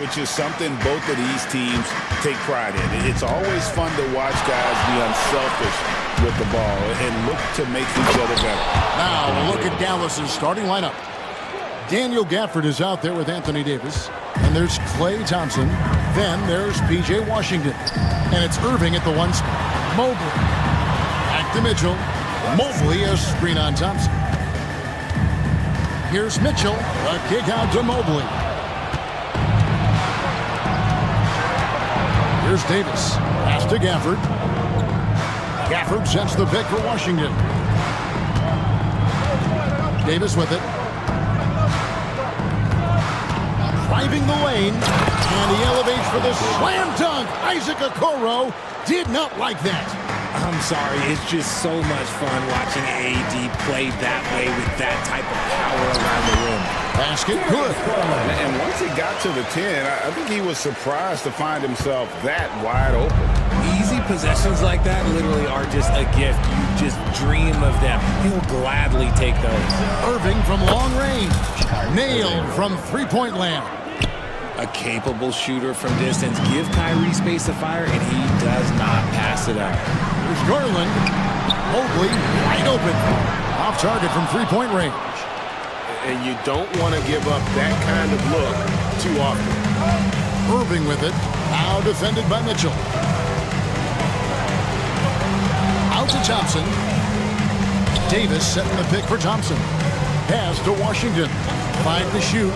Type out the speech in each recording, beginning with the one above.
which is something both of these teams take pride in. It's always fun to watch guys be unselfish with the ball and look to make each other better. Now look at Dallas's starting lineup. Daniel Gafford is out there with Anthony Davis. And there's Klay Thompson. Then there's P.J. Washington. And it's Irving at the one spot. Mobley. Back to Mitchell. Mobley a screen on Thompson. Here's Mitchell. A kick out to Mobley. Here's Davis. Pass to Gafford. Gafford sends the pick for Washington. Davis with it. Driving the lane. And he elevates for the slam dunk. Isaac Okoro did not like that. I'm sorry, it's just so much fun watching AD play that way with that type of power around the rim. Basket good. And once he got to the 10, I think he was surprised to find himself that wide open. Easy possessions like that literally are just a gift. You just dream of them. He'll gladly take those. Irving from long range. Nailed from three-point land. A capable shooter from distance. Give Kyrie space to fire, and he does not pass it up. Here's Garland. Mobley wide open. Off target from three-point range. And you don't want to give up that kind of look too often. Irving with it. Now defended by Mitchell. Out to Thompson. Davis setting the pick for Thompson. Pass to Washington. 5 to shoot.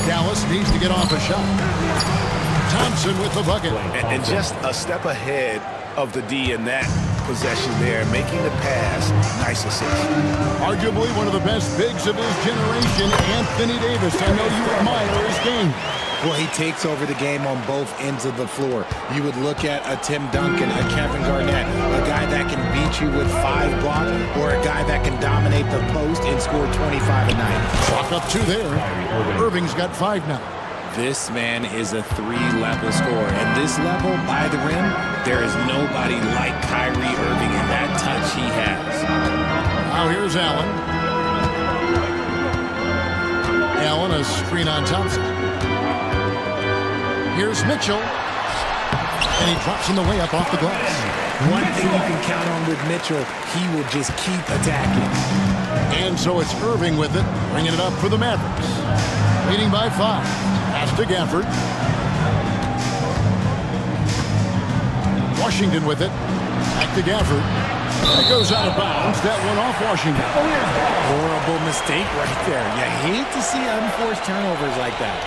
Dallas needs to get off a shot. Thompson with the bucket. And just a step ahead of the D in that possession there, making the pass. Nice assist. Arguably one of the best bigs of his generation, Anthony Davis. I know you admire his game. Well, he takes over the game on both ends of the floor. You would look at a Tim Duncan, a Kevin Garnett, a guy that can beat you with 5 blocks, or a guy that can dominate the post and score 25 a night. Clock up 2 there. Irving's got 5 now. This man is a 3-level scorer. And this level, by the rim, there is nobody like Kyrie Irving in that touch he has. Now here's Allen. Allen a screen on Thompson. Here's Mitchell. And he drops in the way up off the glass. One thing you can count on with Mitchell, he will just keep attacking. And so it's Irving with it, bringing it up for the Mavericks. Leading by 5. Pass to Gafford. Washington with it. Back to Gafford. It goes out of bounds. That one off Washington. Horrible mistake right there. You hate to see unforced turnovers like that.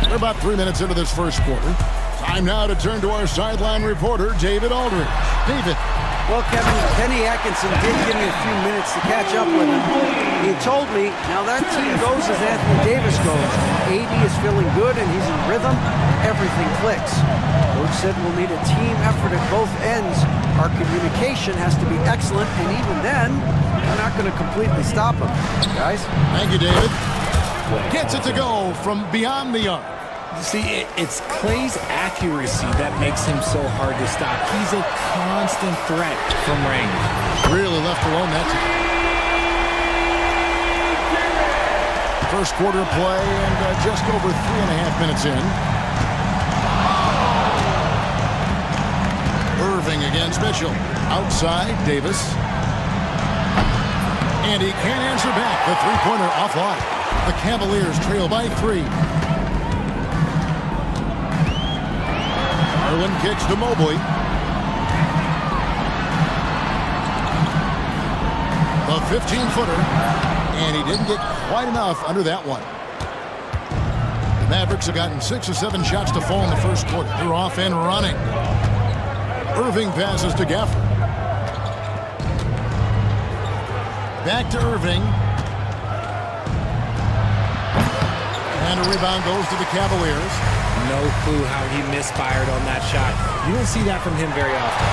We're about 3 minutes into this first quarter. Time now to turn to our sideline reporter, David Aldridge. David. Well, Kevin, Kenny Atkinson did give me a few minutes to catch up with him. He told me, now that team goes as Anthony Davis goes. AD is feeling good and he's in rhythm. Everything clicks. Coach said we'll need a team effort at both ends. Our communication has to be excellent, and even then, we're not going to completely stop him. Guys? Thank you, David. Gets it to go from beyond the arc. See, it's Klay's accuracy that makes him so hard to stop. He's a constant threat from range. Really left alone that time. First quarter play and just over 3.5 minutes in. Irving against Mitchell. Outside, Davis. And he can't answer back. The three-pointer offline. The Cavaliers trail by 3. Garland kicks to Mobley. The 15-footer. And he didn't get quite enough under that one. The Mavericks have gotten 6 or 7 shots to fall in the first quarter. They're off and running. Irving passes to Gafford. Back to Irving. And a rebound goes to the Cavaliers. No clue how he misfired on that shot. You don't see that from him very often.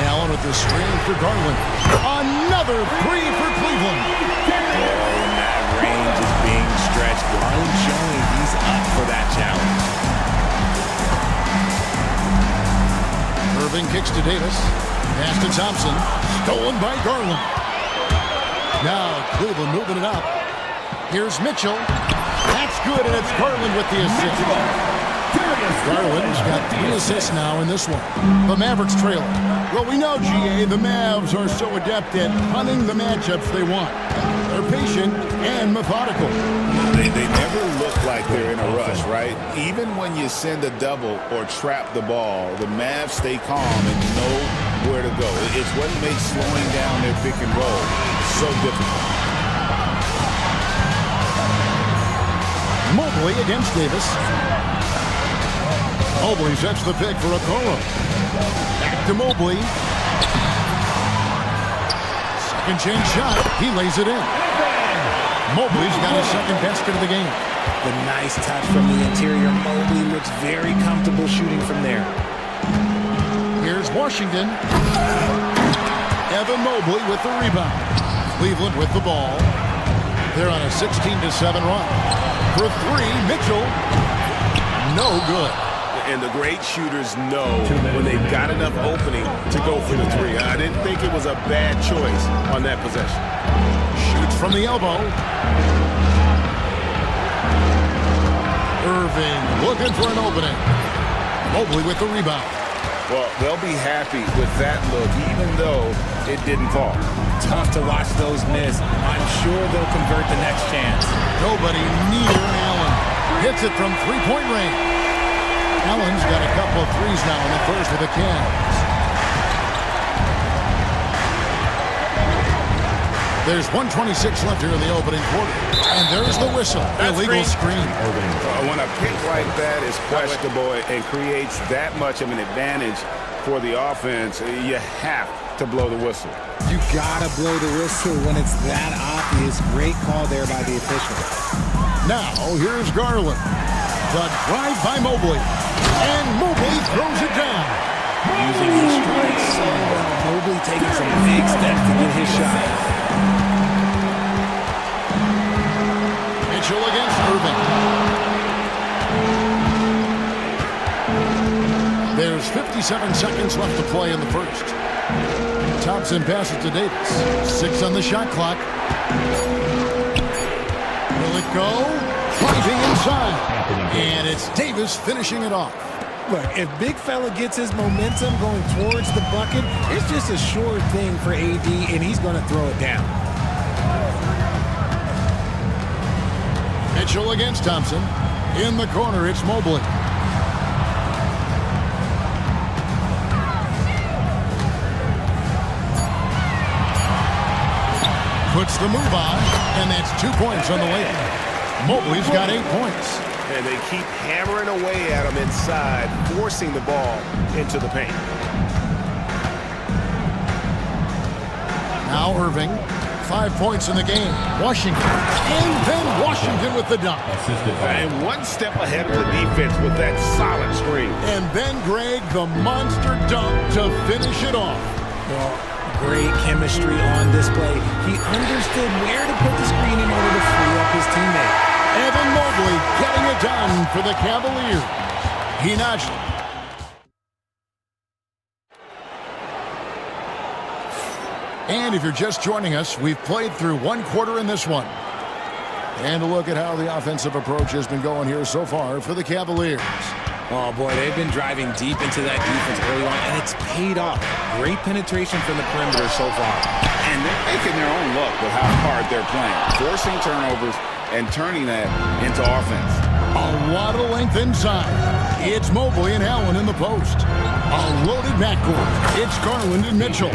Allen with the screen for Garland. Another 3 for Cleveland. And that range is being stretched. Garland showing he's up for that challenge. Irving kicks to Davis. Pass to Thompson. Stolen by Garland. Now Cleveland moving it up. Here's Mitchell. That's good, and it's Garland with the assist. Garland's got 3 assists now in this one. The Mavericks trailing. Well, we know, GA, the Mavs are so adept at hunting the matchups they want. They're patient and methodical. They never look like they're in a rush, right? Even when you send a double or trap the ball, the Mavs stay calm and know where to go. It's what makes slowing down their pick and roll so difficult. Mobley against Davis. Mobley sets the pick for Okoro. Back to Mobley. Second chance shot. He lays it in. Mobley's got his second basket of the game. The nice touch from the interior. Mobley looks very comfortable shooting from there. Here's Washington. Evan Mobley with the rebound. Cleveland with the ball. They're on a 16-7 run. For 3, Mitchell. No good. And the great shooters know when they've got enough opening to go for the 3. I didn't think it was a bad choice on that possession. Shoots from the elbow. Irving looking for an opening. Mobley with the rebound. Well, they'll be happy with that look, even though it didn't fall. Tough to watch those miss. I'm sure they'll convert the next chance. Nobody near Allen. Hits it from three-point range. Allen's got a couple of threes now in the first of the Cavs. There's 1:26 left here in the opening quarter. And there's the whistle. Illegal screen. When a pick like that is questionable and creates that much of an advantage for the offense, you have to blow the whistle. You gotta blow the whistle when it's that obvious. Great call there by the official. Now, here's Garland. The drive by Mobley. And Mobley throws it down. Using his strength so well. Mobley taking some big steps to get his shot. Mitchell against Irving. There's 57 seconds left to play in the first. Thompson passes to Davis. 6 on the shot clock. Will it go? Driving inside. And it's Davis finishing it off. Look, if big fella gets his momentum going towards the bucket, it's just a sure thing for AD, and he's going to throw it down. Mitchell against Thompson. In the corner, it's Mobley. Puts the move on, and that's 2 points on the way. Mobley's got 8 points. And they keep hammering away at him inside, forcing the ball into the paint. Now Irving, 5 points in the game. Washington, and then Washington with the dunk. And one step ahead of the defense with that solid screen. And then Greg, the monster dunk to finish it off. Well, great chemistry on display. He understood where to put the screen in order to free up his teammate. Evan Mobley getting it done for the Cavaliers. He notched. And if you're just joining us, we've played through 1 quarter in this one. And a look at how the offensive approach has been going here so far for the Cavaliers. Oh, boy, they've been driving deep into that defense early on, and it's paid off. Great penetration from the perimeter so far. And they're making their own luck with how hard they're playing, forcing turnovers and turning that into offense. A lot of length inside. It's Mobley and Allen in the post. A loaded backcourt. It's Garland and Mitchell.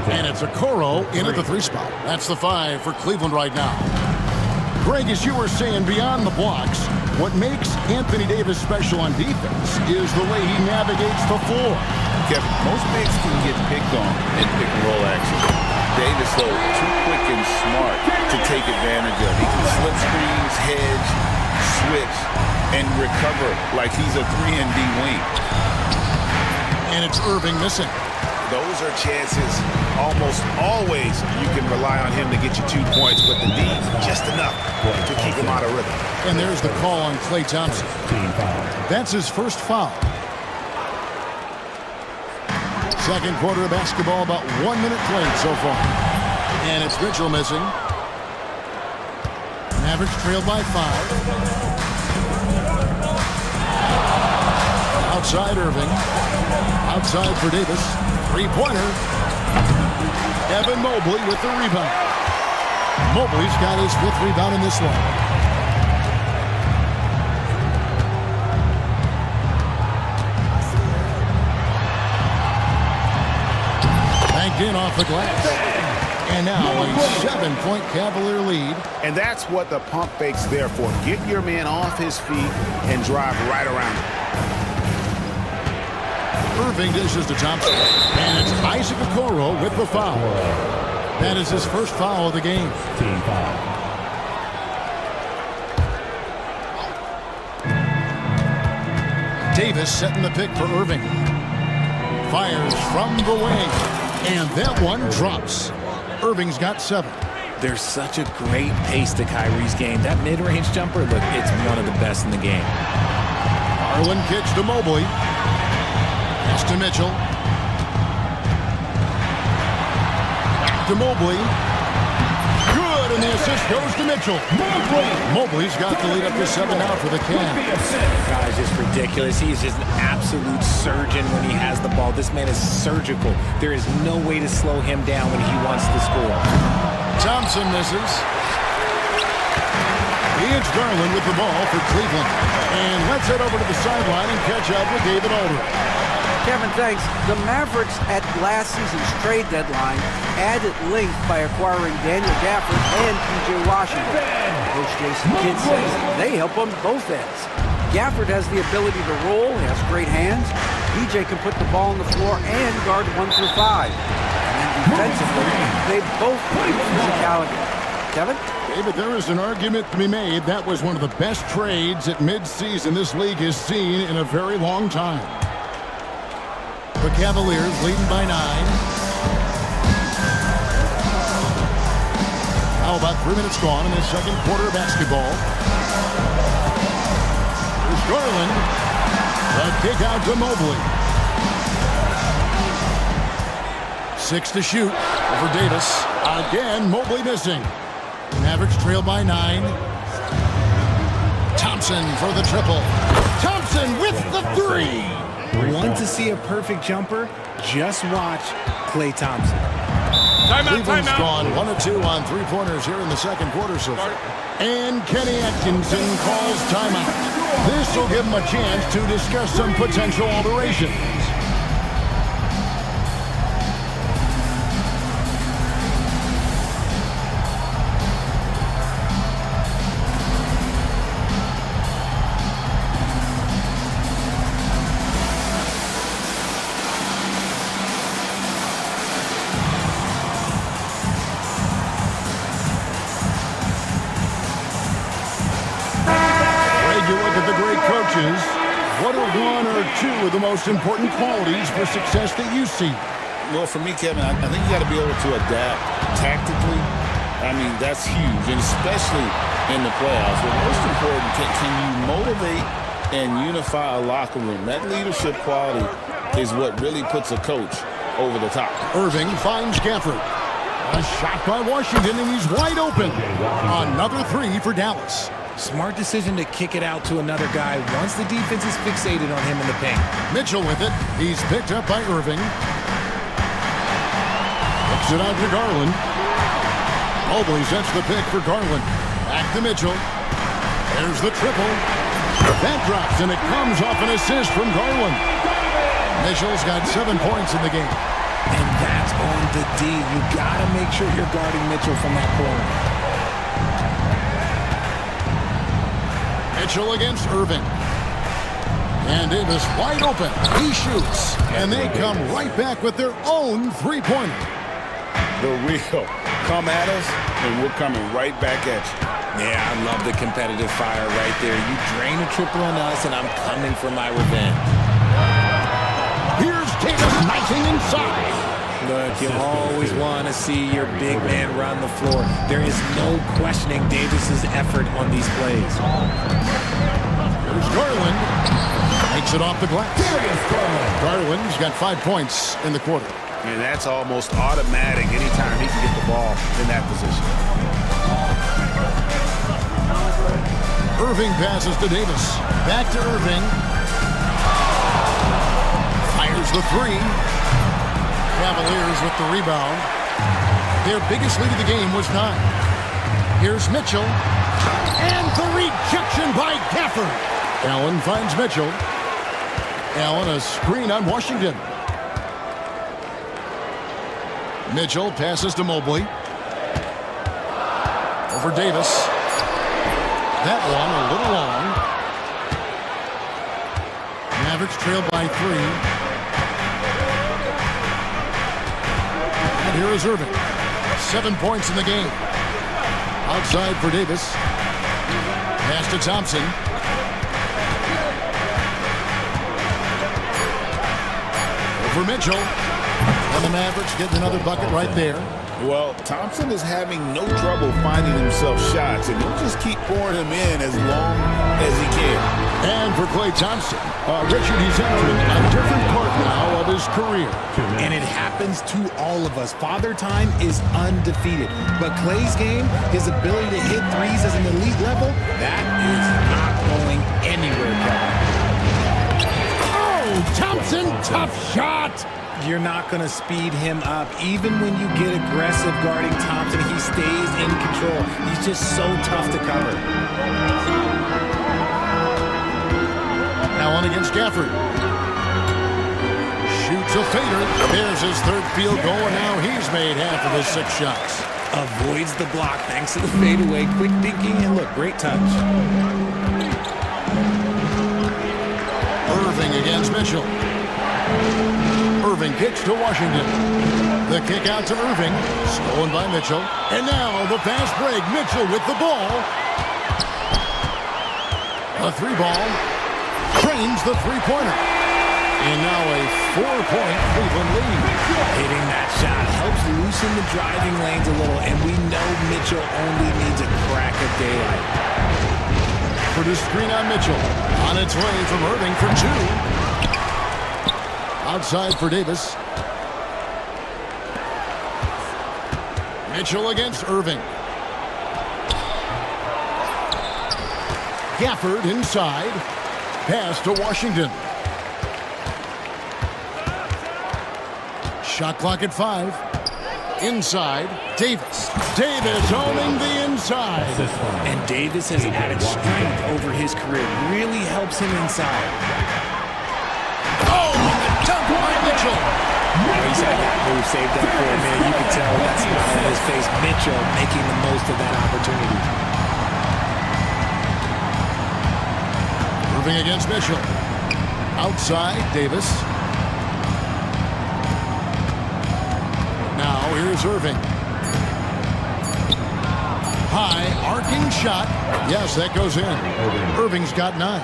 And it's Okoro in at the 3 spot. That's the 5 for Cleveland right now. Greg, as you were saying, beyond the blocks, what makes Anthony Davis special on defense is the way he navigates the floor. Kevin, most bigs can get picked on in pick-and-roll action. Davis, though, too quick and smart to take advantage of. He can slip screens, hedge, switch, and recover like he's a 3-and-D wing. And it's Irving missing. Those are chances almost always you can rely on him to get you 2 points, but the D, just enough to keep him out of rhythm. And there's the call on Klay Thompson. That's his first foul. Second quarter of basketball, about 1 minute played so far. And it's Mitchell missing. Mavericks trailed by 5. Outside Irving. Outside for Davis. Three-pointer. Evan Mobley with the rebound. Mobley's got his 5th rebound in this one. Banked in off the glass. And now a 7-point Cavalier lead. And that's what the pump fake's there for. Get your man off his feet and drive right around him. Irving dishes to Thompson. And it's Isaac Okoro with the foul. That is his first foul of the game. Team foul. Davis setting the pick for Irving. Fires from the wing. And that one drops. Irving's got 7. There's such a great pace to Kyrie's game. That mid-range jumper, look, it's one of the best in the game. Garland kicks to Mobley. Pass to Mitchell. Back to Mobley. Good, and the assist goes to Mitchell. Mobley's got the lead up to 7 now for the Cavs. Guys, just ridiculous. He's just an absolute surgeon when he has the ball. This man is surgical. There is no way to slow him down when he wants to score. Thompson misses. It's Garland with the ball for Cleveland. And let's head over to the sideline and catch up with David Aldridge. Kevin, thanks. The Mavericks at last season's trade deadline added length by acquiring Daniel Gafford and P.J. Washington. Coach Jason Kidd says they help on both ends. Gafford has the ability to roll, he has great hands. P.J. can put the ball on the floor and guard 1 through 5. And defensively, they both play physicality. Kevin? David, there is an argument to be made. That was one of the best trades at midseason this league has seen in a very long time. The Cavaliers leading by 9. Now about 3 minutes gone in the second quarter of basketball. Here's Garland. The kick out to Mobley. 6 to shoot over Davis. Again, Mobley missing. Mavericks trail by 9. Thompson for the triple. Thompson with the 3. Want to see a perfect jumper? Just watch Klay Thompson. Cleveland's gone 1 of 2 on 3-pointers here in the second quarter so far. And Kenny Atkinson calls timeout. This will give him a chance to discuss some potential alterations. What are 1 or 2 of the most important qualities for success that you see? Well, for me, Kevin, I think you got to be able to adapt tactically. I mean, that's huge, and especially in the playoffs. But most important, can you motivate and unify a locker room? That leadership quality is what really puts a coach over the top. Irving finds Gafford. A shot by Washington, and he's wide open. Another 3 for Dallas. Smart decision to kick it out to another guy once the defense is fixated on him in the paint. Mitchell with it. He's picked up by Irving. Kicks it out to Garland. Mobley sets the pick for Garland. Back to Mitchell. There's the triple. That drops, and it comes off an assist from Garland. Mitchell's got 7 points in the game. And that's on the D. You got to make sure you're guarding Mitchell from that corner. Mitchell against Irving. And Davis wide open. He shoots. And they come right back with their own 3-pointer. The real come at us, and we're coming right back at you. Yeah, I love the competitive fire right there. You drain a triple on us, and I'm coming for my revenge. Here's Davis knifing inside. Look, you always want to see your big man run the floor. There is no questioning Davis's effort on these plays. There's Garland. Makes it off the glass. Garland's got 5 points in the quarter. And that's almost automatic anytime he can get the ball in that position. Irving passes to Davis. Back to Irving. Fires the three. Cavaliers with the rebound. Their biggest lead of the game was 9. Here's Mitchell. And the rejection by Gafford. Allen finds Mitchell. Allen, a screen on Washington. Mitchell passes to Mobley. Over Davis. That one a little long. Mavericks trail by 3. And here is Irving. 7 points in the game. Outside for Davis. Pass to Thompson. Over Mitchell. And the Mavericks getting another bucket right there. Well, Thompson is having no trouble finding himself shots, and he'll just keep pouring them in as long as he can. And for Klay Thompson, Richard, he's entering a different part now of his career. And it happens to all of us. Father Time is undefeated. But Klay's game, his ability to hit threes as an elite level, that is not going anywhere, Kevin. Oh, Thompson, tough shot. You're not going to speed him up. Even when you get aggressive guarding Thompson, he stays in control. He's just so tough to cover. Allen against Gafford. Shoots a fader. There's his third field goal, and now he's made half of his 6 shots. Avoids the block thanks to the fadeaway. Quick thinking, and look, great touch. Irving against Mitchell. Irving kicks to Washington. The kick out to Irving. Stolen by Mitchell. And now the fast break. Mitchell with the ball. A 3-ball. Trains the three-pointer. And now a 4-point Cleveland lead. Hitting that shot helps loosen the driving lanes a little, and we know Mitchell only needs a crack of daylight. For the screen on Mitchell. On its way from Irving for 2. Outside for Davis. Mitchell against Irving. Gafford inside. Pass to Washington. Shot clock at 5. Inside. Davis. Davis owning the inside. And Davis has added strength over his career. Really helps him inside. Mitchell. He's had that move saved up for a minute. You can tell that smile on his face. Mitchell making the most of that opportunity. Moving against Mitchell. Outside, Davis. Now here's Irving. High, arcing shot. Yes, that goes in. Irving's got 9.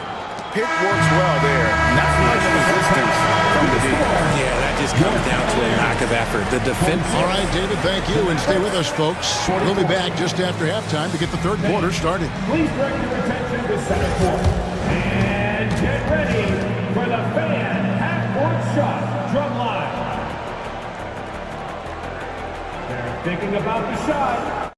Pick works well there. Not much resistance from the defense. Yeah, that just comes down to a lack of effort. The defense. All right, David, thank you, and stay with us, folks. We'll be back just after halftime to get the third quarter started. Please direct your attention to center court. And get ready for the fan half-court shot drum line. They're thinking about the shot.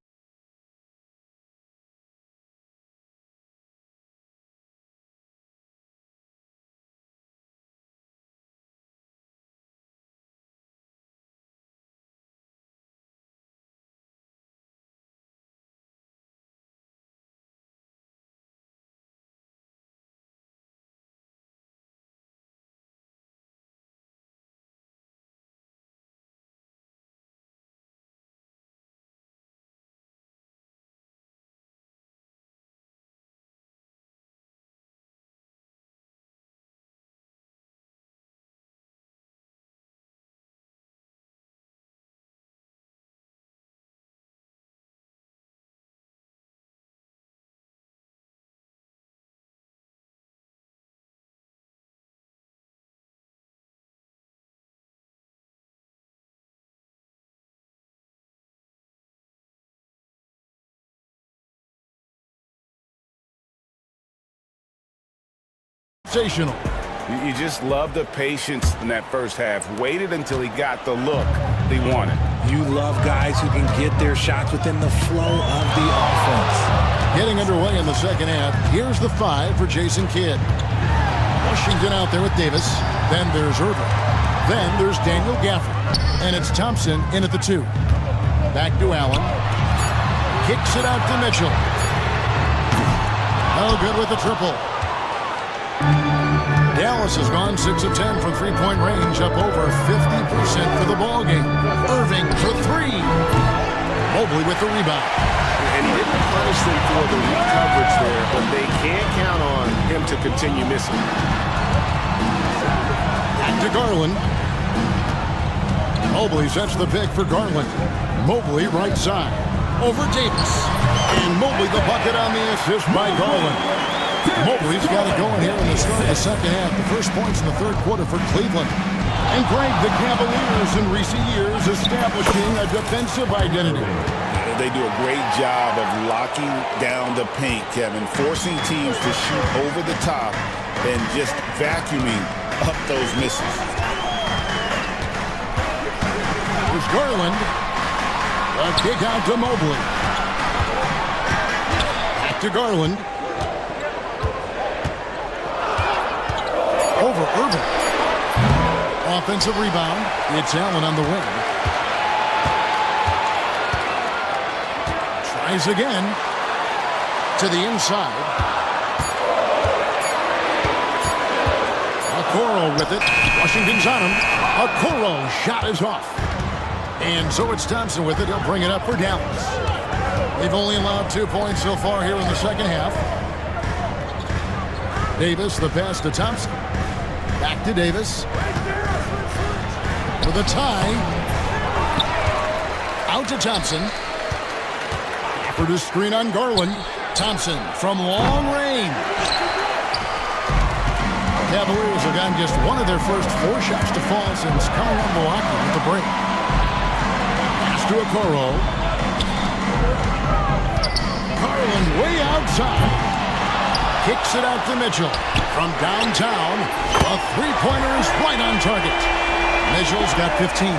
Sensational. You just love the patience in that first half. Waited until he got the look he wanted. You love guys who can get their shots within the flow of the offense. Getting underway in the second half. Here's the 5 for Jason Kidd. Washington out there with Davis. Then there's Irving. Then there's Daniel Gafford. And it's Thompson in at the 2. Back to Allen. Kicks it out to Mitchell. Oh, good with the triple. Dallas has gone 6 of 10 from three-point range, up over 50% for the ball game. Irving for 3. Mobley with the rebound. And he didn't punish them for the weak coverage there, but they can't count on him to continue missing. Back to Garland. Mobley sets the pick for Garland. Mobley right side. Over Davis. And Mobley the bucket on the assist by Garland. Mobley's got it going here in the start of the second half. The first points in the third quarter for Cleveland. And Greg, the Cavaliers in recent years establishing a defensive identity. They do a great job of locking down the paint, Kevin, forcing teams to shoot over the top and just vacuuming up those misses. There's Garland. A kick out to Mobley. Back to Garland. Over Irving. Offensive rebound. It's Allen on the wing. Tries again. To the inside. Okoro with it. Washington's on him. Okoro shot is off. And so it's Thompson with it. He'll bring it up for Dallas. They've only allowed 2 points so far here in the second half. Davis, the pass to Thompson. Back to Davis. For the tie. Out to Thompson. For the screen on Garland. Thompson from long range. Cavaliers have gotten just one of their first 4 shots to fall since coming on Milwaukee at the break. Pass to Okoro. Garland way outside. Kicks it out to Mitchell. From downtown, a three-pointer is right on target. Mitchell's got 15.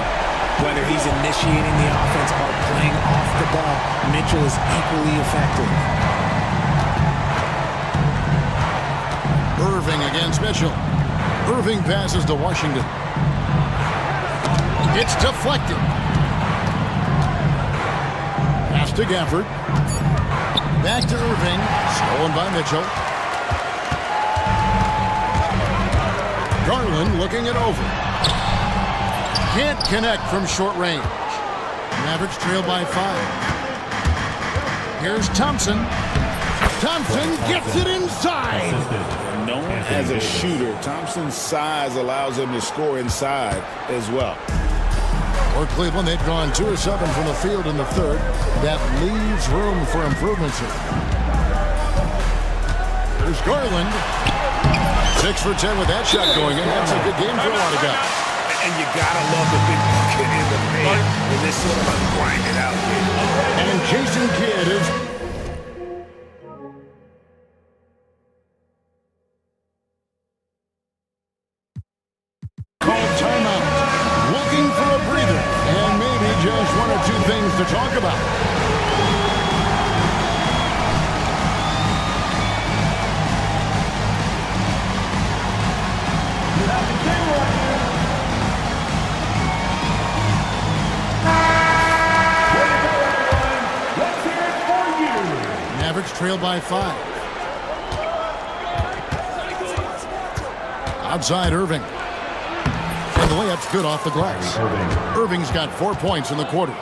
Whether he's initiating the offense or playing off the ball, Mitchell is equally effective. Irving against Mitchell. Irving passes to Washington. It's deflected. Pass to Gafford. Back to Irving. Stolen by Mitchell. Garland looking it over. Can't connect from short range. Mavericks trail by 5. Here's Thompson. Thompson gets it inside. Known as a shooter, Thompson's size allows him to score inside as well. For Cleveland, they've gone 2 of 7 from the field in the third. That leaves room for improvements here. There's Garland. 6 for 10 with that shot going in. That's a good game for a lot of guys. And you gotta love the big bucket in the paint when this sort of grind it out. And Jason Kidd is called timeout. Looking for a breather. And maybe just 1 or 2 things to talk about. Mavericks trail by 5. Outside Irving. And the layup's good off the glass. Irving's got 4 points in the quarter.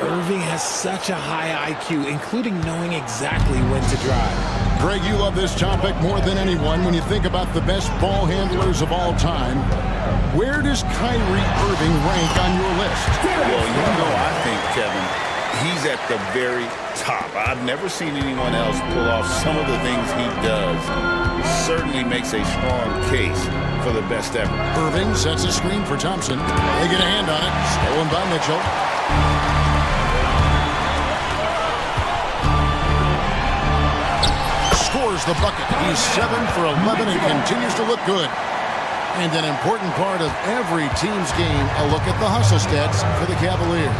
Irving has such a high IQ, including knowing exactly when to drive. Greg, you love this topic more than anyone when you think about the best ball handlers of all time. Where does Kyrie Irving rank on your list? Well, I think, Kevin, he's at the very top. I've never seen anyone else pull off some of the things he does. He certainly makes a strong case for the best ever. Irving sets a screen for Thompson. They get a hand on it. Stolen by Mitchell. Scores the bucket. He's 7 for 11 and continues to look good. And an important part of every team's game, a look at the hustle stats for the Cavaliers.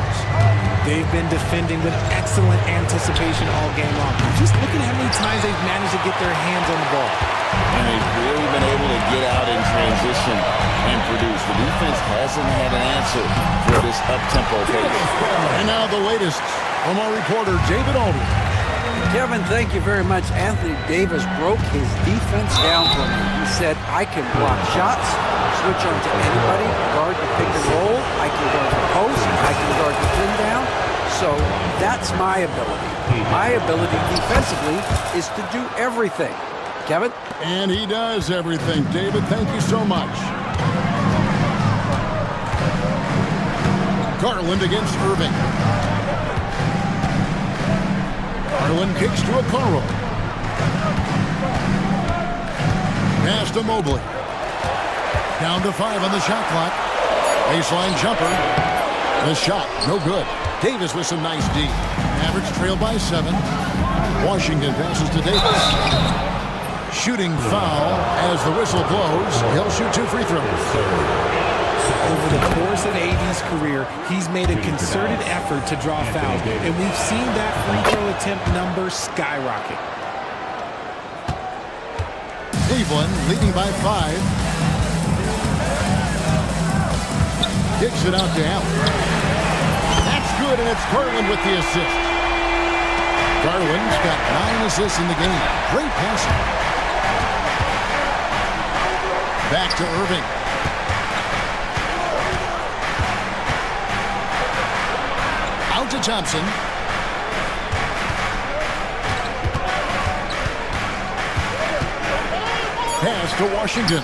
They've been defending with excellent anticipation all game long. Just look at how many times they've managed to get their hands on the ball. And they've really been able to get out in transition and produce. The defense hasn't had an answer for this up-tempo pace. And now the latest from our reporter, David Aldridge. Kevin, thank you very much. Anthony Davis broke his defense down for me. He said, I can block shots, switch on to anybody, guard the pick and roll, I can guard the post, I can guard the pin down. So that's my ability. My ability defensively is to do everything. Kevin? And he does everything. David, thank you so much. Garland against Irving. Garland kicks to Okoro. Pass to Mobley. Down to 5 on the shot clock. Baseline jumper. The shot, no good. Davis with some nice D. Mavericks trail by 7. Washington passes to Davis. Shooting foul as the whistle blows. He'll shoot 2 free throws. Over the course of AD's career, he's made a concerted effort to draw fouls, and we've seen that free throw attempt number skyrocket. Cleveland leading by 5. Kicks it out to Allen. That's good, and it's Garland with the assist. Garland's got 9 assists in the game. Great passing. Back to Irving. Out to Thompson. Pass to Washington.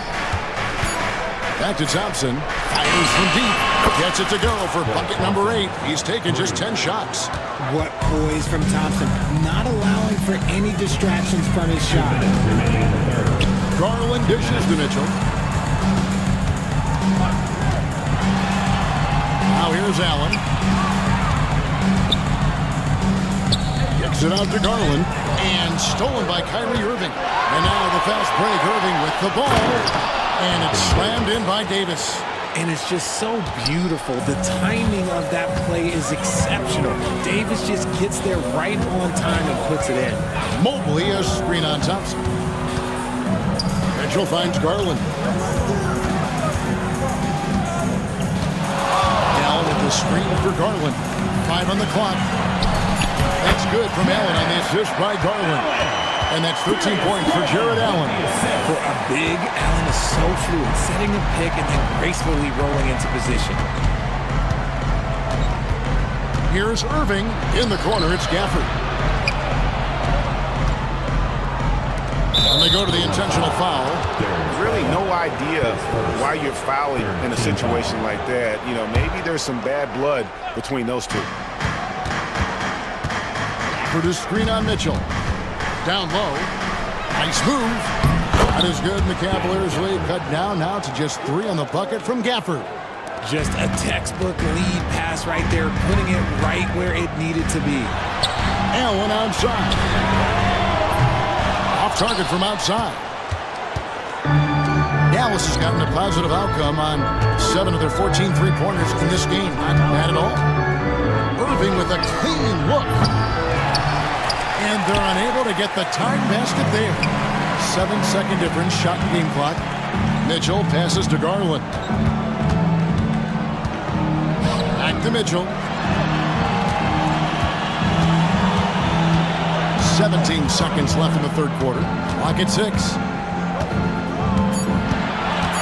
Back to Thompson. Fires from deep. Gets it to go for bucket number 8. He's taken just 10 shots. What poise from Thompson. Not allowing for any distractions from his shot. Garland dishes to Mitchell. Now here's Allen. Kicks it out to Garland. And stolen by Kyrie Irving. And now the fast break. Irving with the ball. And it's slammed in by Davis. And it's just so beautiful. The timing of that play is exceptional. Davis just gets there right on time and puts it in. Mobley a screen on Thompson. Mitchell finds Garland. Allen with the screen for Garland. 5 on the clock. That's good from Allen on the assist by Garland. And that's 13 points for Jared Allen. For a big, Allen is so fluid, setting a pick and then gracefully rolling into position. Here's Irving. In the corner, it's Gafford. And they go to the intentional foul. There's really no idea why you're fouling in a situation like that. You know, maybe there's some bad blood between those two. For the screen on Mitchell. Down low. Nice move. That is good. The Cavaliers lead cut down now to just 3 on the bucket from Gafford. Just a textbook lead pass right there, putting it right where it needed to be. Allen outside. Off target from outside. Dallas has gotten a positive outcome on 7 of their 14 three-pointers in this game. Not bad at all. Irving with a clean look. And they're unable to get the tying basket there. 7-second difference, shot and game clock. Mitchell passes to Garland. Back to Mitchell. 17 seconds left in the third quarter. Clock at 6.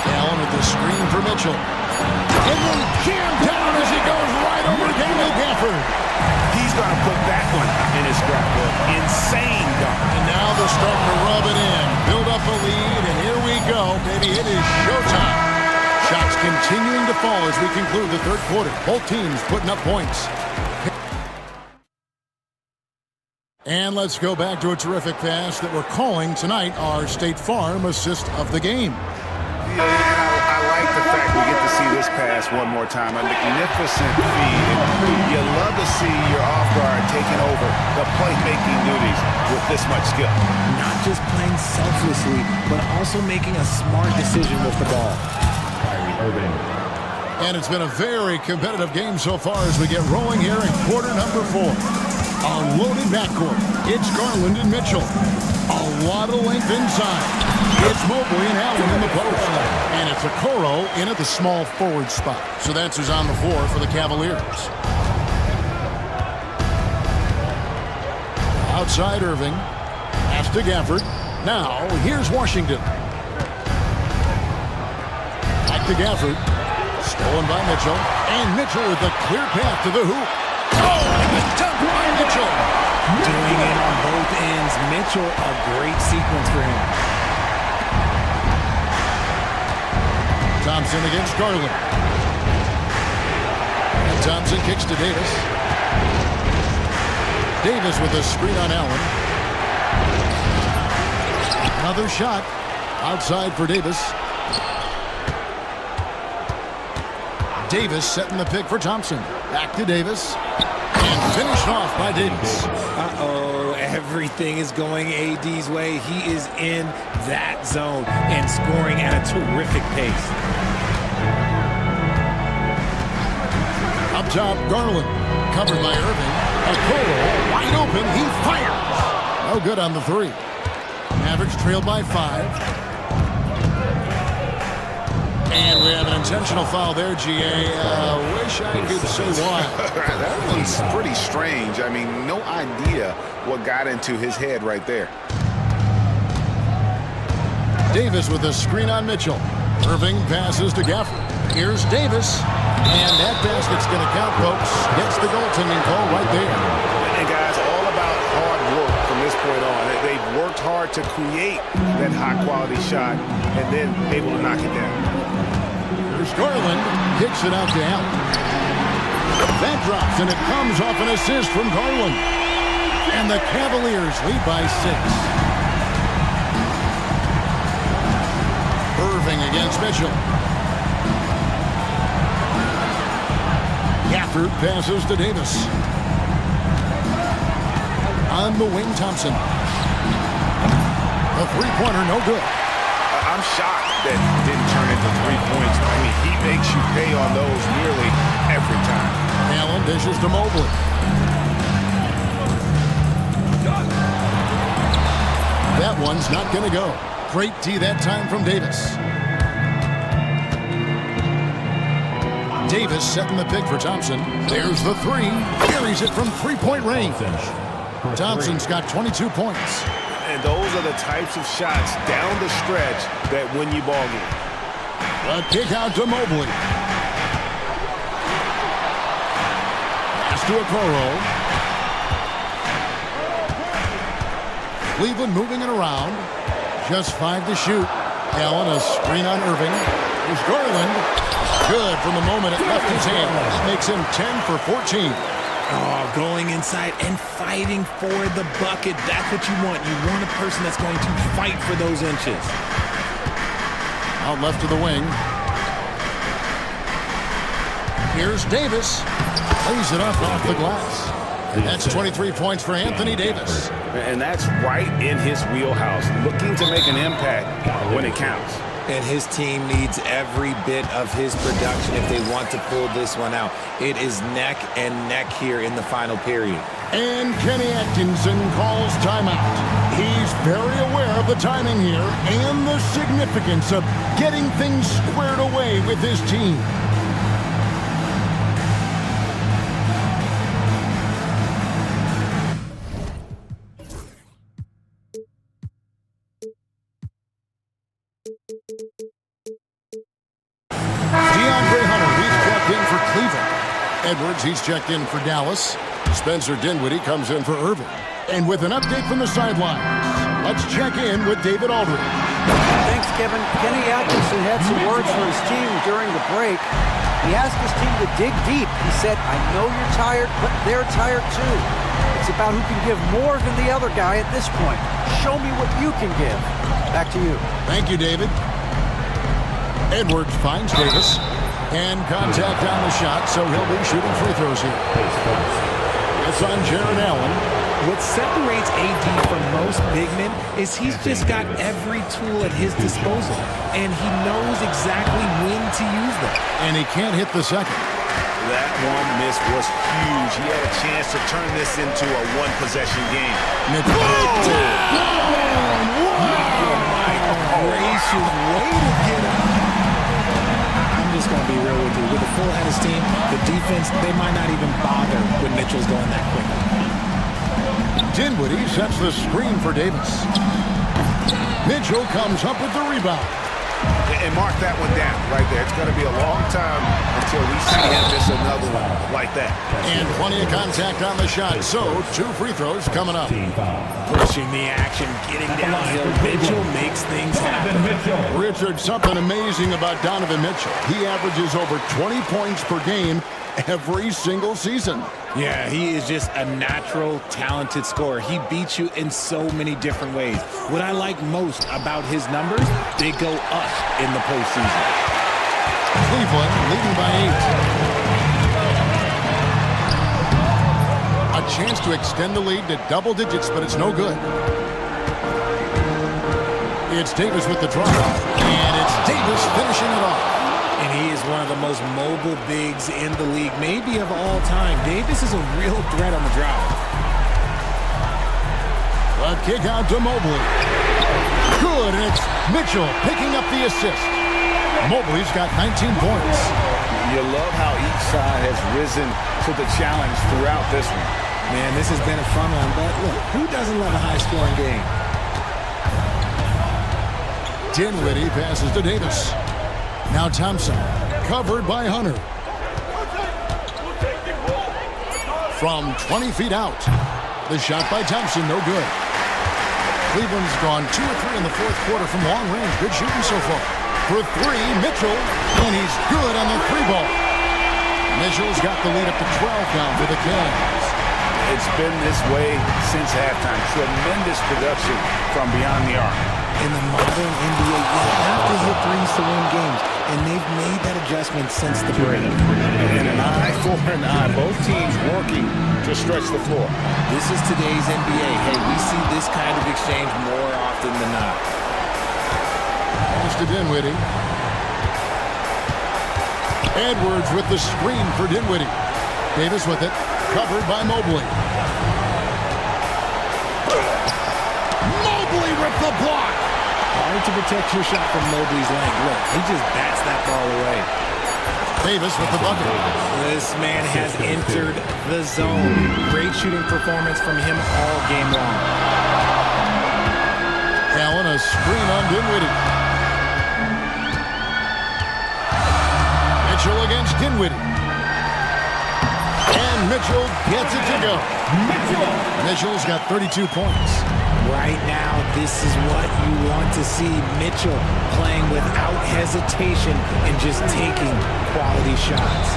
Allen with the screen for Mitchell. And then jammed down as he goes right over Daniel Gafford. He's going to put that one in his scrapbook. Insane dunk. And now they're starting to rub it in. Build up a lead, and here we go. Baby, it is showtime. Shots continuing to fall as we conclude the third quarter. Both teams putting up points. And let's go back to a terrific pass that we're calling tonight our State Farm assist of the game. Yeah, I like the fact we get to see this pass one more time. A magnificent feed. And you love to see your off guard taking over the playmaking duties with this much skill. Not just playing selflessly, but also making a smart decision with the ball. Irving. And it's been a very competitive game so far as we get rolling here in quarter number 4. A loaded backcourt. It's Garland and Mitchell. A lot of length inside. It's Mobley and Allen in the post. And it's Okoro in at the small forward spot. So that's who's on the floor for the Cavaliers. Outside Irving. Pass to Gafford. Now, here's Washington. Back to Gafford. Stolen by Mitchell. And Mitchell with a clear path to the hoop. Oh, and the dunk by Mitchell. Doing it on both ends. Mitchell, a great sequence for him. Thompson against Garland. And Thompson kicks to Davis. Davis with a screen on Allen. Another shot. Outside for Davis. Davis setting the pick for Thompson. Back to Davis. And finished off by Davis. Uh-oh, everything is going AD's way. He is in that zone and scoring at a terrific pace. Up top, Garland. Covered by Irving. Okoro wide open. He fires. No good on the three. Mavericks trailed by 5. And we have an intentional foul there, GA. Wish I could say why. That one's pretty strange. I mean, no idea what got into his head right there. Davis with a screen on Mitchell. Irving passes to Gafford. Here's Davis. And that basket's going to count, folks. Gets the goaltending call right there. And guys, all about hard work from this point on. They've worked hard to create that high-quality shot and then able to knock it down. Here's Garland. Kicks it out to Allen. That drops, and it comes off an assist from Garland. And the Cavaliers lead by 6. Irving against Mitchell. Gafford passes to Davis. On the wing, Thompson. The three-pointer, no good. I'm shocked that didn't turn into 3 points. I mean, he makes you pay on those nearly every time. Allen dishes to Mobley. That one's not going to go. Great D that time from Davis. Davis setting the pick for Thompson. There's the three. Carries it from three-point range. Thompson's got 22 points. And those are the types of shots down the stretch that win you ball games. A kick out to Mobley. Pass to Okoro. Cleveland moving it around. Just 5 to shoot. Allen, a screen on Irving. Here's Garland. Good from the moment it left his hand. Makes him 10 for 14. Oh, going inside and fighting for the bucket. That's what you want. You want a person that's going to fight for those inches. Out left to the wing. Here's Davis. Lays it up off the glass. And that's 23 points for Anthony Davis. And that's right in his wheelhouse, looking to make an impact when it counts. And his team needs every bit of his production if they want to pull this one out. It is neck and neck here in the final period. And Kenny Atkinson calls timeout. He's very aware of the timing here and the significance of getting things squared away with his team. Edwards, he's checked in for Dallas. Spencer Dinwiddie comes in for Irving. And with an update from the sidelines, let's check in with David Aldridge. Thanks, Kevin. Kenny Atkinson had some words for his team during the break. He asked his team to dig deep. He said, I know you're tired, but they're tired too. It's about who can give more than the other guy at this point. Show me what you can give. Back to you. Thank you, David. Edwards finds Davis. And contact on the shot, so he'll be shooting free throws here. It's on Jared Allen. What separates AD from most big men is he's just got every tool at his disposal, and he knows exactly when to use them. And he can't hit the second. That one miss was huge. He had a chance to turn this into a one-possession game. Mitchell. Gracious way to get up. I'm just going to be real with you. With a full head of steam, the defense, they might not even bother when Mitchell's going that quickly. Dinwiddie sets the screen for Davis. Mitchell comes up with the rebound. And mark that one down right there. It's going to be a long time until we see him miss another one like that. And plenty of contact on the shot. So, 2 free throws coming up. Pushing the action, getting downhill. Mitchell makes things happen. Richard, something amazing about Donovan Mitchell. He averages over 20 points per game every single season. Yeah, he is just a natural, talented scorer. He beats you in so many different ways. What I like most about his numbers, they go up in the postseason. Cleveland leading by 8. A chance to extend the lead to double digits, but it's no good. It's Davis with the draw, and it's Davis finishing it off. And he is one of the most mobile bigs in the league, maybe of all time. Davis is a real threat on the drive. A kick out to Mobley. Good, and it's Mitchell picking up the assist. Mobley's got 19 points. You love how each side has risen to the challenge throughout this one. Man, this has been a fun one, but look, who doesn't love a high-scoring game? Dinwiddie passes to Davis. Now Thompson, covered by Hunter. From 20 feet out. The shot by Thompson, no good. Cleveland's gone 2 or 3 in the fourth quarter from long range. Good shooting so far. For 3, Mitchell, and he's good on the 3 ball. Mitchell's got the lead up to 12 now for the Cavs. It's been this way since halftime. Tremendous production from beyond the arc. In the modern NBA, you have to hit threes to win games, and they've made that adjustment since the break. And an eye for an eye. Both teams working to stretch the floor. This is today's NBA. Hey, we see this kind of exchange more often than not. Pass to Dinwiddie. Edwards with the screen for Dinwiddie. Davis with it, covered by Mobley. Mobley with the block. Hard to protect your shot from Mobley's length. Look, he just bats that ball away. Davis with the bucket. This man has entered the zone. Great shooting performance from him all game long. Allen, a screen on Dinwiddie. Mitchell against Dinwiddie. And Mitchell gets it to go. Mitchell's got 32 points. Right now, this is what you want to see. Mitchell playing without hesitation and just taking quality shots.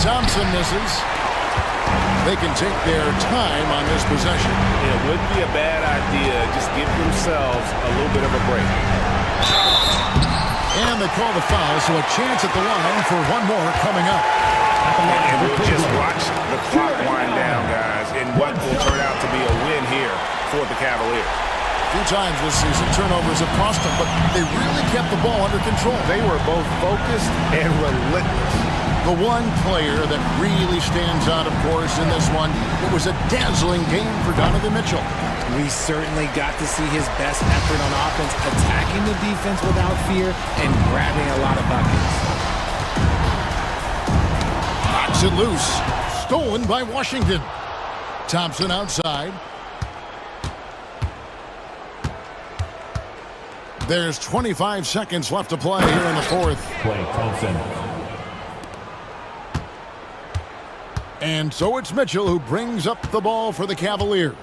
Thompson misses. They can take their time on this possession. It wouldn't be a bad idea. Just give themselves a little bit of a break. And they call the foul, so a chance at the line for one more coming up. And we'll just watch the clock wind down, guys, in what will turn out to be a win here for the Cavaliers. A few times this season, turnovers have cost them, but they really kept the ball under control. They were both focused and relentless. The one player that really stands out, of course, in this one, it was a dazzling game for Donovan Mitchell. We certainly got to see his best effort on offense, attacking the defense without fear and grabbing a lot of buckets. Knocks it loose. Stolen by Washington. Thompson outside. There's 25 seconds left to play here in the fourth. Play Thompson. And so it's Mitchell who brings up the ball for the Cavaliers.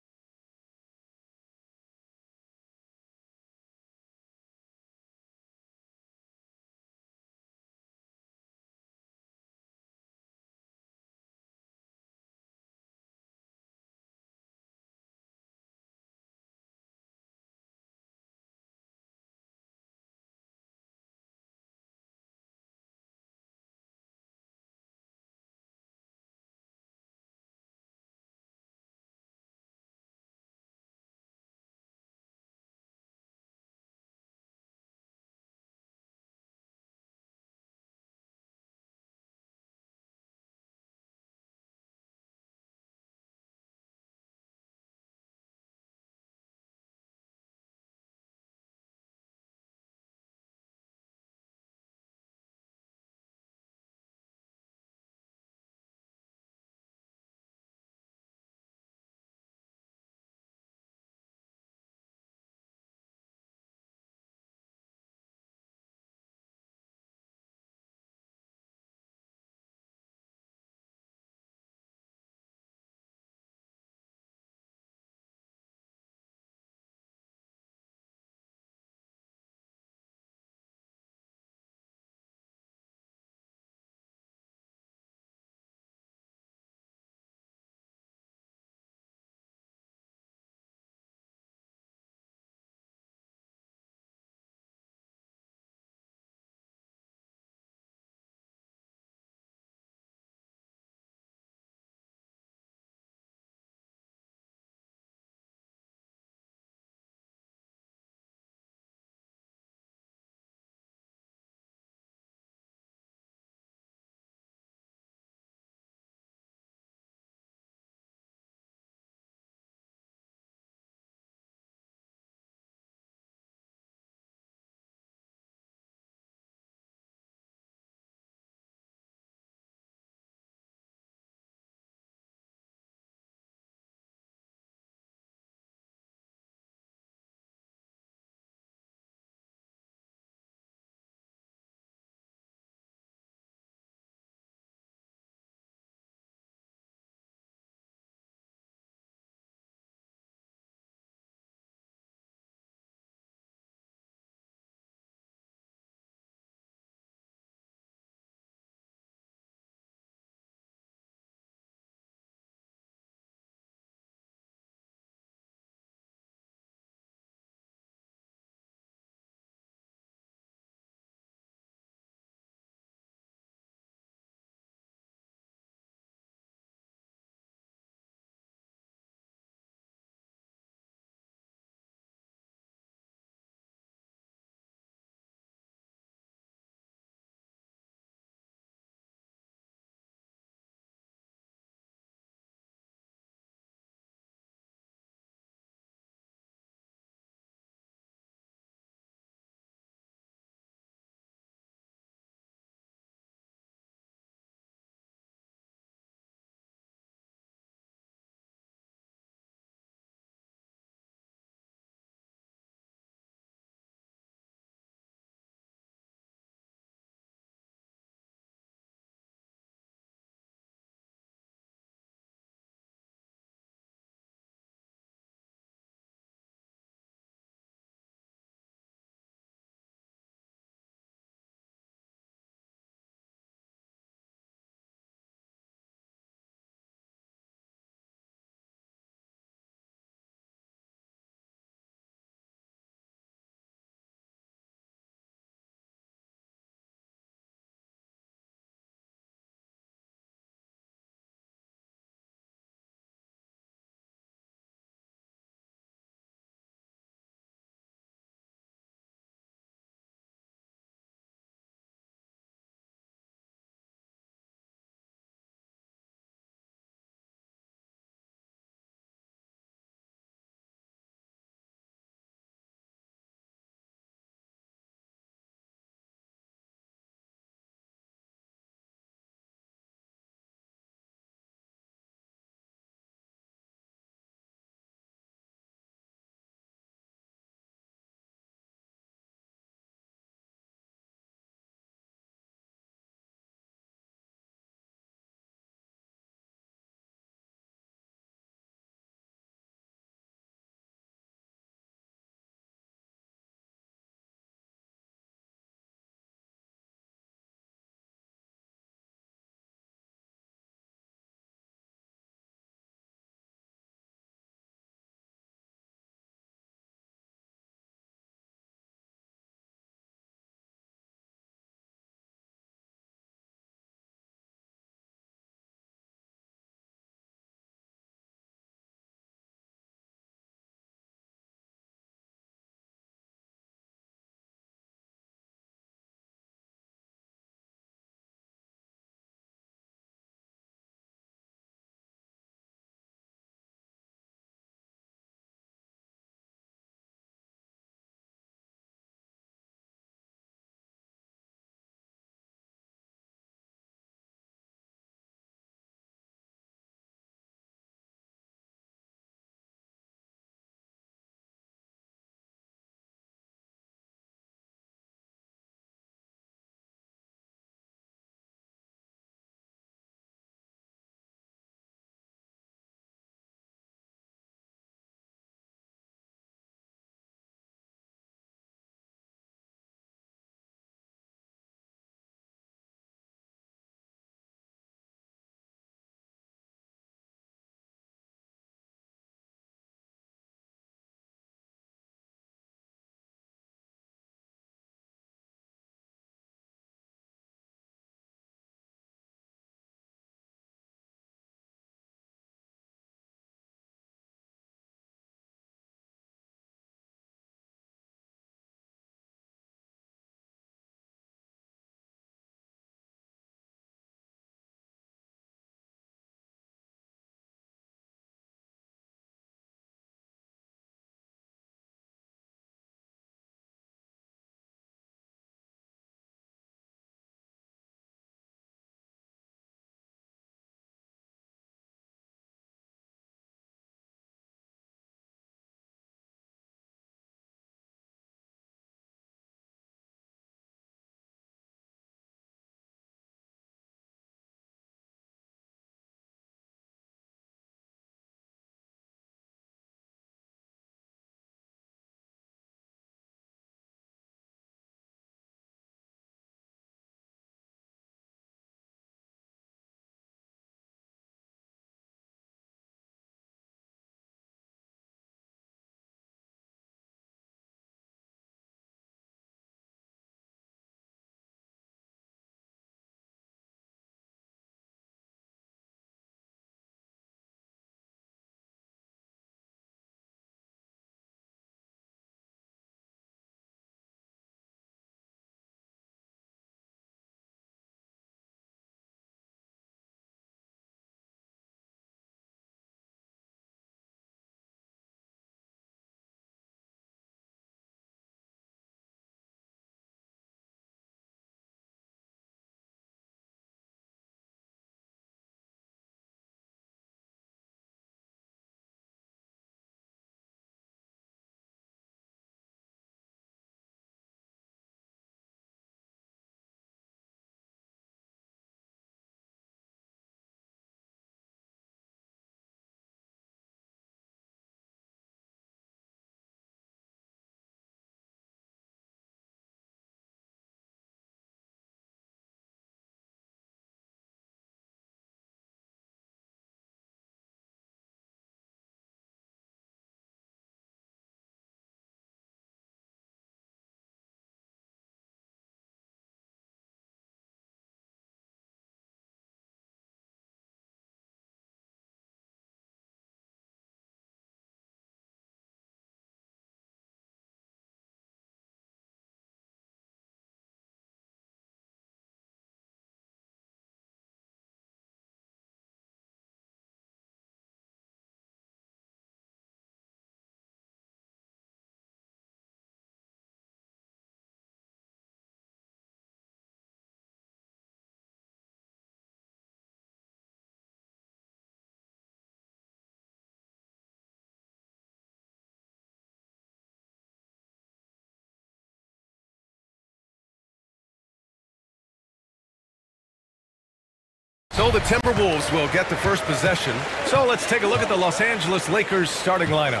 So the Timberwolves will get the first possession. So let's take a look at the Los Angeles Lakers starting lineup.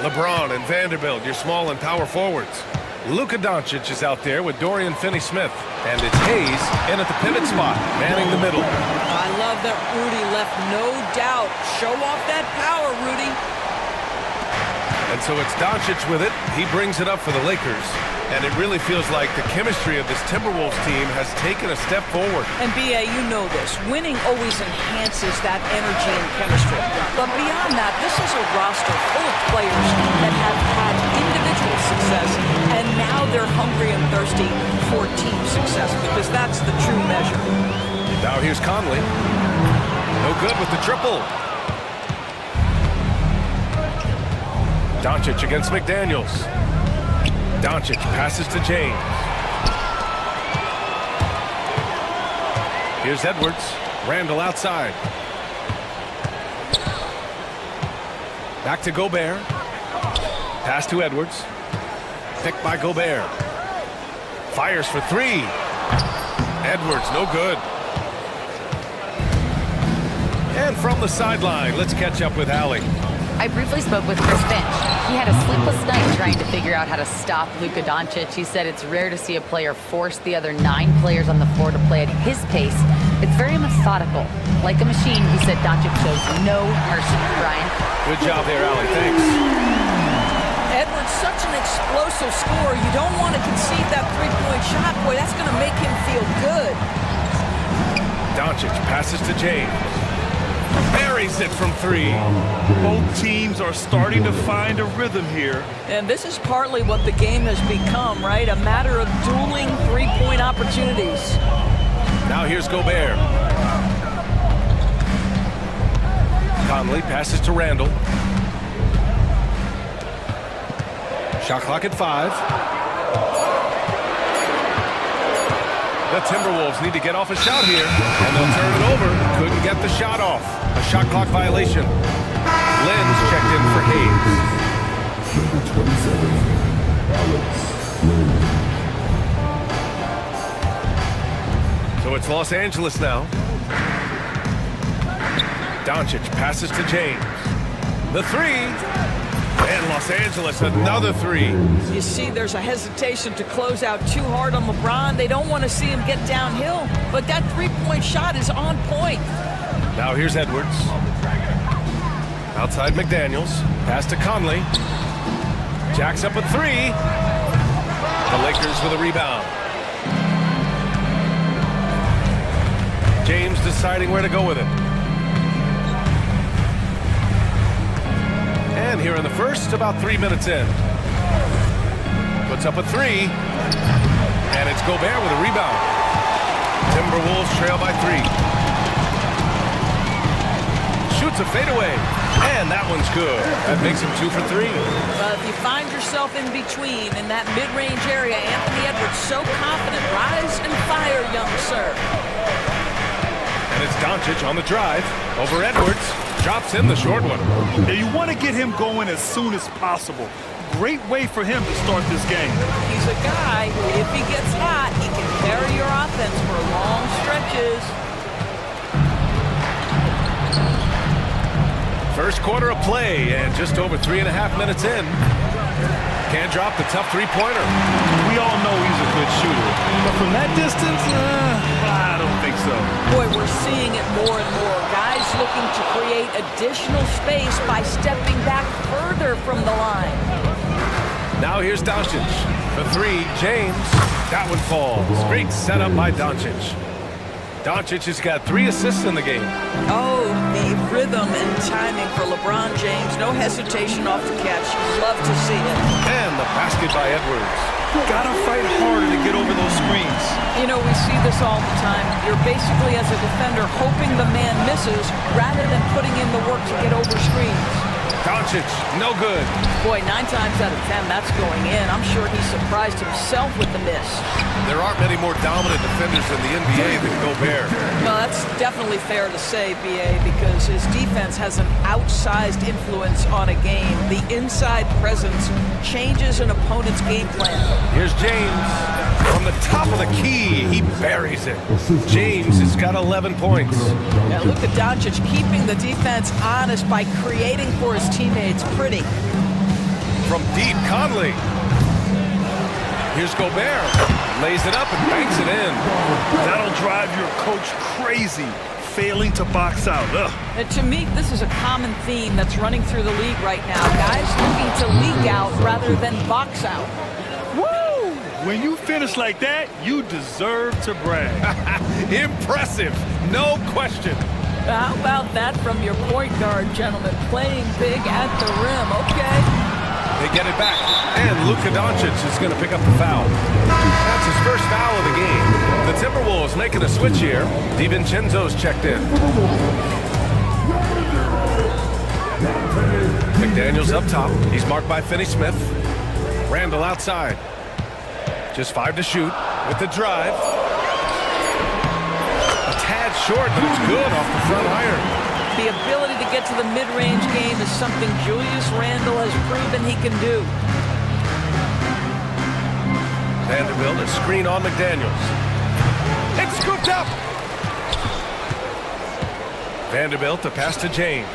LeBron and Vanderbilt, your small and power forwards. Luka Doncic is out there with Dorian Finney-Smith. And it's Hayes in at the pivot spot, manning the middle. I love that Rudy left no doubt. Show off that power, Rudy. And so it's Doncic with it. He brings it up for the Lakers. And it really feels like the chemistry of this Timberwolves team has taken a step forward. And B.A., you know this. Winning always enhances that energy and chemistry. But beyond that, this is a roster full of players that have had individual success, and now they're hungry and thirsty for team success, because that's the true measure. Now here's Conley. No good with the triple. Doncic against McDaniels. Doncic passes to James. Here's Edwards. Randall outside. Back to Gobert. Pass to Edwards. Picked by Gobert. Fires for three. Edwards, no good. And from the sideline, let's catch up with Allie. I briefly spoke with Chris Finch. He had a sleepless night trying to figure out how to stop Luka Doncic. He said it's rare to see a player force the other 9 players on the floor to play at his pace. It's very methodical. Like a machine, he said Doncic shows no mercy. Brian? Good job there, Allie. Thanks. Edwards, such an explosive scorer. You don't want to concede that three-point shot. Boy, that's going to make him feel good. Doncic passes to James. Buries it from three. Both teams are starting to find a rhythm here. And this is partly what the game has become, right? A matter of dueling three-point opportunities. Now here's Gobert. Conley passes to Randall. Shot clock at 5. The Timberwolves need to get off a shot here, and they'll turn it over. Couldn't get the shot off. A shot clock violation. Lynn's checked in for Hayes. Number 27, Alex Lynn. So it's Los Angeles now. Doncic passes to James. The three. And Los Angeles, another three. You see, there's a hesitation to close out too hard on LeBron. They don't want to see him get downhill. But that three-point shot is on point. Now here's Edwards. Outside McDaniels. Pass to Conley. Jacks up a three. The Lakers with a rebound. James deciding where to go with it. And here in the first, about 3 minutes in. Puts up a three. And it's Gobert with a rebound. Timberwolves trail by 3. Shoots a fadeaway. And that one's good. That makes him 2 for 3. Well, if you find yourself in between in that mid-range area, Anthony Edwards so confident. Rise and fire, young sir. And it's Doncic on the drive. Over Edwards. Drops in the short one. Now you want to get him going as soon as possible. Great way for him to start this game. He's a guy who, if he gets hot, he can carry your offense for long stretches. First quarter of play, and just over 3.5 minutes in. Can't drop the tough three-pointer. We all know he's a good shooter, but from that distance, I don't think so. Boy, we're seeing it more and more. Guys looking to create additional space by stepping back further from the line. Now here's Doncic. For three, James. That one falls. Great setup by Doncic. Doncic has got 3 assists in the game. Oh, the rhythm and timing for LeBron James. No hesitation off the catch. Love to see it. And the basket by Edwards. Gotta fight harder to get over those screens. You know, we see this all the time. You're basically, as a defender, hoping the man misses rather than putting in the work to get over screens. Doncic, no good. Boy, 9 times out of 10, that's going in. I'm sure he surprised himself with the miss. There aren't many more dominant defenders in the NBA than Gobert. Well, that's definitely fair to say, B.A., because his defense has an outsized influence on a game. The inside presence changes an opponent's game plan. Here's James. From the top of the key, he buries it. James has got 11 points. Now, Luka Doncic keeping the defense honest by creating for his teammates. Pretty. From deep, Conley. Here's Gobert. Lays it up and banks it in. That'll drive your coach crazy, failing to box out. Ugh. And to me, this is a common theme that's running through the league right now. Guys looking to leak out rather than box out. Woo! When you finish like that, you deserve to brag. Impressive, no question. How about that from your point guard, gentlemen? Playing big at the rim, okay. They get it back, and Luka Doncic is going to pick up the foul. That's his first foul of the game. The Timberwolves making a switch here. DiVincenzo's checked in. McDaniels up top. He's marked by Finney Smith. Randall outside. Just 5 to shoot with the drive. A tad short, but it's good off the front iron. The ability to get to the mid-range game is something Julius Randle has proven he can do. Vanderbilt, a screen on McDaniels. It's scooped up! Vanderbilt, the pass to James.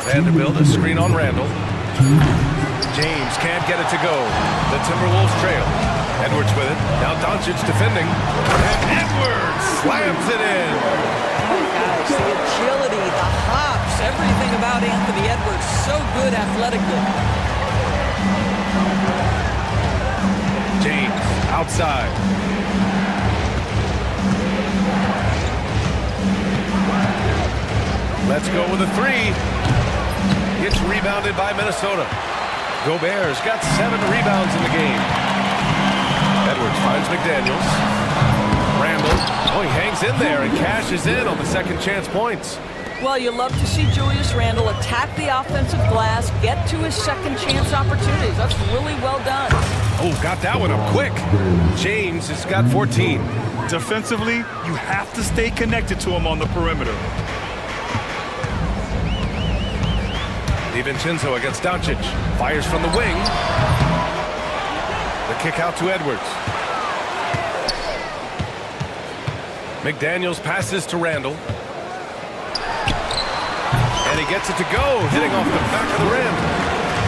Vanderbilt, a screen on Randall. James can't get it to go. The Timberwolves trail. Edwards with it. Now Doncic defending. And Edwards slams it in. Oh, guys, the agility, the hops, everything about Anthony Edwards, so good athletically. James outside. Let's go with a 3. It's rebounded by Minnesota. Gobert's got 7 rebounds in the game. Edwards finds McDaniels. Randall, oh, he hangs in there and cashes in on the second chance points. Well, you love to see Julius Randle attack the offensive glass, get to his second chance opportunities. That's really well done. Oh, got that one up quick. James has got 14. Defensively, you have to stay connected to him on the perimeter. DiVincenzo against Doncic. Fires from the wing. The kick out to Edwards. McDaniels passes to Randall. And he gets it to go, hitting off the back of the rim.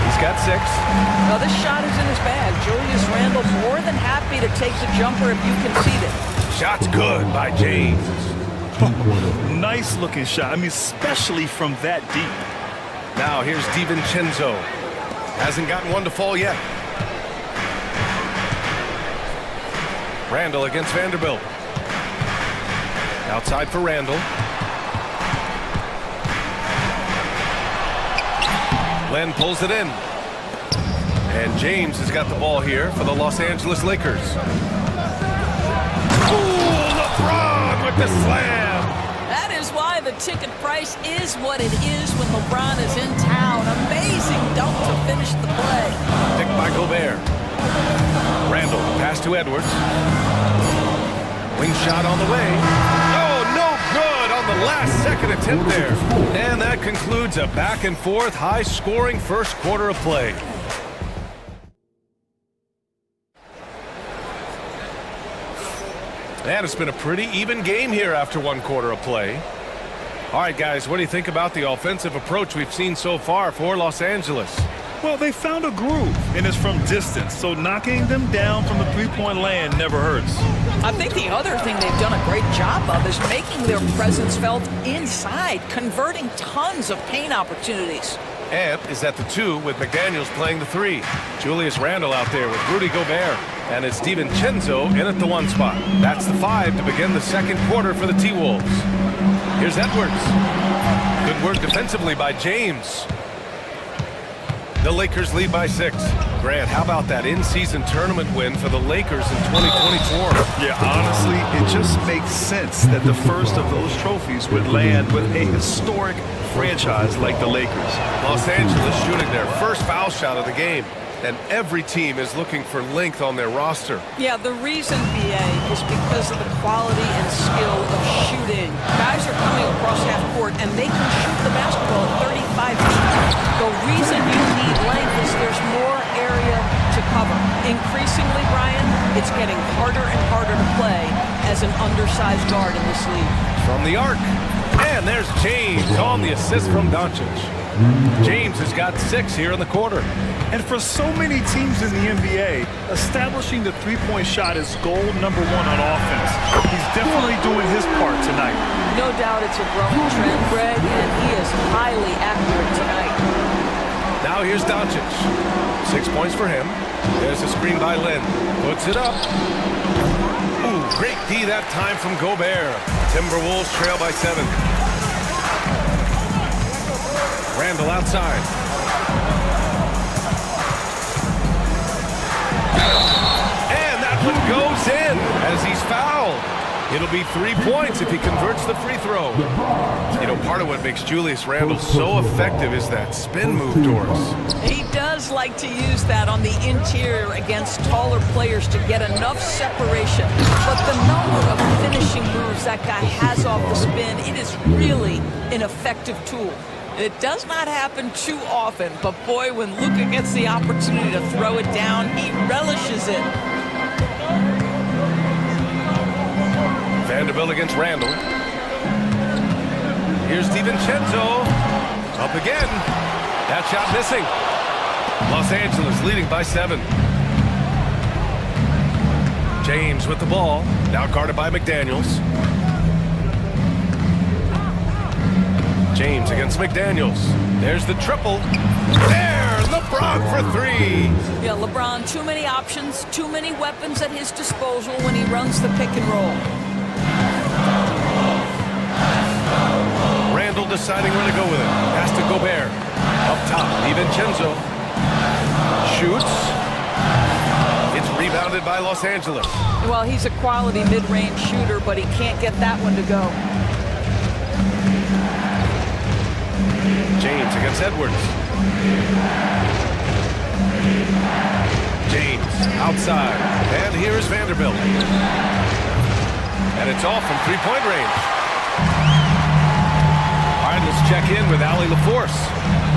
He's got 6. Well, this shot is in his bag. Julius Randle more than happy to take the jumper if you concede it. Shot's good by James. Nice looking shot. I mean, especially from that deep. Now here's DiVincenzo. Hasn't gotten one to fall yet. Randall against Vanderbilt. Outside for Randall. Len pulls it in. And James has got the ball here for the Los Angeles Lakers. Ooh, LeBron with the slam. That is why the ticket price is what it is when LeBron is in town. Amazing dunk to finish the play. Picked by Gobert. Randall, pass to Edwards. Wing shot on the way. Oh, no good on the last second attempt there. And that concludes a back and forth, high-scoring first quarter of play. And it's been a pretty even game here after one quarter of play. All right, guys, what do you think about the offensive approach we've seen so far for Los Angeles? Well, they found a groove, and it's from distance, so knocking them down from the three-point land never hurts. I think the other thing they've done a great job of is making their presence felt inside, converting tons of paint opportunities. Ant is at the 2 with McDaniels playing the 3. Julius Randle out there with Rudy Gobert. And it's DiVincenzo in at the 1 spot. That's the 5 to begin the second quarter for the T-Wolves. Here's Edwards. Good work defensively by James. The Lakers lead by 6. Grant, how about that in-season tournament win for the Lakers in 2024? Yeah, honestly, it just makes sense that the first of those trophies would land with a historic franchise like the Lakers. Los Angeles shooting their first foul shot of the game. And every team is looking for length on their roster. Yeah, the reason, BA, is because of the quality and skill of shooting. Guys are coming across half court, and they can shoot the basketball at 35 feet. The reason you need length is there's more area to cover. Increasingly, Brian, it's getting harder and harder to play as an undersized guard in this league. From the arc. And there's James on the assist from Doncic. James has got 6 here in the quarter. And for so many teams in the NBA, establishing the three-point shot is goal number 1 on offense. He's definitely doing his part tonight. No doubt it's a growing trend, Greg, and he is highly accurate tonight. Now here's Doncic. 6 points for him. There's a screen by Lynn. Puts it up. Ooh, great D that time from Gobert. Timberwolves trail by 7. Randall outside. And that one goes in as he's fouled. It'll be 3 points if he converts the free throw. You know, part of what makes Julius Randle so effective is that spin move, Doris. He does like to use that on the interior against taller players to get enough separation. But the number of finishing moves that guy has off the spin, it is really an effective tool. It does not happen too often, but boy, when Luka gets the opportunity to throw it down, he relishes it. Vanderbilt against Randall. Here's DiVincenzo. Up again. That shot missing. Los Angeles leading by 7. James with the ball. Now guarded by McDaniels. James against McDaniels. There's the triple. There, LeBron for 3. Yeah, LeBron, too many options, too many weapons at his disposal when he runs the pick and roll. Randall deciding where to go with it. Has to Gobert. Up top, DiVincenzo. Shoots. It's rebounded by Los Angeles. Well, he's a quality mid-range shooter, but he can't get that one to go. James against Edwards. James outside. And here is Vanderbilt. And it's off from three-point range. All right, let's check in with Allie LaForce.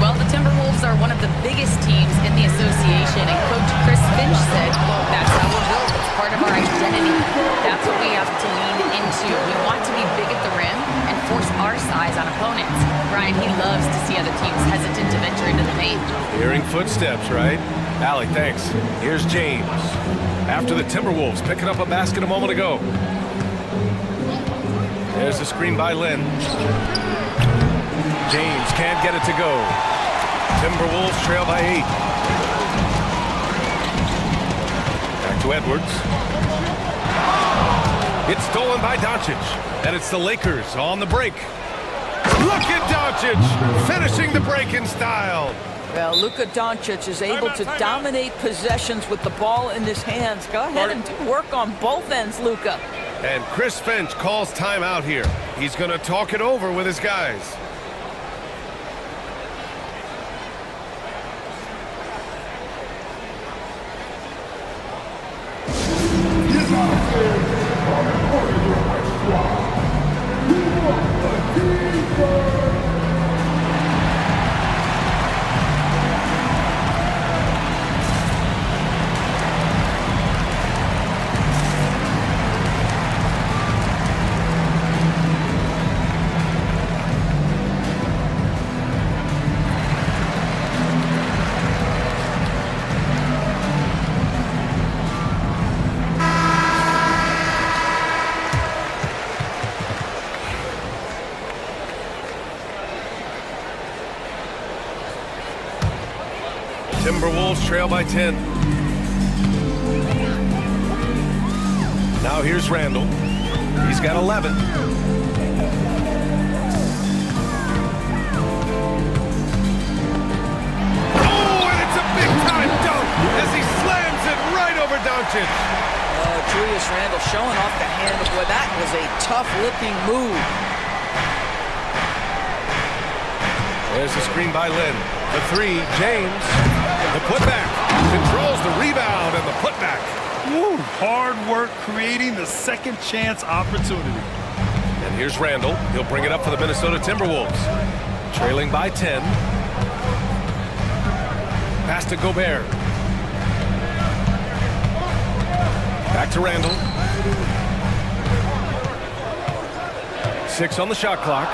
Well, the Timberwolves are one of the biggest teams in the association, and Coach Chris Finch said, that's how we're built. It's part of our identity. That's what we have to lean into. We want to be big at the rim and force our size on opponents. Brian, he loves to see other teams hesitant to venture into the paint. Hearing footsteps, right? Allie, thanks. Here's James. After the Timberwolves picking up a basket a moment ago. There's the screen by Lynn. James can't get it to go. Timberwolves trail by 8. Back to Edwards. It's stolen by Doncic. And it's the Lakers on the break. Look at Doncic finishing the break in style. Well, Luka Doncic is able to dominate possessions with the ball in his hands. Go ahead and do work on both ends, Luka. And Chris Finch calls timeout here. He's going to talk it over with his guys. Timberwolves trail by 10. Now here's Randall. He's got 11. Oh, and Doncic. Julius Randle showing off the hand. Boy, that was a tough-looking move. There's the screen by Lynn. The three, James. The putback. Controls the rebound and the putback. Woo, hard work creating the second chance opportunity. And here's Randle. He'll bring it up for the Minnesota Timberwolves. Trailing by 10. Pass to Gobert. Back to Randle. 6 on the shot clock.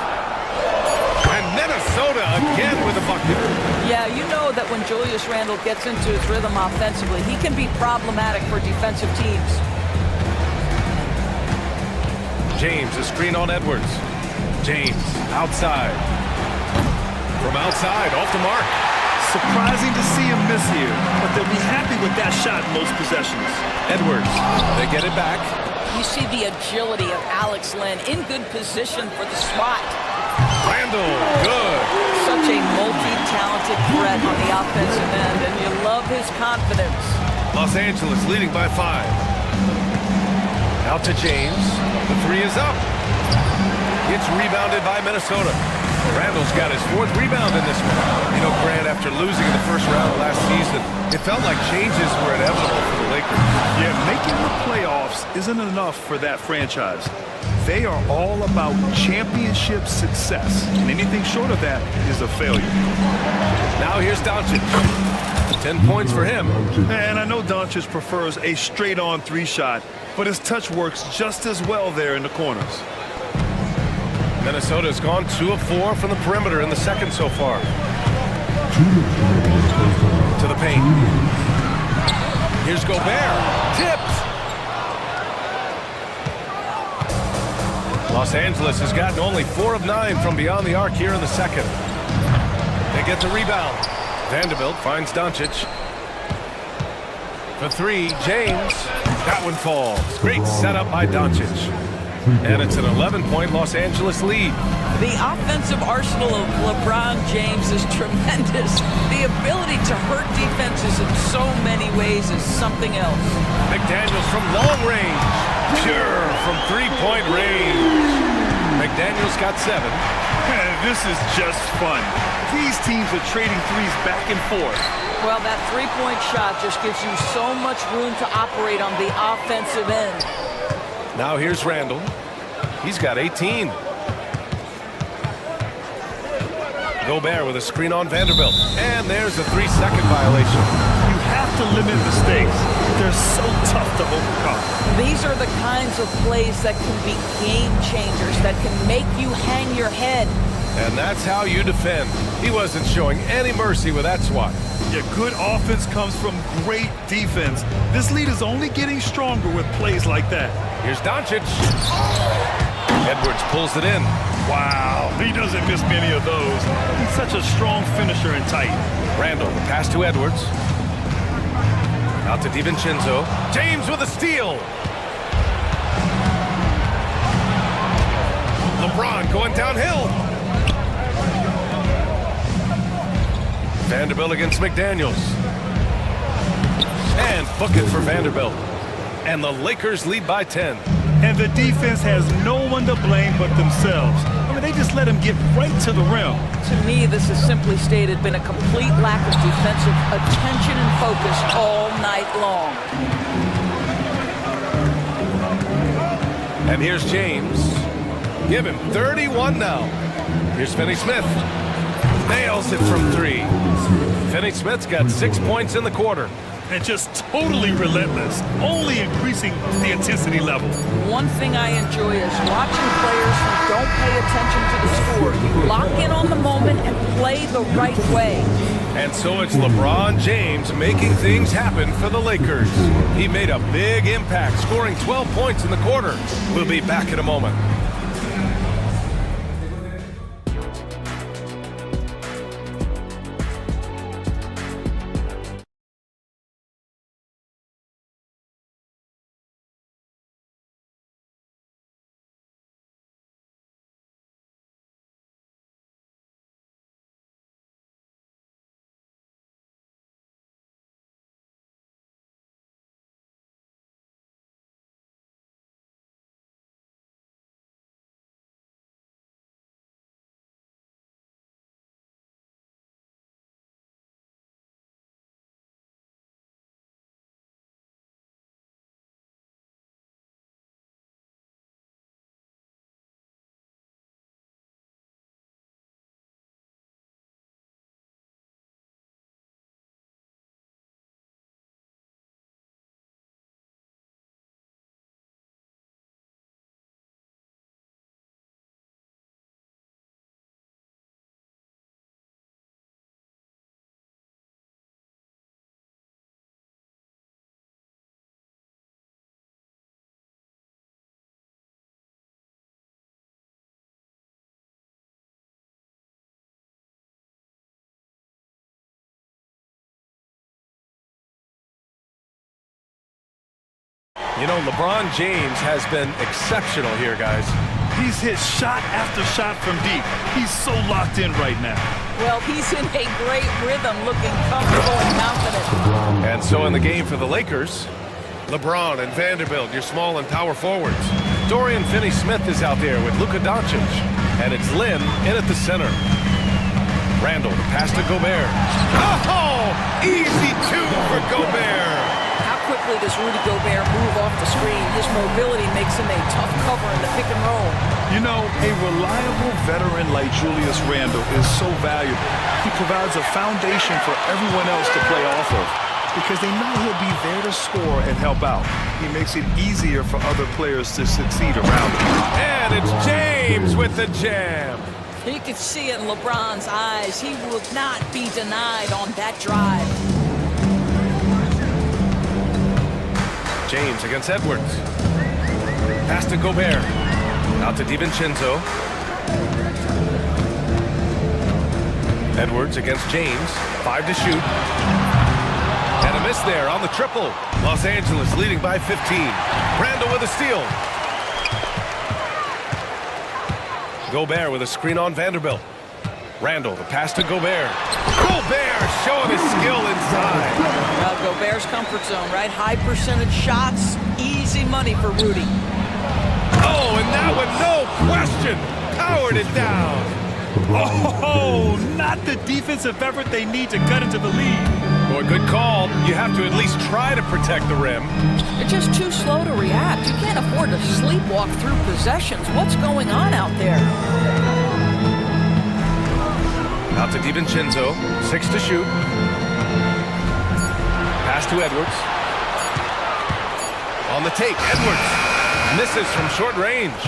And Minnesota again with a bucket. Yeah, you know that when Julius Randle gets into his rhythm offensively, he can be problematic for defensive teams. James, a screen on Edwards. James, outside. From outside, off the mark. Surprising to see him miss here, but they'll be happy with that shot in most possessions. Edwards, they get it back. You see the agility of Alex Len in good position for the swat. Randle, good. Such a multi-talented threat on the offensive end, and you love his confidence. Los Angeles leading by 5. Out to James. The three is up. It's rebounded by Minnesota. Randle's got his 4th rebound in this one. You know, Grant, after losing in the first round last season, it felt like changes were inevitable for the Lakers. Yeah, making the playoffs isn't enough for that franchise. They are all about championship success, and anything short of that is a failure. Now here's Doncic. 10 points for him. And I know Doncic prefers a straight-on 3 shot, but his touch works just as well there in the corners. Minnesota's gone 2 of 4 from the perimeter in the second so far. To the paint. Here's Gobert. Tipped. Los Angeles has gotten only 4 of 9 from beyond the arc here in the second. They get the rebound. Vanderbilt finds Doncic. For 3, James. That one falls. Great setup by Doncic. And it's an 11-point Los Angeles lead. The offensive arsenal of LeBron James is tremendous. The ability to hurt defenses in so many ways is something else. McDaniels from long range. Pure from 3-point range. McDaniels got 7. This is just fun. These teams are trading threes back and forth. Well, that 3-point shot just gives you so much room to operate on the offensive end. Now here's Randle. He's got 18. Gobert with a screen on Vanderbilt. And there's a 3-second violation. You have to limit mistakes. They're so tough to overcome. These are the kinds of plays that can be game changers, that can make you hang your head. And that's how you defend. He wasn't showing any mercy with that swat. Yeah, good offense comes from great defense. This lead is only getting stronger with plays like that. Here's Doncic. Edwards pulls it in. Wow, he doesn't miss many of those. He's such a strong finisher and tight. Randle, the pass to Edwards. Out to DiVincenzo. James with a steal. LeBron going downhill. Vanderbilt against McDaniels. And book it for Vanderbilt. And the Lakers lead by 10. And the defense has no one to blame but themselves. I mean, they just let him get right to the rim. To me, this has simply stated been a complete lack of defensive attention and focus all night long. And here's James. Give him 31 now. Here's Finney-Smith. Nails it from 3. Finney-Smith's got 6 points in the quarter. And just totally relentless, only increasing the intensity level. One thing I enjoy is watching players who don't pay attention to the score. Lock in on the moment and play the right way. And so it's LeBron James making things happen for the Lakers. He made a big impact, scoring 12 points in the quarter. We'll be back in a moment. You know, LeBron James has been exceptional here, guys. He's hit shot after shot from deep. He's so locked in right now. Well, he's in a great rhythm, looking comfortable and confident. And so in the game for the Lakers, LeBron and Vanderbilt, your small and power forwards. Dorian Finney-Smith is out there with Luka Doncic. And it's Lim in at the center. Randall, the pass to Gobert. Oh, easy two for Gobert. How quickly does Rudy Gobert move off the screen? His mobility makes him a tough cover in the pick and roll. You know, a reliable veteran like Julius Randle is so valuable. He provides a foundation for everyone else to play off of because they know he'll be there to score and help out. He makes it easier for other players to succeed around him. And it's James with the jam. You could see it in LeBron's eyes. He will not be denied on that drive. James against Edwards. Pass to Gobert. Out to DiVincenzo. Edwards against James. 5 to shoot. And a miss there on the triple. Los Angeles leading by 15. Randall with a steal. Gobert with a screen on Vanderbilt. Randall, the pass to Gobert. Gobert showing his skill inside. Well, Gobert's comfort zone, right? High percentage shots, easy money for Rudy. Oh, and that one, no question, powered it down. Oh, not the defensive effort they need to cut into the lead. Boy, good call. You have to at least try to protect the rim. They're just too slow to react. You can't afford to sleepwalk through possessions. What's going on out there? Out to DiVincenzo, 6 to shoot. Pass to Edwards. On the take, Edwards misses from short range.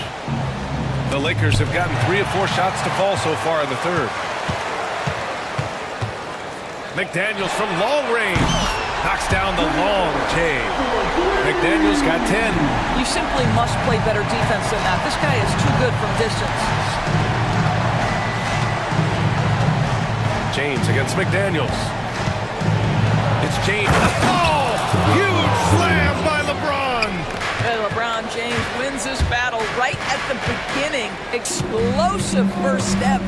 The Lakers have gotten 3 of 4 shots to fall so far in the third. McDaniels from long range knocks down the long J. McDaniels got 10. You simply must play better defense than that. This guy is too good from distance. James against McDaniels. It's James. Oh! Huge slam by LeBron! And LeBron James wins this battle right at the beginning. Explosive first step.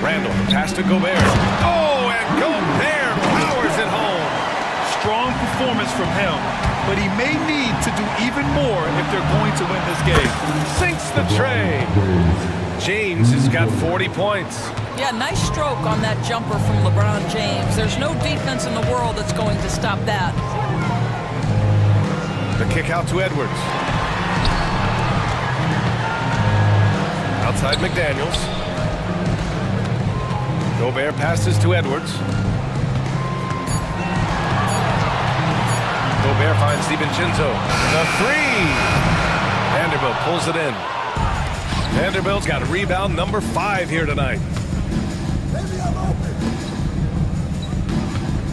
Randall, pass to Gobert. Oh, and Gobert powers it home. Strong performance from him, but he may need to do even more if they're going to win this game. Sinks the tray. James has got 40 points. Yeah, nice stroke on that jumper from LeBron James. There's no defense in the world that's going to stop that. The kick out to Edwards. Outside McDaniels. Gobert passes to Edwards. Gobert finds DiVincenzo. The 3! Vanderbilt pulls it in. Vanderbilt's got rebound number 5 here tonight.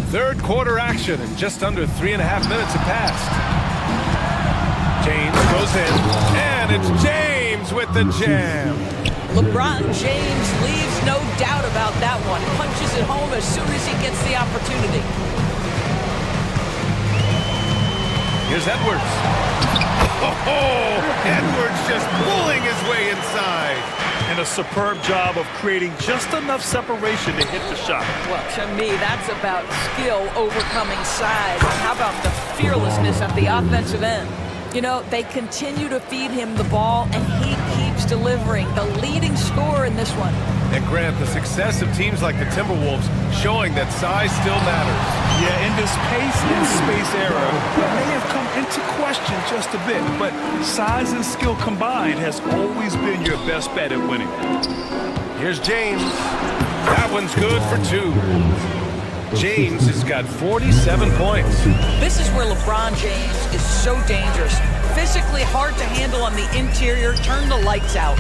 Third quarter action, and just under 3.5 minutes have passed. James goes in, and it's James with the jam. LeBron James leaves no doubt about that one. Punches it home as soon as he gets the opportunity. Here's Edwards. Oh, Edwards just pulling his way inside. And a superb job of creating just enough separation to hit the shot. Well, to me, that's about skill overcoming size. How about the fearlessness at the offensive end? You know, they continue to feed him the ball, and he keeps delivering. The leading scorer in this one. And Grant, the success of teams like the Timberwolves showing that size still matters. Yeah, in this pace and space era, it may have come into question just a bit, but size and skill combined has always been your best bet at winning. Here's James. That one's good for 2. James has got 47 points. This is where LeBron James is so dangerous. Physically hard to handle on the interior. Turn the lights out.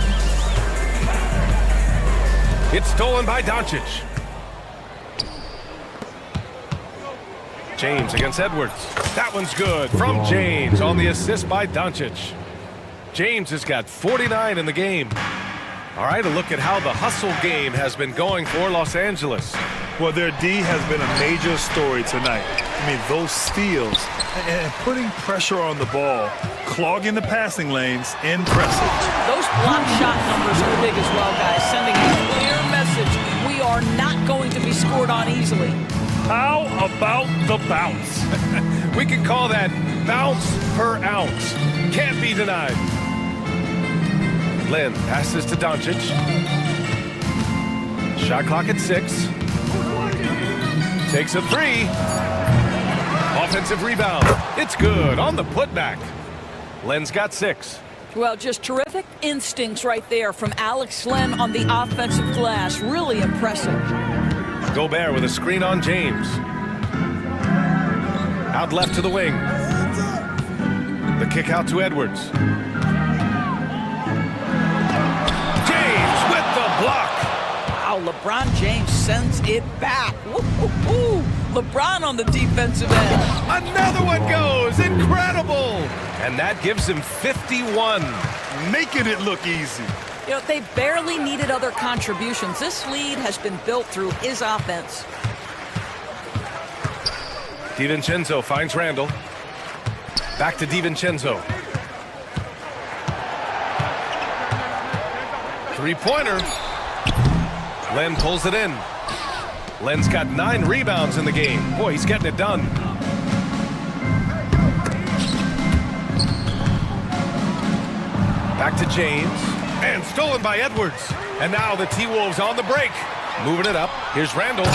It's stolen by Doncic. James against Edwards. That one's good from James on the assist by Doncic. James has got 49 in the game. All right, a look at how the hustle game has been going for Los Angeles. Well, their D has been a major story tonight. I mean, those steals and putting pressure on the ball, clogging the passing lanes, impressive. Those block shot numbers are big as well, guys, sending a clear message. We are not going to be scored on easily. How about the bounce? We can call that bounce per ounce. Can't be denied. Lynn passes to Doncic. Shot clock at 6. Takes a 3. Offensive rebound. It's good on the putback. Len's got 6. Well, just terrific instincts right there from Alex Len on the offensive glass. Really impressive. Gobert with a screen on James. Out left to the wing. The kick out to Edwards. James with the block. Wow, LeBron James sends it back. Woo-hoo-hoo. LeBron on the defensive end. Another one goes. Incredible. And that gives him 51. Making it look easy. You know, they barely needed other contributions. This lead has been built through his offense. DiVincenzo finds Randall. Back to DiVincenzo. Three-pointer. Len pulls it in. Len's got 9 rebounds in the game. Boy, he's getting it done. Back to James. And stolen by Edwards. And now the T-Wolves on the break. Moving it up. Here's Randall. Oh!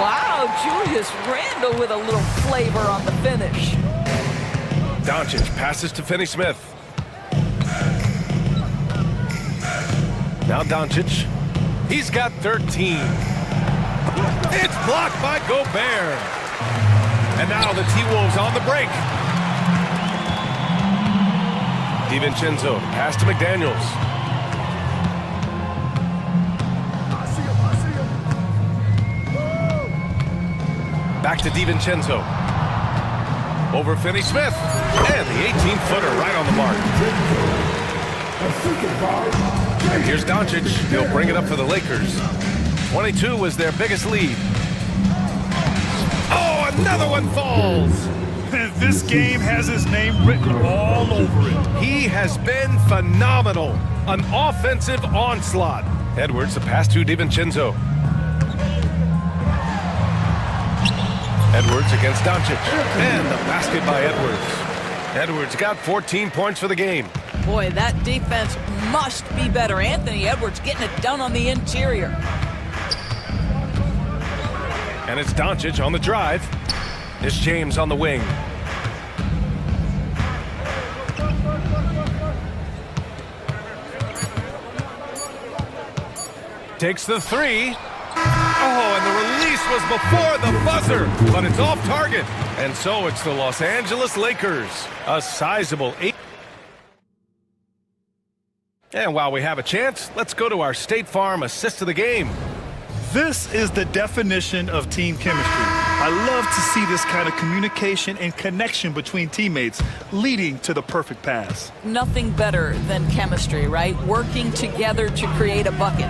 Wow, Julius Randle with a little flavor on the finish. Doncic passes to Finney-Smith. Now Doncic. He's got 13. It's blocked by Gobert. And now the T-Wolves on the break. DiVincenzo pass to McDaniels. Back to DiVincenzo. Over Finney-Smith. And the 18-footer right on the mark. And here's Doncic. He'll bring it up for the Lakers. 22 was their biggest lead. Oh, another one falls. This game has his name written all over it. He has been phenomenal. An offensive onslaught. Edwards, the pass to DiVincenzo. Edwards against Doncic. And the basket by Edwards. Edwards got 14 points for the game. Boy, that defense must be better. Anthony Edwards getting it done on the interior. And it's Doncic on the drive. It's James on the wing. Takes the 3. Oh, and the release was before the buzzer, but it's off target. And so it's the Los Angeles Lakers. A sizable 8. And while we have a chance, let's go to our State Farm assist of the game. This is the definition of team chemistry. I love to see this kind of communication and connection between teammates leading to the perfect pass. Nothing better than chemistry, right? Working together to create a bucket.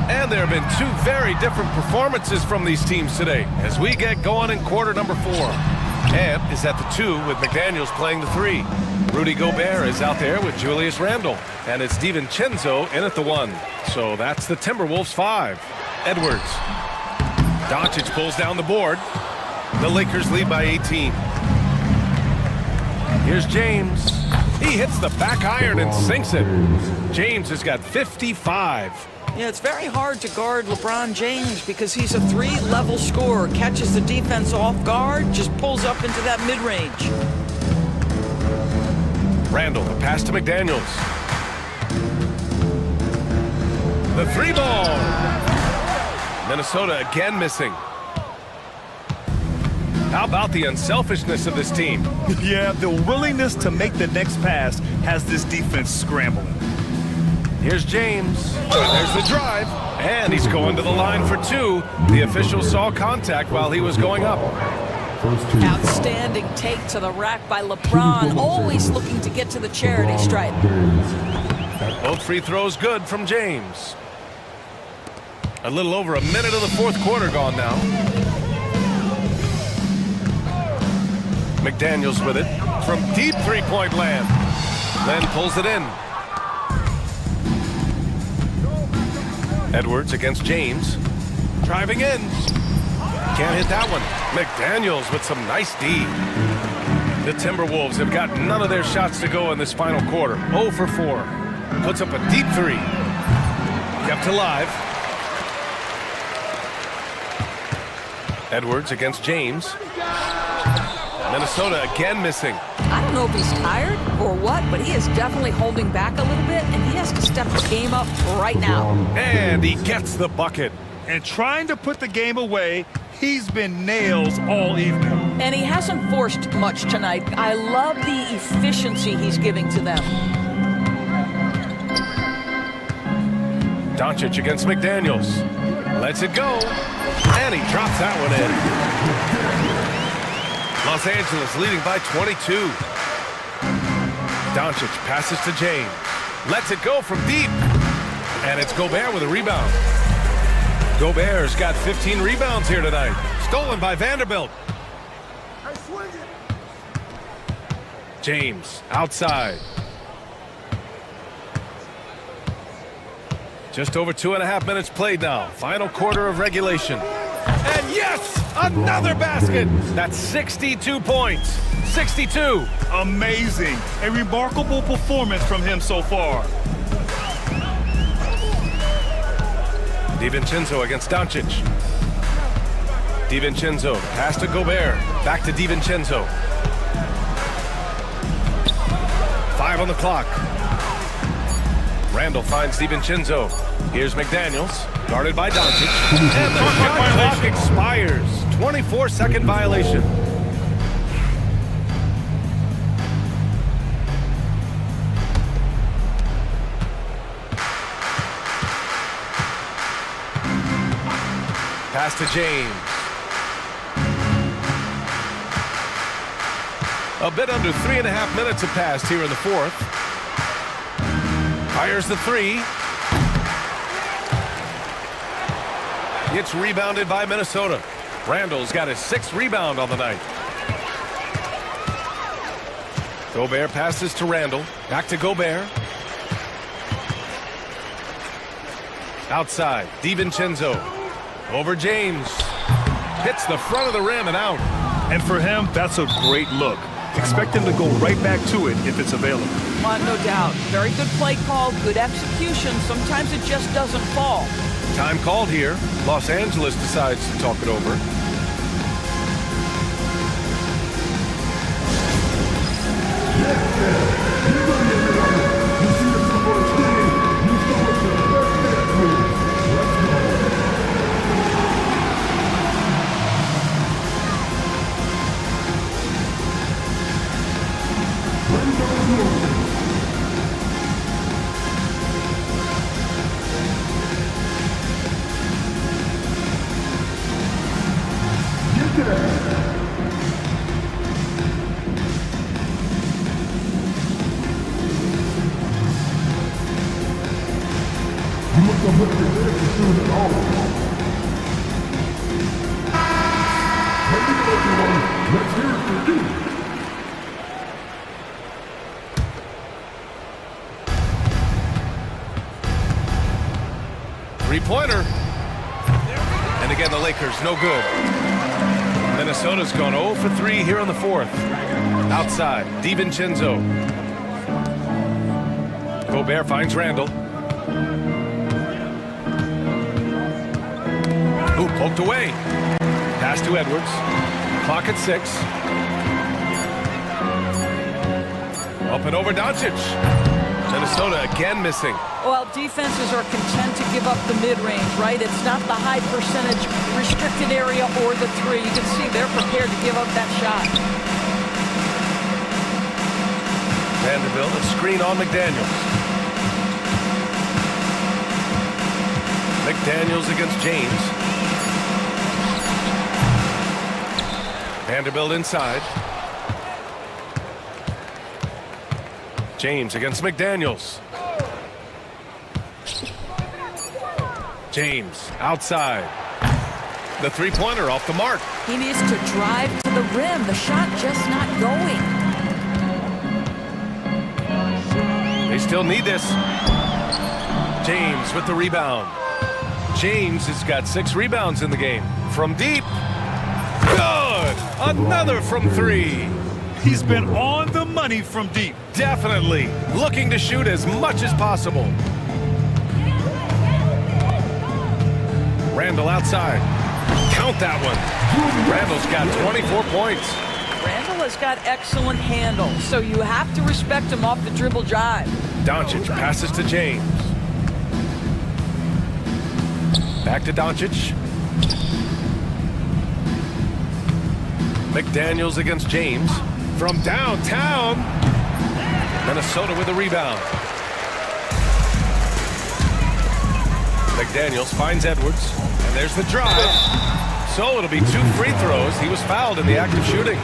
And there have been 2 very different performances from these teams today as we get going in quarter number 4. Amp is at the 2 with McDaniels playing the 3. Rudy Gobert is out there with Julius Randle. And it's DiVincenzo in at the 1. So that's the Timberwolves 5. Edwards. Doncic pulls down the board. The Lakers lead by 18. Here's James. He hits the back iron and sinks it. James has got 55. Yeah, it's very hard to guard LeBron James because he's a 3-level scorer. Catches the defense off guard, just pulls up into that mid-range. Randall, the pass to McDaniels. The 3-ball. Minnesota again missing. How about the unselfishness of this team? Yeah, the willingness to make the next pass has this defense scrambling. Here's James. There's the drive. And he's going to the line for 2. The official saw contact while he was going up. Outstanding take to the rack by LeBron. Always looking to get to the charity stripe. Both free throws good from James. A little over a minute of the fourth quarter gone now. McDaniels with it from deep three-point land. Then pulls it in. Edwards against James. Driving in. Can't hit that one. McDaniels with some nice D. The Timberwolves have got none of their shots to go in this final quarter. 0 for 4. Puts up a deep three. Kept alive. Edwards against James. Minnesota again missing. I don't know if he's tired or what, but he is definitely holding back a little bit, and he has to step his game up right now. And he gets the bucket. And trying to put the game away, he's been nails all evening. And he hasn't forced much tonight. I love the efficiency he's giving to them. Doncic against McDaniels. Lets it go. And he drops that one in. Los Angeles leading by 22. Doncic passes to James. Lets it go from deep. And it's Gobert with a rebound. Gobert's got 15 rebounds here tonight. Stolen by Vanderbilt. James outside. Just over 2.5 minutes played now. Final quarter of regulation. And yes, another basket. That's 62 points. 62. Amazing. A remarkable performance from him so far. DiVincenzo against Doncic. DiVincenzo pass to Gobert. Back to DiVincenzo. 5 on the clock. Randall finds DiVincenzo. Here's McDaniels, guarded by Doncic. And the shot clock expires. 24-second violation. Pass to James. A bit under 3.5 minutes have passed here in the fourth. Fires the three. It's rebounded by Minnesota. Randall's got his 6th rebound on the night. Gobert passes to Randall. Back to Gobert. Outside, DiVincenzo. Over James. Hits the front of the rim and out. And for him, that's a great look. Expect him to go right back to it if it's available. No doubt. Very good play call, good execution. Sometimes it just doesn't fall. Time called here. Los Angeles decides to talk it over. Three-pointer. And again, the Lakers, no good. Minnesota's gone 0 for 3 here in the fourth. Outside, DiVincenzo. Gobert finds Randall. Ooh, poked away. Pass to Edwards. Clock at 6. Up and over Doncic. Minnesota again missing. Well, defenses are content to give up the mid-range, right? It's not the high percentage restricted area or the three. You can see they're prepared to give up that shot. Vanderbilt, a screen on McDaniels. McDaniels against James. Vanderbilt inside. James against McDaniels. James, outside. The three-pointer off the mark. He needs to drive to the rim. The shot just not going. They still need this. James with the rebound. James has got 6 rebounds in the game. From deep. Good! Another from 3. He's been on the money from deep. Definitely. Looking to shoot as much as possible. Randall outside. Count that one. Randall's got 24 points. Randall has got excellent handle, so you have to respect him off the dribble drive. Doncic passes to James. Back to Doncic. McDaniels against James. From downtown. Minnesota with the rebound. McDaniels finds Edwards. And there's the drive. So it'll be 2 free throws. He was fouled in the act of shooting.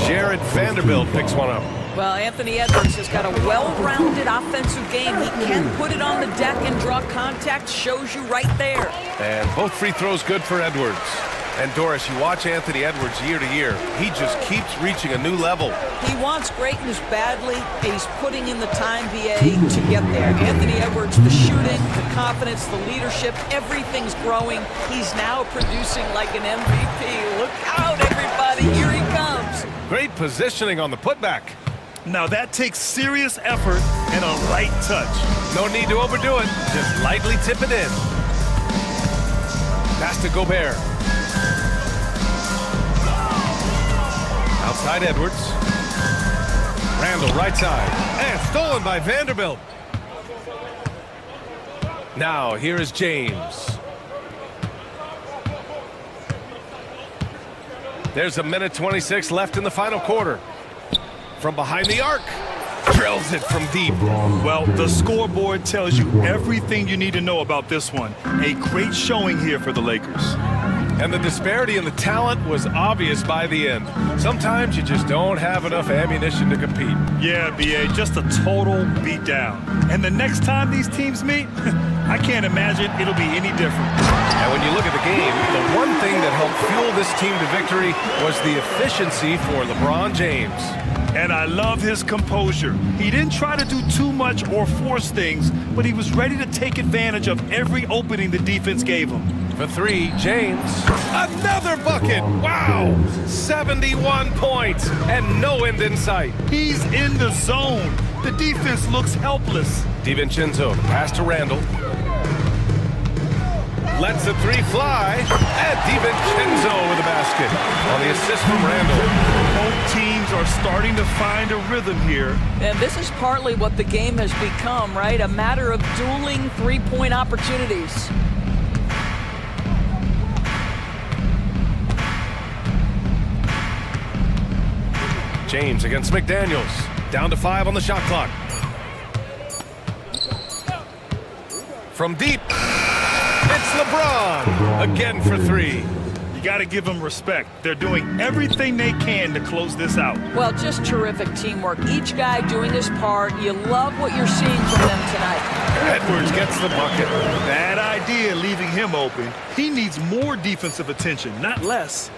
Jared Vanderbilt picks one up. Well, Anthony Edwards has got a well-rounded offensive game. He can put it on the deck and draw contact. Shows you right there. And both free throws good for Edwards. And Doris, you watch Anthony Edwards year to year. He just keeps reaching a new level. He wants greatness badly, and he's putting in the time, BA, to get there. Anthony Edwards, the shooting, the confidence, the leadership, everything's growing. He's now producing like an MVP. Look out, everybody. Here he comes. Great positioning on the putback. Now that takes serious effort and a light touch. No need to overdo it. Just lightly tip it in. Pass to Gobert. Outside Edwards. Randall right side. And stolen by Vanderbilt. Now here is James. There's a minute 26 left in the final quarter. From behind the arc. Drills it from deep. Well, the scoreboard tells you everything you need to know about this one. A great showing here for the Lakers. And the disparity in the talent was obvious by the end. Sometimes you just don't have enough ammunition to compete. Yeah, BA, just a total beatdown. And the next time these teams meet, I can't imagine it'll be any different. And when you look at the game, the one thing that helped fuel this team to victory was the efficiency for LeBron James. And I love his composure. He didn't try to do too much or force things, but he was ready to take advantage of every opening the defense gave him. For 3, James. Another bucket! Wow! 71 points and no end in sight. He's in the zone. The defense looks helpless. DiVincenzo, pass to Randall. Lets the 3 fly. And DiVincenzo with a basket on the assist from Randall. Both teams are starting to find a rhythm here. And this is partly what the game has become, right? A matter of dueling three-point opportunities. James against McDaniels. Down to 5 on the shot clock. From deep. It's LeBron. Again for 3. You got to give them respect. They're doing everything they can to close this out. Well, just terrific teamwork. Each guy doing his part. You love what you're seeing from them tonight. Edwards gets the bucket. Bad idea leaving him open. He needs more defensive attention, not less.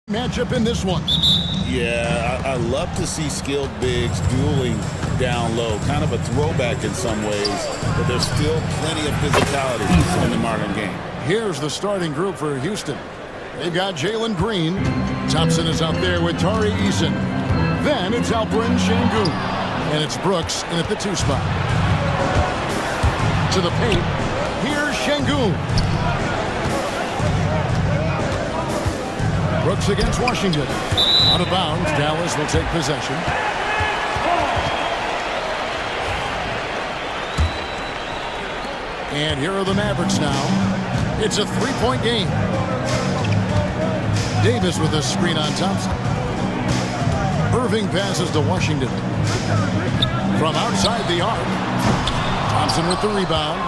Matchup in this one. Yeah, I love to see skilled bigs dueling down low. Kind of a throwback in some ways, but there's still plenty of physicality in the modern game. Here's the starting group for Houston. They've got Jalen Green. Thompson is out there with Tari Eason. Then it's Alperen Şengün. And it's Brooks in at the 2 spot. To the paint. Here's Şengün. Brooks against Washington. Out of bounds. Dallas will take possession. And here are the Mavericks now. It's a 3-point game. Davis with a screen on Thompson. Irving passes to Washington. From outside the arc. Thompson with the rebound.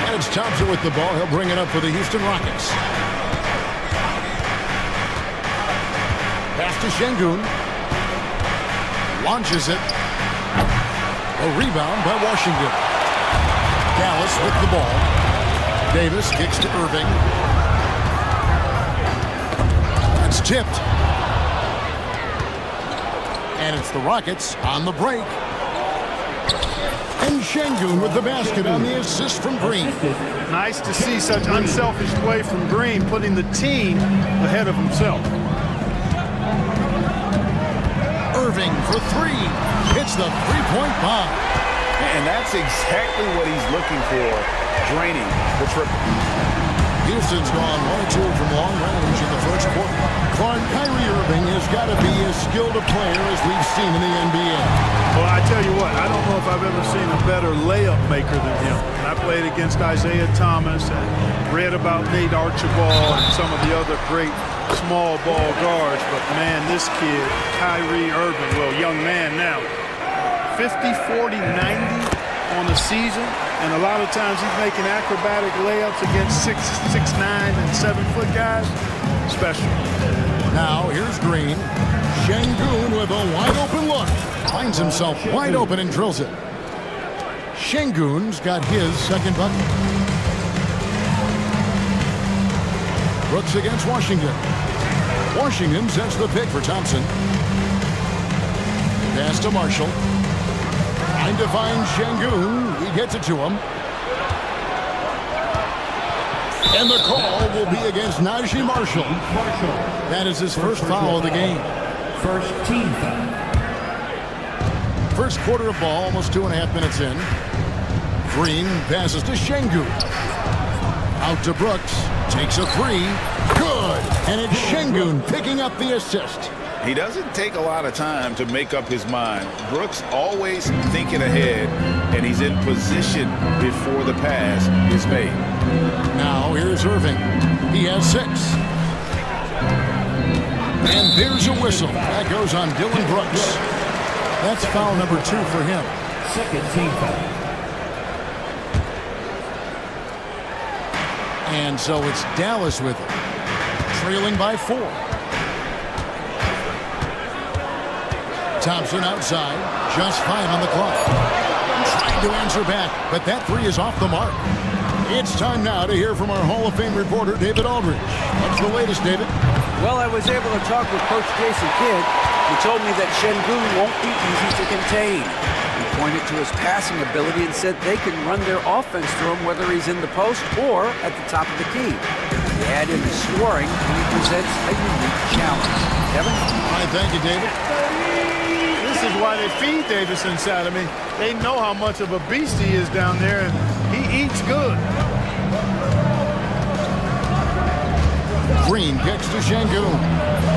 And it's Thompson with the ball. He'll bring it up for the Houston Rockets. Pass to Şengün. Launches it. A rebound by Washington. Dallas with the ball. Davis kicks to Irving. It's tipped. And it's the Rockets on the break. And Şengün with the basket on the assist from Green. Nice to see such unselfish play from Green, putting the team ahead of himself. Irving for 3. Hits the 3-point bomb. And that's exactly what he's looking for, draining the triple. Houston's gone 1-2 from long range in the first quarter. Clark, Kyrie Irving has got to be as skilled a player as we've seen in the NBA. Well, I tell you what, I don't know if I've ever seen a better layup maker than him. I played against Isaiah Thomas and read about Nate Archibald and some of the other great small ball guards, but man, this kid, Kyrie Irving, well, young man now, 50, 40, 90 on the season, and a lot of times he's making acrobatic layups against 6'9" and 7-foot guys. Special. Now here's Green. Şengün with a wide open look. Finds himself wide open and drills it. Şengün's got his second bucket. Brooks against Washington. Washington sets the pick for Thompson. Pass to Marshall. Trying to find Şengün. He gets it to him. And the call will be against Najee Marshall. That is his first foul of the game. First team foul. First quarter of ball, almost 2.5 minutes in. Green passes to Şengün. Out to Brooks. Takes a 3. Good. And it's Şengün picking up the assist. He doesn't take a lot of time to make up his mind. Brooks always thinking ahead, and he's in position before the pass is made. Now here's Irving. He has 6. And there's a whistle. That goes on Dylan Brooks. That's foul number 2 for him. Second team foul. And so it's Dallas with it. Trailing by 4. Thompson outside. Just 5 on the clock. Trying to answer back, but that 3 is off the mark. It's time now to hear from our Hall of Fame reporter, David Aldridge. What's the latest, David? Well, I was able to talk with Coach Jason Kidd. He told me that Şengün won't be easy to contain. He pointed to his passing ability and said they can run their offense through him whether he's in the post or at the top of the key. You add in the scoring, and he presents a unique challenge. Kevin? All right, thank you, David. This is why they feed Davis inside. I mean, they know how much of a beast he is down there, and he eats good. Green kicks to Şengün.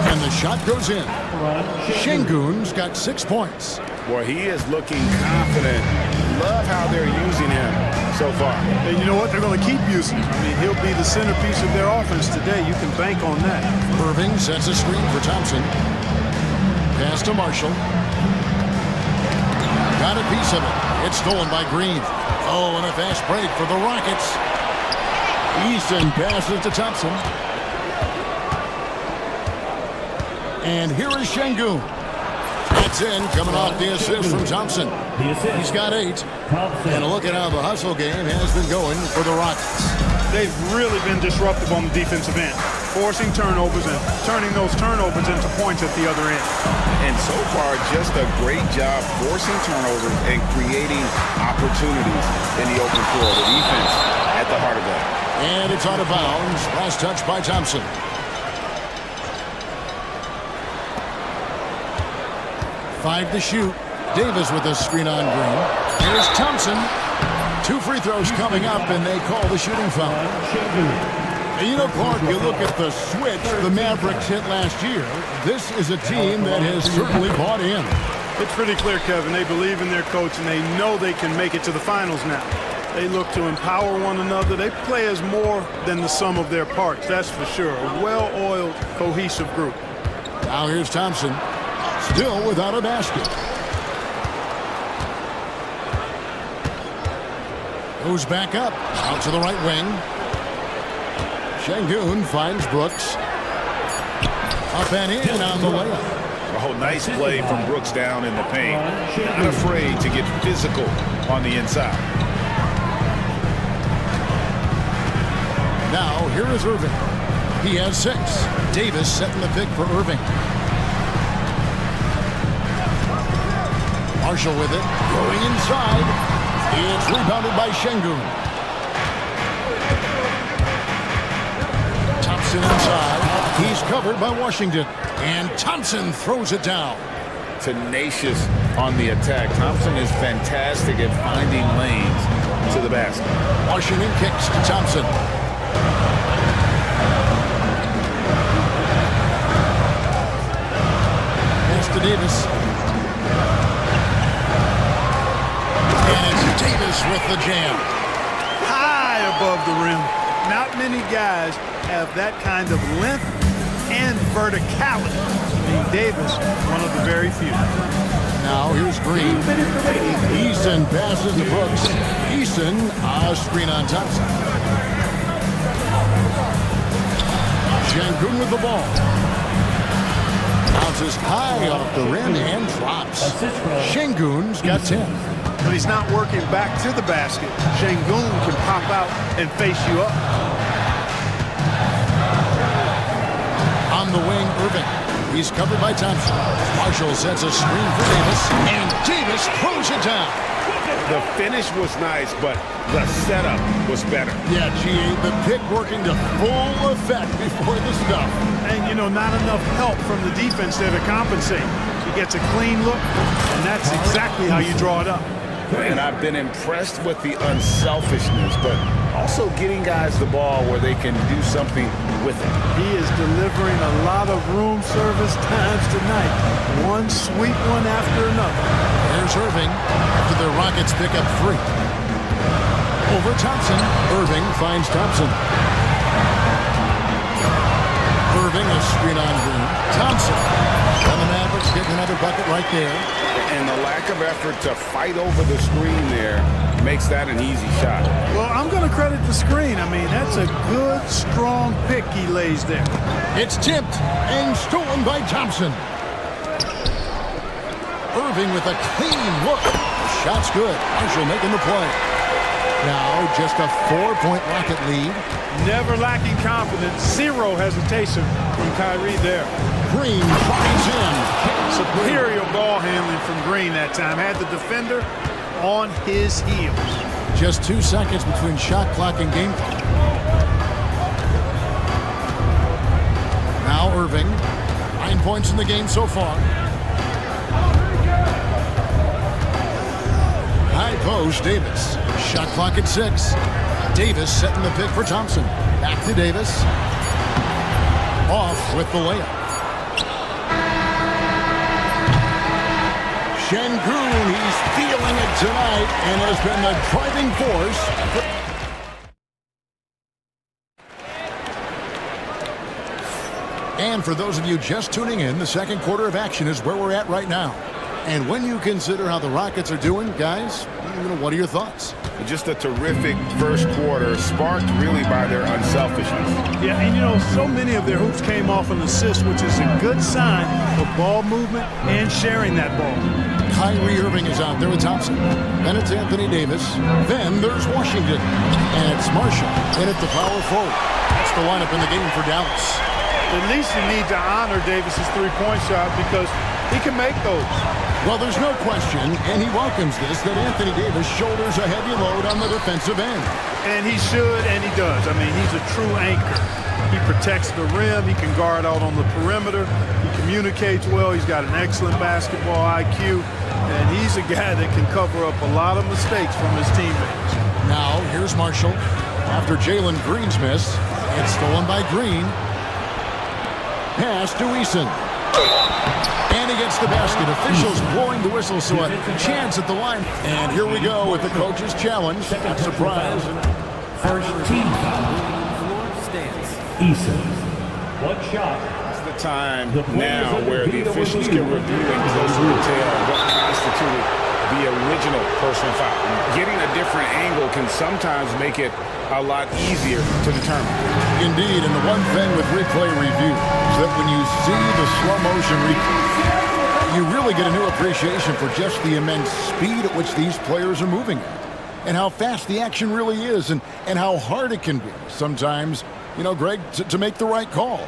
And the shot goes in. Şengün's got 6 points. Boy, he is looking confident. Love how they're using him so far. And you know what? They're going to keep using him. I mean, he'll be the centerpiece of their offense today. You can bank on that. Irving sets a screen for Thompson. Pass to Marshall. Got a piece of it. It's stolen by Green. Oh, and a fast break for the Rockets. Easton passes to Thompson. And here is Şengün. That's in, coming off the assist from Thompson. He's got 8. And look at how the hustle game has been going for the Rockets. They've really been disruptive on the defensive end. forcing turnovers and turning those turnovers into points at the other end. And so far, just a great job forcing turnovers and creating opportunities in the open floor. The defense at the heart of that. And it's out of bounds. Last touch by Thompson. Five to shoot. Davis with a screen on Green. Here's Thompson. 2 free throws coming up, and they call the shooting foul. You know, Clark, you look at the switch the Mavericks hit last year. This is a team that has certainly bought in. It's pretty clear, Kevin. They believe in their coach, and they know they can make it to the finals now. They look to empower one another. They play as more than the sum of their parts, that's for sure. A well-oiled, cohesive group. Now here's Thompson, still without a basket. Goes back up, out to the right wing. Şengün finds Brooks. Up and in on the layup. Oh, nice play from Brooks down in the paint. Not afraid to get physical on the inside. Now, here is Irving. He has 6. Davis setting the pick for Irving. Marshall with it, going inside. It's rebounded by Şengün. Thompson inside. He's covered by Washington. And Thompson throws it down. Tenacious on the attack. Thompson is fantastic at finding lanes to the basket. Washington kicks to Thompson. Pass to Davis. And it's Davis with the jam. High above the rim. Not many guys have that kind of length and verticality. Davis, one of the very few. Now here's Green. Easton passes to Brooks. Easton, a screen on Thompson. Şengün with the ball. Bounces high off the rim and drops. Şengün's got 10. But he's not working back to the basket. Şengün can pop out and face you up. On the wing, Irving. He's covered by Thompson. Marshall sets a screen for Davis, and Davis throws it down. The finish was nice, but the setup was better. Yeah, G.A., the pick working to full effect before the stuff. And, you know, not enough help from the defense there to compensate. He gets a clean look, and that's exactly how you draw it up. And I've been impressed with the unselfishness, but also getting guys the ball where they can do something with it. He is delivering a lot of room service times tonight. One sweet one after another. There's Irving after the Rockets pick up 3. Over Thompson. Irving finds Thompson. Irving, a screen on Green. Thompson. And the Mavericks getting another bucket right there. And the lack of effort to fight over the screen there makes that an easy shot. Well, I'm going to credit the screen. I mean, that's a good, strong pick he lays there. It's tipped and stolen by Thompson. Irving with a clean look. The shot's good. Marshall making the play. Now just a 4-point Rocket lead. Never lacking confidence. Zero hesitation from Kyrie there. Green finds him. Superior ball handling from Green that time. Had the defender on his heels. Just 2 seconds between shot clock and game clock. Now Irving. 9 points in the game so far. High post, Davis. Shot clock at 6. Davis setting the pick for Thompson. Back to Davis. Off with the layup. Şengün, he's feeling it tonight and has been the driving force. And for those of you just tuning in, the second quarter of action is where we're at right now. And when you consider how the Rockets are doing, guys, what are your thoughts? Just a terrific first quarter, sparked really by their unselfishness. Yeah, and you know, so many of their hoops came off an assist, which is a good sign for ball movement and sharing that ball. Kyrie Irving is out there with Thompson. Then it's Anthony Davis. Then there's Washington. And it's Marshall in at the power forward. That's the lineup in the game for Dallas. At least you need to honor Davis's three-point shot because he can make those. Well, there's no question, and he welcomes this, that Anthony Davis shoulders a heavy load on the defensive end. And he should, and he does. I mean, he's a true anchor. He protects the rim. He can guard out on the perimeter. He communicates well. He's got an excellent basketball IQ. And he's a guy that can cover up a lot of mistakes from his teammates. Now, here's Marshall. After Jalen Green's miss, it's stolen by Green. Pass to Eason. And he gets the basket. Officials blowing the whistle, so a chance at the line. And here we go with the coach's challenge. Not surprise. First team foul. Eason. One shot. It's the time now where the officials can review in closer detail what constituted the original personal foul. Getting a different angle can sometimes make it a lot easier to determine. Indeed, and the one thing with replay review is that when you see the slow motion replay, you really get a new appreciation for just the immense speed at which these players are moving at, and how fast the action really is, and how hard it can be sometimes, you know, Greg, to make the right call.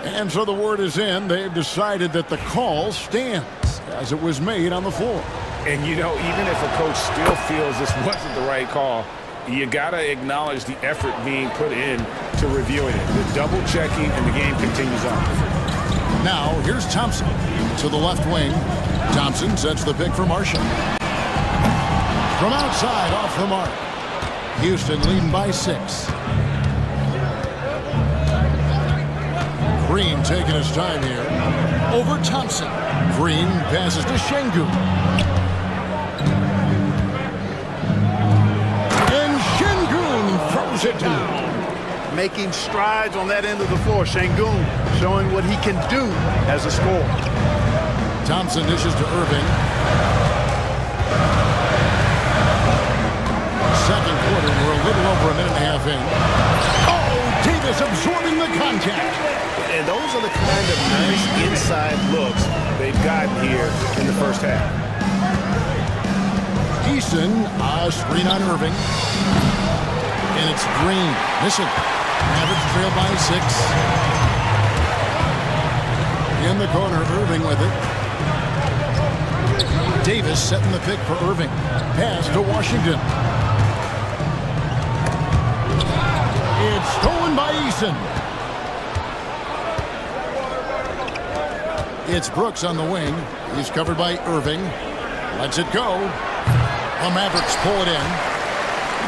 And so the word is in. They've decided that the call stands as it was made on the floor. And, you know, even if a coach still feels this wasn't the right call, you got to acknowledge the effort being put in to reviewing it. The double checking, and the game continues on. Now, here's Thompson to the left wing. Thompson sets the pick for Marshall. From outside, off the mark. Houston leading by 6. Green taking his time here. Over Thompson. Green passes to Şengün. And Şengün throws it down. Making strides on that end of the floor. Şengün showing what he can do as a scorer. Thompson dishes to Irving. Second quarter, we're a little over a minute and a half in. Oh, Davis absorbing the contact. And those are the kind of nice inside looks they've gotten here in the first half. Eason, screen on Irving. And it's Green. Missing. Mavericks trail by 6. In the corner, Irving with it. Davis setting the pick for Irving. Pass to Washington. It's stolen by Eason. It's Brooks on the wing. He's covered by Irving. Lets it go. The Mavericks pull it in.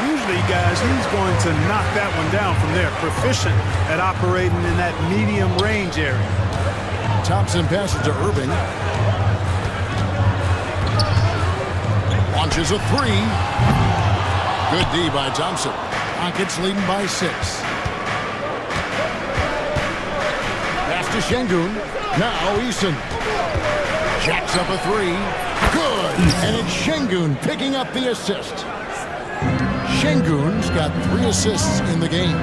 Usually, guys, he's going to knock that one down from there. Proficient at operating in that medium range area. Thompson passes to Irving. Launches a 3. Good D by Thompson. Rockets leading by 6. Pass to Şengün. Now Eason. Jacks up a 3. Good. And it's Şengün picking up the assist. Şengün's got 3 assists in the game.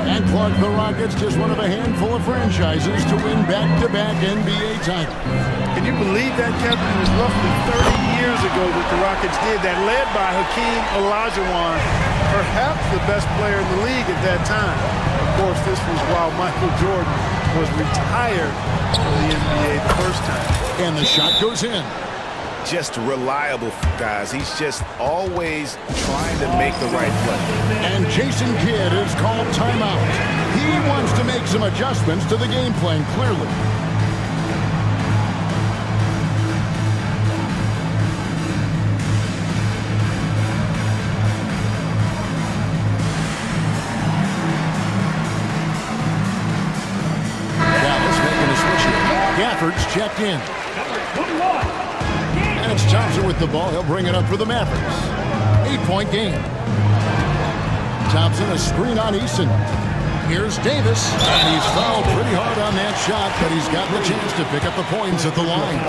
And Clark, the Rockets, just one of a handful of franchises to win back-to-back NBA titles. Can you believe that, Kevin? It was roughly 30 years ago that the Rockets did that, led by Hakeem Olajuwon, perhaps the best player in the league at that time. Of course, this was while Michael Jordan was retired from the NBA the first time. And the shot goes in. Just reliable, guys. He's just always trying to make the right play. And Jason Kidd is called timeout. He wants to make some adjustments to the game plan, clearly. Dallas making a switch here. Gafford's checked in. And it's Thompson with the ball. He'll bring it up for the Mavericks. 8-point game. Thompson, a screen on Eason. Here's Davis. And he's fouled pretty hard on that shot, but he's got the chance to pick up the points at the line.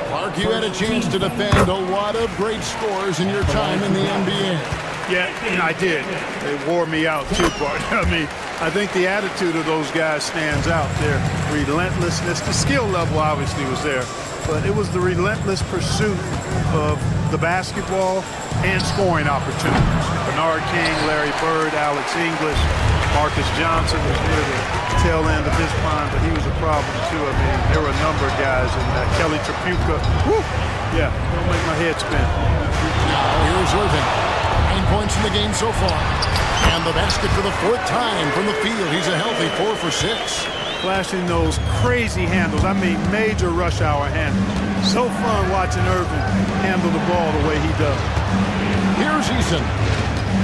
Clark, you had a chance to defend a lot of great scores in your time in the NBA. Yeah, I did. They wore me out too, but I mean, I think the attitude of those guys stands out. Their relentlessness, the skill level obviously was there, but it was the relentless pursuit of the basketball and scoring opportunities. Bernard King, Larry Bird, Alex English, Marcus Johnson was near the tail end of his prime, but he was a problem too. I mean, there were a number of guys in that. Kelly Tripucka, whoo, yeah, don't make my head spin. Now here's Irving. 9 points in the game so far. And the basket for the 4th time from the field. He's a healthy 4 for 6. Flashing those crazy handles. I mean, major rush hour handles. So fun watching Irving handle the ball the way he does. Here's Eason.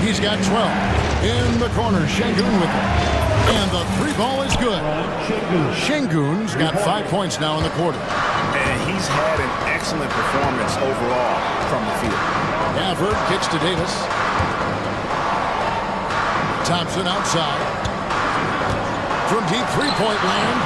He's got 12. In the corner, Şengün with it. And the 3 ball is good. Şengün's got 5 points now in the quarter. And he's had an excellent performance overall from the field. Gafford kicks to Davis. Thompson outside. From deep three-point land.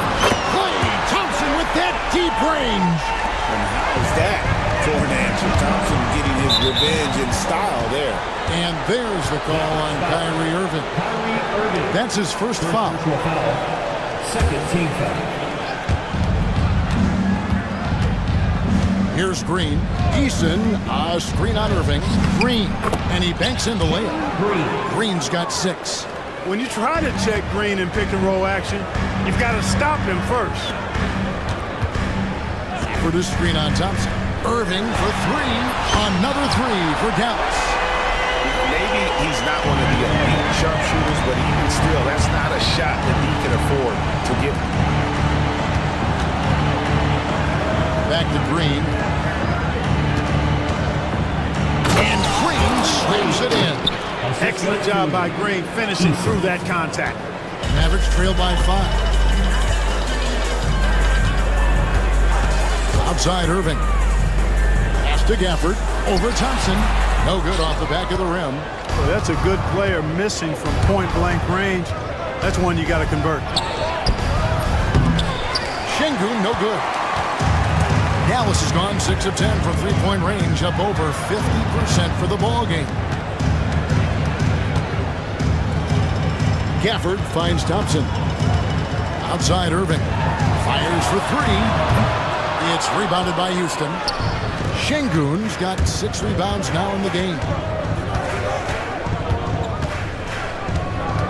Klay Thompson with that deep range. And how is that for an answer? Thompson getting his revenge in style there. And there's the call on Kyrie Irving. That's his first foul. Second team foul. Here's Green. Eason, a screen on Irving. Green, and he banks in the layup. Green's got 6. When you try to check Green in pick and roll action, you've got to stop him first. For this screen on Thompson. Irving for 3. Another 3 for Dallas. Maybe he's not one of the elite sharpshooters, but even still, that's not a shot that he can afford to give. Back to Green. And Green slams it in. Excellent job by Green finishing through that contact. Mavericks trail by 5. Outside Irving. Pass to Gafford. Over Thompson. No good off the back of the rim. Well, that's a good player missing from point-blank range. That's one you got to convert. Şengün, no good. Dallas has gone 6 of 10 from three-point range, up over 50% for the ball game. Gafford finds Thompson. Outside Irving. Fires for 3. It's rebounded by Houston. Şengün's got 6 rebounds now in the game.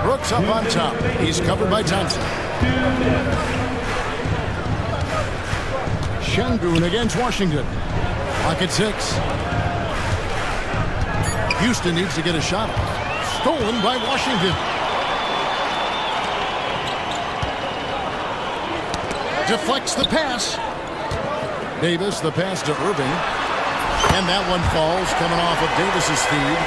Brooks up on top. He's covered by Thompson. Şengün against Washington. Clock at 6. Houston needs to get a shot. Stolen by Washington. Deflects the pass. Davis, the pass to Irving. And that one falls, coming off of Davis's feed.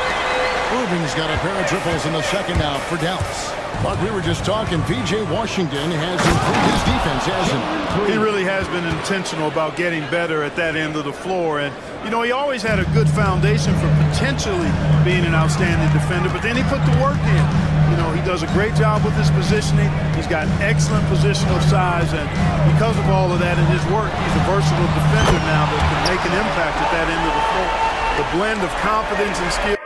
Irving's got a pair of triples in the second now for Dallas. But we were just talking, P.J. Washington has improved his defense, hasn't he? He really has been intentional about getting better at that end of the floor. And, you know, he always had a good foundation for potentially being an outstanding defender, but then he put the work in. You know, he does a great job with his positioning. He's got excellent positional size, and because of all of that in his work, he's a versatile defender now that can make an impact at that end of the floor. The blend of confidence and skill.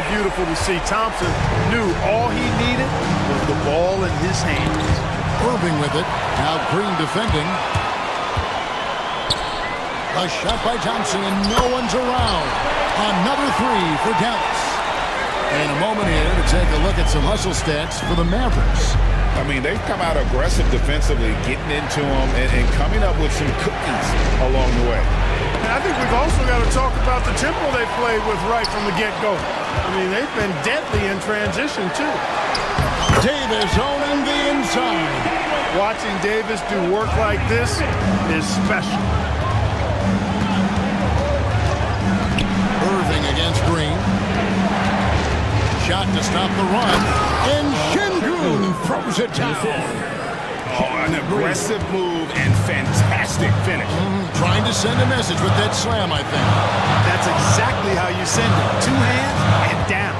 Beautiful to see. Thompson knew all he needed was the ball in his hands. Irving with it. Now Green defending. A shot by Thompson, and no one's around. Another 3 for Dallas. And a moment here to take a look at some hustle stats for the Mavericks. I mean, they've come out aggressive defensively, getting into them and coming up with some cookies along the way. And I think we've also got to talk about the tempo they played with right from the get-go. I mean, they've been deadly in transition, too. Davis owning the inside. Watching Davis do work like this is special. Irving against Green. Shot to stop the run. And Şengün throws it down. Oh, an aggressive move and fantastic finish. Trying to send a message with that slam, I think. That's exactly how you send it. 2 hands and down.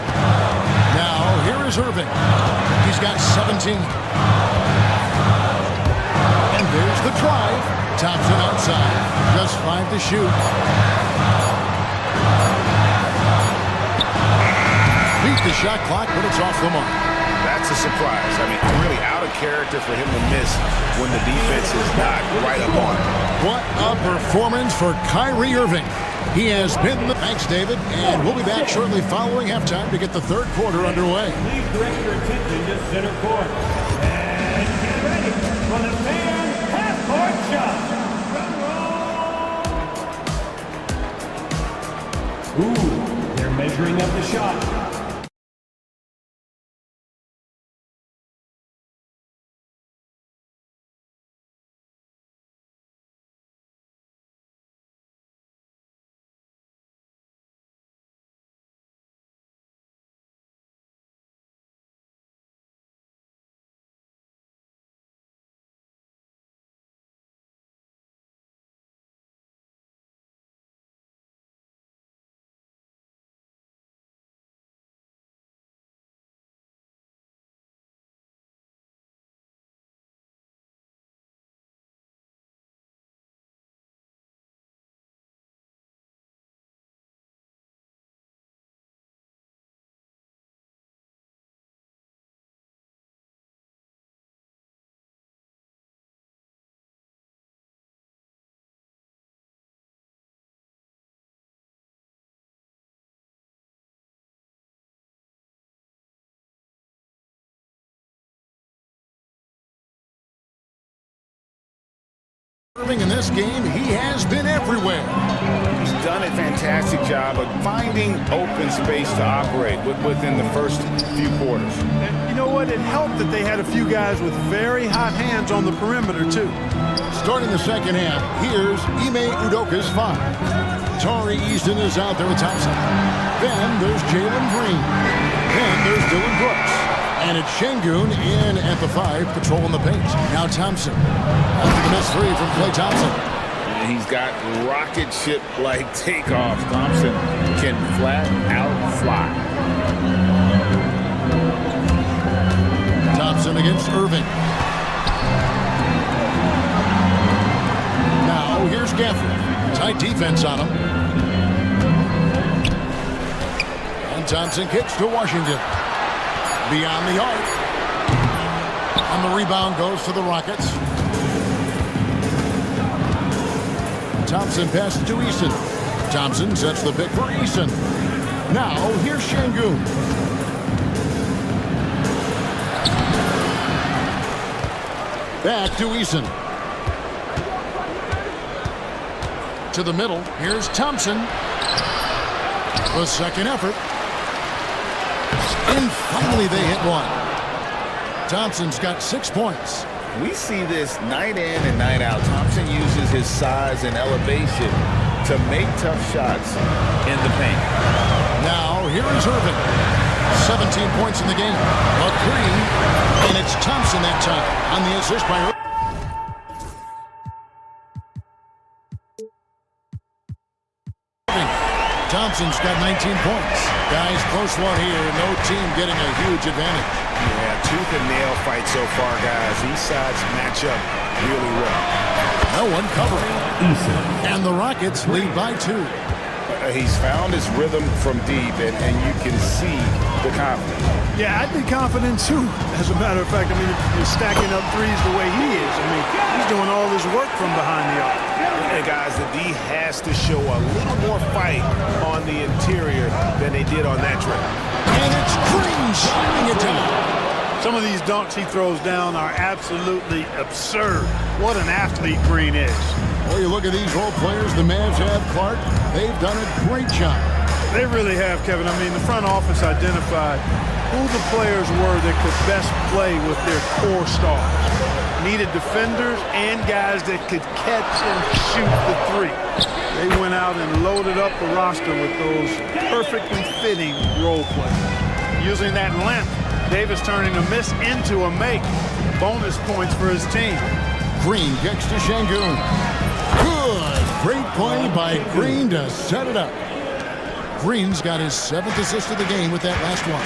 Now, here is Irving. He's got 17. And there's the drive. Thompson outside. Just 5 to shoot. Beat the shot clock, but it's off the mark. That's a surprise. I mean, really out of character for him to miss when the defense is not right up on him. What a performance for Kyrie Irving. He has been the... Thanks, David. And we'll be back shortly following halftime to get the third quarter underway. Please direct your attention to center court. And get ready for the fan half-court shot. Ooh, they're measuring up the shot. In this game, he has been everywhere. He's done a fantastic job of finding open space to operate within the first few quarters. And you know what? It helped that they had a few guys with very hot hands on the perimeter, too. Starting the second half, here's Ime Udoka's five. Tari Easton is out there with Thompson. Then there's Jalen Green. Then there's Dylan Brooks. And it's Şengün in at the five, patrolling the paint. Now Thompson. After the miss three from Klay Thompson. And he's got rocket ship-like takeoffs. Thompson can flat out fly. Thompson against Irving. Now here's Gafford. Tight defense on him. And Thompson kicks to Washington. Beyond the arc. And the rebound goes to the Rockets. Thompson passes to Easton. Thompson sets the pick for Easton. Now, here's Şengün. Back to Easton. To the middle. Here's Thompson. The second effort. And finally they hit one. Thompson's got 6 points. We see this night in and night out. Thompson uses his size and elevation to make tough shots in the paint. Now here is Irving. 17 points in the game. A three. And it's Thompson that time on the assist by Irving. Thompson's got 19 points. Guys, close one here. No team getting a huge advantage. Yeah, tooth and nail fight so far, guys. These sides match up really well. No one covering. And the Rockets lead by 2. He's found his rhythm from deep, and you can see the confidence. Yeah, I'd be confident, too. As a matter of fact, I mean, if you're stacking up threes the way he is, I mean, he's doing all this work from behind the arc. And guys, the D has to show a little more fight on the interior than they did on that trip. And it's Green slamming it down. Some of these dunks he throws down are absolutely absurd. What an athlete Green is. Well, you look at these role players the Mavs have, Clark. They've done a great job. They really have, Kevin. I mean, the front office identified who the players were that could best play with their core stars. Needed defenders and guys that could catch and shoot the three. They went out and loaded up the roster with those perfectly fitting role players. Using that length, Davis turning a miss into a make. Bonus points for his team. Green kicks to Şengün. Good. Great play by Green to set it up. Green's got his 7th assist of the game with that last one.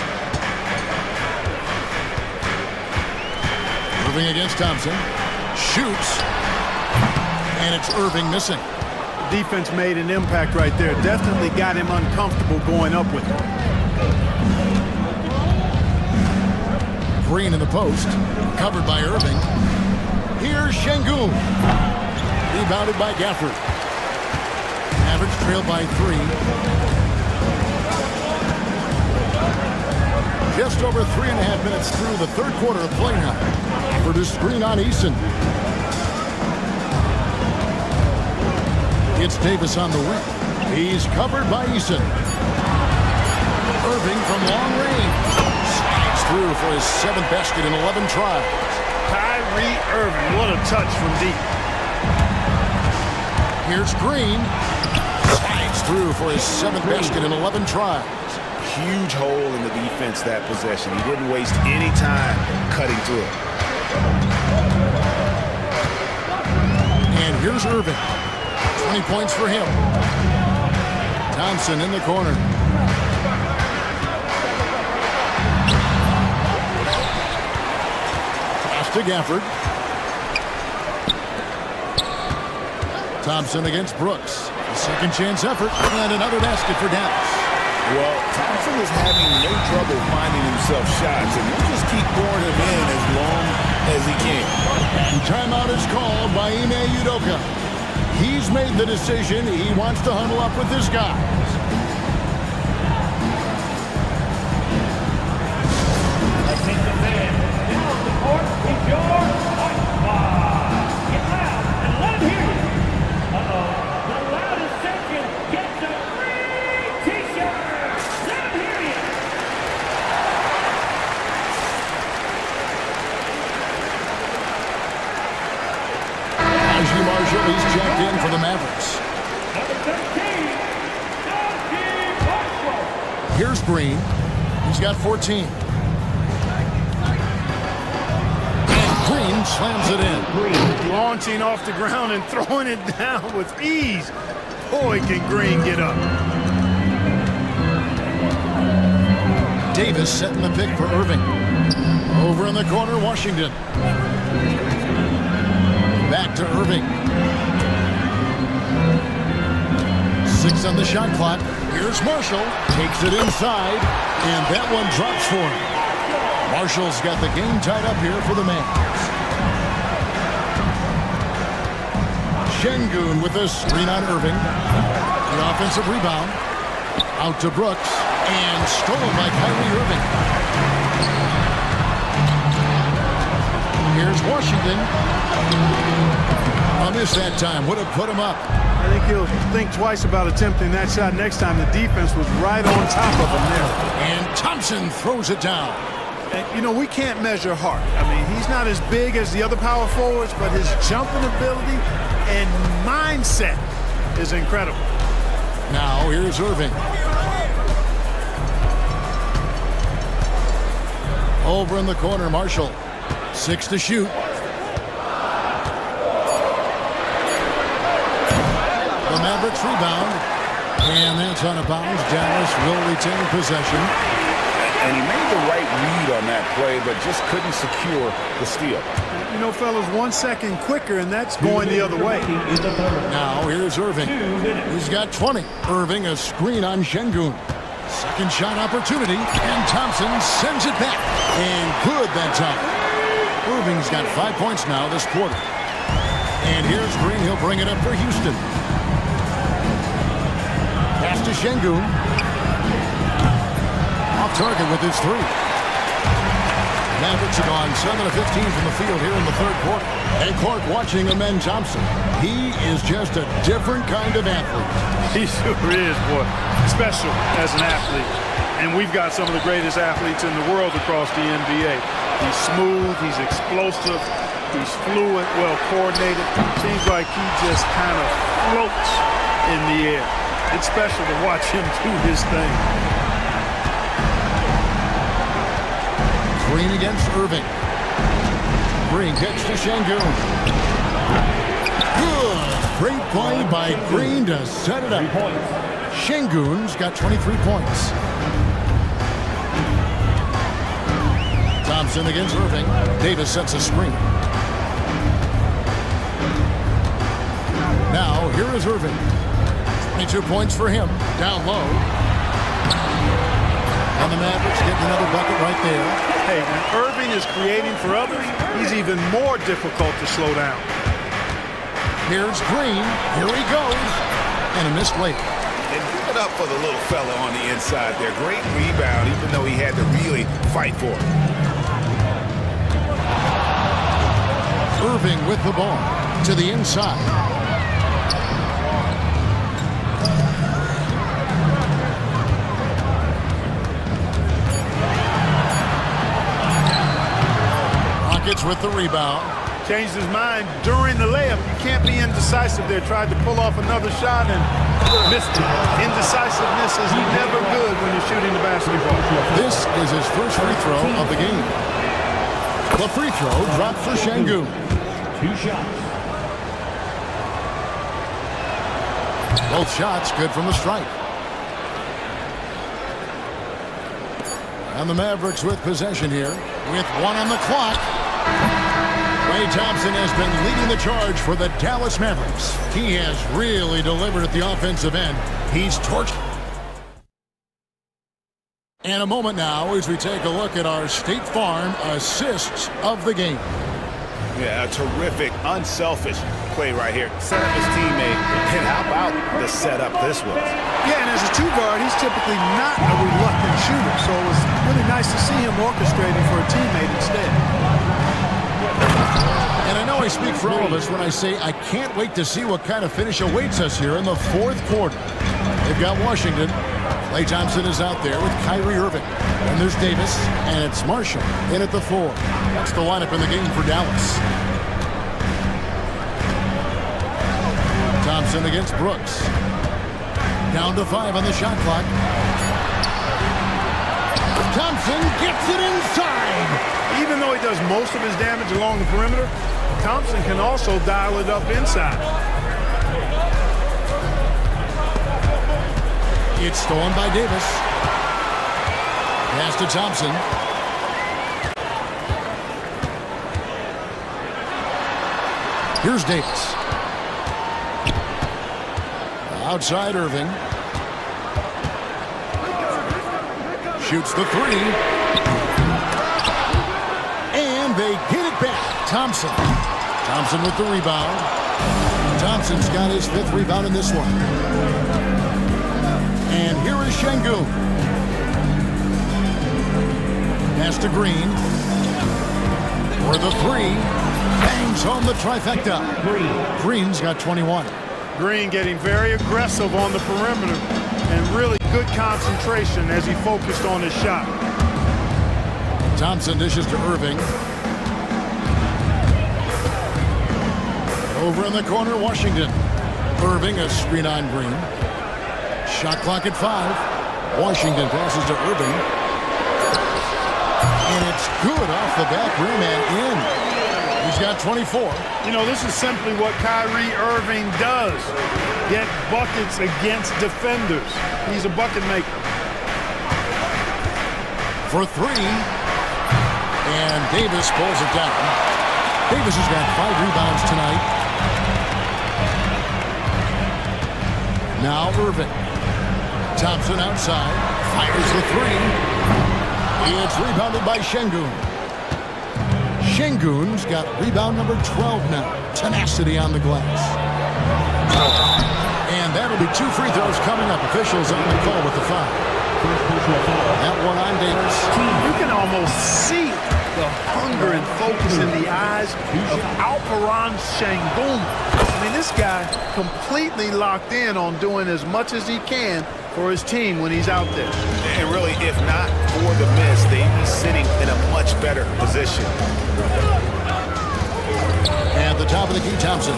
Irving against Thompson. Shoots. And it's Irving missing. Defense made an impact right there. Definitely got him uncomfortable going up with it. Green in the post. Covered by Irving. Here's Şengün. Rebounded by Gafford. Mavericks trail by 3. Just over 3.5 minutes through the third quarter of play now. For the screen on Eason. It's Davis on the wing. He's covered by Eason. Irving from long range. Slides through for his 7th basket in 11 tries. Kyrie Irving, what a touch from deep. Here's Green. Slides through for his 7th basket in 11 tries. Huge hole in the defense that possession. He didn't waste any time cutting through it. And here's Irving. 20 points for him. Thompson in the corner. Pass to Gafford. Thompson against Brooks. A second chance effort and another basket for Dallas. Well, Thompson is having no trouble finding himself shots, and he'll just keep pouring them in as long as he can. Timeout is called by Ime Udoka. He's made the decision. He wants to huddle up with his guys. I think the man down the court is your spot. Get loud and let him hear you. Uh-oh. The loudest section gets a free T-shirt. Let him hear you. Marshall, he's checked in for the Mavericks. Number 13, Marshall. Here's Green. He's got 14. And Green slams it in. Launching off the ground and throwing it down with ease. Boy, can Green get up. Davis setting the pick for Irving. Over in the corner, Washington. Back to Irving. 6 on the shot clock. Here's Marshall. Takes it inside. And that one drops for him. Marshall's got the game tied up here for the Mavs. Şengün with a screen on Irving. The offensive rebound. Out to Brooks. And stolen by Kyrie Irving. Here's Washington. I missed that time. Would have put him up. I think he'll think twice about attempting that shot next time. The defense was right on top of him there. And Thompson throws it down. And, you know, we can't measure heart. I mean, he's not as big as the other power forwards, but his jumping ability and mindset is incredible. Now here's Irving. Over in the corner, Marshall. 6 to shoot. The Mavericks rebound. And that's out of bounds. Dallas will retain possession. And he made the right read on that play, but just couldn't secure the steal. You know, fellas, 1 second quicker, and that's going the other way. Now here's Irving. He's got 20. Irving, a screen on Şengün. Second shot opportunity, and Thompson sends it back. And good that time. Irving's got 5 points now this quarter. And here's Green. He'll bring it up for Houston. Pass to Şengün. Off target with his 3. Mavericks have gone 7 of 15 from the field here in the third quarter. And Clark watching Amen Thompson. He is just a different kind of athlete. He sure is, boy. Special as an athlete. And we've got some of the greatest athletes in the world across the NBA. He's smooth, he's explosive, he's fluid, well coordinated. Seems like he just kind of floats in the air. It's special to watch him do his thing. Green against Irving. Green gets to Şengün. Good. Great play by Green to set it up. Şengün's got 23 points. Thompson against Irving. Davis sets a screen. Now, here is Irving. 22 points for him. Down low. And the Mavericks getting another bucket right there. Hey, when Irving is creating for others, he's even more difficult to slow down. Here's Green. Here he goes. And a missed layup. And give it up for the little fella on the inside there. Great rebound, even though he had to really fight for it. Irving with the ball to the inside. Rockets with the rebound. Changed his mind during the layup. You can't be indecisive there. Tried to pull off another shot and missed it. Indecisiveness is never good when you're shooting the basketball. This is his first free throw of the game. The free throw dropped for Şengün. 2 shots. Both shots good from the stripe. And the Mavericks with possession here with 1 on the clock. Klay Thompson has been leading the charge for the Dallas Mavericks. He has really delivered at the offensive end. He's torched. And a moment now as we take a look at our State Farm assists of the game. Yeah, a terrific, unselfish play right here. Set up his teammate, and how about the setup this was? Yeah, and as a 2-guard, he's typically not a reluctant shooter, so it was really nice to see him orchestrating for a teammate instead. And I know I speak for all of us when I say I can't wait to see what kind of finish awaits us here in the fourth quarter. They've got Washington. Klay Thompson is out there with Kyrie Irving. And there's Davis, and it's Marshall in at the 4. That's the lineup in the game for Dallas. Thompson against Brooks. Down to 5 on the shot clock. Thompson gets it inside. Even though he does most of his damage along the perimeter, Thompson can also dial it up inside. It's stolen by Davis. Pass to Thompson. Here's Davis. Outside Irving. Shoots the 3. And they get it back. Thompson. Thompson with the rebound. Thompson's got his 5th rebound in this one. And here is Şengün. Pass to Green. For the 3. Bangs home the trifecta. Green's got 21. Green getting very aggressive on the perimeter and really good concentration as he focused on his shot. Thompson dishes to Irving. Over in the corner, Washington. Irving, a screen on Green. Shot clock at 5. Washington passes to Irving. And it's good off the back rim and in. He's got 24. You know, this is simply what Kyrie Irving does. Get buckets against defenders. He's a bucket maker. For 3. And Davis pulls it down. Davis has got 5 rebounds tonight. Now Irving. Thompson outside. Fires the 3. It's rebounded by Şengün. Şengün's got rebound number 12 now. Tenacity on the glass. And that'll be 2 free throws coming up. Officials on the call with the foul. That one on Davis. You can almost see the hunger and focus in the eyes of Alperen Şengün. I mean, this guy completely locked in on doing as much as he can for his team when he's out there. And really, if not for the miss, they'd be sitting in a much better position. At the top of the key, Thompson.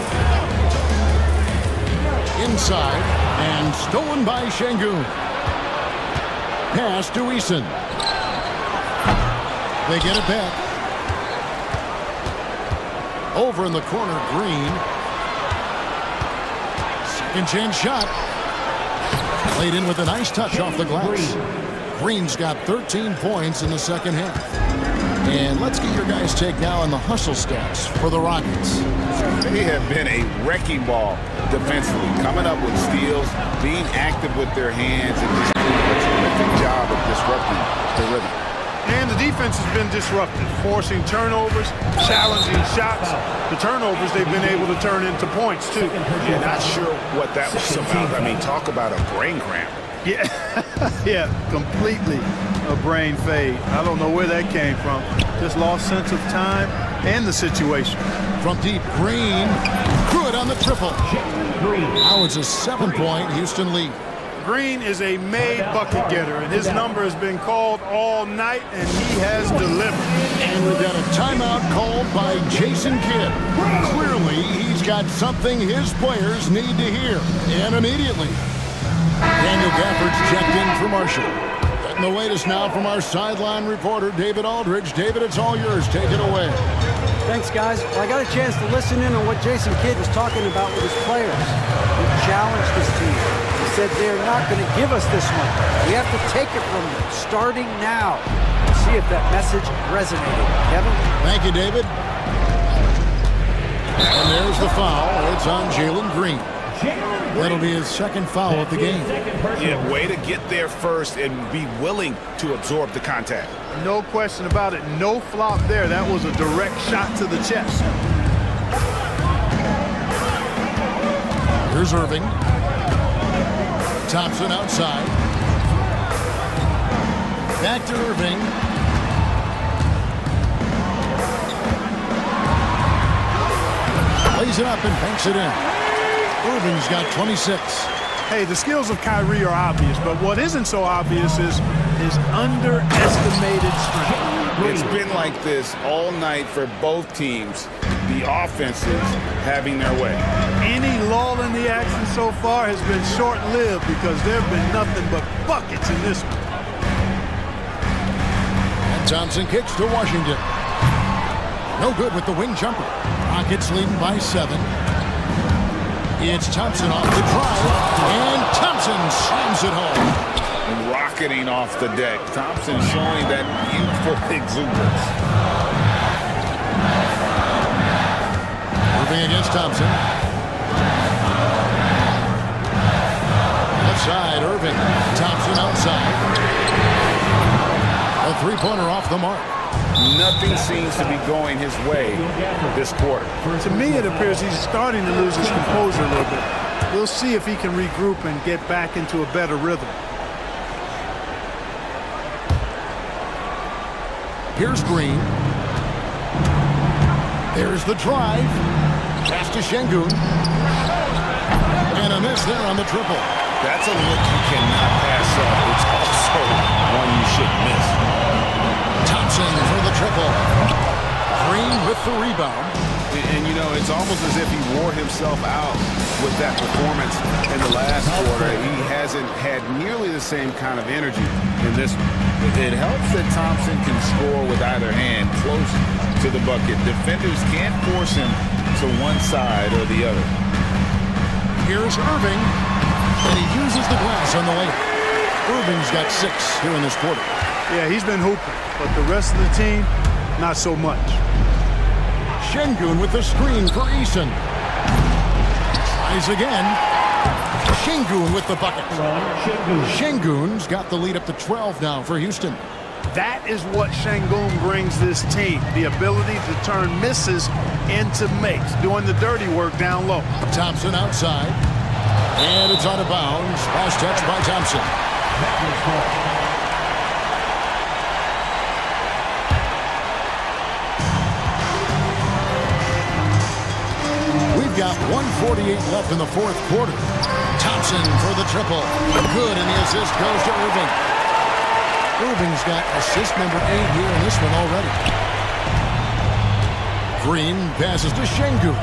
Inside, and stolen by Şengün. Pass to Eason. They get it back. Over in the corner, Green. Second chance shot. Played in with a nice touch off the glass. Green's got 13 points in the second half. And let's get your guys' take now on the hustle stats for the Rockets. They have been a wrecking ball defensively, coming up with steals, being active with their hands, and just doing a terrific job of disrupting the rhythm. And the defense defense has been disrupted, forcing turnovers, challenging shots. The turnovers they've been able to turn into points, too. Yeah, not sure what that was about. I mean, talk about a brain cramp. Yeah, yeah, completely a brain fade. I don't know where that came from. Just lost sense of time and the situation. From deep, Green, good on the triple. Now it's a 7-point Houston lead. Green is a made bucket getter, and his number has been called all night, and he has delivered. And we've got a timeout called by Jason Kidd. Clearly, he's got something his players need to hear, and immediately. Daniel Gafford's checked in for Marshall. And the latest now from our sideline reporter, David Aldridge. David, it's all yours. Take it away. Thanks, guys. Well, I got a chance to listen in on what Jason Kidd was talking about with his players. He challenged this team. He said they're not going to give us this one. We have to take it from them, starting now. We'll see if that message resonated. Kevin? Thank you, David. And there's the foul. It's on Jalen Green. That'll be his second foul of the game. Yeah, way to get there first and be willing to absorb the contact. No question about it. No flop there. That was a direct shot to the chest. Here's Irving. Thompson outside. Back to Irving. Lays it up and banks it in. Irving's got 26. Hey, the skills of Kyrie are obvious, but what isn't so obvious is his underestimated strength. It's been like this all night for both teams. The offenses having their way. Any lull in the action so far has been short-lived because there have been nothing but buckets in this one. And Thompson kicks to Washington. No good with the wing jumper. Rockets leading by 7. It's Thompson off the drive, and Thompson slams it home. Rocketing off the deck. Thompson showing that youthful exuberance. Moving against Thompson. Left side, Irving. Thompson outside. A three-pointer off the mark. Nothing seems to be going his way this quarter. To me, it appears he's starting to lose his composure a little bit. We'll see if he can regroup and get back into a better rhythm. Here's Green. There's the drive. Pass to Şengün. And a miss there on the triple. That's a look you cannot pass up. It's also one you should miss. Thompson for the triple. Green with the rebound. And, you know, it's almost as if he wore himself out with that performance in the last quarter. He hasn't had nearly the same kind of energy in this one. It helps that Thompson can score with either hand close to the bucket. Defenders can't force him to one side or the other. Here's Irving. And he uses the glass on the layup. Irving's got 6 here in this quarter. Yeah, he's been hooping, but the rest of the team, not so much. Şengün with the screen for Eason. Tries again. Şengün with the bucket. Şengün's got the lead up to 12 now for Houston. That is what Şengün brings this team, the ability to turn misses into makes, doing the dirty work down low. Thompson outside. And it's out of bounds. Last touch by Thompson. We've got 1:48 left in the fourth quarter. Thompson for the triple. Good, and the assist goes to Irving. Irving's got assist number 8 here in this one already. Green passes to Şengün.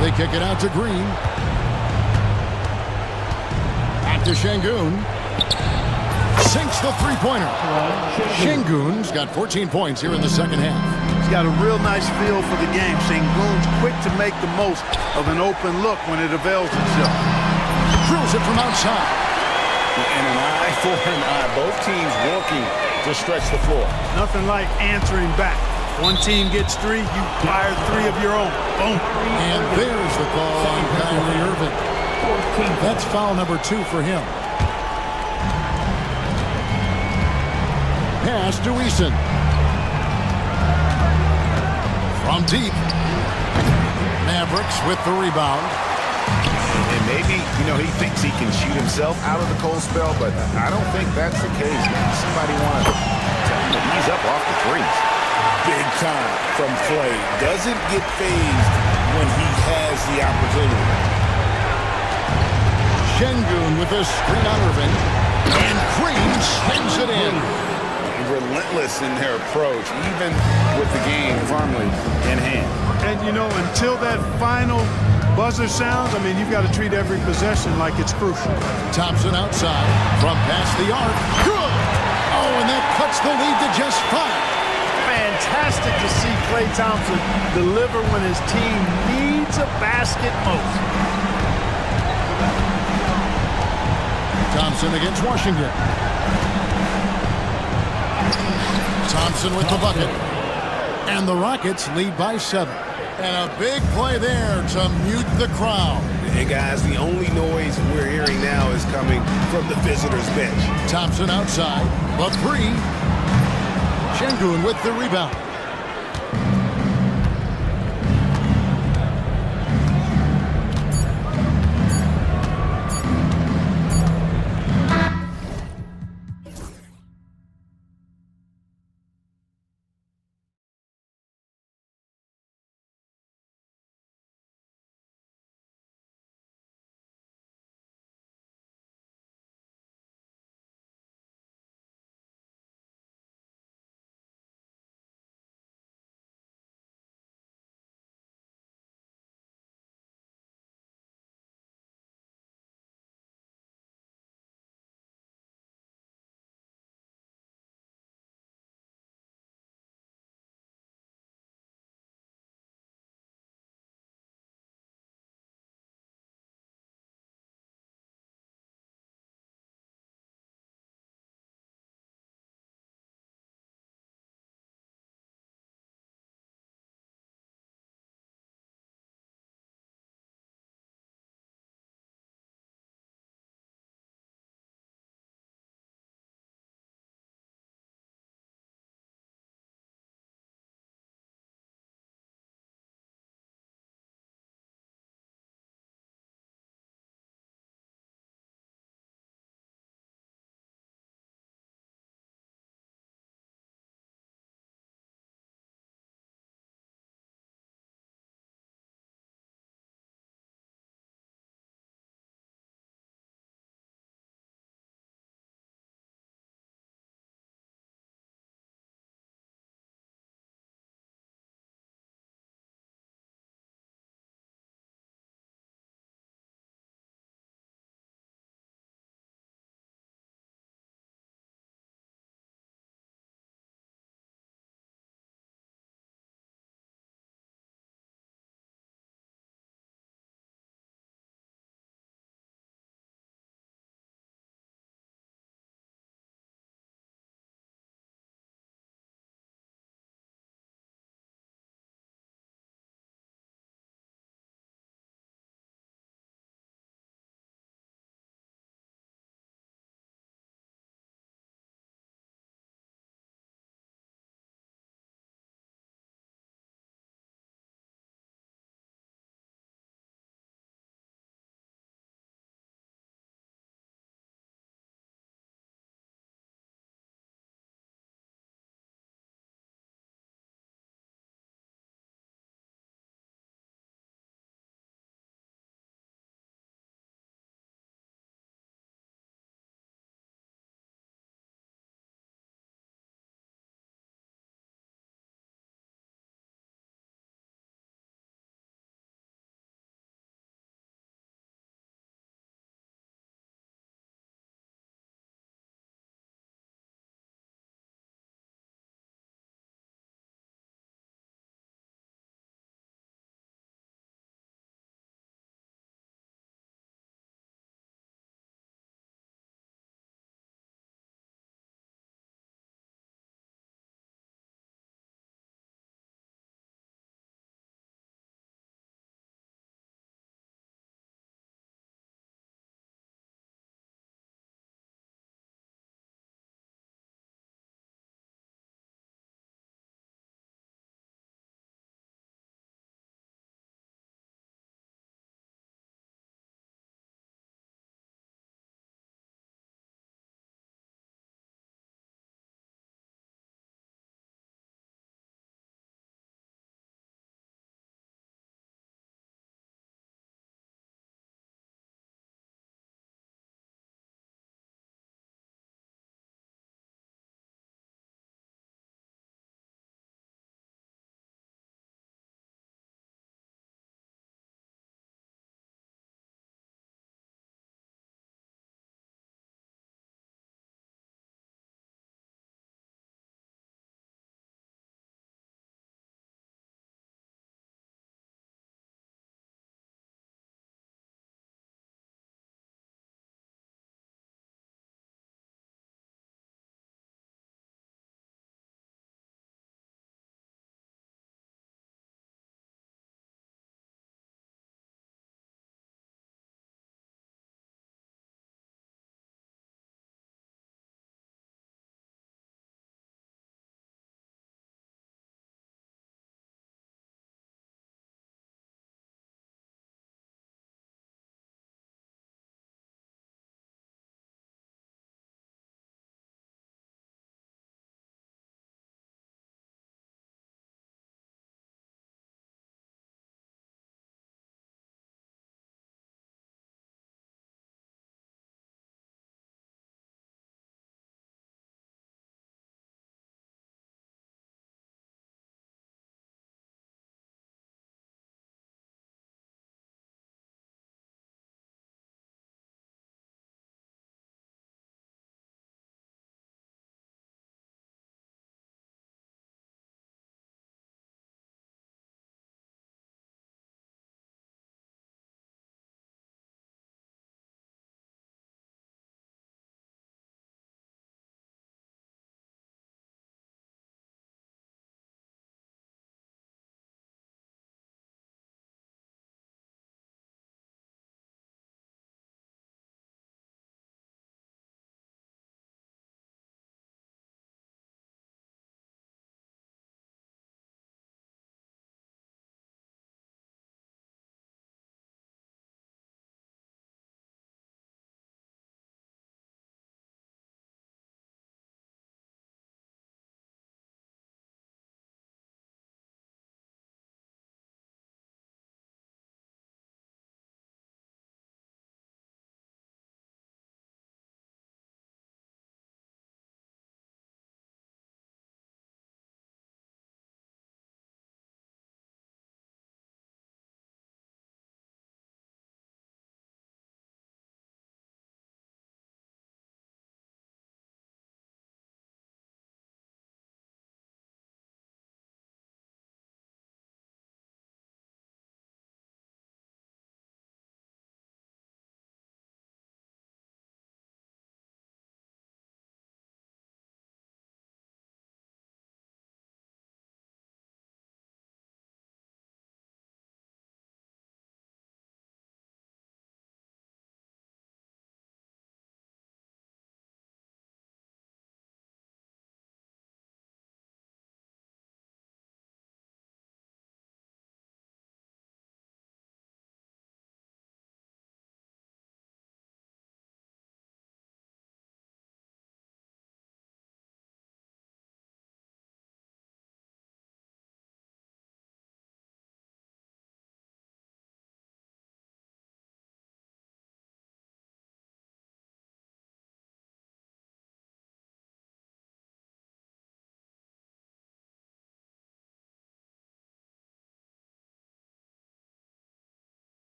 They kick it out to Green. Back to Şengün. Sinks the three-pointer. Şengün's got 14 points here in the second half. He's got a real nice feel for the game. Şengün's quick to make the most of an open look when it avails itself. Drills it from outside. And an eye for an eye. Both teams working to stretch the floor. Nothing like answering back. One team gets 3, you fire 3 of your own. Boom. And there's the call on Kyrie Irving. That's foul number 2 for him. pass to Eason. From deep. Mavericks with the rebound. And maybe, he thinks he can shoot himself out of the cold spell, but I don't think that's the case. Somebody want to tell him to ease up off the threes. Big time from Clay. Doesn't get phased when he has the opportunity. Şengün with a screen on Irving. And Green slams it in. Relentless in their approach, even with the game firmly in hand. And, until that final buzzer sounds, you've got to treat every possession like it's crucial. Thompson outside from past the arc. Good! Oh, and that cuts the lead to just 5. Fantastic to see Klay Thompson deliver when his team needs a basket most. Thompson against Washington. Thompson with the bucket. And the Rockets lead by 7. And a big play there to mute the crowd. And guys, the only noise we're hearing now is coming from the visitors' bench. Thompson outside. The 3. Şengün with the rebound.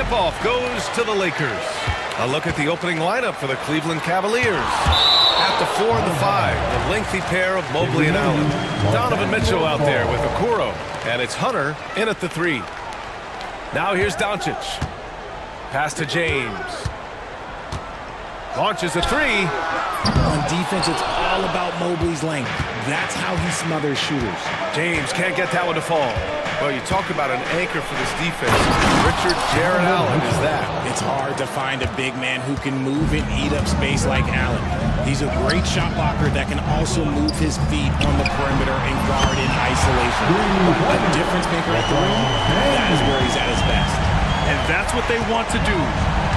tip-off goes to the Lakers. A look at the opening lineup for the Cleveland Cavaliers. At the 4 and the 5, the lengthy pair of Mobley and Allen. Donovan Mitchell out there with Okoro. And it's Hunter in at the 3. Now here's Doncic. Pass to James. Launches a 3. On defense, it's all about Mobley's length. That's how he smothers shooters. James can't get that one to fall. Well, you talk about an anchor for this defense. Richard Jarrett Allen is that. It's hard to find a big man who can move and eat up space like Allen. He's a great shot blocker that can also move his feet on the perimeter and guard in isolation. A difference maker at the rim, that is where he's at his best. And that's what they want to do.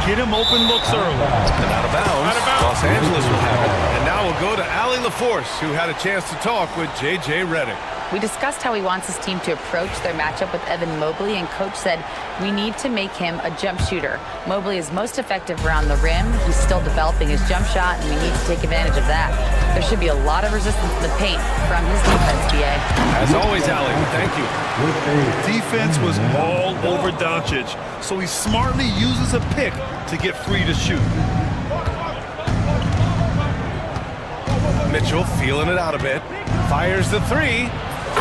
Get him open looks early. And out of bounds. Los Angeles will have it. And now we'll go to Allie LaForce, who had a chance to talk with J.J. Redick. We discussed how he wants his team to approach their matchup with Evan Mobley, and Coach said, we need to make him a jump shooter. Mobley is most effective around the rim. He's still developing his jump shot, and we need to take advantage of that. There should be a lot of resistance in the paint from his defense, BA. As always, Allie, thank you. Defense was all over Doncic, so he smartly uses a pick to get free to shoot. Mitchell feeling it out a bit. Fires the 3.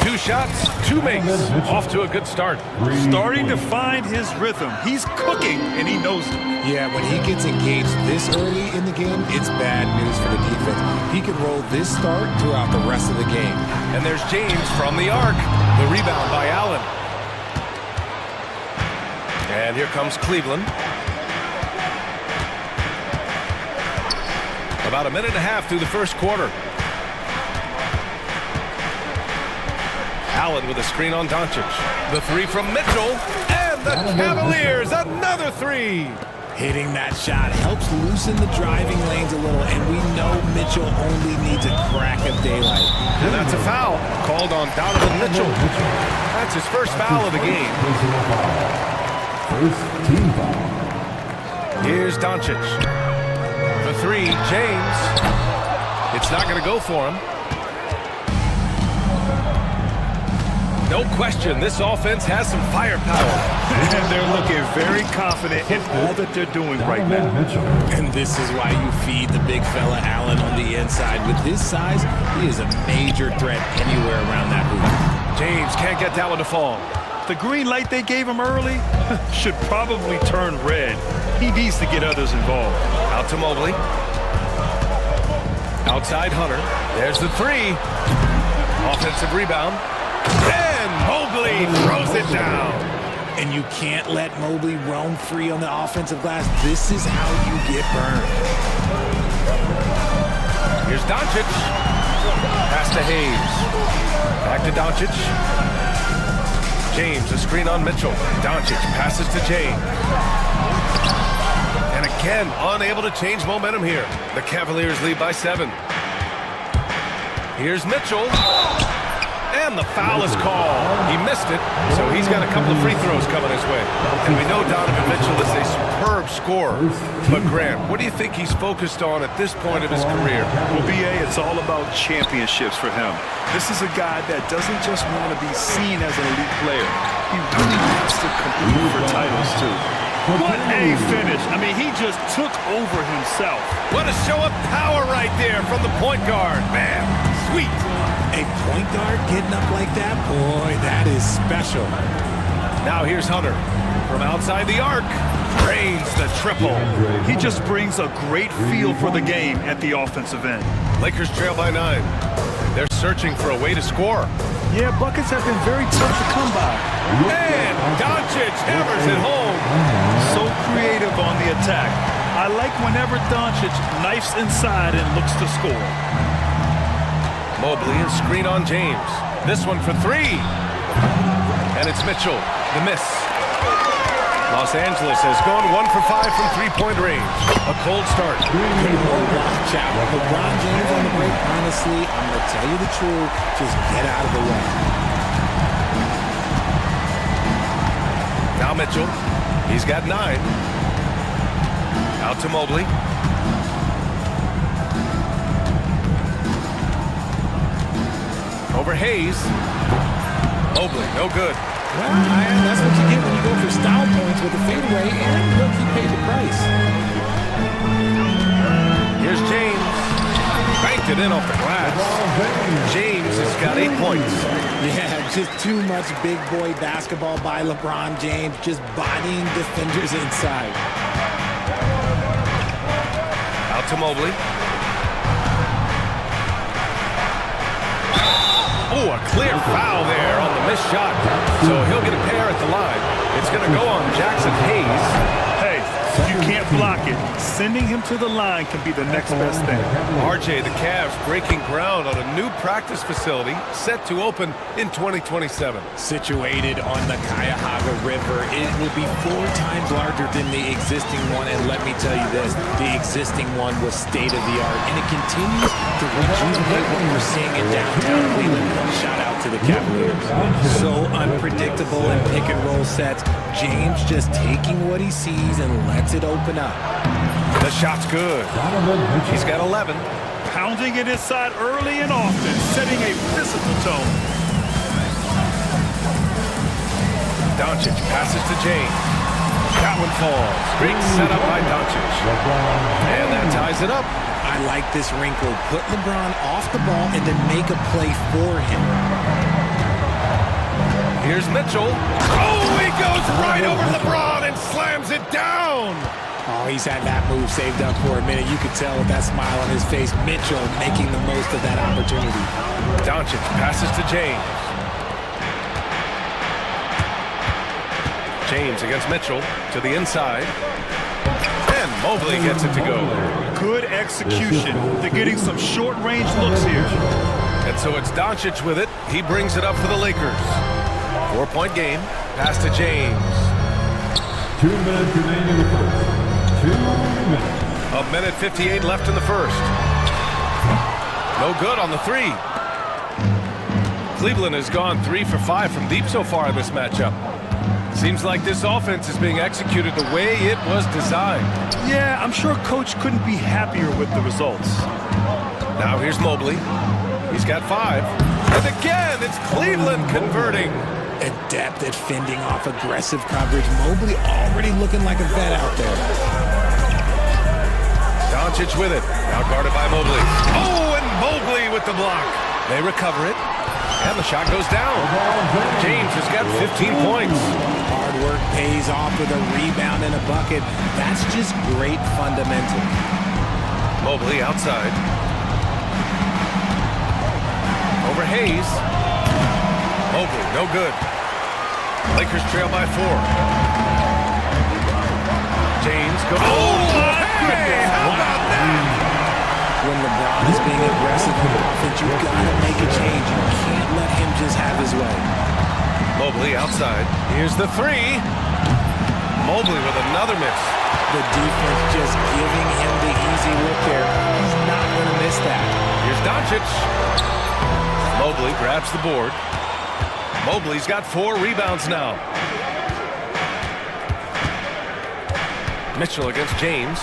2 shots, 2 makes. Off to a good start. Starting to find his rhythm. He's cooking, and he knows it. Yeah, when he gets engaged this early in the game, it's bad news for the defense. He could roll this start throughout the rest of the game. And there's James from the arc. The rebound by Allen. And here comes Cleveland. About a minute and a half through the first quarter. Allen with a screen on Doncic. The 3 from Mitchell. And the Cavaliers, another 3. Hitting that shot helps loosen the driving lanes a little, and we know Mitchell only needs a crack of daylight. And that's a foul called on Donovan Mitchell. That's his first foul of the game. First team foul. Here's Doncic. The 3, James. It's not going to go for him. No question, this offense has some firepower. And they're looking very confident in all that they're doing right now. And this is why you feed the big fella Allen on the inside. With his size, he is a major threat anywhere around that hoop. James can't get that one to fall. The green light they gave him early should probably turn red. He needs to get others involved. Out to Mobley. Outside Hunter. There's the 3. Offensive rebound. And Mobley throws it down. And you can't let Mobley roam free on the offensive glass. This is how you get burned. Here's Doncic. Pass to Hayes. Back to Doncic. James, a screen on Mitchell. Doncic passes to James. And again, unable to change momentum here. The Cavaliers lead by 7. Here's Mitchell. And the foul is called. He missed it, so he's got a couple of free throws coming his way. And we know Donovan Mitchell is a superb scorer. But Grant, what do you think he's focused on at this point of his career? Well, BA, it's all about championships for him. This is a guy that doesn't just want to be seen as an elite player. He really wants to compete for titles, too. What a finish. I mean, he just took over himself. What a show of power right there from the point guard. Man, sweet. A point guard getting up like that? Boy, that is special. Now here's Hunter. From outside the arc, drains the triple. He just brings a great feel for the game at the offensive end. Lakers trail by 9. They're searching for a way to score. Yeah, buckets have been very tough to come by. And Doncic hammers it home. So creative on the attack. I like whenever Doncic knifes inside and looks to score. Mobley and screen on James. This one for 3. And it's Mitchell. The miss. Los Angeles has gone 1 for 5 from 3-point range. A cold start. Watch out. LeBron James on the break. Honestly, I'm going to tell you the truth. Just get out of the way. Now Mitchell. He's got 9. Out to Mobley. Over Hayes. Mobley, no good. Well, that's what you get when you go for style points with a fadeaway, and look, he paid the price. Here's James. Banked it in off the glass. James has got 8 points. Yeah, just too much big boy basketball by LeBron James, just bodying defenders inside. Out to Mobley. Oh, a clear foul there on the missed shot. So he'll get a pair at the line. It's going to go on Jackson Hayes. Hey, you can't block it. Sending him to the line can be the next best thing. RJ, the Cavs breaking ground on a new practice facility set to open in 2027. Situated on the Cuyahoga River, it will be 4 times larger than the existing one, and let me tell you this, the existing one was state-of-the-art, and it continues to rejuvenate what we're seeing in downtown Cleveland. Shout out to the Cavaliers. So unpredictable in pick-and-roll sets. James just taking what he sees and lets it open up. The shot's good. He's got 11. Pounding it inside early and often, setting a physical tone. Doncic passes to James. That one falls. Great setup by Doncic. And that ties it up. I like this wrinkle. Put LeBron off the ball and then make a play for him. Here's Mitchell. Oh, he goes right over LeBron and slams it down. Oh, he's had that move saved up for a minute. You could tell with that smile on his face. Mitchell making the most of that opportunity. Doncic passes to James. James against Mitchell to the inside. And Mobley gets it to go. Good execution. They're getting some short-range looks here. And so it's Doncic with it. He brings it up for the Lakers. 4-point game. Pass to James. 2 minutes remaining in the first. 2 minutes. A minute 58 left in the first. No good on the three. Cleveland has gone 3 for 5 from deep so far in this matchup. Seems like this offense is being executed the way it was designed. Yeah, I'm sure Coach couldn't be happier with the results. Now here's Mobley. He's got 5. And again, it's Cleveland converting. Adept at fending off aggressive coverage. Mobley already looking like a vet out there. Doncic with it. Now guarded by Mobley. Oh, and Mobley with the block. They recover it. And the shot goes down. James has got 15 points. Hard work pays off with a rebound and a bucket. That's just great fundamentals. Mobley outside. Over Hayes. Mobley, no good. Lakers trail by 4. James goes. Oh, hey, how about that? When LeBron is being aggressive on offense, you've got to make a change. You can't let him just have his way. Mobley outside. Here's the 3. Mobley with another miss. The defense just giving him the easy look there. He's not going to miss that. Here's Doncic. Mobley grabs the board. Mobley's got 4 rebounds now. Mitchell against James.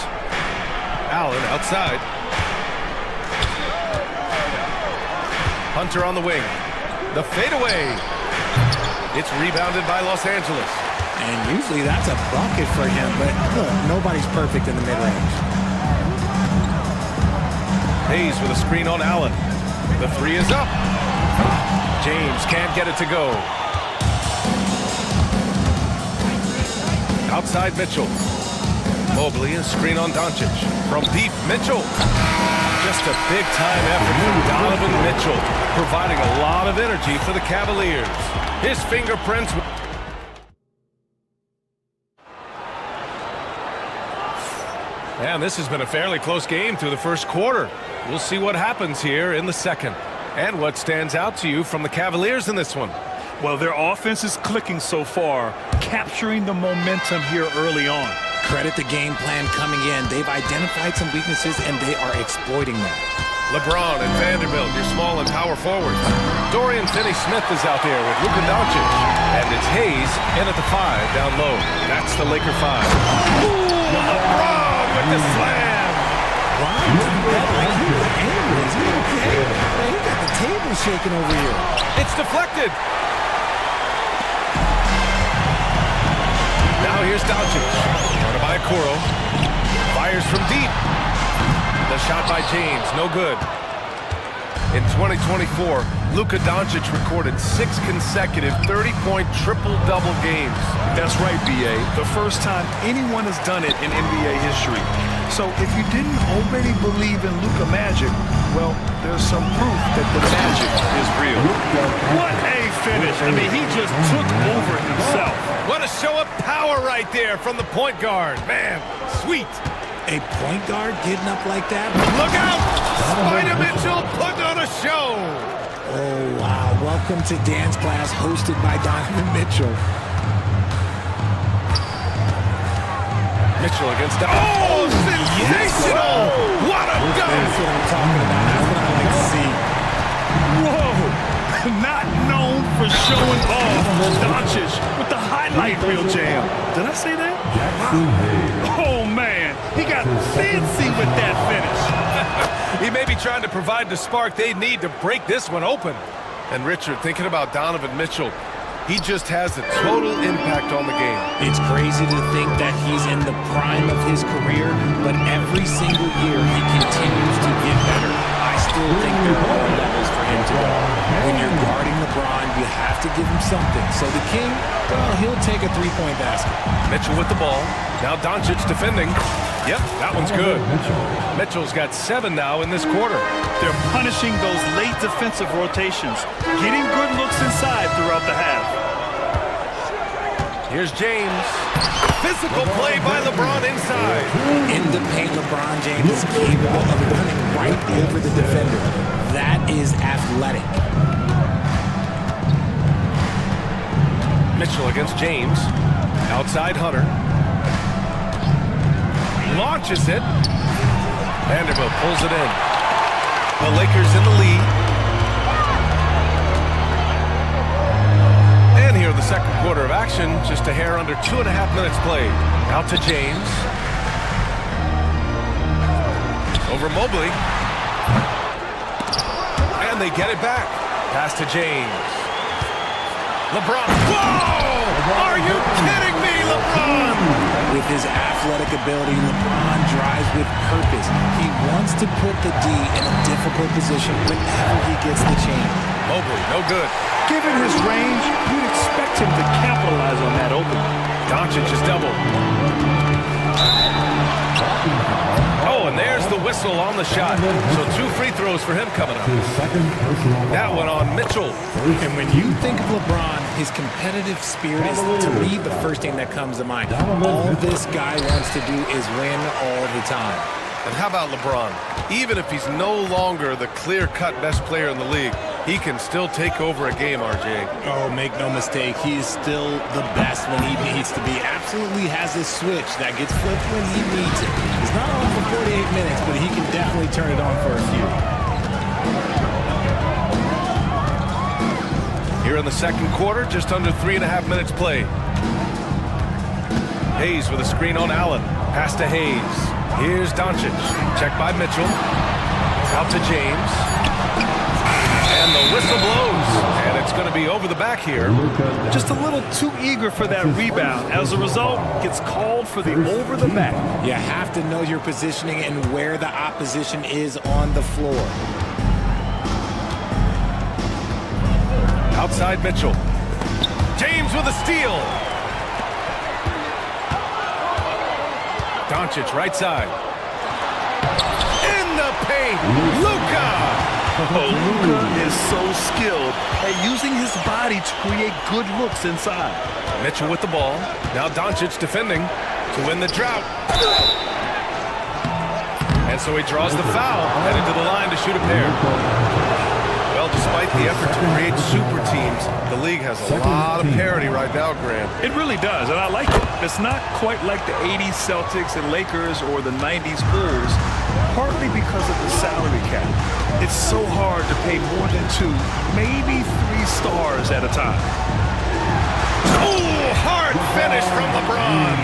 Allen outside. Hunter on the wing. The fadeaway. It's rebounded by Los Angeles. And usually that's a bucket for him, but look, nobody's perfect in the mid-range. Hayes with a screen on Allen. The 3 is up. James can't get it to go. Outside Mitchell. Mobley and screen on Doncic. From deep, Mitchell. Just a big-time effort from Donovan Mitchell, providing a lot of energy for the Cavaliers. His fingerprints. And this has been a fairly close game through the first quarter. We'll see what happens here in the second. And what stands out to you from the Cavaliers in this one? Well, their offense is clicking so far, capturing the momentum here early on. Credit the game plan coming in. They've identified some weaknesses, and they are exploiting them. LeBron and Vanderbilt, your small and power forwards. Dorian Finney-Smith is out there with Luka Doncic. And it's Hayes in at the 5 down low. That's the Laker 5. Ooh, LeBron with the slam. He got the table shaking over here. It's deflected. Now here's Doncic. Running by Okoro. Fires from deep. The shot by James, no good. In 2024, Luka Doncic recorded 6 consecutive 30-point triple-double games. That's right, B.A. The first time anyone has done it in NBA history. So if you didn't already believe in Luka Magic, well, there's some proof that the magic is real. What a finish. I mean, he just took over himself. What a show of power right there from the point guard. Man, sweet. A point guard getting up like that? Look out! Spider Mitchell putting on a show. Oh, wow. Welcome to dance class hosted by Donovan Mitchell. Mitchell against the... Oh, sensational! What a dunk! That's what I'm talking about. That's what I like to see. Whoa! Not known for showing off. Doncic with the highlight reel jam. Did I say that? Oh, man. He got fancy with that finish. He may be trying to provide the spark they need to break this one open. And Richard, thinking about Donovan Mitchell, he just has a total impact on the game. It's crazy to think that he's in the prime of his career, but every single year he continues to get better. I still think there are more levels for him to go. When you're guarding LeBron, you have to give him something. So the King, well, he'll take a three-point basket. Mitchell with the ball. Now Doncic defending. Yep, that one's good. Mitchell's got 7 now in this quarter. They're punishing those late defensive rotations, getting good looks inside throughout the half. Here's James. Physical play by LeBron inside. In the paint, LeBron James is capable of running right over the defender. That is athletic. Mitchell against James. Outside Hunter. Launches it. Vanderbilt pulls it in. The Lakers in the lead. And here in the second quarter of action, just a hair under 2.5 minutes played. Out to James. Over Mobley. And they get it back. Pass to James. LeBron. Whoa! Are you kidding me, LeBron? With his athletic ability, LeBron drives with purpose. He wants to put the D in a difficult position whenever he gets the chance. Mobley, no good. Given his range, you'd expect him to capitalize on that opening. Doncic is doubled. Oh, and there's the whistle on the shot. So 2 free throws for him coming up. That one on Mitchell. And when you think of LeBron, his competitive spirit is, to me, the first thing that comes to mind. All this guy wants to do is win all the time. And how about LeBron? Even if he's no longer the clear-cut best player in the league, he can still take over a game, RJ. Oh, make no mistake, he is still the best when he needs to be. Absolutely has a switch that gets flipped when he needs it. He's not on for 48 minutes, but he can definitely turn it on for a few. Here in the second quarter, just under 3.5 minutes played. Hayes with a screen on Allen. Pass to Hayes. Here's Doncic. Check by Mitchell. Out to James. And the whistle blows. And it's going to be over the back here. Just a little too eager for that rebound. As a result, gets called for the over the back. You have to know your positioning and where the opposition is on the floor. Outside Mitchell. James with a steal. Doncic right side. In the paint. Luka. Oh, Luka is so skilled at using his body to create good looks inside. Mitchell with the ball. Now Doncic defending to win the drought. And so he draws the foul. Headed to the line to shoot a pair. Well, despite the effort to create super teams, the league has a lot of parity right now, Grant. It really does, and I like it. It's not quite like the 80s Celtics and Lakers or the 90s Bulls, partly because of the salary cap. It's so hard to pay more than 2, maybe 3 stars at a time. Oh, hard finish from LeBron.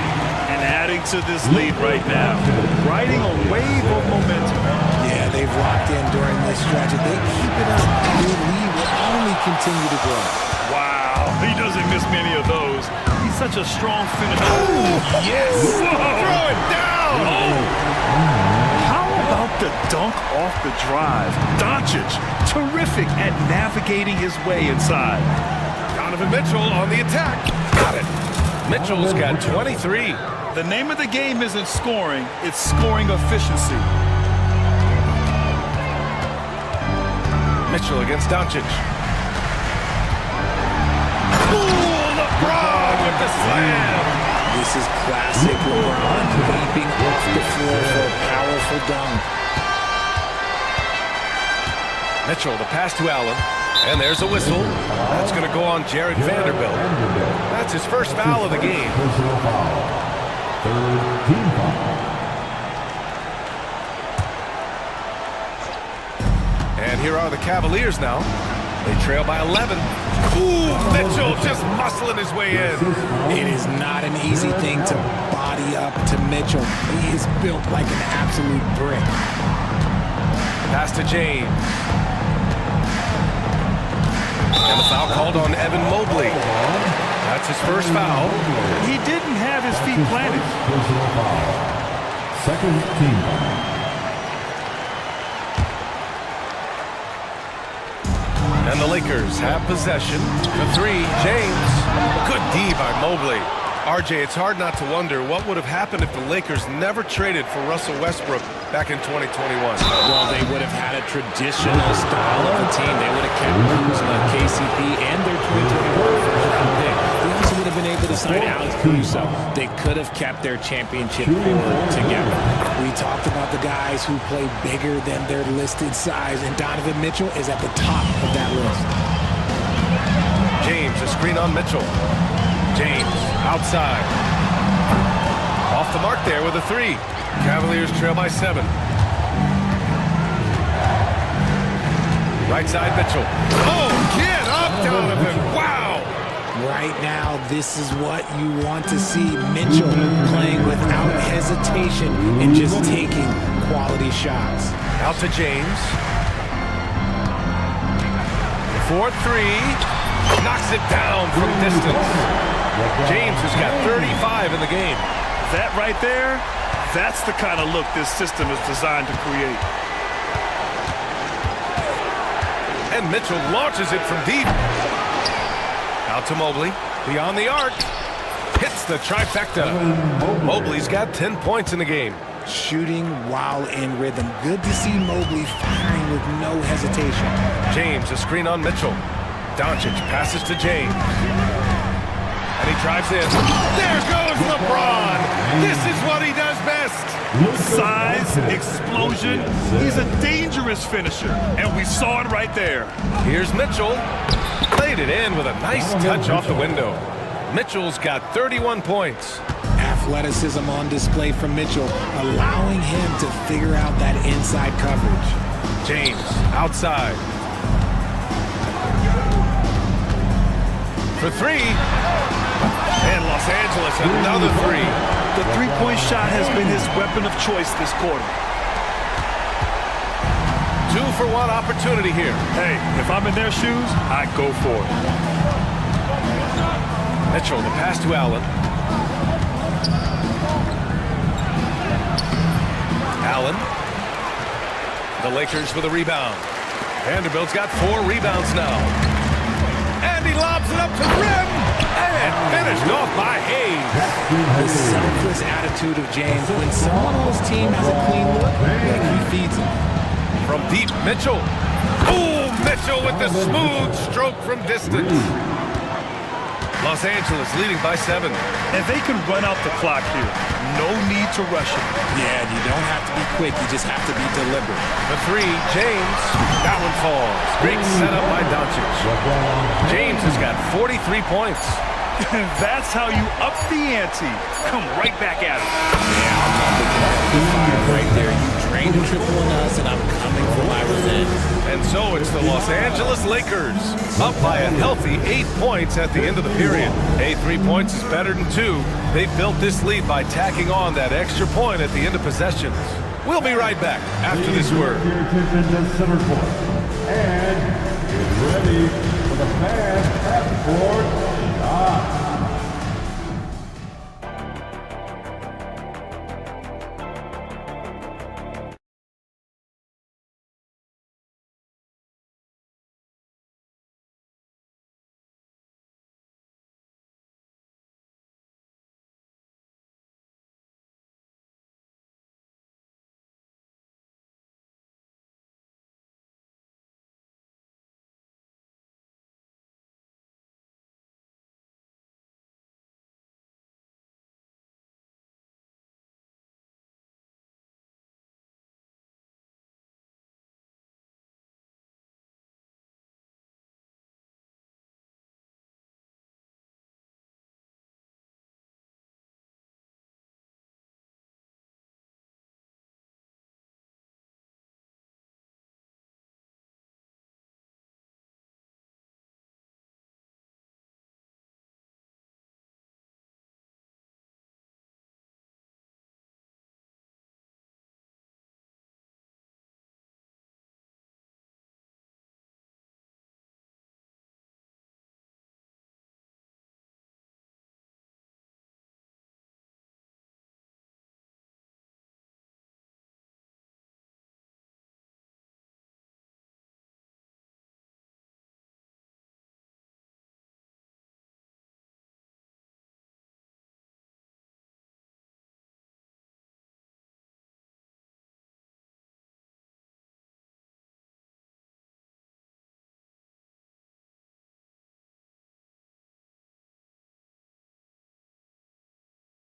And adding to this lead right now, riding a wave of momentum. Yeah, they've locked in during this stretch. If they keep it up, their lead will only continue to grow. Wow, he doesn't miss many of those. He's such a strong finish. Oh, Yes! Throw it down! How about the dunk off the drive? Doncic, terrific at navigating his way inside. Donovan Mitchell on the attack. Got it. Mitchell's got 23. The name of the game isn't scoring, it's scoring efficiency. Mitchell against Doncic. Ooh, LeBron with the slam. This is classic LeBron leaping off the floor for a powerful dunk. Mitchell, the pass to Allen. And there's a whistle. That's going to go on Jared Vanderbilt. That's his first foul of the game. Personal foul. Third team foul. And here are the Cavaliers now. They trail by 11. Ooh, Mitchell just muscling his way in. It is not an easy thing to body up to Mitchell. He is built like an absolute brick. Pass to James. And the foul called on Evan Mobley. That's his first foul. He didn't have his feet planted. Personal foul. Second team foul. And the Lakers have possession. The three, James. Good D by Mobley. RJ, it's hard not to wonder what would have happened if the Lakers never traded for Russell Westbrook back in 2021. Well, they would have had a traditional style of a team. They would have kept Kuzma, KCP, and their 2021 first-round pick. They also would have been able to sign Alex Caruso. They could have kept their championship core together. We talked about the guys who play bigger than their listed size, and Donovan Mitchell is at the top of that list. James, a screen on Mitchell. James, outside. Off the mark there with a three. Cavaliers trail by 7. Right side, Mitchell. Oh, get up, Donovan. Wow. Right now, this is what you want to see. Mitchell playing without hesitation and just taking quality shots. Out to James. 4-3. Knocks it down from distance. James has got 35 in the game. That right there, that's the kind of look this system is designed to create. And Mitchell launches it from deep. Out to Mobley. Beyond the arc. Hits the trifecta. Mobley's got 10 points in the game. Shooting while in rhythm. Good to see Mobley firing with no hesitation. James, a screen on Mitchell. Doncic passes to James. And he drives in. There goes LeBron. This is what he does best. Size, explosion. He's a dangerous finisher, and we saw it right there. Here's Mitchell. Laid it in with a nice touch off the window. Mitchell's got 31 points. Athleticism on display from Mitchell, allowing him to figure out that inside coverage. James, outside. For three. And Los Angeles, another three. The three-point shot has been his weapon of choice this quarter. 2-for-1 opportunity here. Hey, if I'm in their shoes, I'd go for it. Mitchell, the pass to Allen. Allen. The Lakers with a rebound. Vanderbilt's got 4 rebounds now. And he lobs it up to the rim. And finished off by Hayes. The selfless attitude of James. When someone on his team has a clean look, he feeds him. From deep, Mitchell. Oh, Mitchell with the smooth stroke from distance. Los Angeles leading by 7. And they can run out the clock here. No need to rush it. Yeah, you don't have to be quick. You just have to be deliberate. The three, James. That one falls. Great setup by Doncic. James has got 43 points. That's how you up the ante. Come right back at it. Yeah, I'm not looking at the fire right there. You drained a triple on us, and I'm coming for my revenge. And so it's the Los Angeles Lakers, up by a healthy 8 points at the end of the period. 3 points is better than 2. They built this lead by tacking on that extra point at the end of possessions. We'll be right back after this word. Your attention to center court. And get ready for the fast half court.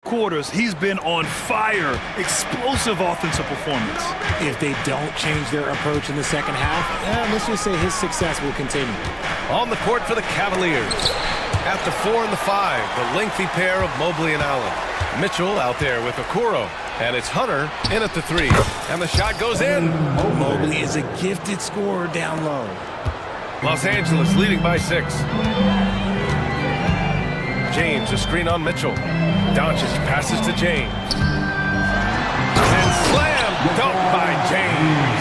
quarters, he's been on fire. Explosive offensive performance. If they don't change their approach in the second half, let's just say his success will continue. On the court for the Cavaliers. At the 4 and the 5, the lengthy pair of Mobley and Allen. Mitchell out there with Okoro. And it's Hunter in at the 3. And the shot goes in. Mobley is a gifted scorer down low. Los Angeles leading by 6. James, a screen on Mitchell. Doncic passes to James. And slam dunk by James.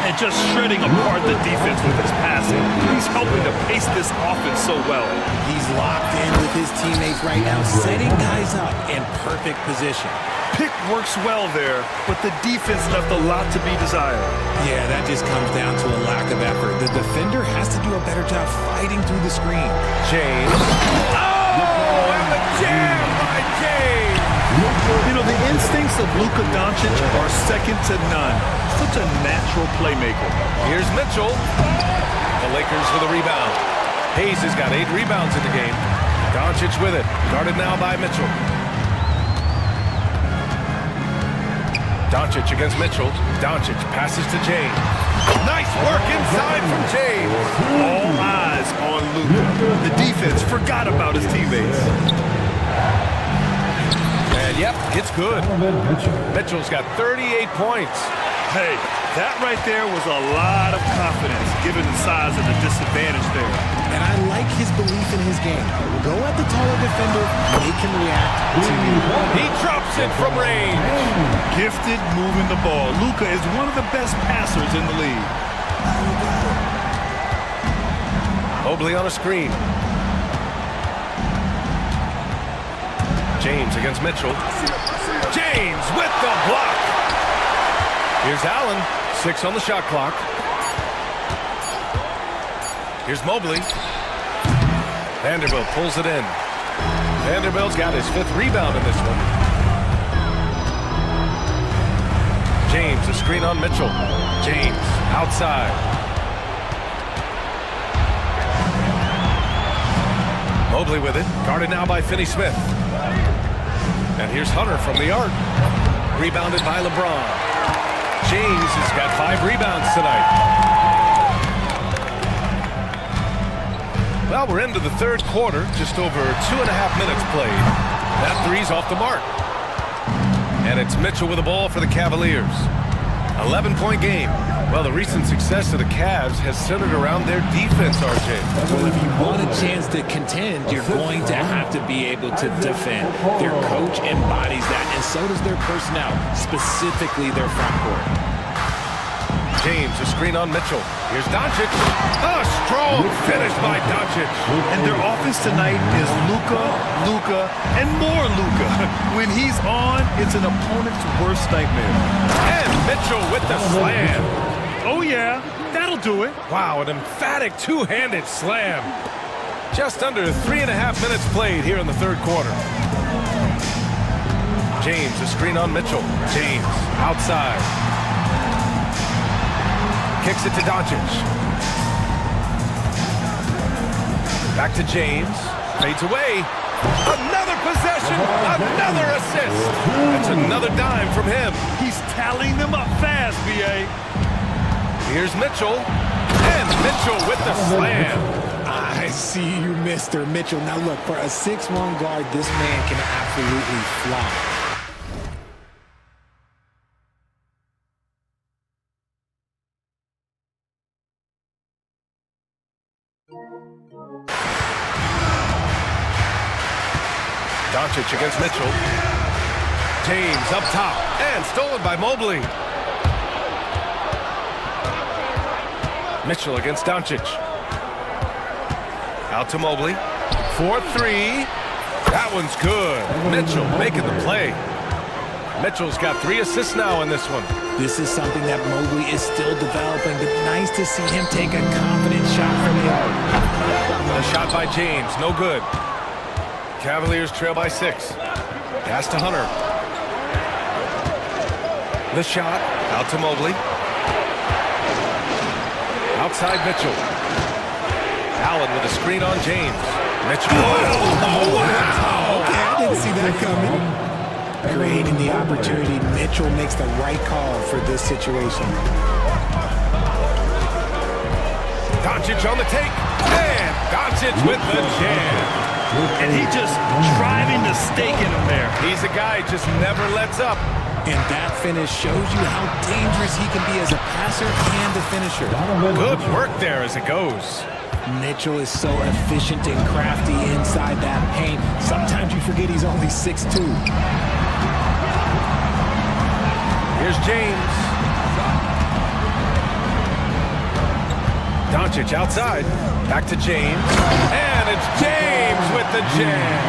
And just shredding apart the defense with his passing. He's helping to pace this offense so well. He's locked in with his teammates right now, setting guys up in perfect position. Pick works well there, but the defense left a lot to be desired. Yeah, that just comes down to a lack of effort. The defender has to do a better job fighting through the screen. James. Oh, and the jam by James. You know, the instincts of Luka Doncic are second to none. Such a natural playmaker. Here's Mitchell. The Lakers with a rebound. Hayes has got 8 rebounds in the game. Doncic with it. Guarded now by Mitchell. Doncic against Mitchell. Doncic passes to James. Nice work inside from James. All eyes on Luka. The defense forgot about his teammates. And yep, it's good. Mitchell's got 38 points. Hey, that right there was a lot of confidence, given the size of the disadvantage there. And I like his belief in his game. Go at the taller defender, make him react to you. He drops it from range. Gifted moving the ball. Luka is one of the best passers in the league. Mobley on a screen. James against Mitchell. James with the block. Here's Allen, 6 on the shot clock. Here's Mobley. Vanderbilt pulls it in. Vanderbilt's got his 5th rebound in this one. James, a screen on Mitchell. James, outside. Mobley with it, guarded now by Finney-Smith. And here's Hunter from the arc. Rebounded by LeBron. James has got 5 rebounds tonight. Well, we're into the 3rd quarter, just over 2.5 minutes played. That 3's off the mark. And it's Mitchell with the ball for the Cavaliers. 11-point game. Well, the recent success of the Cavs has centered around their defense, RJ. Well, if you want a chance to contend, you're going to have to be able to defend. Their coach embodies that, and so does their personnel, specifically their front court. James, a screen on Mitchell. Here's Doncic. A strong finish by Doncic. And their offense tonight is Luka, and more Luka. When he's on, it's an opponent's worst nightmare. And Mitchell with the slam. Oh, yeah, that'll do it. Wow, an emphatic two-handed slam. Just under 3.5 minutes played here in the 3rd quarter. James, a screen on Mitchell. James, outside. Kicks it to Doncic. Back to James. Fades away. Another possession. Another assist. That's another dime from him. He's tallying them up fast, B.A. Here's Mitchell. And Mitchell with the slam. I see you, Mr. Mitchell. Now look, for a 6'1" guard, this man can absolutely fly. Doncic against Mitchell. James up top. And stolen by Mobley. Mitchell against Doncic. Out to Mobley. 4-3. That one's good. Mitchell making the play. Mitchell's got 3 assists now in this one. This is something that Mobley is still developing, but nice to see him take a confident shot from the arc. A shot by James, no good. Cavaliers trail by 6. Pass to Hunter. The shot, out to Mobley. Outside Mitchell. Allen with a screen on James. Mitchell. Oh, wow! Okay, I didn't see that coming. creating the opportunity. Mitchell makes the right call for this situation. Doncic on the take, and Doncic with the jam. And he just driving the stake in him there. He's a guy who just never lets up. And that finish shows you how dangerous he can be as a passer and a finisher. Good work there as it goes. Mitchell is so efficient and crafty inside that paint. Sometimes you forget he's only 6'2". Here's James. Doncic outside. Back to James. And it's James with the jam.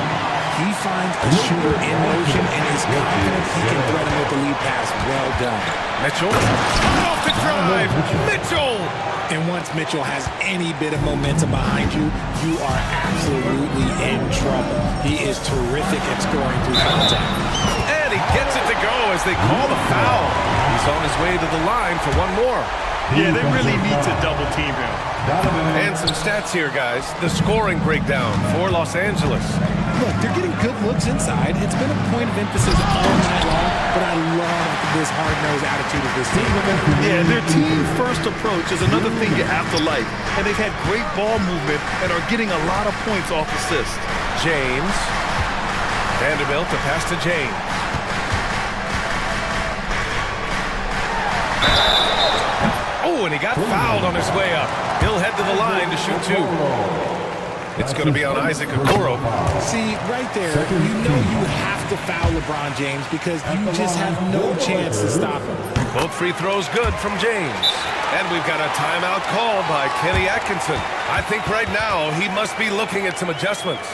He finds a shooter in motion and is confident he can thread him with the lead pass. Well done. Mitchell. Off the drive. Mitchell. And once Mitchell has any bit of momentum behind you, you are absolutely in trouble. He is terrific at scoring through contact. And he gets it to go as they call the foul. He's on his way to the line for one more. Yeah, they really need to double team him. And some stats here, guys. The scoring breakdown for Los Angeles. Look, they're getting good looks inside. It's been a point of emphasis all night long, but I love this hard-nosed attitude of this team. Yeah, their team-first approach is another thing you have to like. And they've had great ball movement and are getting a lot of points off assists. James. Vanderbilt to pass to James. Oh, and he got fouled on his way up. He'll head to the line to shoot two. It's going to be on Isaac Okoro. See, right there, you know you have to foul LeBron James because you just have no chance to stop him. Both free throws good from James. And we've got a timeout called by Kenny Atkinson. I think right now he must be looking at some adjustments.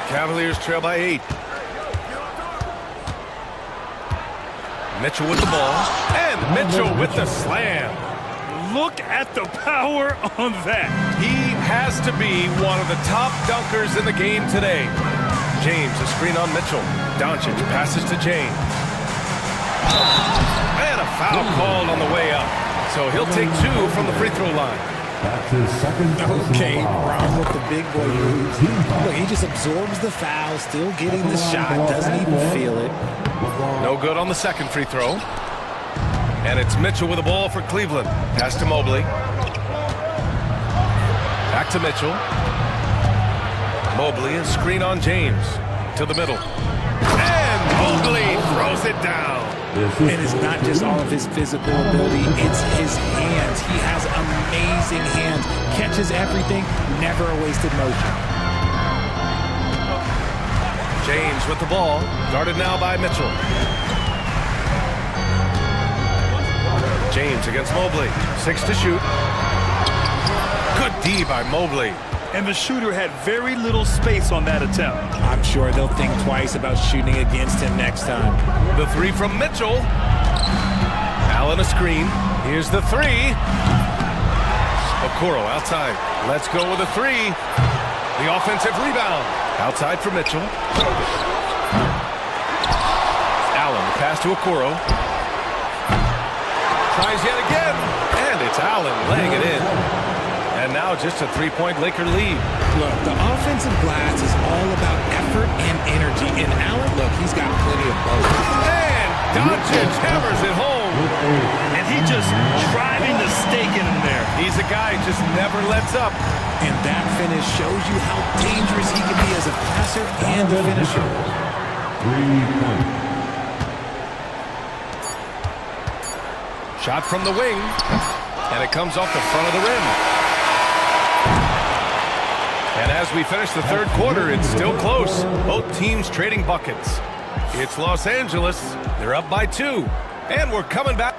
Cavaliers trail by 8. Mitchell with the ball. And Mitchell with the slam. Look at the power on that. He has to be one of the top dunkers in the game today. James, a screen on Mitchell. Doncic passes to James. And a foul called on the way up. So he'll take two from the free throw line. That's his second. Okay, Ron with the big boy moves. Look, he just absorbs the foul, still getting the shot, doesn't even feel it. No good on the second free throw. And it's Mitchell with the ball for Cleveland. Pass to Mobley. Back to Mitchell. Mobley, a screen on James. To the middle. And Mobley throws it down. And it's not just all of his physical ability, it's his hands. He has amazing hands. Catches everything, never a wasted motion. James with the ball. Guarded now by Mitchell. James against Mobley. 6 to shoot. Good D by Mobley. And the shooter had very little space on that attempt. I'm sure they'll think twice about shooting against him next time. The three from Mitchell. Allen a screen. Here's the three. Okoro outside. Let's go with a three. The offensive rebound. Outside for Mitchell. Allen, pass to Okoro. Tries yet again. And it's Allen laying it in. And now just a three-point Laker lead. Look, the offensive glass is all about effort and energy. And Allen, look, he's got plenty of both. And Doncic hammers it home. And he just driving the stake in him there. He's a guy who just never lets up. And that finish shows you how dangerous he can be as a passer and a finisher. 3 points. Shot from the wing. And it comes off the front of the rim. And as we finish the third quarter, it's still close. Both teams trading buckets. It's Los Angeles. They're up by 2. And we're coming back.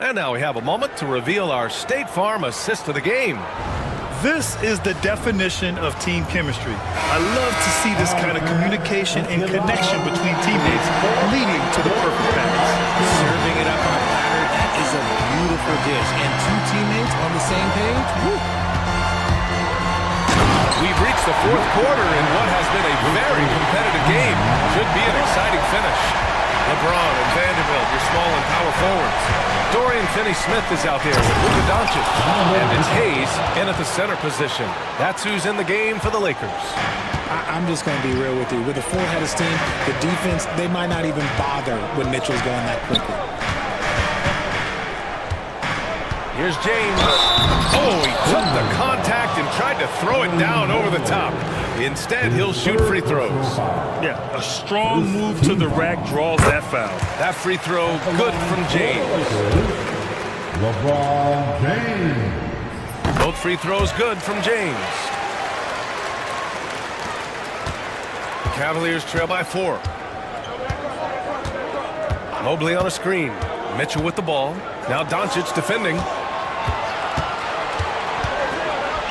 And now we have a moment to reveal our State Farm assist of the game. This is the definition of team chemistry. I love to see this kind of communication and connection between teammates leading to the perfect pass. Serving it up on a platter, that is a beautiful dish. And two teammates on the same page, woo. We've reached the fourth quarter in what has been a very competitive game. Should be an exciting finish. LeBron and Vanderbilt, your small and power forwards. Dorian Finney-Smith is out there with Luka Doncic. And it's Hayes in at the center position. That's who's in the game for the Lakers. I'm just going to be real with you. With a full-headed steam, the defense, they might not even bother when Mitchell's going that quickly. Here's James. Oh, he took the contact and tried to throw it down over the top. Instead, he'll shoot free throws. Yeah, a strong move to the rack draws that foul. That free throw, good from James. LeBron James. Both free throws good from James. The Cavaliers trail by 4. Mobley on a screen. Mitchell with the ball. Now Doncic defending.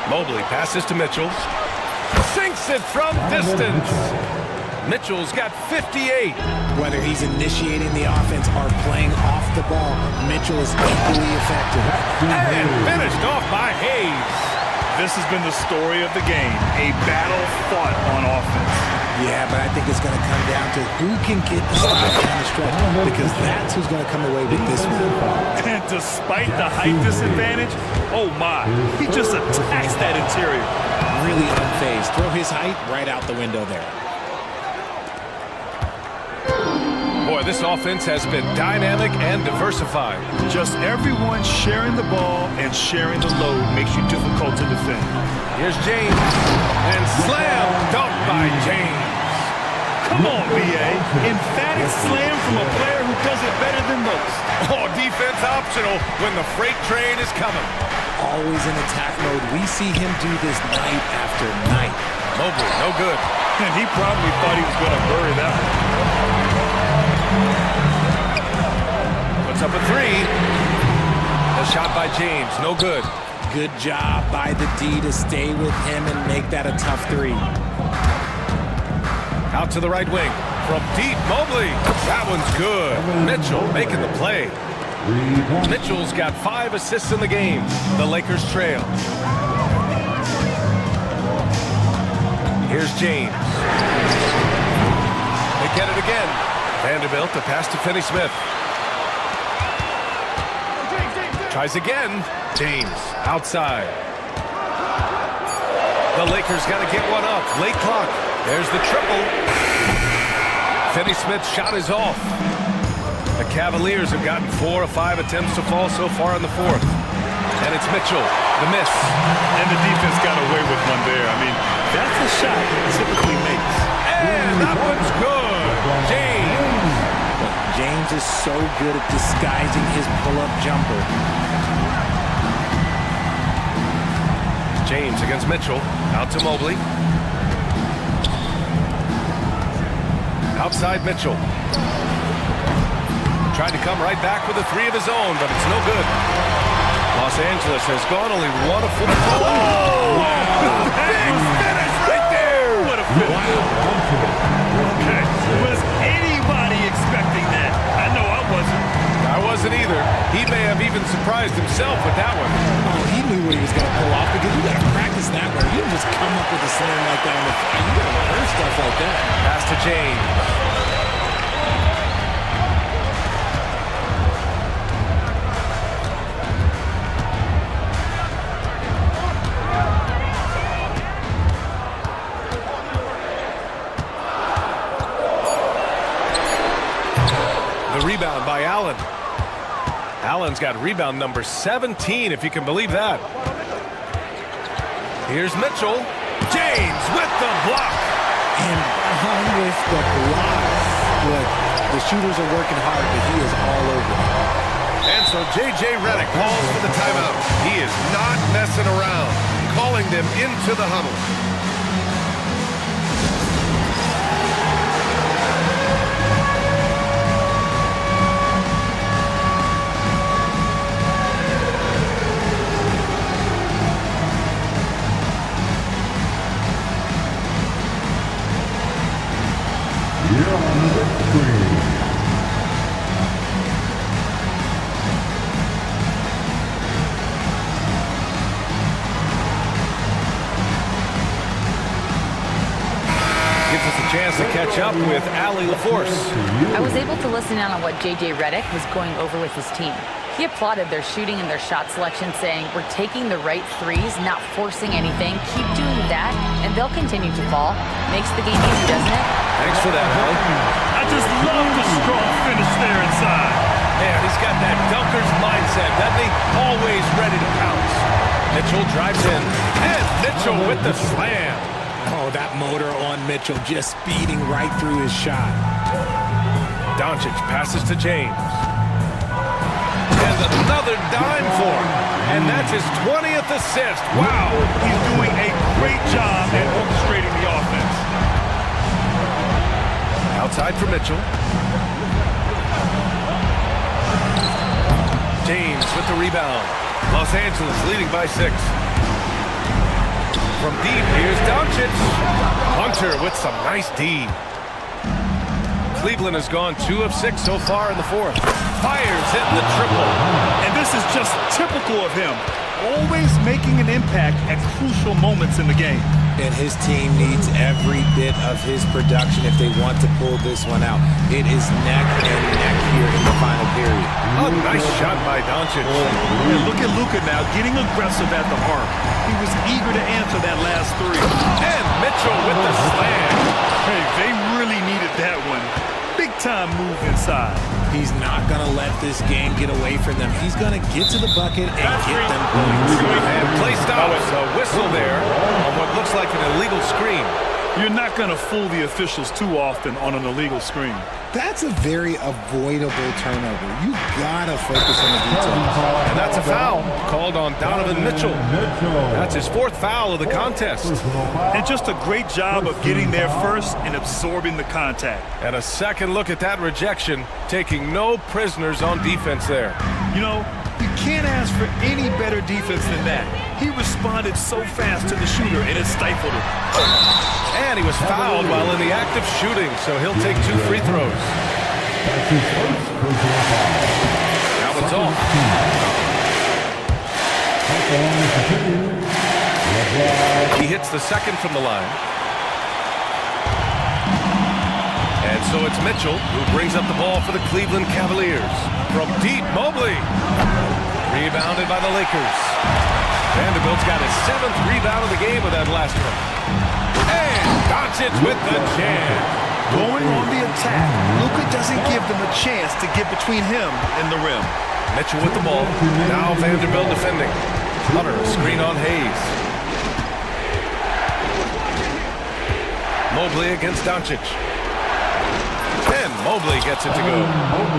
Mobley passes to Mitchell. Sinks it from distance. Mitchell's got 58. Whether he's initiating the offense or playing off the ball, Mitchell is equally effective. And finished off by Hayes. This has been the story of the game, a battle fought on offense. Yeah, but I think it's going to come down to who can get the stop down the stretch, because that's who's going to come away with this one. And despite the height disadvantage, oh my, he just attacks that interior. Really unfazed. Throw his height right out the window there. Boy, this offense has been dynamic and diversified. Just everyone sharing the ball and sharing the load makes you difficult to defend. Here's James. And slam dunk by James. Come on, B.A. Emphatic slam from a player who does it better than most. Oh, defense optional when the freight train is coming. Always in attack mode. We see him do this night after night. Mobley, no good. And he probably thought he was going to bury that one. Puts up a 3. A shot by James, no good. Good job by the D to stay with him and make that a tough 3. Out to the right wing. From deep, Mobley. That one's good. Mitchell making the play. Mitchell's got 5 assists in the game. The Lakers trail. Here's James. They get it again. Vanderbilt to pass to Finney-Smith. Tries again. James outside. The Lakers got to get one up. Late clock. There's the triple. Finney-Smith's shot is off. The Cavaliers have gotten 4 of 5 attempts to fall so far in the fourth. And it's Mitchell, the miss. And the defense got away with one there. I mean, that's a shot he typically makes. And that one's good. James. James is so good at disguising his pull-up jumper. James against Mitchell. Out to Mobley. Outside Mitchell. Tried to come right back with a 3 of his own, but it's no good. Los Angeles has gone only 1 of 4. Oh! Wow. Big finish right there! What a finish. Wow. Okay. Was anybody expecting that? I know I wasn't. I wasn't either. He may have even surprised himself with that one. Oh, he knew what he was going to pull off, because you got to practice that one. You don't just come up with a slam like that on the fly. You got to learn stuff like that. Pass to James. Rebound by Allen. Allen's got rebound number 17, if you can believe that. Here's Mitchell. James with the block. And on with the block. Look, the shooters are working hard, but he is all over them. And so J.J. Redick calls for the timeout. He is not messing around, calling them into the huddle. chance to catch up with Ali LaForce. I was able to listen in on what J.J. Redick was going over with his team. He applauded their shooting and their shot selection, saying, "We're taking the right threes, not forcing anything. Keep doing that, and they'll continue to fall." Makes the game easy, doesn't it? Thanks for that, Ali. I just love the strong finish there inside. Man, he's got that dunker's mindset, doesn't he? Always ready to pounce. Mitchell drives in, and Mitchell with the slam. Oh, that motor on Mitchell just speeding right through his shot. Doncic passes to James. And another dime for him. And that's his 20th assist. Wow. He's doing a great job at orchestrating the offense. Outside for Mitchell. James with the rebound. Los Angeles leading by 6. From deep, here's Doncic. Hunter with some nice D. Cleveland has gone 2 of 6 so far in the 4th. Fires hitting the triple. And this is just typical of him. Always making an impact at crucial moments in the game. And his team needs every bit of his production if they want to pull this one out. It is neck and neck here in the final period. A nice shot by Doncic. And look at Luka now getting aggressive at the arc. He was eager to answer that last 3. And Mitchell with the slam. Hey, they really needed that one. Big time move inside. He's not going to let this game get away from them. He's going to get to the bucket and get them points. And play stops. A whistle there on what looks like an illegal screen. You're not going to fool the officials too often on an illegal screen. That's a very avoidable turnover. You got to focus on the details. And that's a foul called on Donovan Mitchell. That's his 4th foul of the contest. And just a great job of getting there first and absorbing the contact. And a second look at that rejection, taking no prisoners on defense there. You know, you can't ask for any better defense than that. He responded so fast to the shooter, and it stifled him. And he was fouled while in the act of shooting, so he'll take 2 free throws. That one's off. He hits the second from the line. And so it's Mitchell who brings up the ball for the Cleveland Cavaliers. From deep, Mobley. Rebounded by the Lakers. Vanderbilt's got his 7th rebound of the game with that last one. And Doncic with the jam. Going on the attack, Luka doesn't give them a chance to get between him and the rim. Mitchell with the ball. Now Vanderbilt defending. Hunter, a screen on Hayes. Mobley against Doncic. And Mobley gets it to go.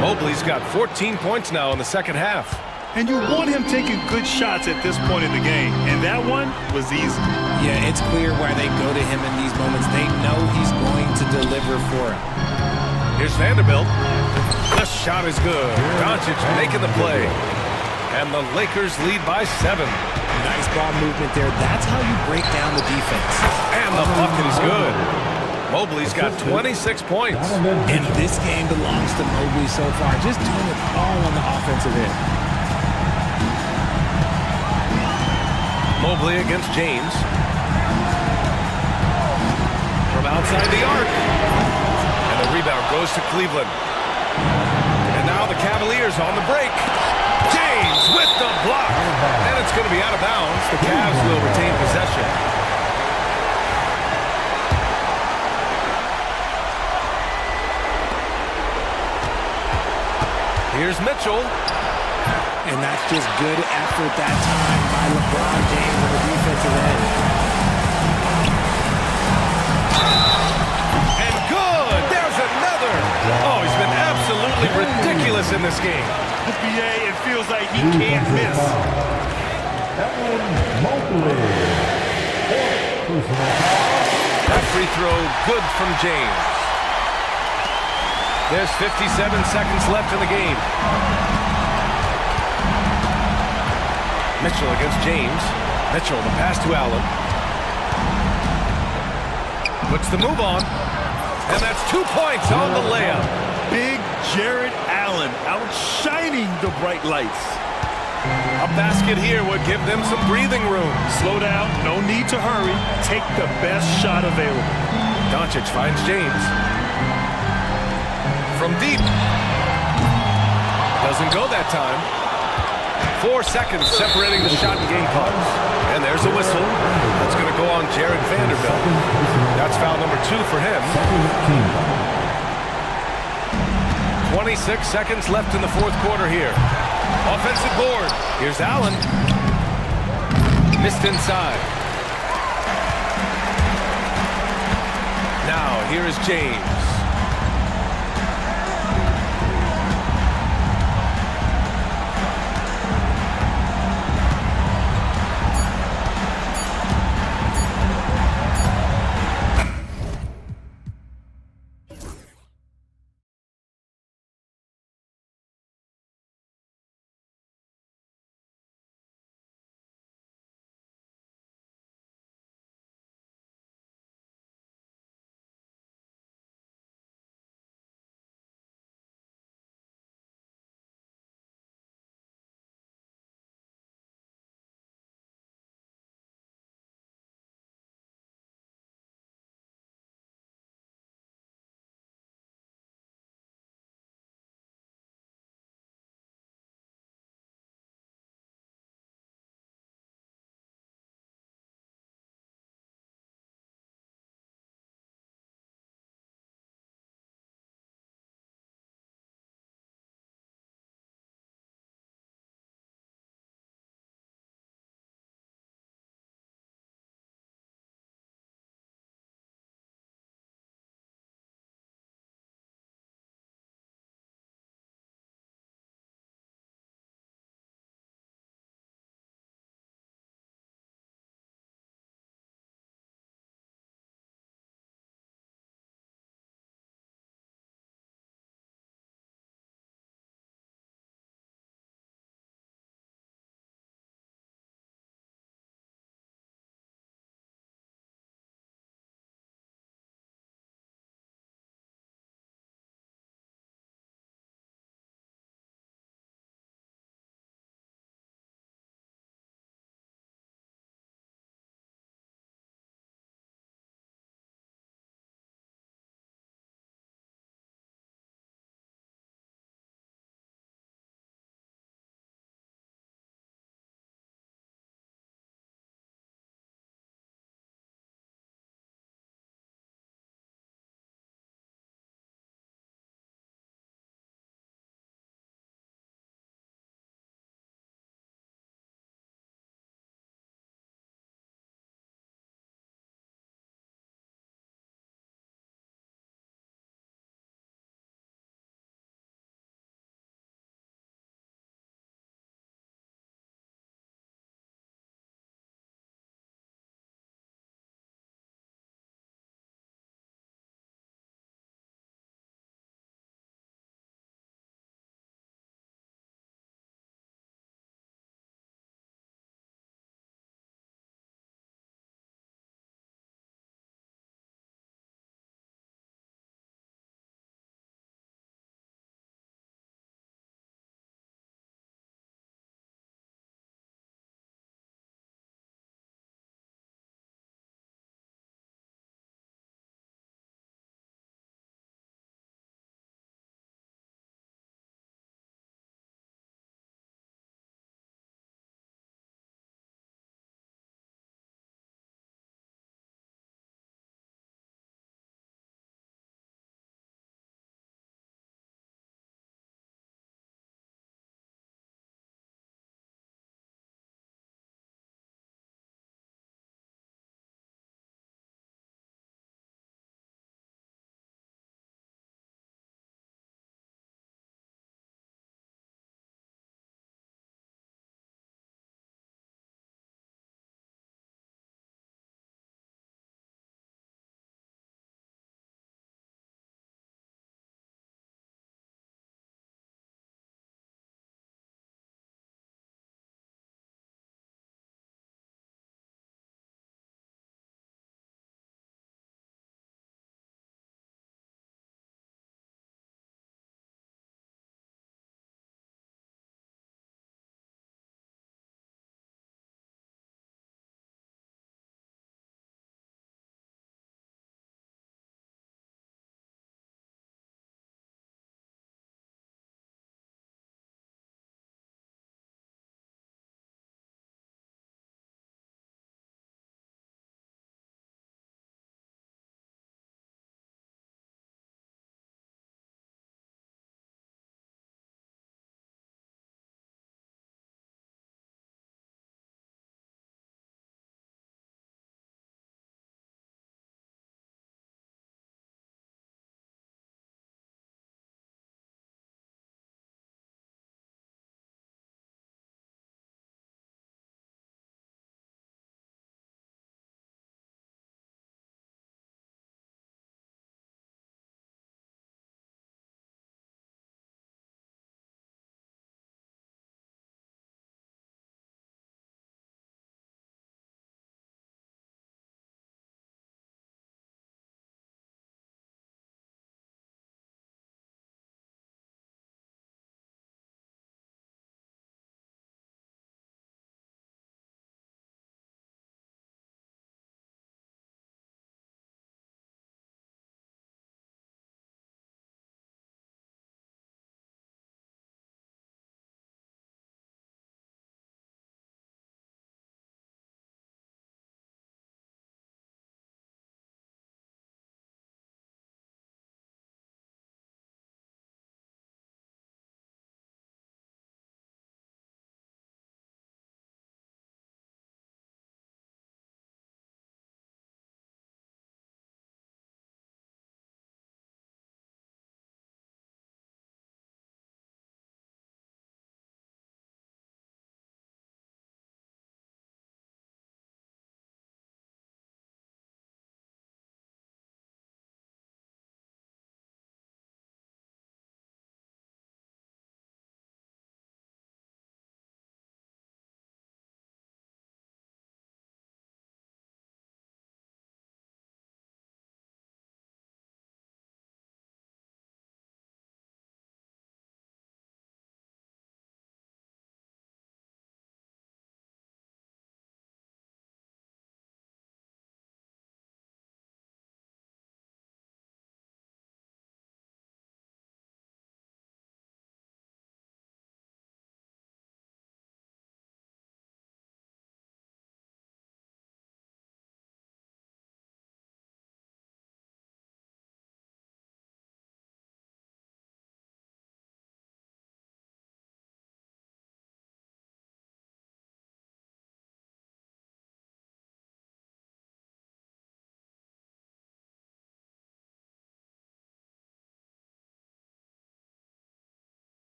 Mobley's got 14 points now in the second half. And you want him taking good shots at this point in the game. And that one was easy. Yeah, it's clear why they go to him in these moments. They know he's going to deliver for him. Here's Vanderbilt. The shot is good. Doncic making the play. And the Lakers lead by 7. Nice ball movement there. That's how you break down the defense. And the bucket is good. Mobley's got 26 points. And this game belongs to Mobley so far. Just doing it all on the offensive end. Mobley against James. From outside the arc. And the rebound goes to Cleveland. And now the Cavaliers on the break. James with the block. And it's going to be out of bounds. The Cavs will retain possession. Here's Mitchell. And that's just good effort that time by LeBron James on the defensive end. And good! There's another! Oh, he's been absolutely ridiculous in this game. NBA, it feels like he can't miss. That free throw, good from James. There's 57 seconds left in the game. Mitchell against James. Mitchell, the pass to Allen. Puts the move on. And that's 2 points on the layup. Big Jared Allen outshining the bright lights. A basket here would give them some breathing room. Slow down, no need to hurry. Take the best shot available. Doncic finds James. From deep. Doesn't go that time. 4 seconds separating the shot and game clocks. And there's a whistle. That's going to go on Jared Vanderbilt. That's foul number 2 for him. 26 seconds left in the fourth quarter here. Offensive board. Here's Allen. Missed inside. Now, here is James.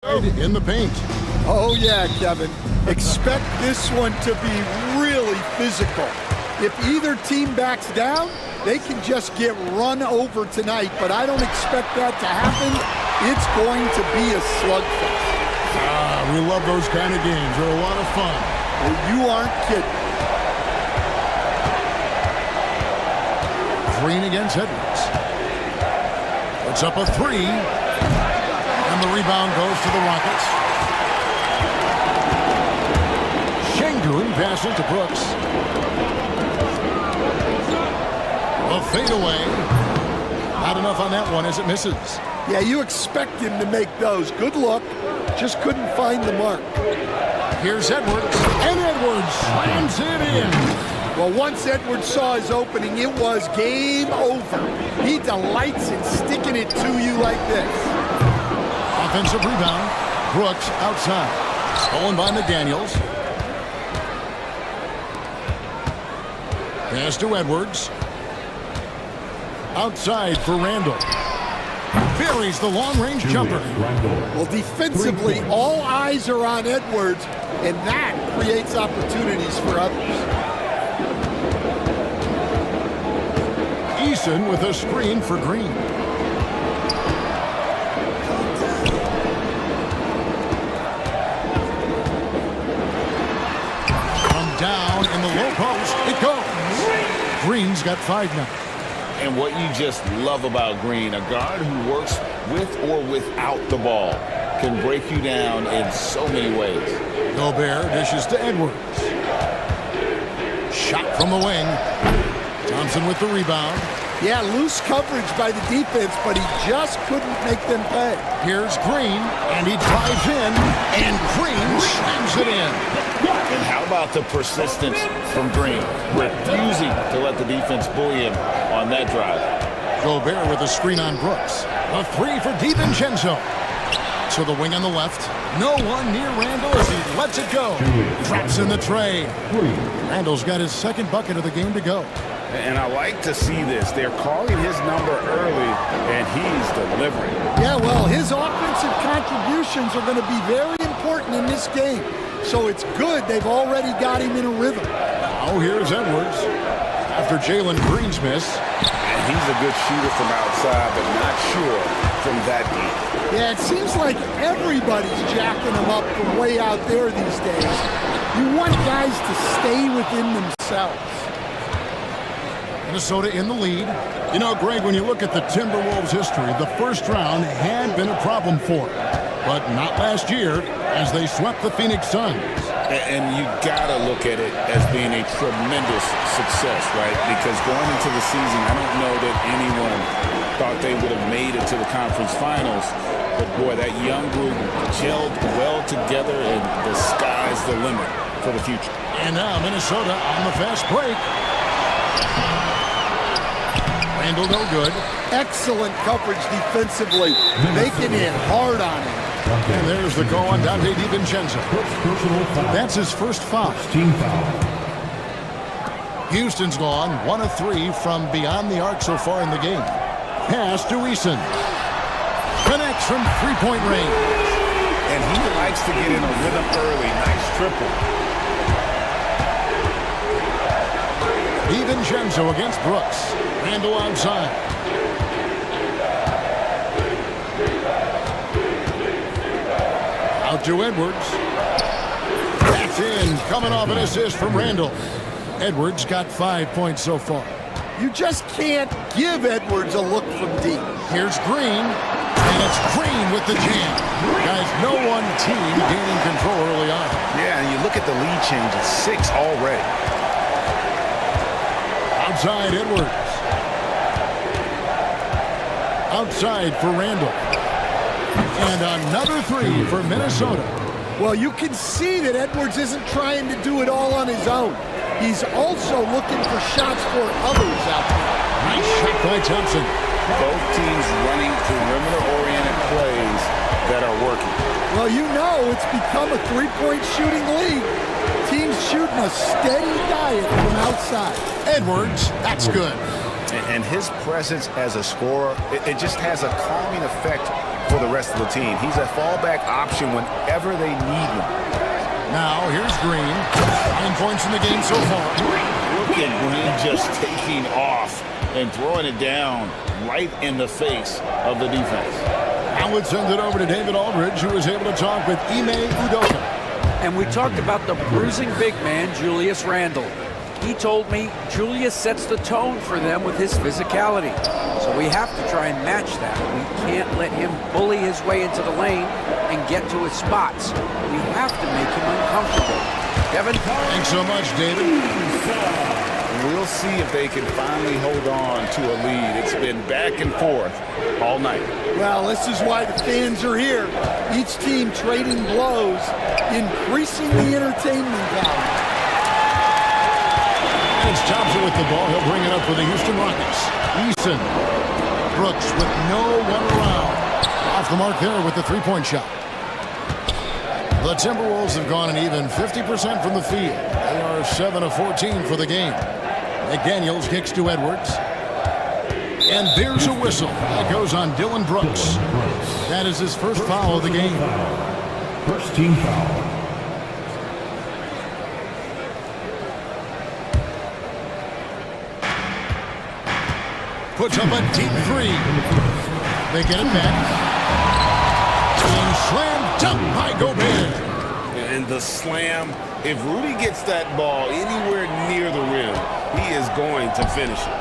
In the paint. Oh, yeah, Kevin. Expect this one to be really physical. If either team backs down, they can just get run over tonight, but I don't expect that to happen. It's going to be a slugfest. We love those kind of games. They're a lot of fun. Well, you aren't kidding. Green against Edwards. Puts up a three. And the rebound goes to the Rockets. Şengün passes to Brooks. A fadeaway. Not enough on that one as it misses. Yeah, you expect him to make those. Good look. Just couldn't find the mark. Here's Edwards. And Edwards slams it in. Well, once Edwards saw his opening, it was game over. He delights in sticking it to you like this. Offensive rebound. Brooks outside. Stolen by McDaniels. Pass to Edwards. Outside for Randall. Buries the long-range jumper. Well, defensively, all eyes are on Edwards, and that creates opportunities for others. Eason with a screen for Green. From down in the low post, it goes. Green's got 5 now. And what you just love about Green, a guard who works with or without the ball, can break you down in so many ways. Gobert dishes to Edwards. Shot from the wing. Thompson with the rebound. Yeah, loose coverage by the defense, but he just couldn't make them pay. Here's Green, and he drives in, and Green slams it in. And how about the persistence from Green, refusing to let the defense bully him on that drive. Gobert with a screen on Brooks. A three for DiVincenzo. To the wing on the left. No one near Randall as he lets it go. Traps in the tray. Randall's got his second bucket of the game to go. And I like to see this. They're calling his number early, and he's delivering. Yeah, well, his offensive contributions are going to be very important in this game. So it's good they've already got him in a rhythm. Now here's Edwards. After Jalen Green's miss. And he's a good shooter from outside, but not sure from that deep. Yeah, it seems like everybody's jacking him up from way out there these days. You want guys to stay within themselves. Minnesota in the lead. You know, Greg, when you look at the Timberwolves' history, the first round had been a problem for them. But not last year, as they swept the Phoenix Suns. And you gotta look at it as being a tremendous success, right? Because going into the season, I don't know that anyone thought they would have made it to the conference finals. But boy, that young group gelled well together, and the sky's the limit for the future. And now Minnesota on the fast break. Randall no good. Excellent coverage defensively, making it hard on him. And there's the call on Dante DiVincenzo. That's his first foul. Houston's gone 1 of 3 from beyond the arc so far in the game. Pass to Eason. Connects from three-point range. And he likes to get in a rhythm early. Nice triple. DiVincenzo against Brooks. Randall outside. Out to Edwards. That's in. Coming off an assist from Randall. Edwards got 5 points so far. You just can't give Edwards a look from deep. Here's Green. And it's Green with the jam. Guys, no one team gaining control early on. Yeah, and you look at the lead change. It's 6 already. Outside Edwards. Outside for Randall. And another three for Minnesota. Well, you can see that Edwards isn't trying to do it all on his own. He's also looking for shots for others out there. Nice shot by Thompson. Both teams running perimeter-oriented plays that are working. Well, you know it's become a three-point shooting league. Teams shooting a steady diet from outside. Edwards, that's good. And his presence as a scorer, it just has a calming effect for the rest of the team. He's a fallback option whenever they need one. Now, here's Green. 9 points in the game so far. Look at Green just taking off and throwing it down right in the face of the defense. Now let's send it over to David Aldridge, who was able to talk with Ime Udoka. And we talked about the bruising big man, Julius Randle. He told me Julius sets the tone for them with his physicality. So we have to try and match that. We can't let him bully his way into the lane and get to his spots. We have to make him uncomfortable. Kevin? Thanks so much, David. We'll see if they can finally hold on to a lead. It's been back and forth all night. Well, this is why the fans are here. Each team trading blows, increasing the entertainment value. It's Thompson with the ball. He'll bring it up for the Houston Rockets. Eason. Brooks with no one around. Off the mark there with the three-point shot. The Timberwolves have gone an even 50% from the field. They are 7 of 14 for the game. McDaniels kicks to Edwards. And there's a whistle. That goes on Dylan Brooks. That is his first foul of the game. First team foul. Puts up a deep three. They get it back. And slam dunk by Gobert. And the slam, if Rudy gets that ball anywhere near the rim, he is going to finish it.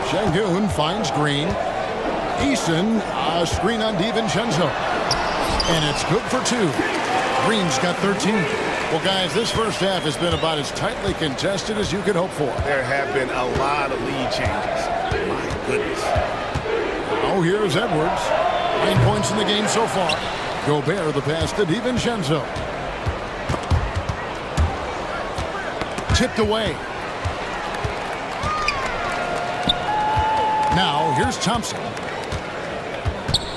Şengün finds Green. Eason, a screen on DiVincenzo. And it's good for 2. Green's got 13. Well, guys, this first half has been about as tightly contested as you could hope for. There have been a lot of lead changes. My goodness. Oh, here's Edwards. 9 points in the game so far. Gobert the pass to DiVincenzo. Tipped away. Now, here's Thompson.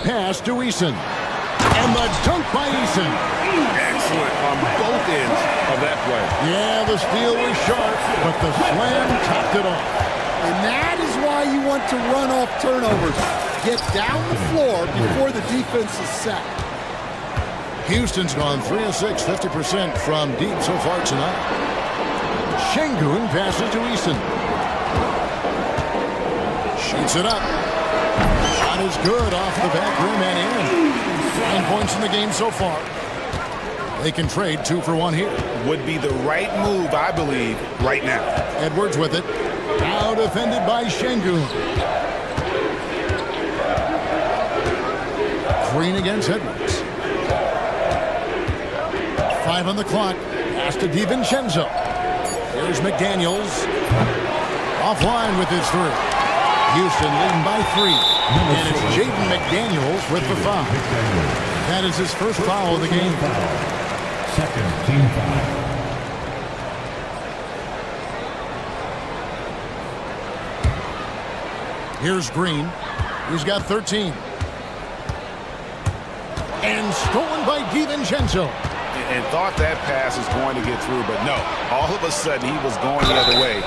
Pass to Eason. And the dunk by Eason. Excellent on both ends of that play. Yeah, the steal was sharp, but the slam topped it off. And that is why you want to run off turnovers. Get down the floor before the defense is set. Houston's gone 3 of 6, 50% from deep so far tonight. Şengün passes to Eason. Shoots it up. Shot is good off the back rim and in. 9 points in the game so far. They can trade 2 for 1 here. Would be the right move, I believe, right now. Edwards with it. Now defended by Şengün. Green against Edwards. 5 on the clock. Pass to DiVincenzo. Here's McDaniels. Offline with his 3. Houston leading by 3. And it's Jaden McDaniels with the foul. That is his first foul of the game. Second team foul. Here's Green. He's got 13. And stolen by DiVincenzo. And thought that pass was going to get through, but no. All of a sudden, he was going the other way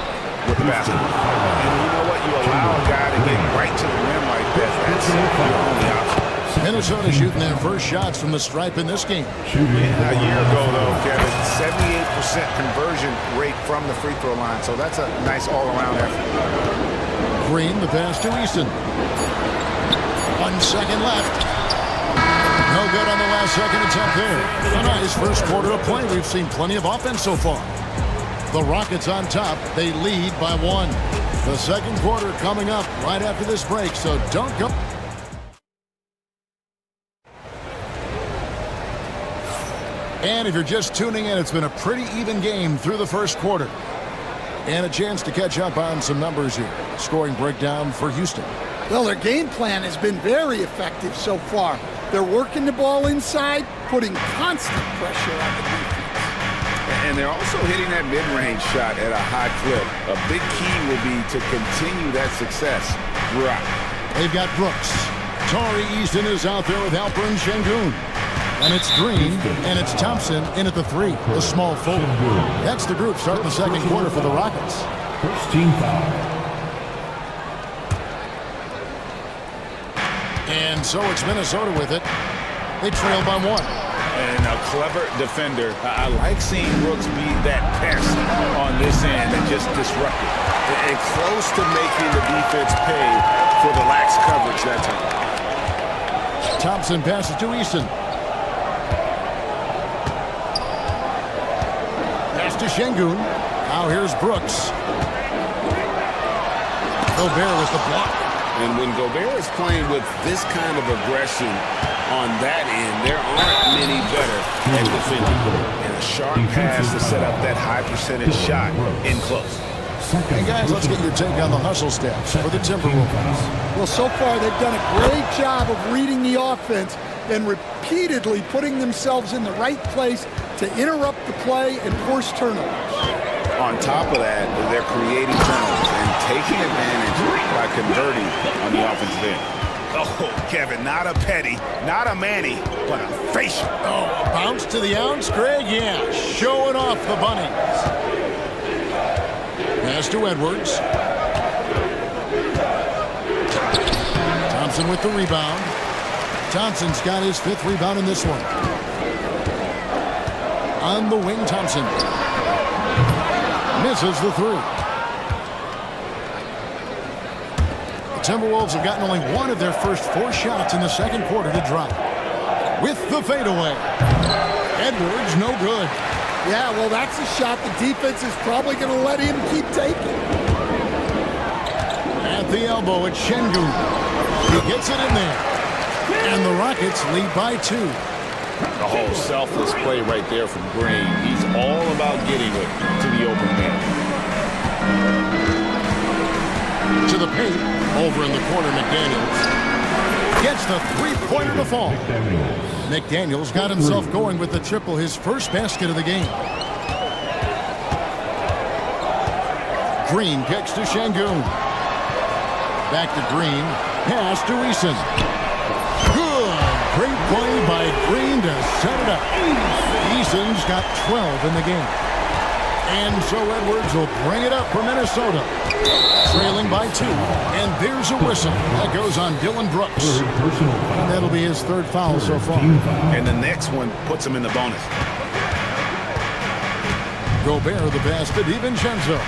with the basketball. And you know what? You allow a guy to get right to the rim like that. That's your only option. Minnesota shooting their first shots from the stripe in this game. A year ago, though, Kevin, 78% conversion rate from the free throw line. So that's a nice all-around effort. Green, the pass to Eason. 1 second left. No good on the last second attempt there. A nice first quarter of play. We've seen plenty of offense so far. The Rockets on top. They lead by 1. The second quarter coming up right after this break, so don't go. And if you're just tuning in, it's been a pretty even game through the first quarter. And a chance to catch up on some numbers here. Scoring breakdown for Houston. Well, their game plan has been very effective so far. They're working the ball inside, putting constant pressure on the defense. And they're also hitting that mid-range shot at a high clip. A big key will be to continue that success throughout. They've got Brooks. Tari Eason is out there with Alperen Şengün. And it's Green, and it's Thompson in at the 3, the small forward. That's the group starting the second quarter for the Rockets. First team foul. And so it's Minnesota with it. They trail by 1. And a clever defender. I like seeing Brooks be that pest on this end and just disrupt it. And close to making the defense pay for the lax coverage that time. Thompson passes to Eason. Pass to Şengün. Now here's Brooks. Gobert with the block. And when Gobert is playing with this kind of aggression on that end, there aren't many better at defending. And a sharp pass to set up that high percentage shot in close. Hey guys, let's get your take on the hustle steps for the Timberwolves. Well, so far they've done a great job of reading the offense and repeatedly putting themselves in the right place to interrupt the play and force turnovers. On top of that, they're creating turnovers and taking advantage by converting on the offensive end. Oh, Kevin, not a petty, not a Manny, but a facial. Oh, a bounce to the ounce, Greg? Yeah, showing off the bunnies. Pass to Edwards. Thompson with the rebound. Thompson's got his 5th rebound in this one. On the wing, Thompson. Misses the 3. The Timberwolves have gotten only 1 of their first 4 shots in the second quarter to drop. With the fadeaway. Edwards, no good. Yeah, well, that's a shot the defense is probably going to let him keep taking. At the elbow, it's Şengün. He gets it in there. And the Rockets lead by 2. The whole selfless play right there from Green. He's all about getting it to the open man. To the paint. Over in the corner, McDaniels. Gets the 3-pointer to fall. McDaniels got himself going with the triple, his first basket of the game. Green kicks to Şengün. Back to Green. Pass to Eason. Good. Great play by Green to set it up. Eason's got 12 in the game. And so Edwards will bring it up for Minnesota. Trailing by 2. And there's a whistle. That goes on Dylan Brooks. And that'll be his 3rd foul so far. And the next one puts him in the bonus. Gobert the pass to DiVincenzo.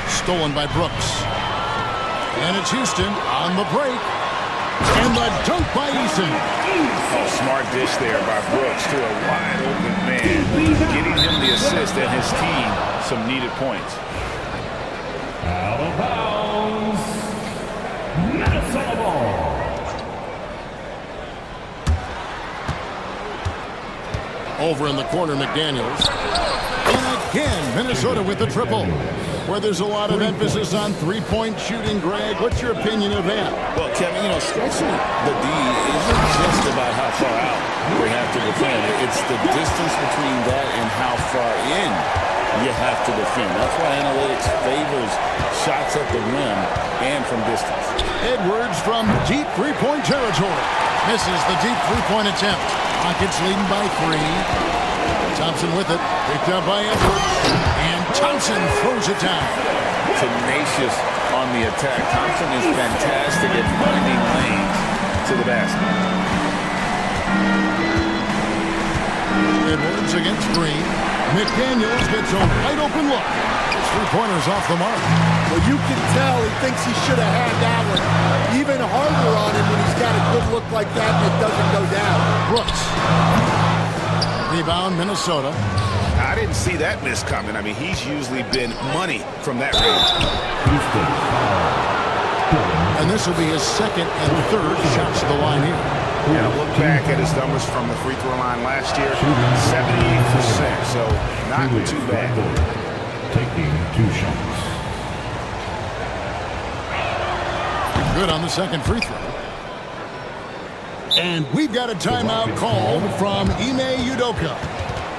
Stolen by Brooks. And it's Houston on the break. And the dunk by Eason. Oh, smart dish there by Brooks to a wide open man. Getting him the assist and his team some needed points. Out of bounds. Minnesota ball. Over in the corner, McDaniels. And again, Minnesota with the triple. Where there's a lot of emphasis on 3-point shooting, Greg. What's your opinion of that? Well, Kevin, stretching the D isn't just about how far out they have to defend. It's the distance between that and how far in you have to defend. That's why analytics favors shots at the rim and from distance. Edwards from deep 3-point territory. Misses the deep 3-point attempt. Rockets leading by 3. Thompson with it. Picked up by Edwards. And Thompson throws it down. Tenacious on the attack. Thompson is fantastic at finding lanes to the basket. Edwards against Green. McDaniels gets a wide open look. His 3-pointer's off the mark. Well, you can tell he thinks he should have had that one even harder on him when he's got a good look like that and it doesn't go down. Brooks. Rebound, Minnesota. I didn't see that miss coming. I mean, he's usually been money from that range. And this will be his 2nd and 3rd shots to the line here. Yeah, look back at his numbers from the free throw line last year, 78%, so not too bad. Taking 2 shots. Good on the 2nd free throw. And we've got a timeout called from Ime Udoka.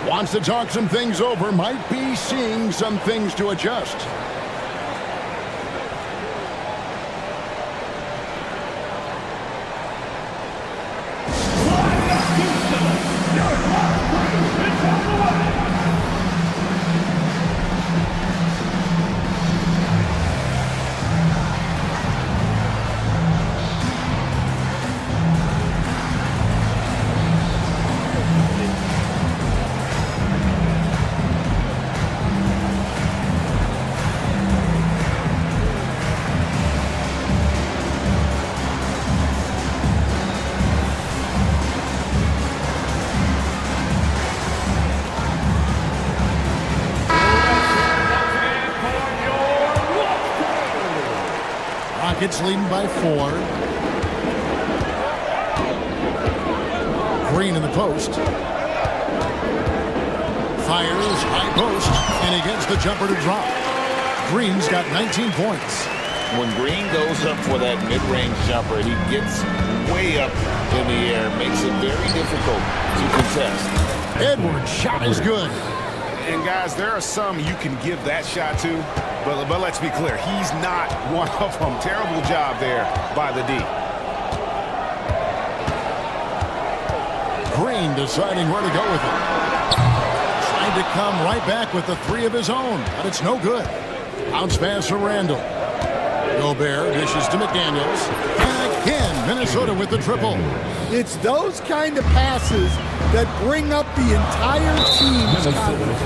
Wants to talk some things over, might be seeing some things to adjust. Rockets leading by 4. Green in the post. Fires, high post, and he gets the jumper to drop. Green's got 19 points. When Green goes up for that mid-range jumper, he gets way up in the air, makes it very difficult to contest. Edwards' shot is good. And guys, there are some you can give that shot to, but let's be clear, he's not one of them. Terrible job there by the D. Green deciding where to go with it. Trying to come right back with the 3 of his own, but it's no good. Bounce pass from Randall. Gobert dishes to McDaniels. And again, Minnesota with the triple. It's those kind of passes that bring up the entire team's confidence.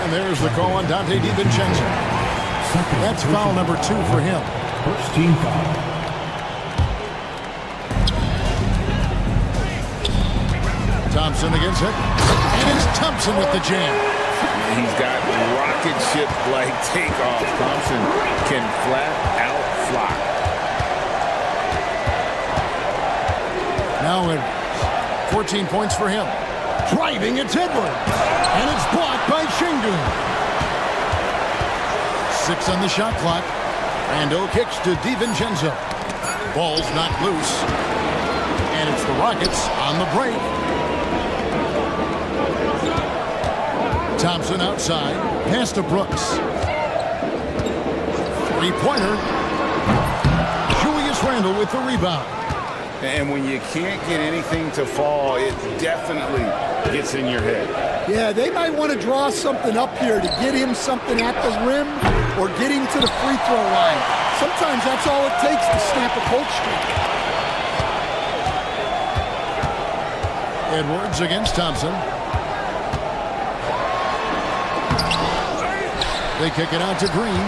And there's the call on Dante DiVincenzo. That's foul number 2 for him. First team foul. Thompson against it. And it's Thompson with the jam. He's got rocket ship-like takeoff. Thompson can flat out fly. Now Edwards. 14 points for him. Driving, it's Edwards. And it's blocked by Şengün. 6 on the shot clock. Rando kicks to DiVincenzo. Ball's knocked loose. And it's the Rockets on the break. Thompson outside. Pass to Brooks. Three-pointer. Julius Randle with the rebound. And when you can't get anything to fall, it definitely gets in your head. Yeah, they might want to draw something up here to get him something at the rim or get him to the free throw line. Sometimes that's all it takes to snap a cold streak. Edwards against Thompson. They kick it out to Green.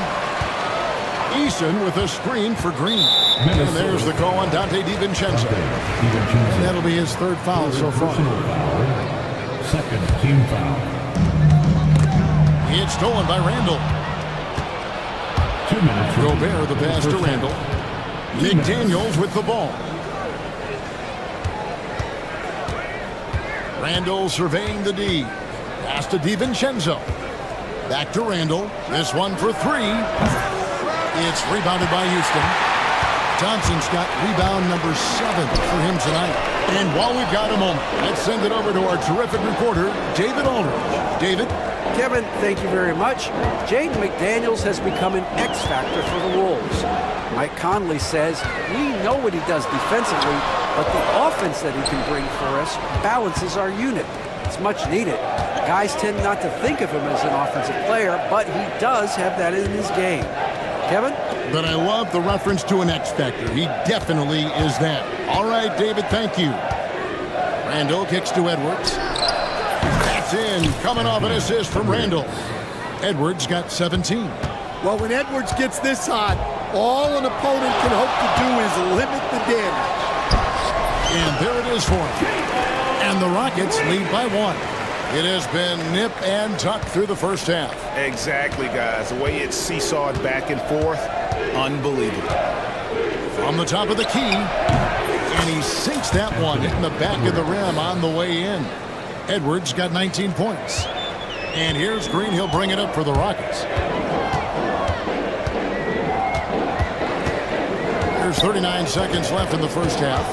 Eason with a screen for Green. And there's the call on Dante DiVincenzo. And that'll be his 3rd foul so far. Second team foul. It's stolen by Randall. 2 minutes. Gobert the pass to Randall. McDaniels with the ball. Randall surveying the D. Pass to DiVincenzo. Back to Randall. This one for 3. It's rebounded by Houston. Thompson's got rebound number 7 for him tonight. And while we've got a moment, let's send it over to our terrific reporter, David Aldridge. David? Kevin, thank you very much. Jaden McDaniels has become an X factor for the Wolves. Mike Conley says, we know what he does defensively, but the offense that he can bring for us balances our unit. It's much needed. Guys tend not to think of him as an offensive player, but he does have that in his game. Kevin? But I love the reference to an X factor. He definitely is that. All right, David, thank you. Randall kicks to Edwards. That's in, coming off an assist from Randall. Edwards got 17. Well, when Edwards gets this hot, all an opponent can hope to do is limit the damage. And there it is for him. And the Rockets lead by 1. It has been nip and tuck through the first half. Exactly, guys. The way it's seesawed back and forth, unbelievable. From the top of the key, and he sinks that one, hitting the back of the rim on the way in. Edwards got 19 points. And here's Green. He'll bring it up for the Rockets. There's 39 seconds left in the first half.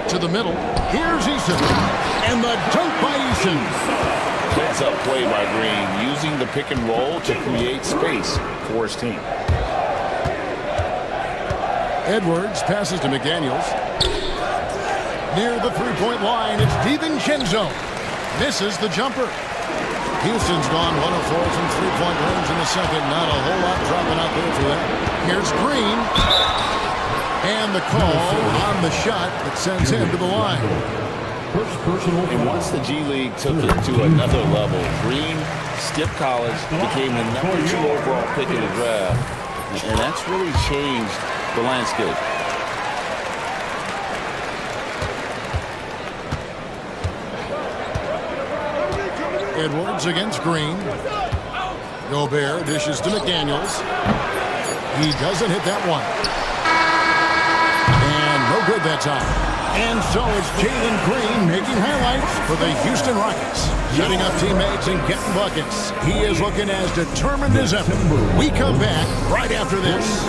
To the middle. Here's Eason. And the dunk by Eason. Heads up play by Green, using the pick and roll to create space for his team. Edwards passes to McDaniels. Near the three-point line, it's DiVincenzo. Misses the jumper. Houston's gone 1 of 4 from three-point range in the second. Not a whole lot dropping out there for that. Here's Green. And the call on the shot that sends him to the line. And once the G League took it to another level, Green skipped college, became the number 2 overall pick in the draft. And that's really changed the landscape. Edwards against Green. Gobert dishes to McDaniels. He doesn't hit that one. good that time. And so it's Jalen Green making highlights for the Houston Rockets. Setting up teammates and getting buckets. He is looking as determined as ever. We come back right after this.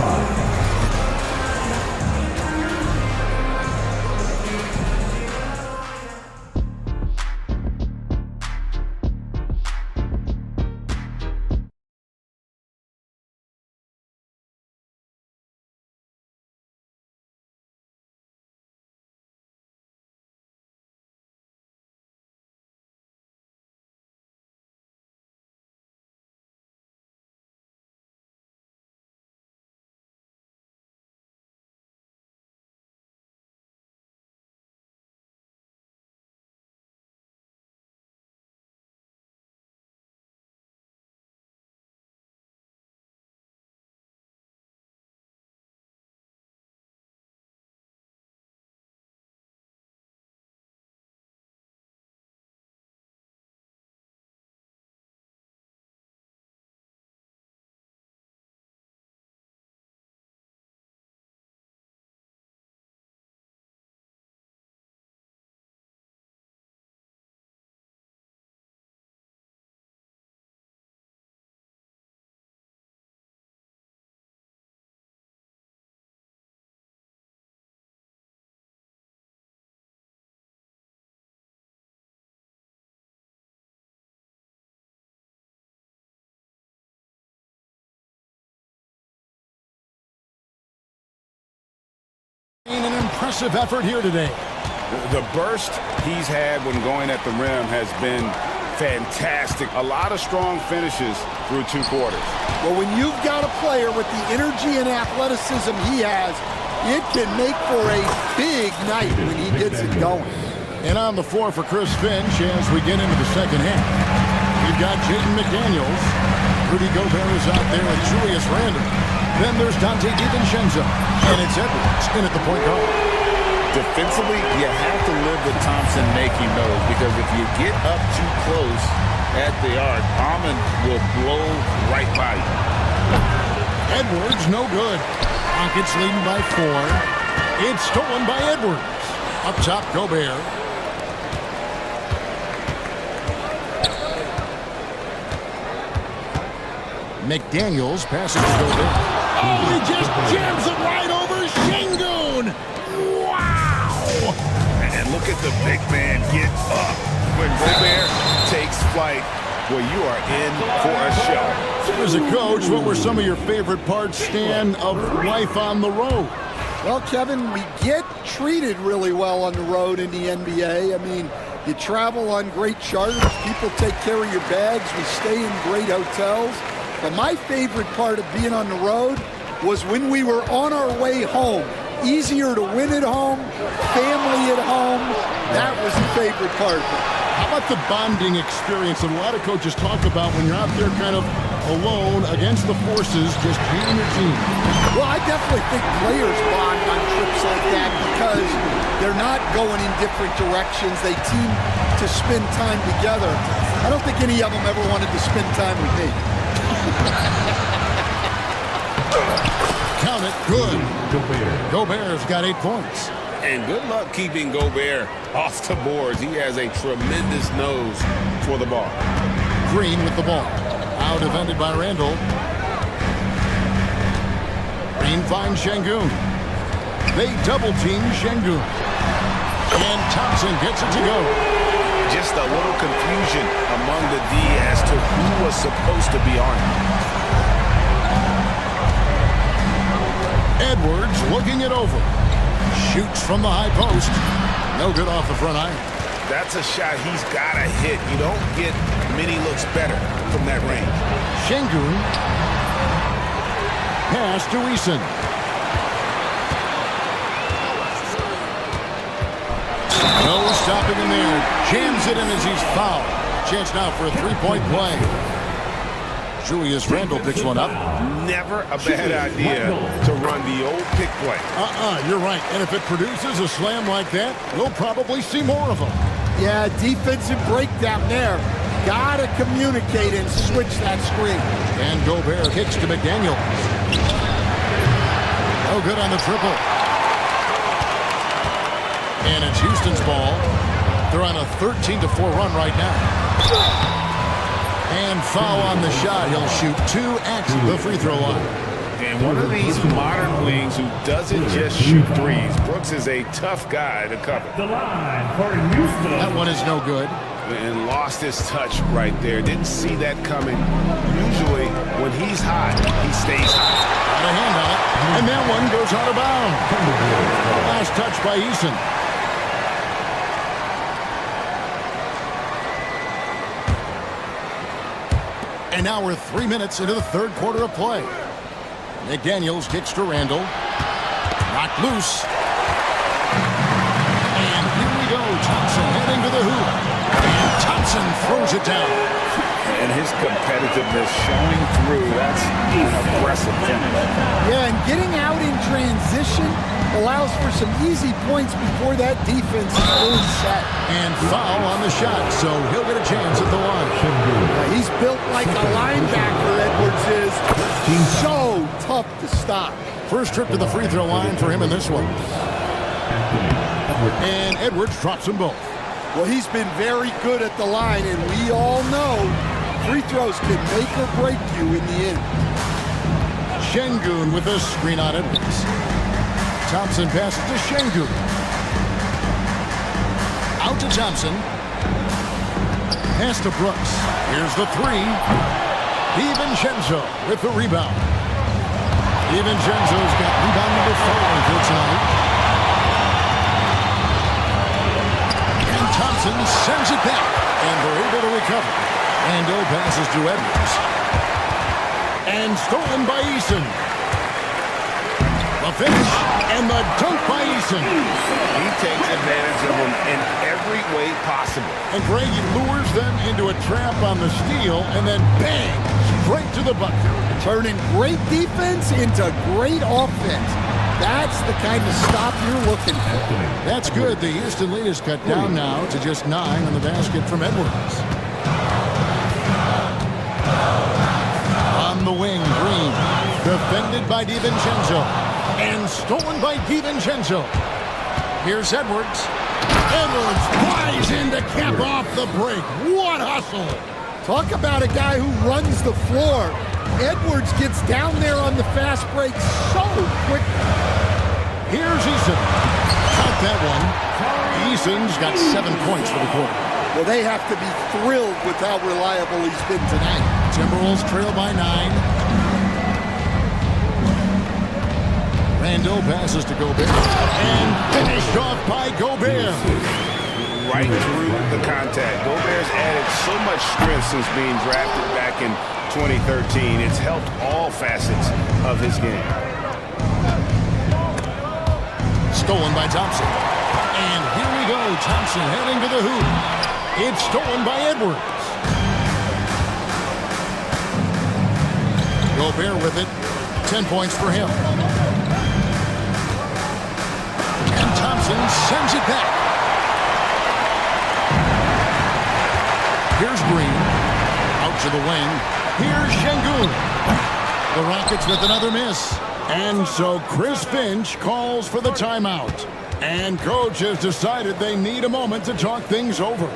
An impressive effort here today. The burst he's had when going at the rim has been fantastic. A lot of strong finishes through 2 quarters. Well, when you've got a player with the energy and athleticism he has, it can make for a big night when he gets it going. And on the floor for Chris Finch as we get into the second half. We've got Jaden McDaniels. Rudy Gobert is out there with Julius Randle. Then there's Dante DiVincenzo. And it's Edwards in at the point guard. Defensively, you have to live with Thompson making those, because if you get up too close at the arc, Almond will blow right by you. Edwards, no good. Rockets leading by 4. It's stolen by Edwards. Up top, Gobert. McDaniels passing to Gobert. Oh, he just jams it right over Şengün. Wow! And look at the big man get up. When Gobert takes flight, well, you are in for a show. As a coach, what were some of your favorite parts, Stan, of life on the road? Well, Kevin, we get treated really well on the road in the NBA. I mean, you travel on great charters. People take care of your bags. We stay in great hotels. But my favorite part of being on the road was when we were on our way home. Easier to win at home, family at home. That was the favorite part. How about the bonding experience that a lot of coaches talk about when you're out there kind of alone against the forces, just you and your team? Well, I definitely think players bond on trips like that because they're not going in different directions. They team to spend time together. I don't think any of them ever wanted to spend time with me. Count it, good. Gobert's got 8 points. And good luck keeping Gobert off the boards. He has a tremendous nose for the ball. Green with the ball. Out defended by Randle. Green finds Şengün. They double team Şengün. And Thompson gets it to go. Just a little confusion among the D as to who was supposed to be on him. Edwards looking it over. Shoots from the high post. No good off the front iron. That's a shot he's got to hit. You don't get many looks better from that range. Şengün. Pass to Eason. No stopping him there. Jams it in as he's fouled. Chance now for a 3-point play. Julius Randle picks one up. Never a bad idea to run the old pick play. You're right. And if it produces a slam like that, we'll probably see more of them. Yeah, defensive breakdown there. Gotta communicate and switch that screen. And Gobert kicks to McDaniels. No good on the triple. And it's Houston's ball. They're on a 13-4 run right now. And foul on the shot. He'll shoot 2 at the free throw line. And one of these modern wings who doesn't just shoot threes. Brooks is a tough guy to cover. The line for Houston. That one is no good. And lost his touch right there. Didn't see that coming. Usually, when he's hot, he stays hot. Got a hand on it. And that one goes out of bounds. Last touch by Eason. And now we're 3 minutes into the third quarter of play. McDaniels kicks to Randall. Knocked loose. And here we go. Thompson heading to the hoop. And Thompson throws it down. And his competitiveness showing through. That's aggressive. Yeah, and getting out in transition allows for some easy points before that defense is fully set. And foul on the shot, so he'll get a chance at the line. He's built like a linebacker, Edwards is. So tough to stop. First trip to the free throw line for him in this one. And Edwards drops them both. Well, he's been very good at the line, and we all know free throws can make or break you in the end. Şengün with a screen on Edwards. Thompson passes to Şengün. Out to Thompson. Pass to Brooks. Here's the three. DiVincenzo with the rebound. DiVincenzo's got rebound number 5 here tonight. And Thompson sends it back. And they're able to recover. Ando passes to Edwards. And stolen by Eason. The finish and the dunk by Eason. He takes advantage of them in every way possible. And Greg, he lures them into a trap on the steal and then bang, straight to the bucket. Turning great defense into great offense. That's the kind of stop you're looking for. That's good. The Houston lead is cut down now to just 9 on the basket from Edwards. On the wing, Green. Defended by DiVincenzo. And stolen by DiVincenzo. Here's Edwards. Edwards flies in to cap off the break. What hustle! Talk about a guy who runs the floor. Edwards gets down there on the fast break so quick. Here's Eason. Got that one. Eason's got 7 points for the quarter. Well, they have to be thrilled with how reliable he's been tonight. Timberwolves trail by 9. Randall passes to Gobert. And finished off by Gobert. Right through the contact. Gobert's added so much strength since being drafted back in 2013. It's helped all facets of his game. Stolen by Thompson. And here we go. Thompson heading to the hoop. It's stolen by Edwards. Gobert with it. 10 points for him. And Thompson sends it back. Here's Green. Out to the wing. Here's Şengün. The Rockets with another miss. And so Chris Finch calls for the timeout. And coach has decided they need a moment to talk things over.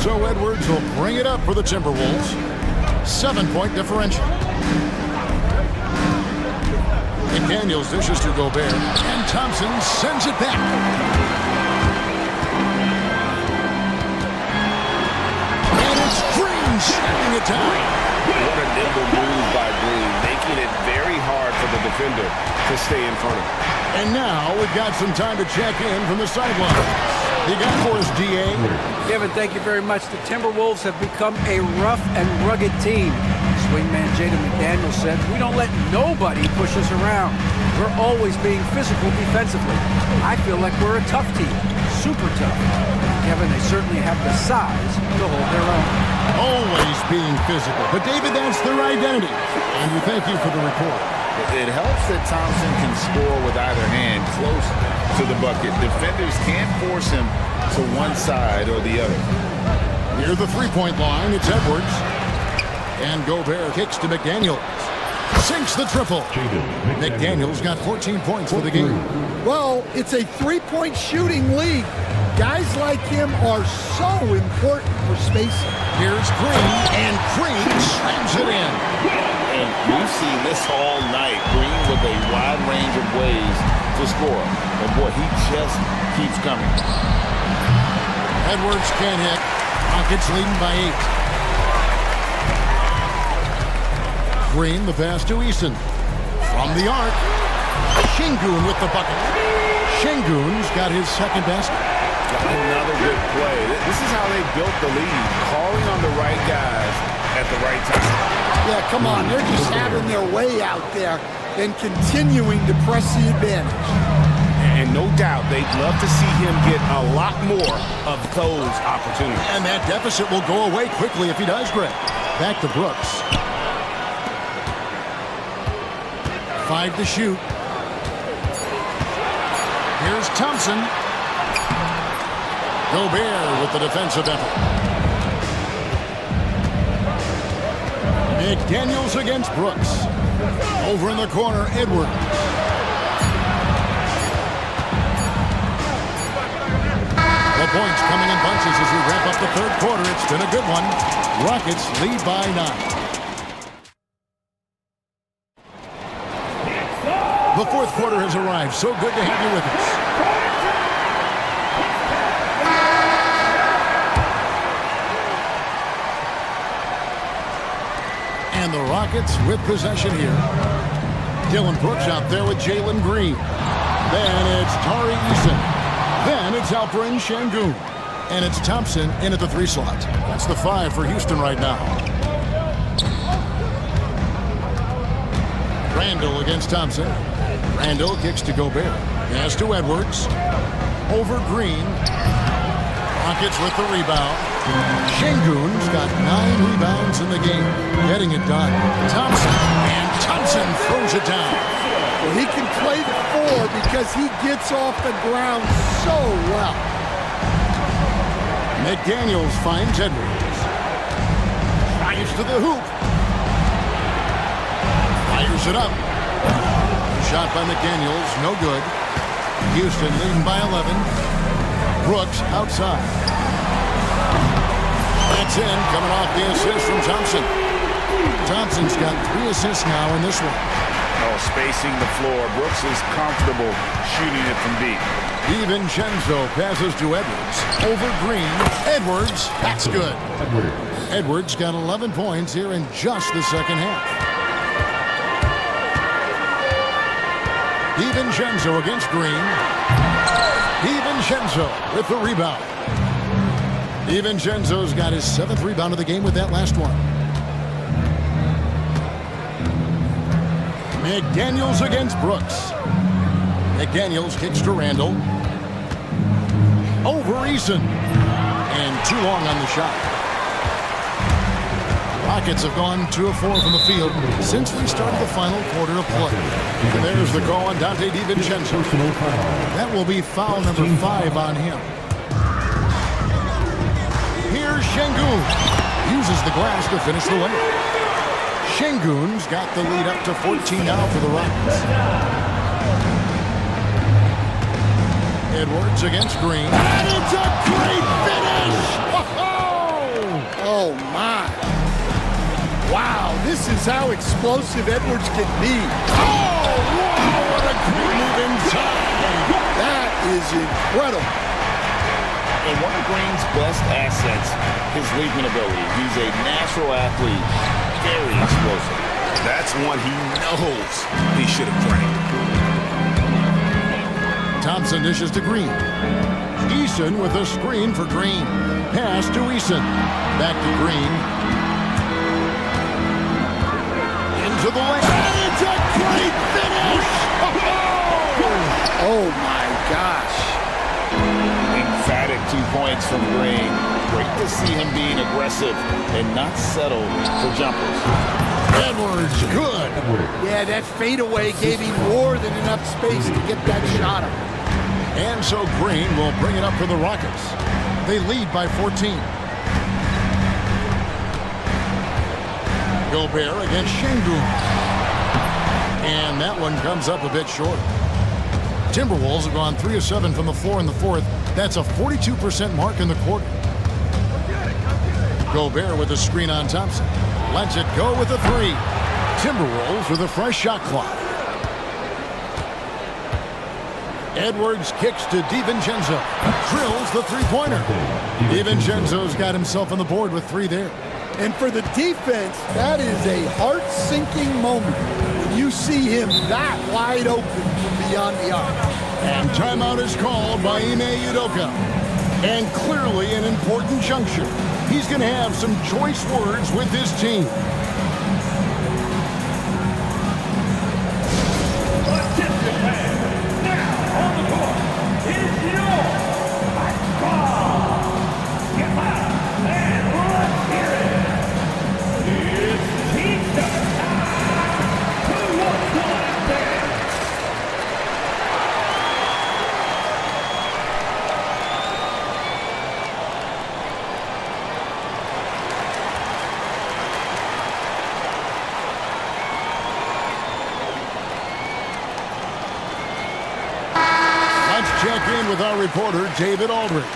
So Edwards will bring it up for the Timberwolves. 7-point differential. McDaniels dishes to Gobert. And Thompson sends it back. And it's Green shutting it down. What a nimble move by Green, making making it very hard for the defender to stay in front of him. And now we've got some time to check in from the sideline. You got for us, DA? Kevin, thank you very much. The Timberwolves have become a rough and rugged team. Swingman Jaden McDaniel said, "We don't let nobody push us around. We're always being physical defensively. I feel like we're a tough team, super tough." Kevin, they certainly have the size to hold their own. Always being physical. But David, that's their identity. And we thank you for the report. It helps that Thompson can score with either hand close to the bucket. Defenders can't force him to one side or the other. Near the three-point line, it's Edwards. And Gobert kicks to McDaniels. Sinks the triple. McDaniels got 14 points for the game. Well, it's a three-point shooting league. Guys like him are so important for spacing. Here's Green, and Green slams it in. And we've seen this all night. Green with a wide range of ways to score. And boy, he just keeps coming. Edwards can't hit. Rockets leading by 8. Green, the pass to Eason. From the arc, Şengün with the bucket. Şengün's got his second basket. Another good play. This is how they built the lead, calling on the right guys at the right time. Yeah, come on. They're just having their way out there and continuing to press the advantage. And no doubt they'd love to see him get a lot more of those opportunities. And that deficit will go away quickly if he does, Greg. Back to Brooks. 5 to shoot. Here's Thompson. Gobert with the defensive effort. McDaniels against Brooks. Over in the corner, Edwards. The points coming in bunches as we wrap up the third quarter. It's been a good one. Rockets lead by 9. The fourth quarter has arrived. So good to have you with us. And the Rockets with possession here. Dylan Brooks out there with Jalen Green. Then it's Tari Eason. Then it's Alperen Şengün. And it's Thompson in at the 3 slot. That's the 5 for Houston right now. Randall against Thompson. Randall kicks to Gobert. Pass to Edwards. Over Green. Rockets with the rebound. Şengün's got 9 rebounds in the game. Getting it done. Thompson. And Thompson throws it down. Well, he can play the 4 because he gets off the ground so well. McDaniels finds Edwards. Drives to the hoop. Fires it up. Shot by McDaniels, no good. Houston leading by 11. Brooks outside. That's in, coming off the assist from Thompson. Thompson's got 3 assists now in this one. Oh, spacing the floor. Brooks is comfortable shooting it from deep. DiVincenzo passes to Edwards. Over Green. Edwards, that's good. Edwards got 11 points here in just the second half. DiVincenzo against Green. DiVincenzo with the rebound. DiVincenzo's got his 7th rebound of the game with that last one. McDaniels against Brooks. McDaniels kicks to Randall. Over Eason. And too long on the shot. Rockets have gone 2 of 4 from the field since we started the final quarter of play. And there's the call on Dante DiVincenzo. That will be foul number 5 on him. Here's Şengün. Uses the glass to finish the layup. Şengün's got the lead up to 14 now for the Rockets. Edwards against Green. And it's a great finish! Oh, my. Wow, this is how explosive Edwards can be. Oh, wow, what a great move inside. That is incredible. And one of Green's best assets, his leaping ability. He's a natural athlete, very explosive. That's one he knows he should have drained. Thompson dishes to Green. Eason with a screen for Green. Pass to Eason. Back to Green. Into the lane. And it's a great finish! Oh, my gosh. Emphatic 2 points from Green. Great to see him being aggressive and not settle for jumpers. Edwards, good. Yeah, that fadeaway gave him more than enough space to get that shot up. And so Green will bring it up for the Rockets. They lead by 14. Gobert against Şengün. And that one comes up a bit short. Timberwolves have gone 3 of 7 from the floor in the fourth. That's a 42% mark in the quarter. Gobert with a screen on Thompson. Lets it go with a three. Timberwolves with a fresh shot clock. Edwards kicks to DiVincenzo. Drills the three-pointer. DiVincenzo's got himself on the board with 3 there. And for the defense, that is a heart-sinking moment when you see him that wide open from beyond the arc. And timeout is called by Ime Udoka. And clearly an important juncture. He's going to have some choice words with his team. Check in with our reporter, David Aldridge.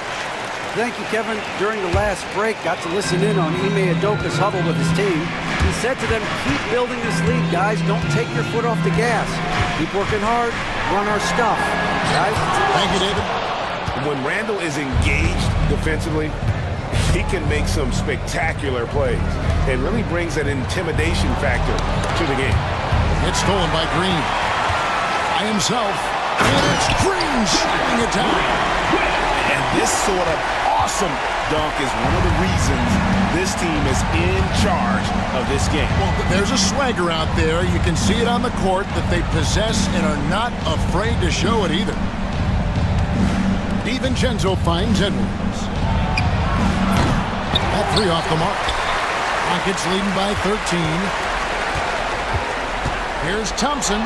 Thank you, Kevin. During the last break, got to listen in on Ime Udoka's huddle with his team. He said to them, keep building this lead, guys. Don't take your foot off the gas. Keep working hard. Run our stuff. Guys? Thank you, David. When Randall is engaged defensively, he can make some spectacular plays and really brings an intimidation factor to the game. It's stolen by Green. By himself. And it's Green shooting it down. And this sort of awesome dunk is one of the reasons this team is in charge of this game. Well, there's a swagger out there. You can see it on the court that they possess and are not afraid to show it either. DiVincenzo finds Edwards. All 3 off the mark. Rockets leading by 13. Here's Thompson.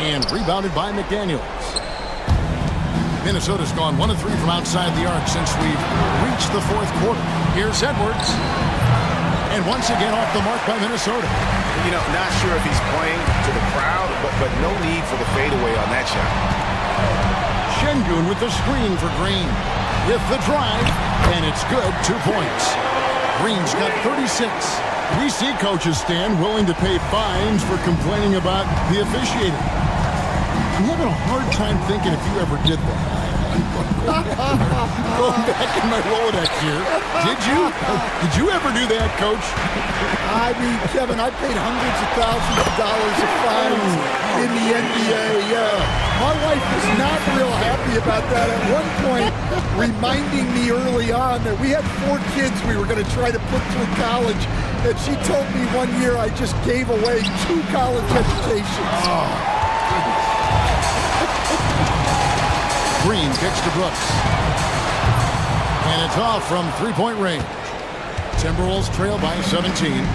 And rebounded by McDaniels. Minnesota's gone 1 of 3 from outside the arc since we've reached the fourth quarter. Here's Edwards. And once again off the mark by Minnesota. You know, not sure if he's playing to the crowd, but no need for the fadeaway on that shot. Şengün with the screen for Green. With the drive, and it's good, 2 points. Green's got 36. We see coaches stand willing to pay fines for complaining about the officiating. I'm having a hard time thinking if you ever did that. Going back in my Rolodex here. Did you? Did you ever do that, Coach? I mean, Kevin, I paid hundreds of thousands of dollars of fines in the NBA. My wife was not real happy about that at one point, reminding me early on that we had 4 kids we were going to try to put through college. And she told me one year I just gave away 2 college educations. Oh. Green kicks to Brooks. And it's off from 3-point range. Timberwolves trail by 17.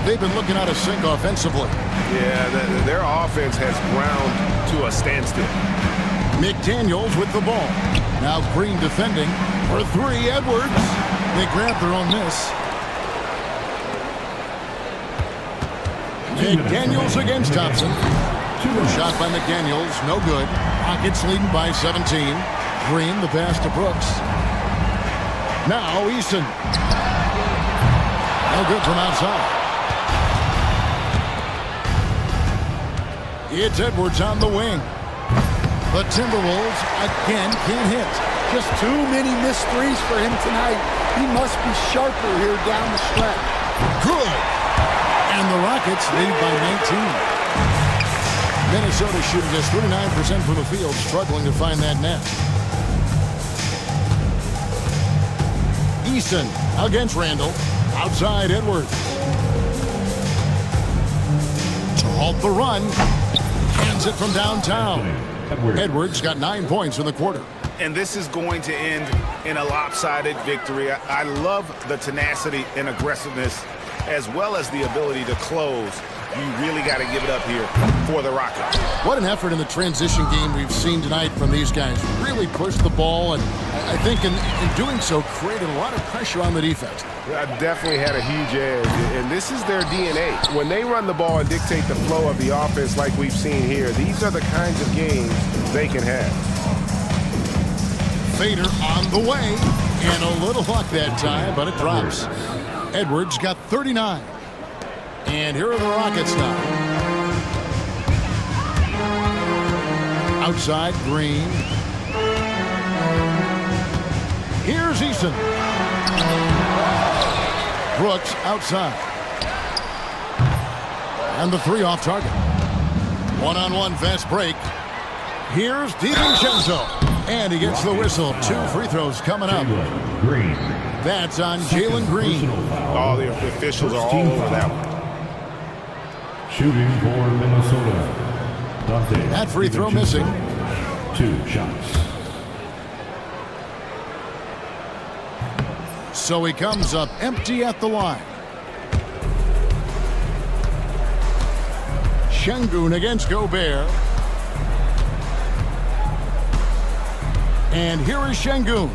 They've been looking out of sync offensively. Yeah, their offense has ground to a standstill. McDaniels with the ball. Now Green defending for 3. Edwards. They grab their own miss. McDaniels against Thompson. Shot by McDaniels, no good. Rockets leading by 17. Green, the pass to Brooks. Now Eason. No good from outside. It's Edwards on the wing. The Timberwolves again can't hit. Just too many missed threes for him tonight. He must be sharper here down the stretch. Good. And the Rockets lead by 19. Minnesota shooting just 39% from the field, struggling to find that net. Easton against Randall. Outside Edwards. To halt the run. Hands it from downtown. Edwards got 9 points in the quarter. And this is going to end in a lopsided victory. I love the tenacity and aggressiveness as well as the ability to close. You really got to give it up here for the Rockets. What an effort in the transition game we've seen tonight from these guys. Really pushed the ball, and I think in doing so created a lot of pressure on the defense. Definitely had a huge edge, and this is their DNA. When they run the ball and dictate the flow of the offense like we've seen here, these are the kinds of games they can have. Fader on the way, and a little luck that time, but it drops. Edwards got 39. And here are the Rockets now. Outside, Green. Here's Eason. Brooks outside. And the three off target. One-on-one fast break. Here's DiVincenzo. And he gets the whistle. 2 free throws coming up. That's on Jalen Green. All the officials are all over that one. Shooting for Minnesota. Dante. That free throw missing. 2 shots. So he comes up empty at the line. Şengün against Gobert. And here is Şengün.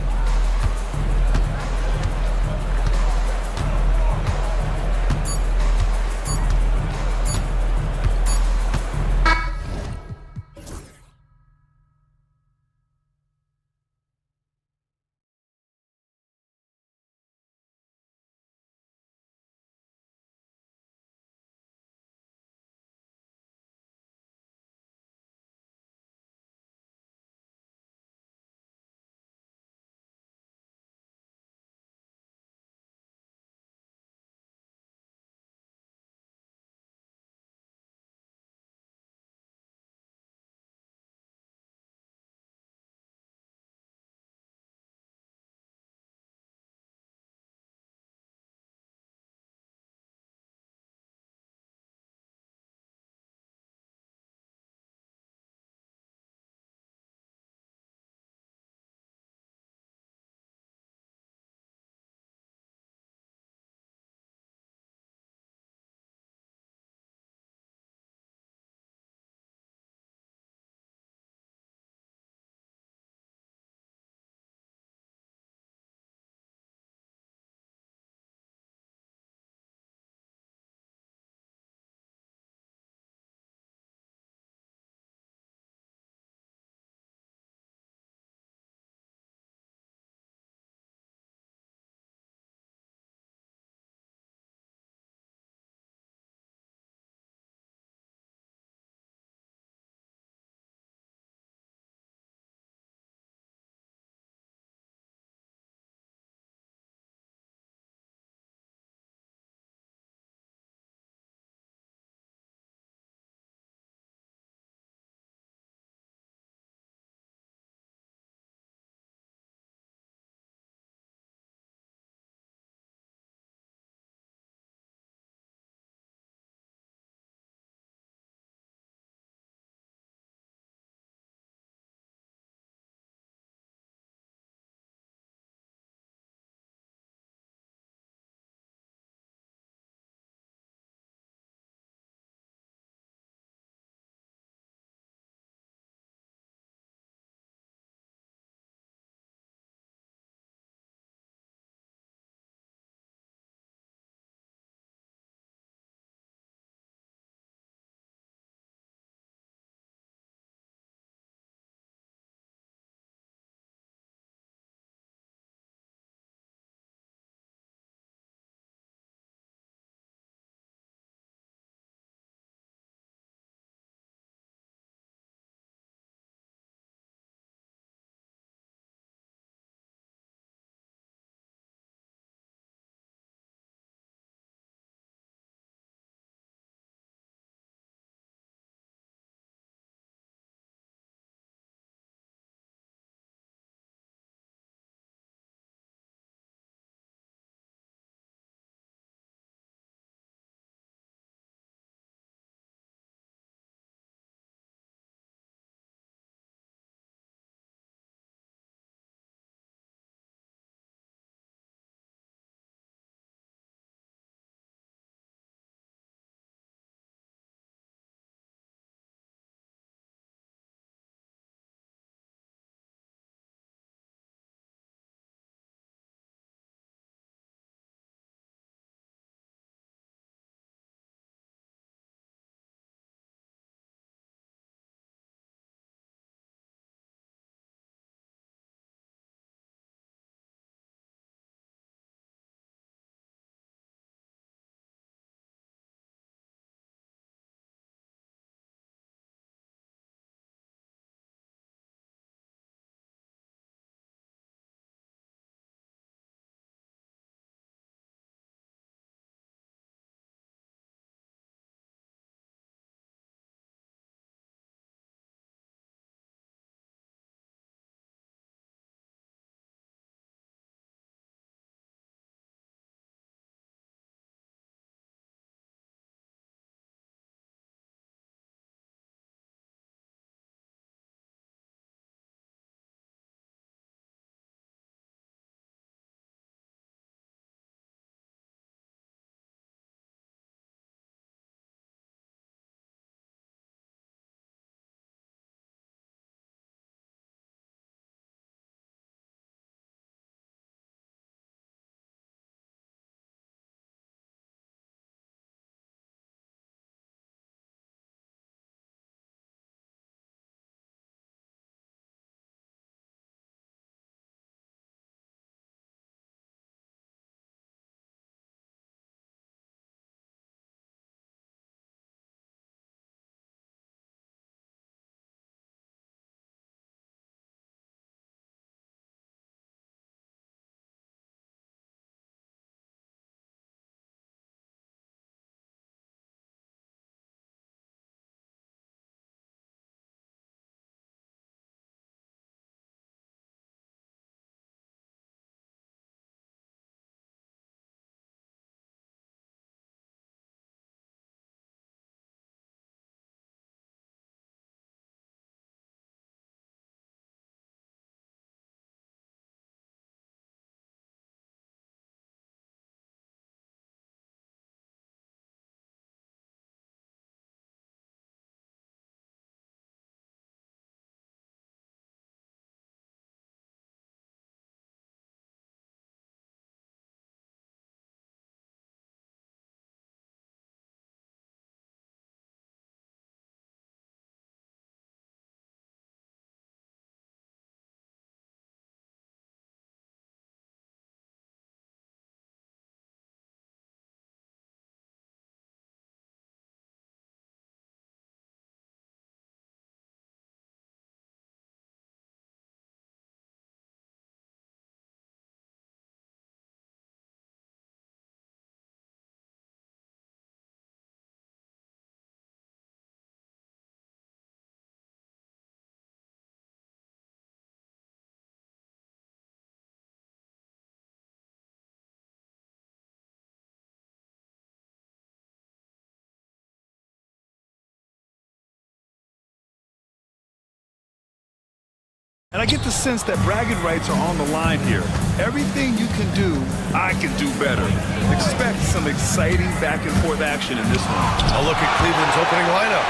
And I get the sense that bragging rights are on the line here. Everything you can do, I can do better. Expect some exciting back-and-forth action in this one. A look at Cleveland's opening lineup.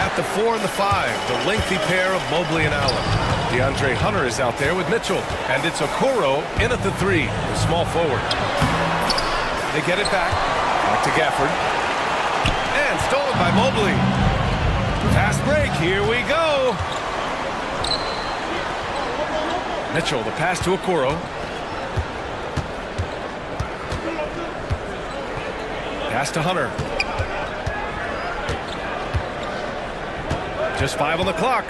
At the 4 and the 5, the lengthy pair of Mobley and Allen. DeAndre Hunter is out there with Mitchell. And it's Okoro in at the 3, the small forward. They get it back. Back to Gafford. And stolen by Mobley. Fast break, here we go. Mitchell, the pass to Okoro. Pass to Hunter. Just 5 on the clock.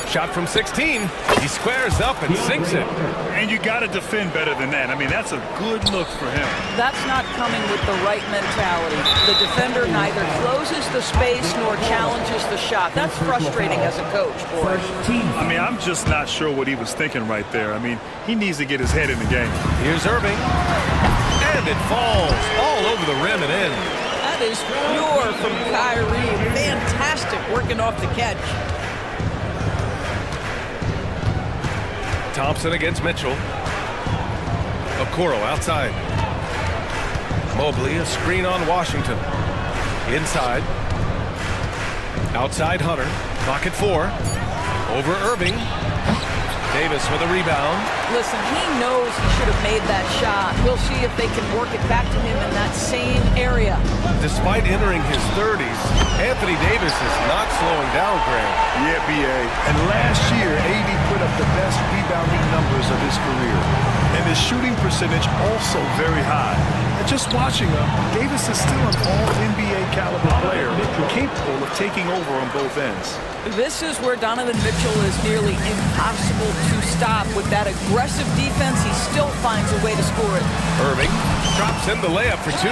Shot from 16. He squares up and sinks it. And you got to defend better than that. I mean, that's a good look for him. That's not coming with the right mentality. The defender neither closes the space nor challenges the shot. That's frustrating as a coach, boy. I mean, I'm just not sure what he was thinking right there. I mean, he needs to get his head in the game. Here's Irving. And it falls all over the rim and in. That is pure from Kyrie. Fantastic working off the catch. Thompson against Mitchell. Okoro outside. Mobley, a screen on Washington. Inside. Outside Hunter. Clock at 4. Over Irving. Davis with a rebound. Listen, he knows he should have made that shot. We'll see if they can work it back to him in that same area. Despite entering his 30s, Anthony Davis is not slowing down, Graham. Yeah, B.A. And last year, AD put up the best rebounding numbers of his career. And his shooting percentage also very high. And just watching him, Davis is still an all-NBA caliber player, capable of taking over on both ends. This is where Donovan Mitchell is nearly impossible to stop. With that aggressive defense, he still finds a way to score it. Irving drops in the layup for 2.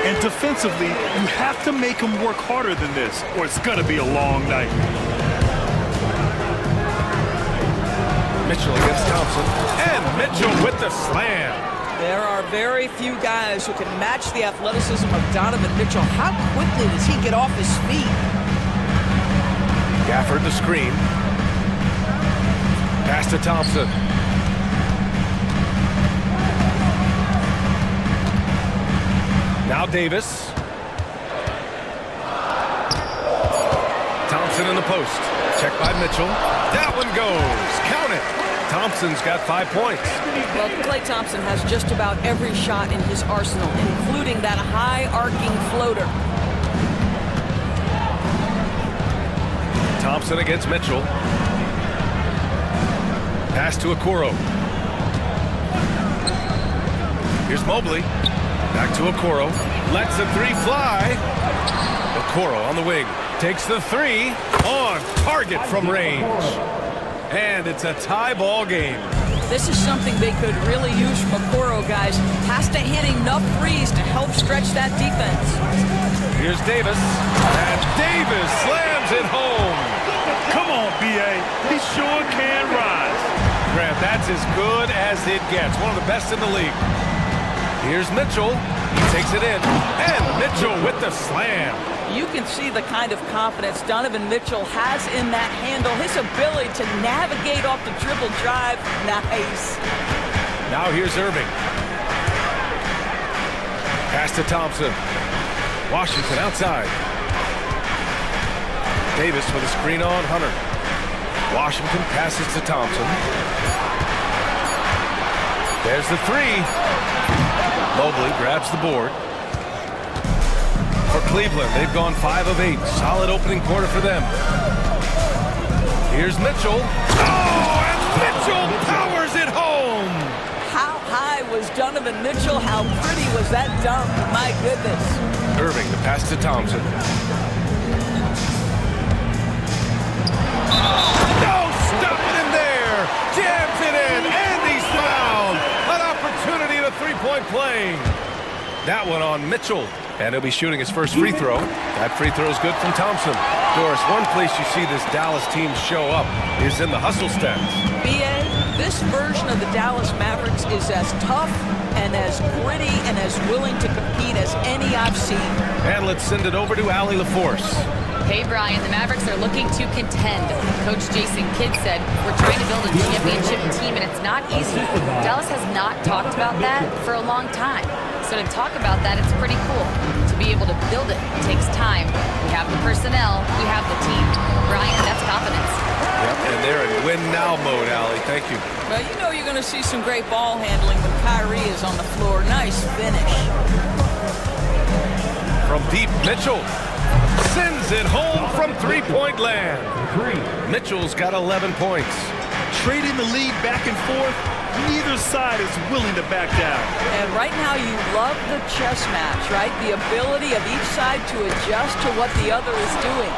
And defensively, you have to make him work harder than this, or it's going to be a long night. Mitchell against Thompson. And Mitchell with the slam. There are very few guys who can match the athleticism of Donovan Mitchell. How quickly does he get off his feet? Gafford the screen. Pass to Thompson. Now Davis. Thompson in the post. Check by Mitchell. That one goes. Count it. Thompson's got 5 points. Well, Klay Thompson has just about every shot in his arsenal, including that high-arcing floater. Thompson against Mitchell. Pass to Okoro. Here's Mobley. Back to Okoro. Lets the 3 fly. Okoro on the wing. Takes the 3. On target from range. And it's a tie ball game. This is something they could really use from Okoro, guys. Has to hit enough threes to help stretch that defense. Here's Davis. And Davis slams it home. Come on, B.A. He sure can rise. Grant, that's as good as it gets. One of the best in the league. Here's Mitchell. He takes it in. And Mitchell with the slam. You can see the kind of confidence Donovan Mitchell has in that handle. His ability to navigate off the dribble drive. Nice. Now here's Irving. Pass to Thompson. Washington outside. Davis with a screen on Hunter. Washington passes to Thompson. There's the 3. Mobley grabs the board. For Cleveland, they've gone 5 of 8. Solid opening quarter for them. Here's Mitchell. Oh, and Mitchell powers it home! How high was Donovan Mitchell? How pretty was that dunk? My goodness. Irving, the pass to Thompson. No, stopping him there! Jams it in, and he's fouled! An opportunity to 3-point play. That one on Mitchell. And he'll be shooting his first free throw. That free throw is good from Thompson. Doris, one place you see this Dallas team show up is in the hustle stats. B.A., this version of the Dallas Mavericks is as tough and as gritty and as willing to compete as any I've seen. And let's send it over to Allie LaForce. Hey, Brian, the Mavericks are looking to contend. Coach Jason Kidd said, we're trying to build a championship team, and it's not easy. Dallas has not talked about that for a long time. So to talk about that, it's pretty cool. To be able to build it takes time. We have the personnel, we have the team. Brian, that's confidence. Yep, and they're in win-now mode, Allie. Thank you. Well, you know you're going to see some great ball handling when Kyrie is on the floor. Nice finish. From deep, Mitchell sends it home from three-point land. Mitchell's got 11 points. Trading the lead back and forth, neither side is willing to back down. And right now you love the chess match, right? The ability of each side to adjust to what the other is doing.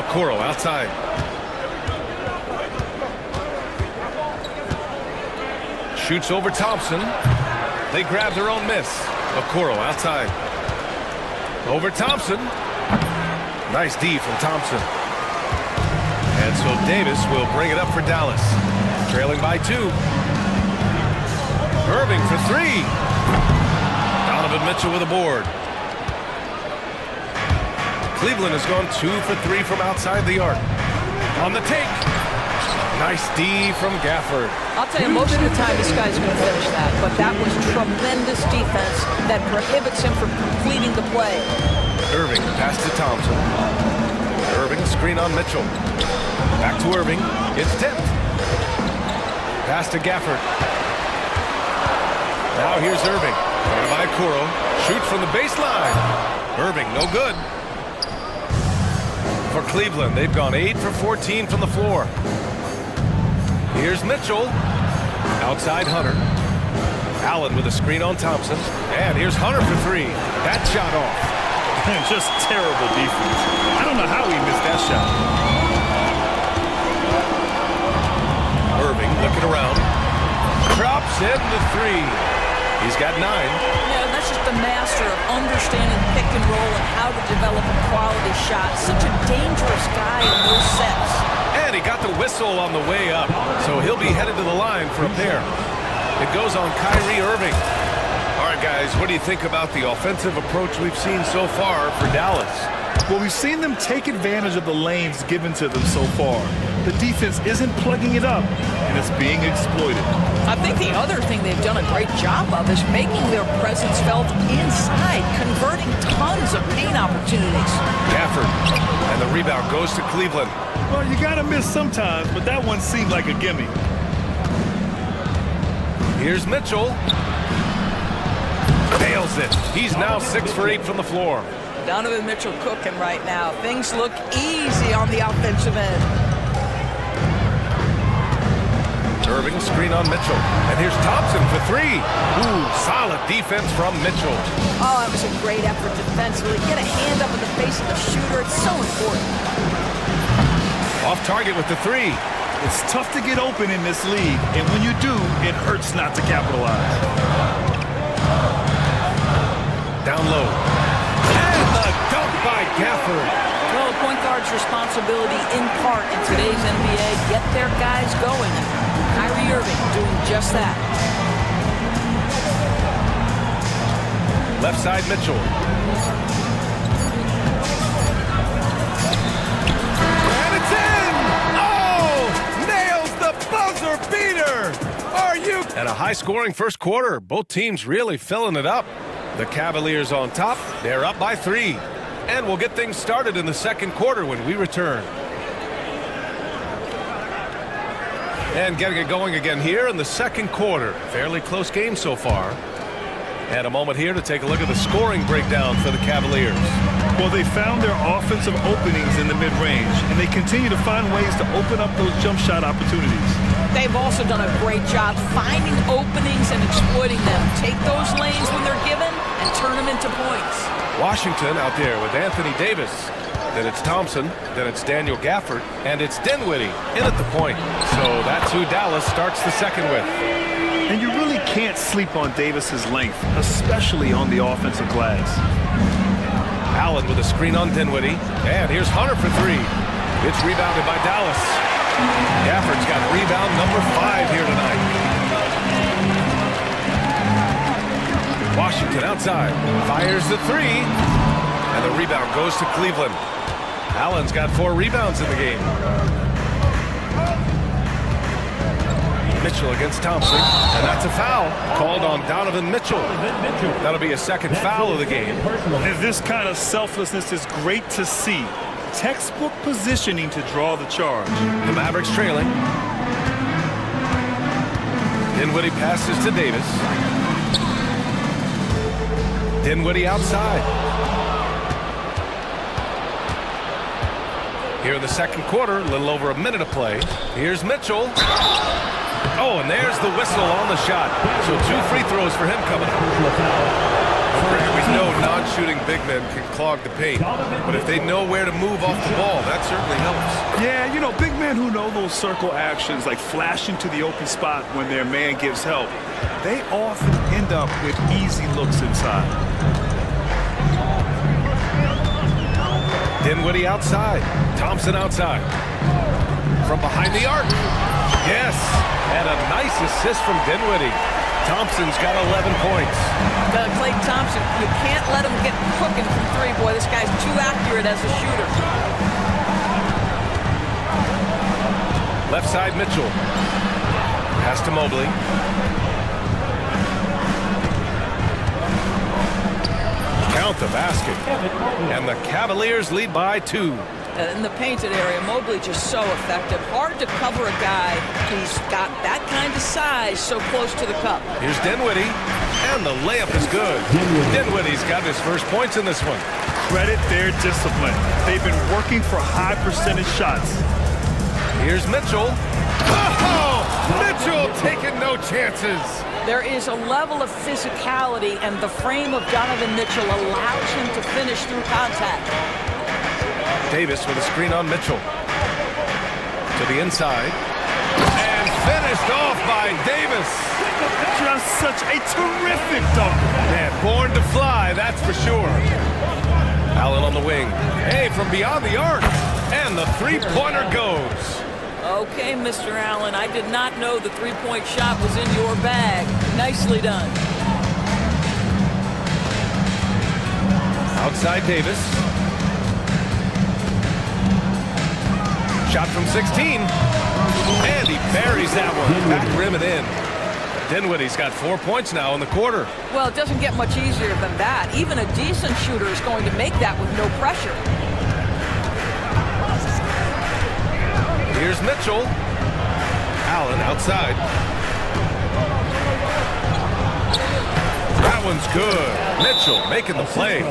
Okoro outside. Shoots over Thompson. They grab their own miss. Okoro outside. Over Thompson. Nice D from Thompson. And so Davis will bring it up for Dallas. Trailing by 2. Irving for 3. Donovan Mitchell with a board. Cleveland has gone 2 for 3 from outside the arc. On the take. Nice D from Gafford. I'll tell you, most of the time this guy's going to finish that, but that was tremendous defense that prohibits him from completing the play. Irving pass to Thompson. Irving screen on Mitchell. Back to Irving. It's tipped. Pass to Gafford. Now here's Irving. Guarded by Okoro. Shoots from the baseline. Irving, no good. For Cleveland, they've gone 8 for 14 from the floor. Here's Mitchell. Outside Hunter. Allen with a screen on Thompson. And here's Hunter for 3. That shot off. Just terrible defense. I don't know how he missed that shot. Irving looking around. Drops in the 3. He's got 9. Yeah, that's just the master of understanding pick and roll and how to develop a quality shot. Such a dangerous guy in those sets. And he got the whistle on the way up, so he'll be headed to the line for a pair. It goes on Kyrie Irving. All right, guys, what do you think about the offensive approach we've seen so far for Dallas? Well, we've seen them take advantage of the lanes given to them so far. The defense isn't plugging it up, and it's being exploited. I think the other thing they've done a great job of is making their presence felt inside, converting tons of paint opportunities. Gafford, and the rebound goes to Cleveland. Well, you gotta miss sometimes, but that one seemed like a gimme. Here's Mitchell. Nails it. He's now 6 for 8 from the floor. Donovan Mitchell cooking right now. Things look easy on the offensive end. Irving screen on Mitchell. And here's Thompson for 3. Ooh, solid defense from Mitchell. Oh, that was a great effort defensively. Get a hand up in the face of the shooter. It's so important. Off target with the 3. It's tough to get open in this league, and when you do, it hurts not to capitalize. Down low. And the dunk by Gafford. Well, a point guard's responsibility in part in today's NBA, get their guys going. Kyrie Irving doing just that. Left side Mitchell. And it's in! Oh! Nails the buzzer beater! Are you? And a high-scoring first quarter. Both teams really filling it up. The Cavaliers on top. They're up by 3. And we'll get things started in the second quarter when we return. And getting it going again here in the second quarter. Fairly close game so far. And a moment here to take a look at the scoring breakdown for the Cavaliers. Well, they found their offensive openings in the mid-range, and they continue to find ways to open up those jump shot opportunities. They've also done a great job finding openings and exploiting them. Take those lanes when they're given and turn them into points. Washington out there with Anthony Davis. Then it's Thompson. Then it's Daniel Gafford. And it's Dinwiddie in at the point. So that's who Dallas starts the second with. And you really can't sleep on Davis's length, especially on the offensive glass. Allen with a screen on Dinwiddie. And here's Hunter for 3. It's rebounded by Dallas. Gafford's got rebound number 5 here tonight. Washington outside. Fires the three. And the rebound goes to Cleveland. Allen's got 4 rebounds in the game. Mitchell against Thompson. And that's a foul called on Donovan Mitchell. That'll be a second foul of the game. And this kind of selflessness is great to see. Textbook positioning to draw the charge. The Mavericks trailing. Dinwiddie passes to Davis. Dinwiddie outside. Here in the second quarter, a little over a minute of play. Here's Mitchell. Oh, and there's the whistle on the shot. So 2 free throws for him coming up. We know non-shooting big men can clog the paint, but if they know where to move off the ball, that certainly helps. Yeah, you know, big men who know those circle actions, like flashing to the open spot when their man gives help, they often end up with easy looks inside. Dinwiddie outside. Thompson outside. From behind the arc. Yes, and a nice assist from Dinwiddie. Thompson's got 11 points. Klay Thompson, you can't let him get cooking from 3. Boy, this guy's too accurate as a shooter. Left side, Mitchell. Pass to Mobley. Count the basket. And the Cavaliers lead by 2. In the painted area, Mobley just so effective. Hard to cover a guy who's got that kind of size so close to the cup. Here's Dinwiddie, and the layup is good. Dinwiddie's got his first points in this one. Credit their discipline. They've been working for high percentage shots. Here's Mitchell. Oh! Mitchell taking no chances. There is a level of physicality, and the frame of Donovan Mitchell allows him to finish through contact. Davis with a screen on Mitchell. To the inside. And finished off by Davis. Just such a terrific dunk. Man, born to fly, that's for sure. Allen on the wing. Hey, from beyond the arc. And the three-pointer goes. Okay, Mr. Allen, I did not know the three-point shot was in your bag. Nicely done. Outside Davis. Shot from 16. And he buries that one. Back rim and in. Dinwiddie's got 4 points now in the quarter. Well, it doesn't get much easier than that. Even a decent shooter is going to make that with no pressure. Here's Mitchell. Allen outside. That one's good. Mitchell making the play.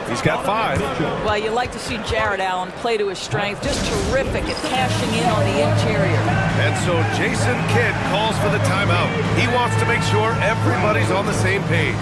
He's got 5. Well, you like to see Jared Allen play to his strength. Just terrific at cashing in on the interior. And so Jason Kidd calls for the timeout. He wants to make sure everybody's on the same page.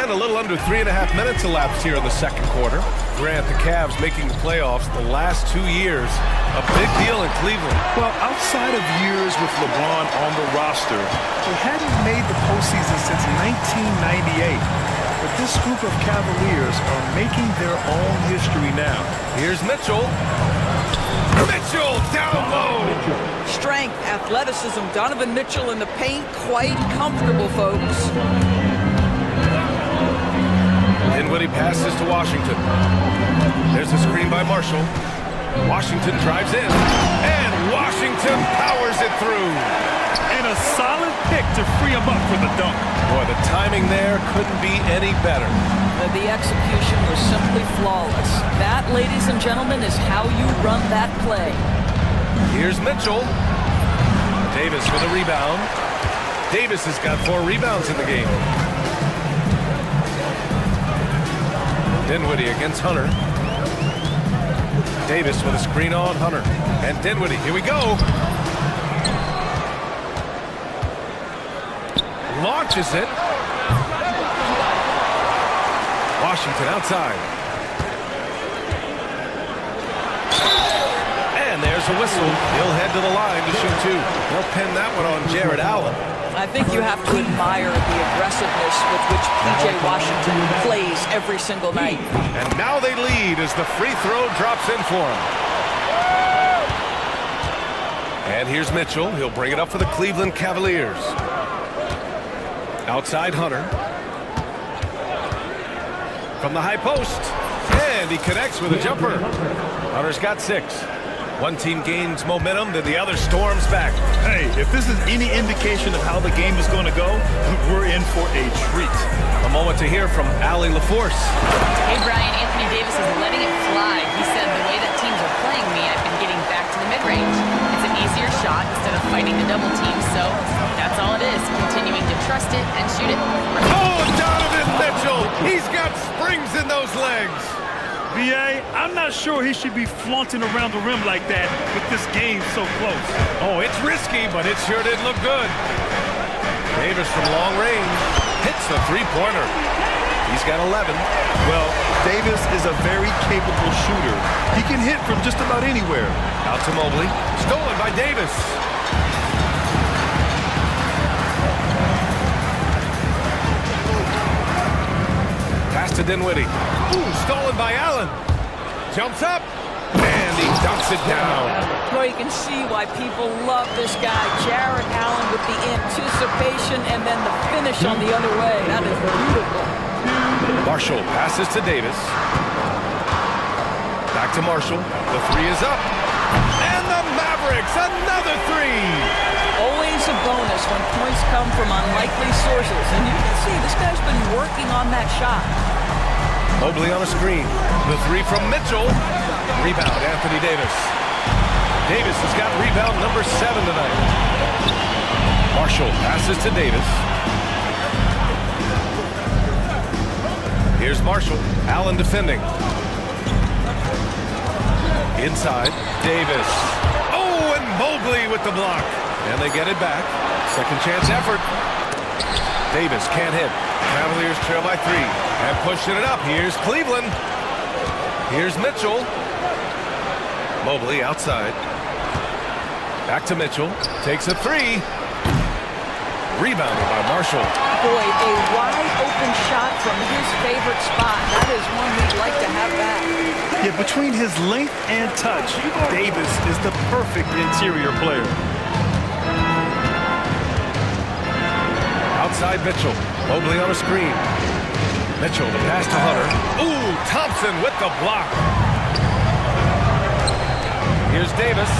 And a little under 3.5 minutes elapsed here in the second quarter. Grant, the Cavs making the playoffs the last 2 years. A big deal in Cleveland. Well, outside of years with LeBron on the roster, they hadn't made the postseason since 1998. But this group of Cavaliers are making their own history now. Here's Mitchell. Mitchell down low. Strength, athleticism. Donovan Mitchell in the paint, quite comfortable, folks. Dinwiddie passes to Washington. There's a screen by Marshall. Washington drives in. And Washington powers it through. And a solid pick to free him up for the dunk. Boy, the timing there couldn't be any better. The execution was simply flawless. That, ladies and gentlemen, is how you run that play. Here's Mitchell. Davis with a rebound. Davis has got 4 rebounds in the game. Dinwiddie against Hunter. Davis with a screen on Hunter. And Dinwiddie, here we go. Launches it. Washington outside. And there's a whistle. He'll head to the line to shoot two. They'll pin that one on Jared Allen. I think you have to admire the aggressiveness with which P.J. Washington plays every single night. And now they lead as the free throw drops in for him. And here's Mitchell. He'll bring it up for the Cleveland Cavaliers. Outside Hunter. From the high post. And he connects with a jumper. Hunter's got 6. One team gains momentum, then the other storms back. Hey, if this is any indication of how the game is going to go, we're in for a treat. A moment to hear from Allie LaForce. Hey, Brian, Anthony Davis is letting it fly. He said, the way that teams are playing me, I've been getting back to the mid-range. It's an easier shot instead of fighting the double team, so that's all it is, continuing to trust it and shoot it. Oh, Donovan Mitchell! He's got springs in those legs. B.A., I'm not sure he should be flaunting around the rim like that with this game so close. Oh, it's risky, but it sure did look good. Davis from long range hits the three-pointer. He's got 11. Well, Davis is a very capable shooter. He can hit from just about anywhere. Out to Mobley. Stolen by Davis. Pass to Dinwiddie. Ooh, stolen by Allen. Jumps up. And he dunks it down. Well, you can see why people love this guy. Jared Allen with the anticipation and then the finish on the other way. That is beautiful. Marshall passes to Davis. Back to Marshall. The three is up. And the Mavericks, another three. Always a bonus when points come from unlikely sources. And you can see this guy's been working on that shot. Mobley on a screen. The three from Mitchell. Rebound, Anthony Davis. Davis has got rebound number 7 tonight. Marshall passes to Davis. Here's Marshall. Allen defending. Inside, Davis. Oh, and Mobley with the block. And they get it back. Second chance effort. Davis can't hit. Cavaliers trail by 3. And pushing it up. Here's Cleveland. Here's Mitchell. Mobley outside. Back to Mitchell. Takes a 3. Rebounded by Marshall. Boy, a wide open shot from his favorite spot. That is one we'd like to have back. Yeah, between his length and touch, Davis is the perfect interior player. Outside Mitchell. Mobley on a screen. Mitchell, the pass to Hunter. Ooh, Thompson with the block. Here's Davis.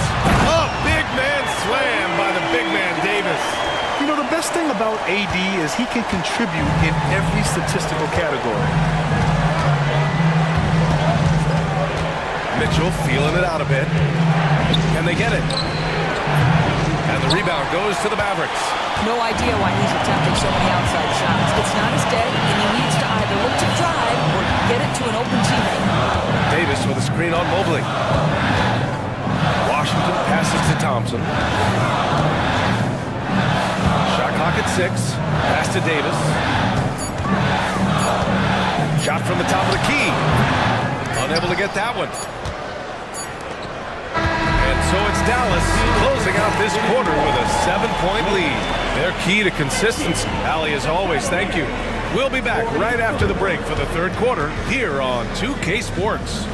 Oh, big man slam by the big man Davis. You know, the best thing about AD is he can contribute in every statistical category. Mitchell feeling it out a bit. Can they get it? And the rebound goes to the Mavericks. No idea why he's attempting so many outside shots. It's not his day, and he needs to either look to drive or get it to an open teammate. Davis with a screen on Mobley. Washington passes to Thompson. Shot clock at 6. Pass to Davis. Shot from the top of the key. Unable to get that one. And so it's Dallas closing out this quarter with a 7-point lead. Their key to consistency. Allie, as always, thank you. We'll be back right after the break for the third quarter here on 2K Sports.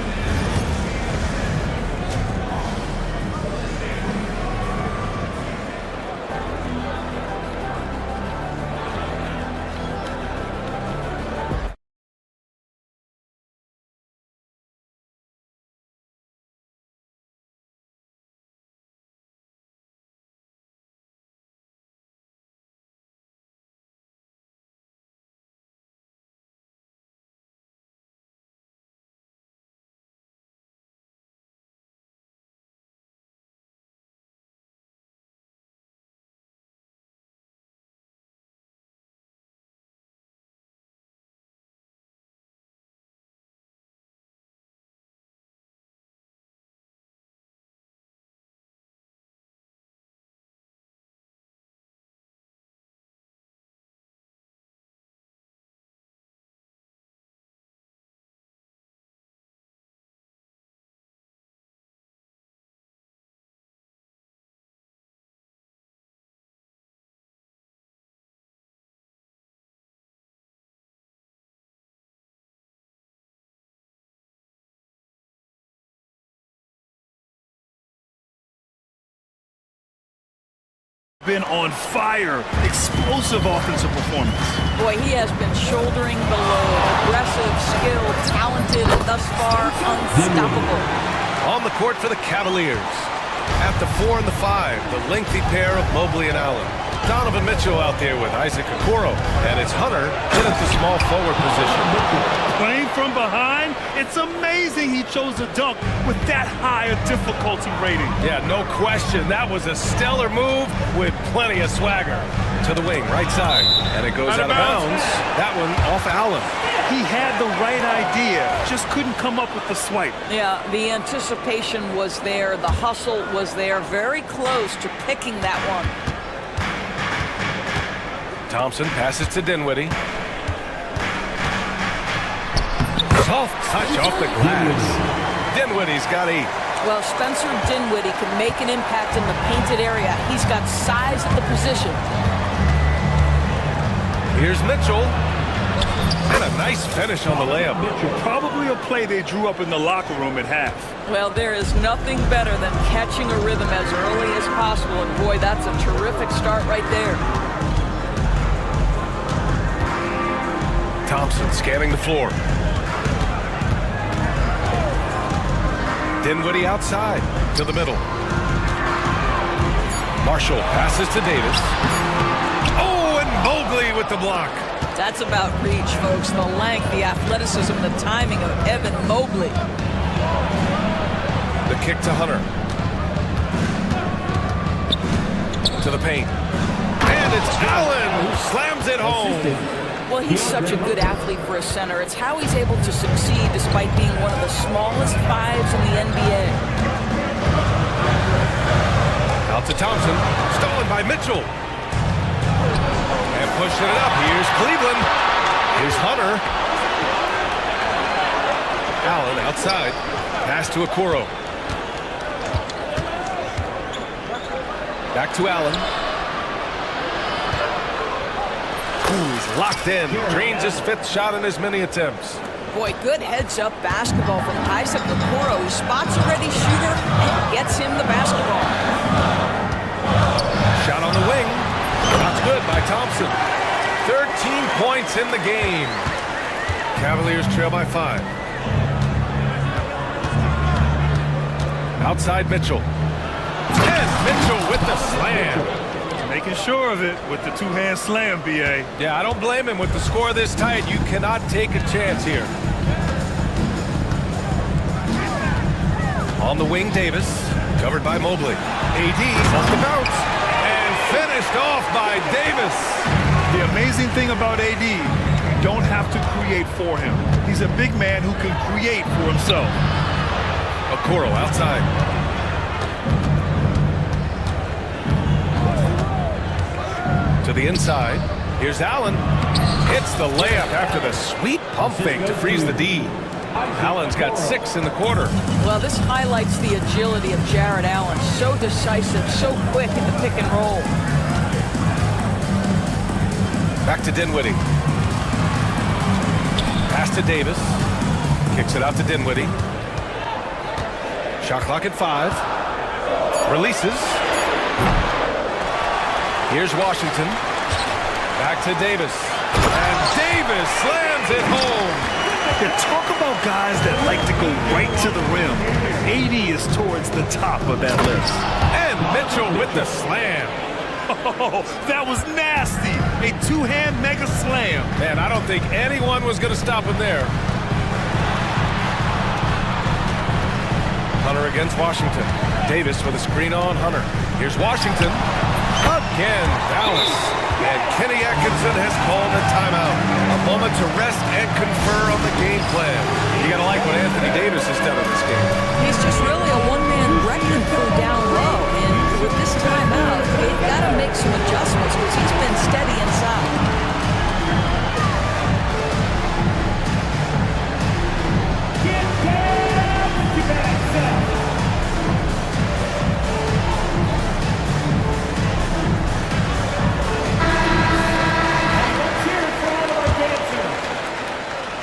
Been on fire. Explosive offensive performance. Boy, he has been shouldering the load. Aggressive, skilled, talented, and thus far unstoppable. On the court for the Cavaliers. At the 4 and the 5, the lengthy pair of Mobley and Allen. Donovan Mitchell out there with Isaac Okoro. And it's Hunter in at the small forward position. Playing from behind, it's amazing he chose a dunk with that higher difficulty rating. Yeah, no question. That was a stellar move with plenty of swagger. To the wing, right side. And it goes out of bounds. That one off Allen. He had the right idea, just couldn't come up with the swipe. Yeah, the anticipation was there. The hustle was there. Very close to picking that one. Thompson passes to Dinwiddie. Soft touch off the glass. Dinwiddie's got 8. Well, Spencer Dinwiddie can make an impact in the painted area. He's got size at the position. Here's Mitchell. And a nice finish on the layup. Probably a play they drew up in the locker room at half. Well, there is nothing better than catching a rhythm as early as possible. And boy, that's a terrific start right there. Thompson scanning the floor. Dinwiddie outside to the middle. Marshall passes to Davis. Oh, and Mobley with the block. That's about reach, folks. The length, the athleticism, the timing of Evan Mobley. The kick to Hunter. To the paint. And it's Allen who slams it home. Well, he's such a good athlete for a center. It's how he's able to succeed despite being one of the smallest 5s in the NBA. Out to Thompson. Stolen by Mitchell. And pushing it up. Here's Cleveland. Here's Hunter. Allen outside. Pass to Okoro. Back to Allen. He's locked in. Drains his 5th shot in as many attempts. Boy, good heads-up basketball from Isaac Okoro. He spots a ready shooter and gets him the basketball. Shot on the wing. That's good by Thompson. 13 points in the game. Cavaliers trail by 5. Outside Mitchell. And Mitchell with the slam. Making sure of it with the 2-hand slam, B.A. Yeah, I don't blame him. With the score this tight, you cannot take a chance here. On the wing, Davis. Covered by Mobley. AD off the bounce. And finished off by Davis. The amazing thing about AD, you don't have to create for him. He's a big man who can create for himself. Okoro outside. To the inside. Here's Allen. Hits the layup after the sweet pump fake to freeze the D. Allen's got 6 in the quarter. Well, this highlights the agility of Jared Allen. So decisive, so quick in the pick and roll. Back to Dinwiddie. Pass to Davis. Kicks it out to Dinwiddie. Shot clock at 5. Releases. Here's Washington. Back to Davis. And Davis slams it home. Yeah, talk about guys that like to go right to the rim. AD is towards the top of that list. And Mitchell with the slam. Oh, that was nasty. A 2-hand mega slam. Man, I don't think anyone was going to stop him there. Hunter against Washington. Davis with a screen on Hunter. Here's Washington. Again, Dallas. And Kenny Atkinson has called a timeout. A moment to rest and confer on the game plan. You got to like what Anthony Davis has done in this game. He's just really a one-man wrecking crew down low. And with this timeout, they've got to make some adjustments because he's been steady inside.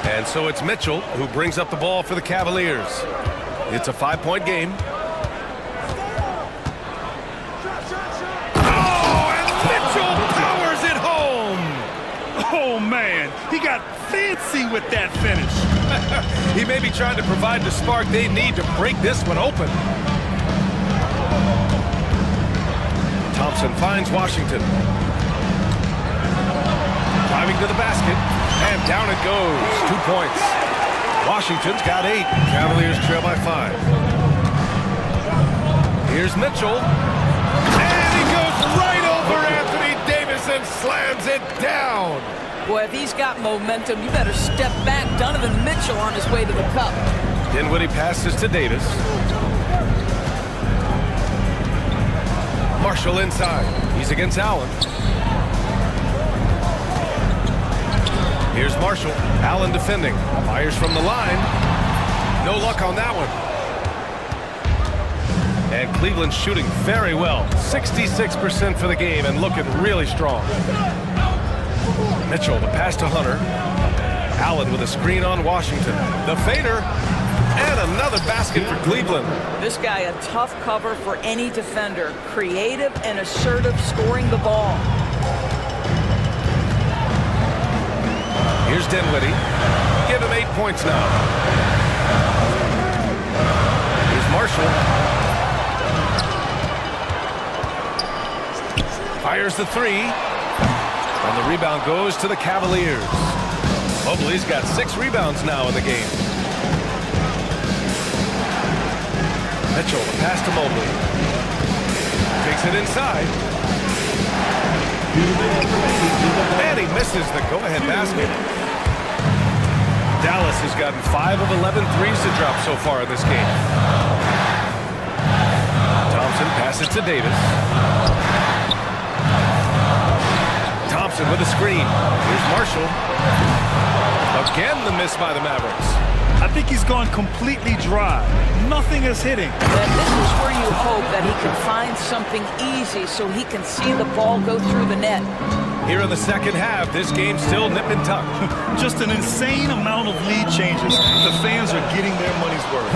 And so it's Mitchell who brings up the ball for the Cavaliers. It's a 5-point game. Oh, got fancy with that finish. He may be trying to provide the spark they need to break this one open. Thompson finds Washington. Driving to the basket, and down it goes. 2 points. Washington's got 8. Cavaliers trail by 5. Here's Mitchell. And he goes right over Anthony Davis and slams it down. Boy, if he's got momentum, you better step back. Donovan Mitchell on his way to the cup. Dinwiddie passes to Davis. Marshall inside. He's against Allen. Here's Marshall. Allen defending. Fires from the line. No luck on that one. And Cleveland's shooting very well. 66% for the game and looking really strong. Mitchell, the pass to Hunter. Allen with a screen on Washington. The fader. And another basket for Cleveland. This guy a tough cover for any defender. Creative and assertive scoring the ball. Here's Dinwiddie. Give him 8 points now. Here's Marshall. Fires the 3. And the rebound goes to the Cavaliers. Mobley's got 6 rebounds now in the game. Mitchell, the pass to Mobley. Takes it inside. And he misses the go-ahead basket. Dallas has gotten 5 of 11 threes to drop so far in this game. Thompson passes to Davis. Thompson with a screen. Here's Marshall. Again the miss by the Mavericks. I think he's gone completely dry. Nothing is hitting. And this is where you hope that he can find something easy so he can see the ball go through the net. Here in the second half, this game's still nip and tuck. Just an insane amount of lead changes. The fans are getting their money's worth.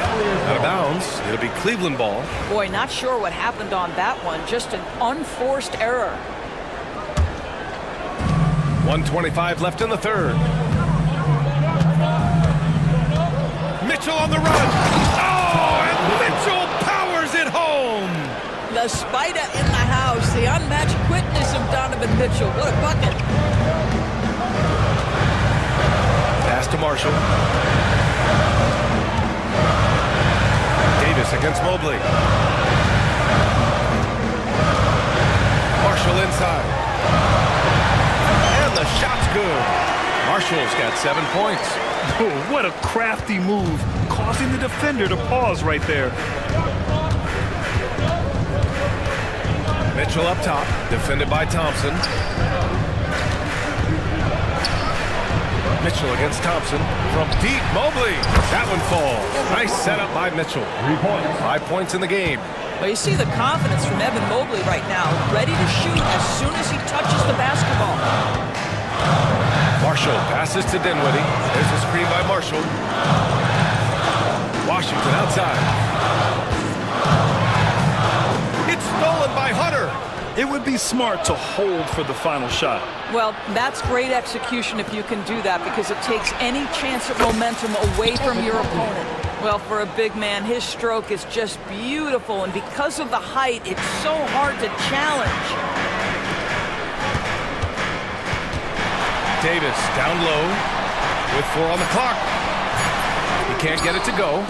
Out of bounds. It'll be Cleveland ball. Boy, not sure what happened on that one. Just an unforced error. 1:25 left in the third. Mitchell on the run. Oh, and Mitchell powers it home. The spider in the house. The unmatched quickness of Donovan Mitchell. What a bucket. Pass to Marshall. Davis against Mobley. Marshall inside. And the shot's good. Marshall's got 7 points. Oh, what a crafty move, causing the defender to pause right there. Mitchell up top, defended by Thompson. Mitchell against Thompson. From deep, Mobley. That one falls. Nice setup by Mitchell. 3 points. 5 points in the game. Well, you see the confidence from Evan Mobley right now, ready to shoot as soon as he touches the basketball. Marshall passes to Dinwiddie. There's a screen by Marshall. Washington outside. It's stolen by Hunter. It would be smart to hold for the final shot. Well, that's great execution if you can do that, because it takes any chance of momentum away from your opponent. Well, for a big man, his stroke is just beautiful, and because of the height, it's so hard to challenge. Davis down low with 4 on the clock. He can't get it to go.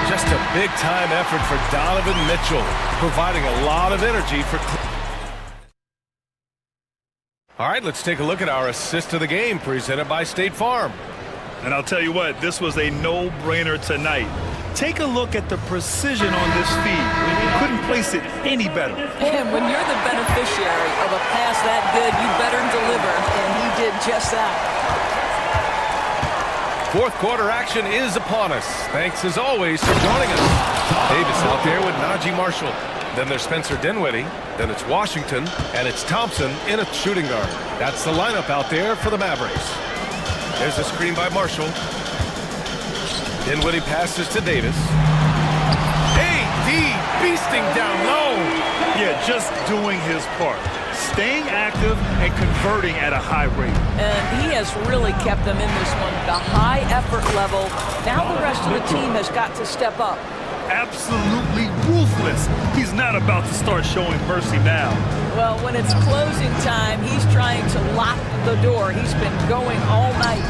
Just a big-time effort for Donovan Mitchell, providing a lot of energy for... All right, let's take a look at our assist of the game, presented by State Farm. And I'll tell you what, this was a no-brainer tonight. Take a look at the precision on this feed. Couldn't place it any better. And when you're the beneficiary of a pass that good, you better deliver, and he did just that. Fourth quarter action is upon us. Thanks, as always, for joining us. Davis out there with Najee Marshall. Then there's Spencer Dinwiddie. Then it's Washington. And it's Thompson in a shooting guard. That's the lineup out there for the Mavericks. There's a screen by Marshall. Dinwiddie passes to Davis. AD beasting down low. Yeah, just doing his part. staying active and converting at a high rate. And he has really kept them in this one. The high effort level. Now the rest of the team has got to step up. Absolutely ruthless. He's not about to start showing mercy now. Well, when it's closing time, he's trying to lock the door. He's been going all night.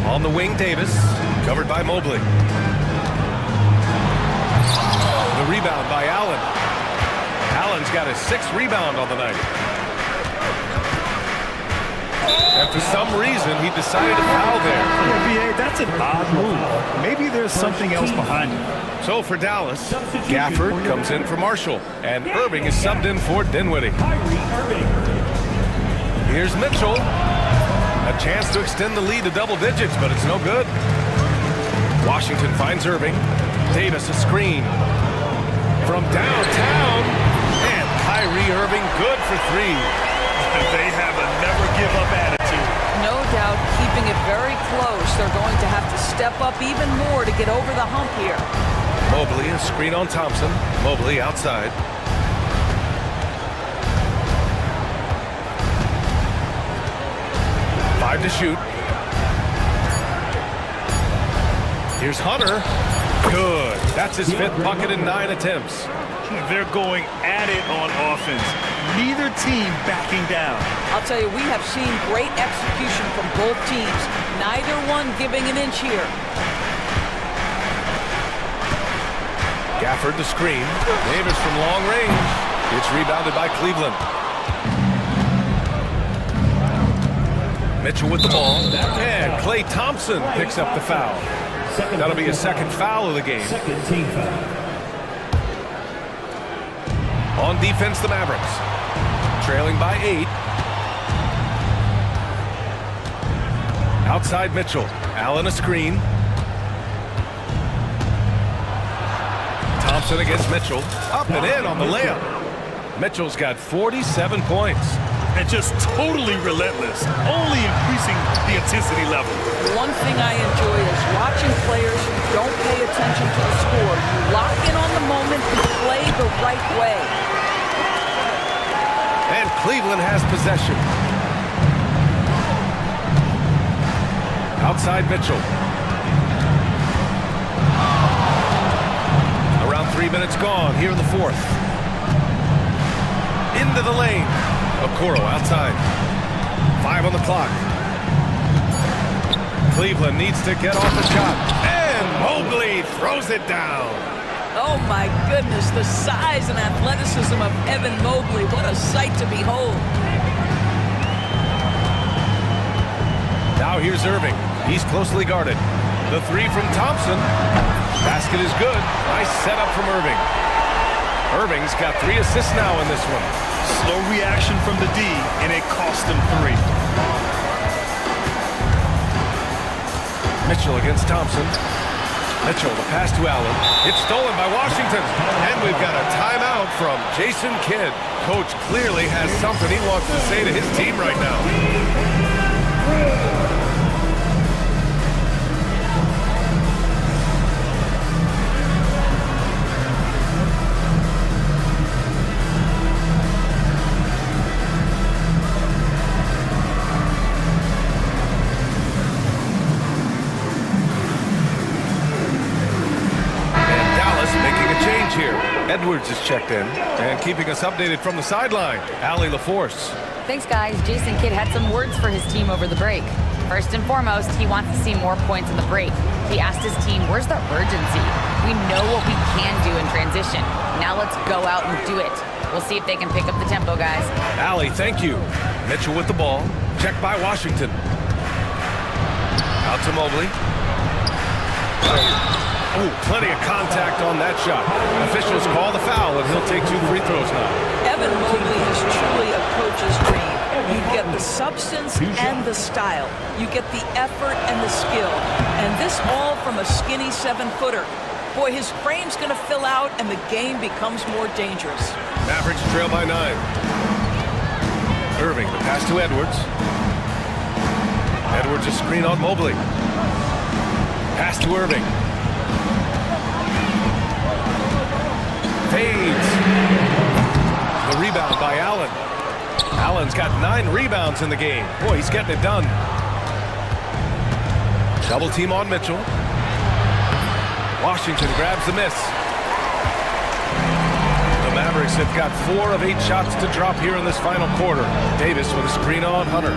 On the wing, Davis, covered by Mobley. The rebound by Allen. Allen's got his 6th rebound on the night. And for some reason, he decided to foul there. Yeah, BA, that's an odd move. Maybe there's something else behind it. So for Dallas, Gafford comes in for Marshall, and Irving is subbed in for Dinwiddie. Here's Mitchell. A chance to extend the lead to double digits, but it's no good. Washington finds Irving. Davis a screen. From downtown, and Kyrie Irving good for 3. They have a never-give-up attitude. No doubt, keeping it very close. They're going to have to step up even more to get over the hump here. Mobley, a screen on Thompson. Mobley outside. Five to shoot. Here's Hunter. Good. That's his 5th bucket in 9 attempts. They're going at it on offense. Neither team backing down. I'll tell you, we have seen great execution from both teams. Neither one giving an inch here. Gafford the screen. Davis from long range. It's rebounded by Cleveland. Mitchell with the ball. And Klay Thompson picks up the foul. That'll be his 2nd foul of the game. On defense, the Mavericks. Trailing by 8. Outside Mitchell. Allen a screen. Thompson against Mitchell. Up and in on the layup. Mitchell's got 47 points. And just totally relentless, only increasing the intensity level. One thing I enjoy is watching players who don't pay attention to the score. You lock in on the moment and play the right way. And Cleveland has possession. Outside Mitchell. Around 3 minutes gone here in the 4th. Into the lane. Okoro outside. 5 on the clock. Cleveland needs to get off the shot. And Mobley throws it down. Oh my goodness, the size and athleticism of Evan Mobley. What a sight to behold. Now here's Irving. He's closely guarded. The 3 from Thompson. Basket is good. Nice setup from Irving. Irving's got 3 assists now in this one. Slow reaction from the D, and it cost him 3. Mitchell against Thompson. Mitchell, the pass to Allen. It's stolen by Washington. And we've got a timeout from Jason Kidd. Coach clearly has something he wants to say to his team right now. Edwards is checked in and keeping us updated from the sideline. Allie LaForce. Thanks, guys. Jason Kidd had some words for his team over the break. First and foremost, he wants to see more points in the break. He asked his team, where's the urgency? We know what we can do in transition. Now let's go out and do it. We'll see if they can pick up the tempo, guys. Allie, thank you. Mitchell with the ball. Checked by Washington. Out to Mobley. Ooh, plenty of contact on that shot. Officials call the foul, and he'll take 2 free throws now. Evan Mobley is truly a coach's dream. You get the substance and the style. You get the effort and the skill. And this all from a skinny 7-footer. Boy, his frame's going to fill out, and the game becomes more dangerous. Mavericks trail by 9. Irving, the pass to Edwards. Edwards a screen on Mobley. Pass to Irving. Fades. Allen's got 9 rebounds in the game. Boy, he's getting it done. Double team on Mitchell. Washington grabs the miss. The Mavericks have got 4 of 8 shots to drop here in this final quarter. Davis with a screen on Hunter.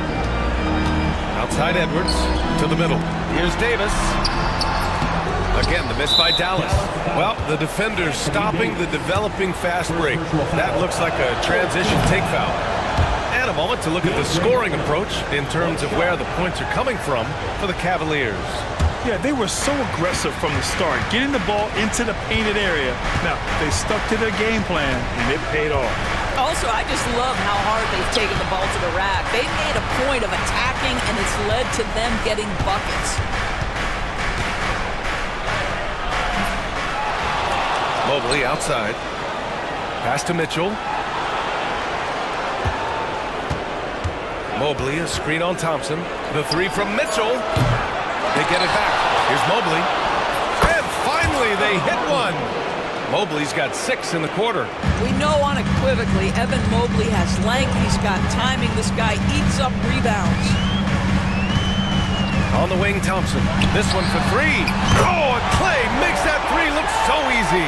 Outside Edwards to the middle. Here's Davis. Again, the miss by Dallas. Well, the defender's stopping the developing fast break. That looks like a transition take foul. And a moment to look at the scoring approach in terms of where the points are coming from for the Cavaliers. Yeah, they were so aggressive from the start, getting the ball into the painted area. Now, they stuck to their game plan, and it paid off. Also, I just love how hard they've taken the ball to the rack. They made a point of attacking, and it's led to them getting buckets. Mobley outside. Pass to Mitchell. Mobley, a screen on Thompson. The 3 from Mitchell. They get it back. Here's Mobley. And finally, they hit one. Mobley's got 6 in the quarter. We know unequivocally Evan Mobley has length. He's got timing. This guy eats up rebounds. On the wing, Thompson. This one for 3. Oh, and Clay makes that 3 look so easy.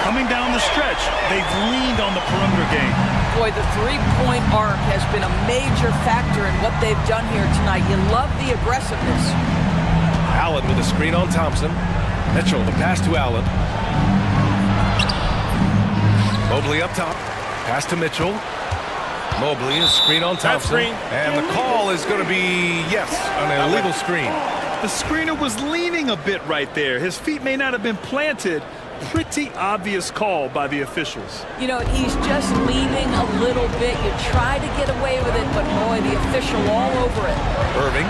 Coming down the stretch, they've leaned on the perimeter game. Boy, the three-point arc has been a major factor in what they've done here tonight. You love the aggressiveness. Allen with a screen on Thompson. Mitchell, the pass to Allen. Mobley up top. Pass to Mitchell. Mobley, a screen on Thompson. And the call is going to be, yes, an illegal screen. The screener was leaning a bit right there. His feet may not have been planted. Pretty obvious call by the officials. You know, he's just leaning a little bit. You try to get away with it, but boy, the official all over it. Irving.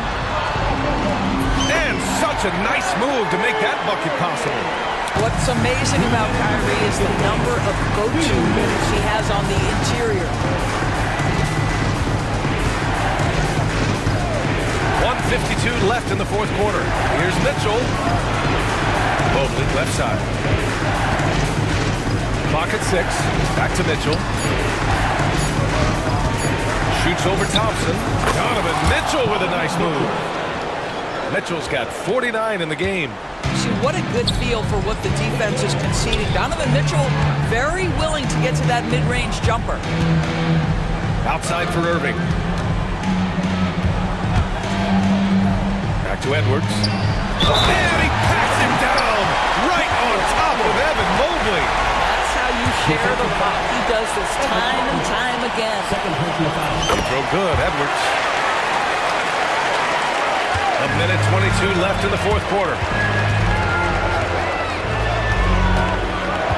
And such a nice move to make that bucket possible. What's amazing about Kyrie is the number of go-to moves he has on the interior. 1:52 left in the fourth quarter. Here's Mitchell. Mobley, left side. Clock at 6. Back to Mitchell. Shoots over Thompson. Donovan Mitchell with a nice move. Mitchell's got 49 in the game. See, what a good feel for what the defense is conceding. Donovan Mitchell very willing to get to that mid-range jumper. Outside for Irving. Back to Edwards. And he packs him down right on top of Evan Mobley. That's how you share the puck. He does this time and time again. He throw good, Edwards. 1:22 left in the fourth quarter.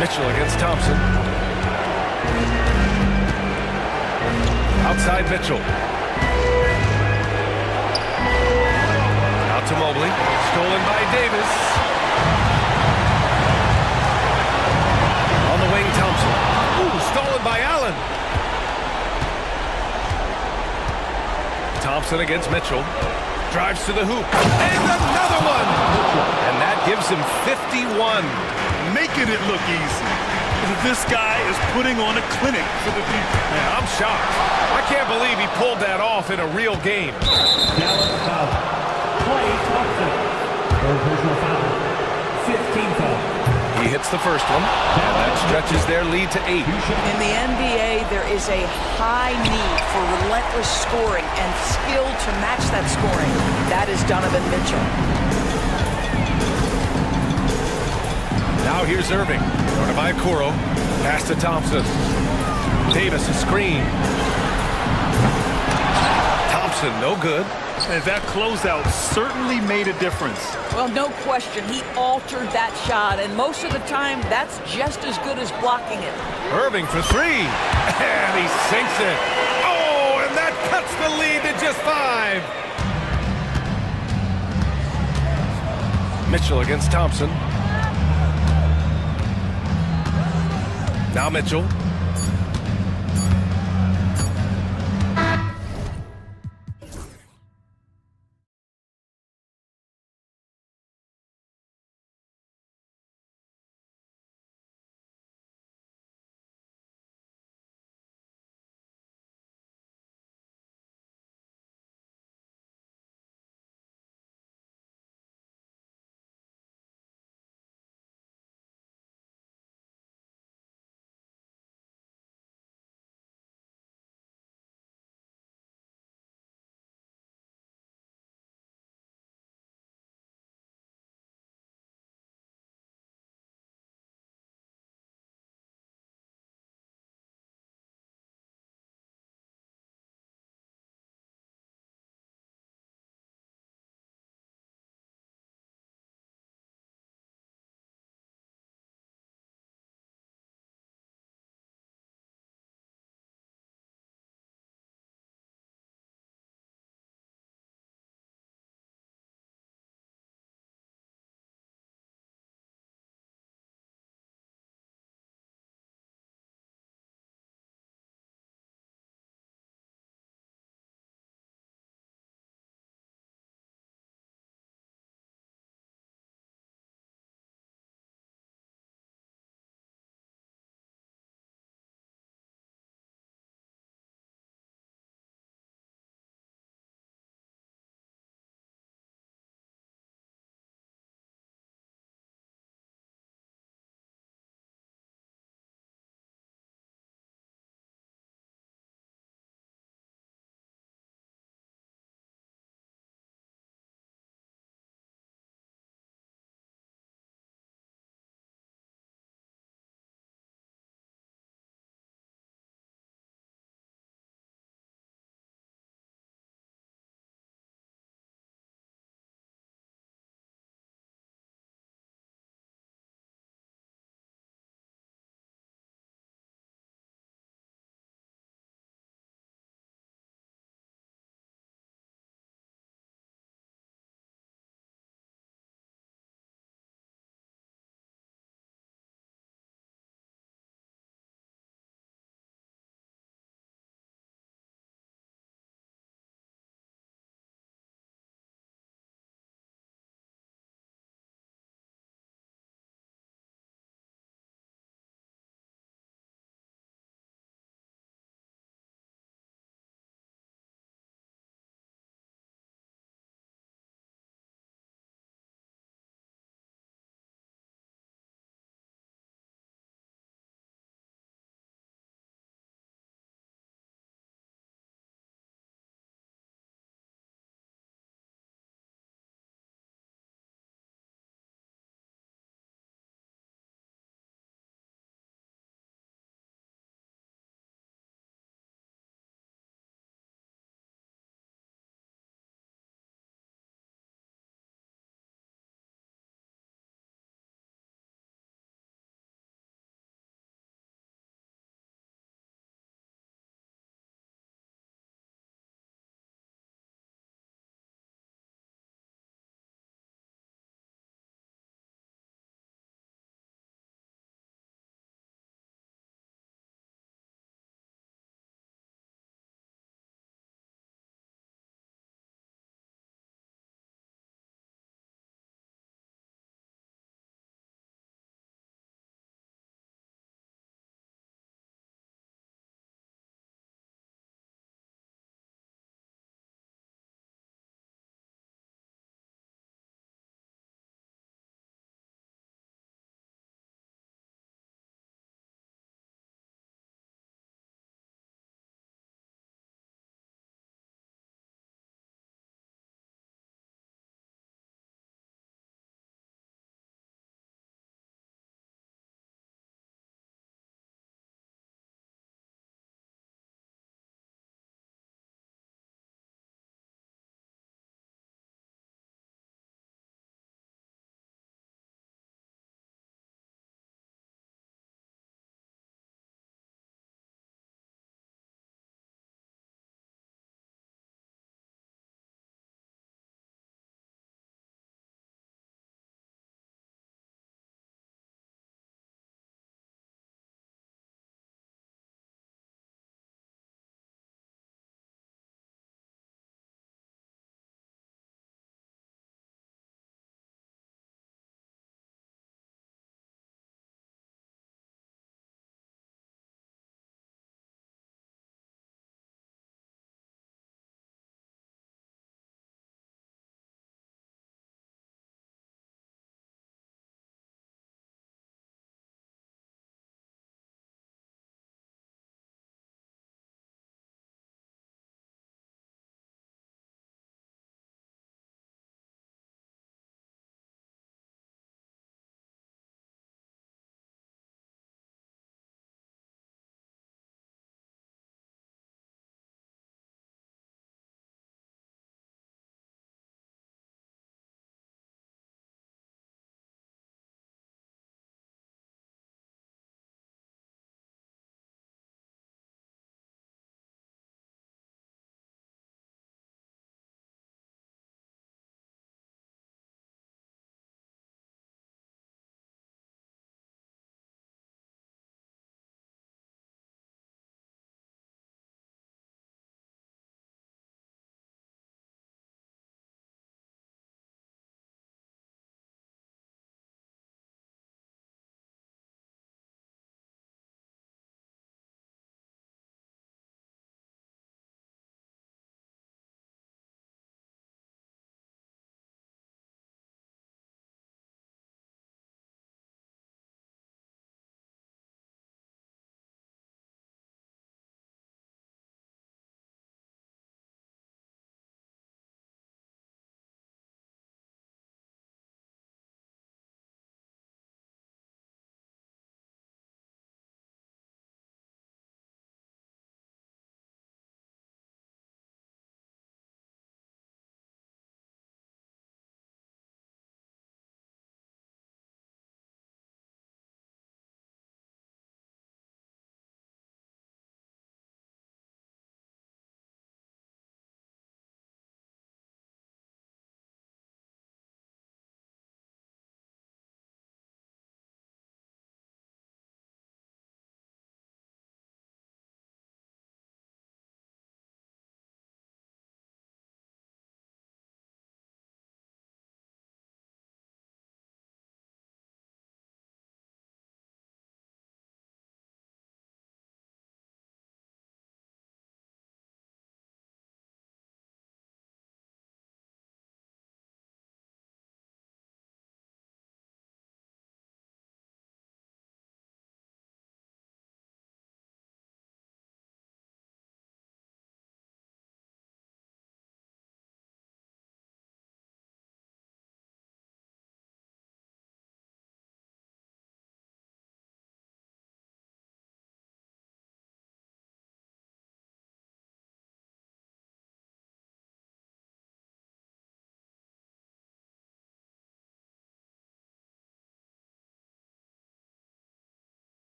Mitchell against Thompson. Outside Mitchell. Out to Mobley. Stolen by Davis. On the wing, Thompson. Ooh, stolen by Allen. Thompson against Mitchell. Drives to the hoop. And another one! And that gives him 51. Making it look easy. This guy is putting on a clinic for the people. Man, I'm shocked. I can't believe he pulled that off in a real game. Dallas foul. Clay Thompson. Third personal foul. 15 foul. He hits the first one, and that stretches their lead to 8. In the NBA, there is a high need for relentless scoring and skill to match that scoring. That is Donovan Mitchell. Now here's Irving. Guarded by Okoro. Pass to Thompson. Davis a screen. Thompson, no good. And that closeout certainly made a difference. Well, no question. He altered that shot, and most of the time, that's just as good as blocking it. Irving for 3. And he sinks it. Oh, and that cuts the lead to just 5. Mitchell against Thompson. Now Mitchell.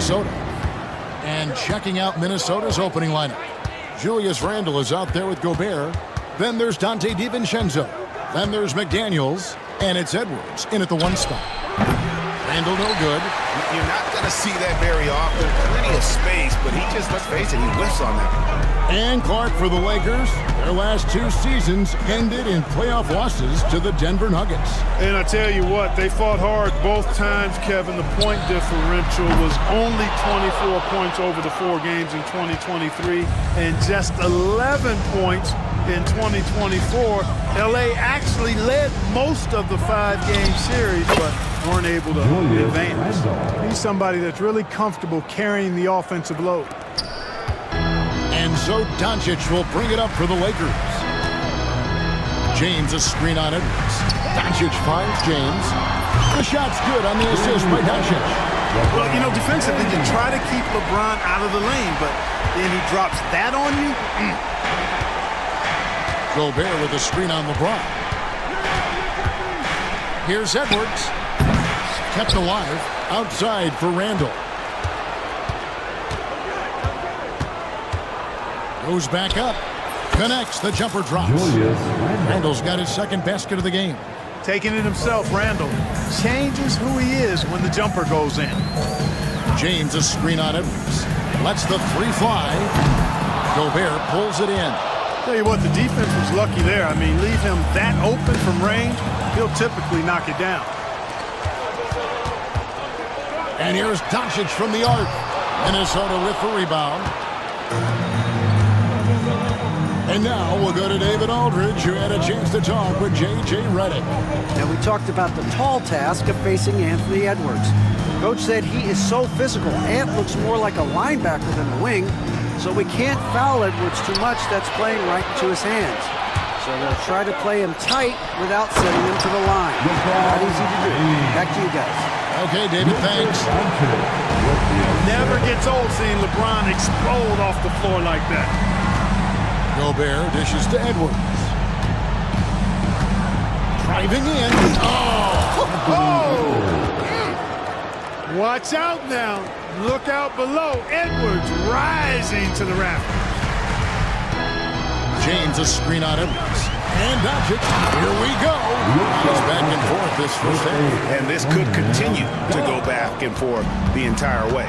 Minnesota. And checking out Minnesota's opening lineup. Julius Randle is out there with Gobert. Then there's Dante DiVincenzo. Then there's McDaniels. And it's Edwards in at the 1 spot. Randle no good. You're not going to see that very often. Plenty of space, but he just, let's face it, he whiffs on that. And Clark for the Lakers. Their last 2 seasons ended in playoff losses to the Denver Nuggets. And I tell you what, they fought hard both times, Kevin. The point differential was only 24 points over the 4 games in 2023 and just 11 points in 2024. LA actually led most of the 5-game series, but weren't able to advance. He's somebody that's really comfortable carrying the offensive load. And so Doncic will bring it up for the Lakers. James a screen on Edwards. Doncic finds James. The shot's good on the assist by Doncic. Well, you know, defensively, you try to keep LeBron out of the lane, but then he drops that on you. Gobert with a screen on LeBron. Here's Edwards. Kept alive. Outside for Randle. Goes back up. Connects. The jumper drops. Randle's got his 2nd basket of the game. Taking it himself, Randle changes who he is when the jumper goes in. James a screen on Edwards. Lets the 3 fly. Gobert pulls it in. Tell you what, the defense was lucky there. I mean, leave him that open from range, he'll typically knock it down. And here's Doncic from the arc. Minnesota with the rebound. And now we'll go to David Aldridge, who had a chance to talk with J.J. Redick. Now we talked about the tall task of facing Anthony Edwards. Coach said he is so physical. Ant looks more like a linebacker than a wing, so we can't foul Edwards too much. That's playing right into his hands. So they'll try to play him tight without sending him to the line. Not easy to do. Back to you guys. Okay, David, thanks. Never gets old seeing LeBron explode off the floor like that. Gobert dishes to Edwards. Driving in. Oh! Watch out now. Look out below. Edwards rising to the rafters. James a screen on Edwards. And Doncic. Here we go. It's back and forth this first half. And this could continue to go back and forth the entire way.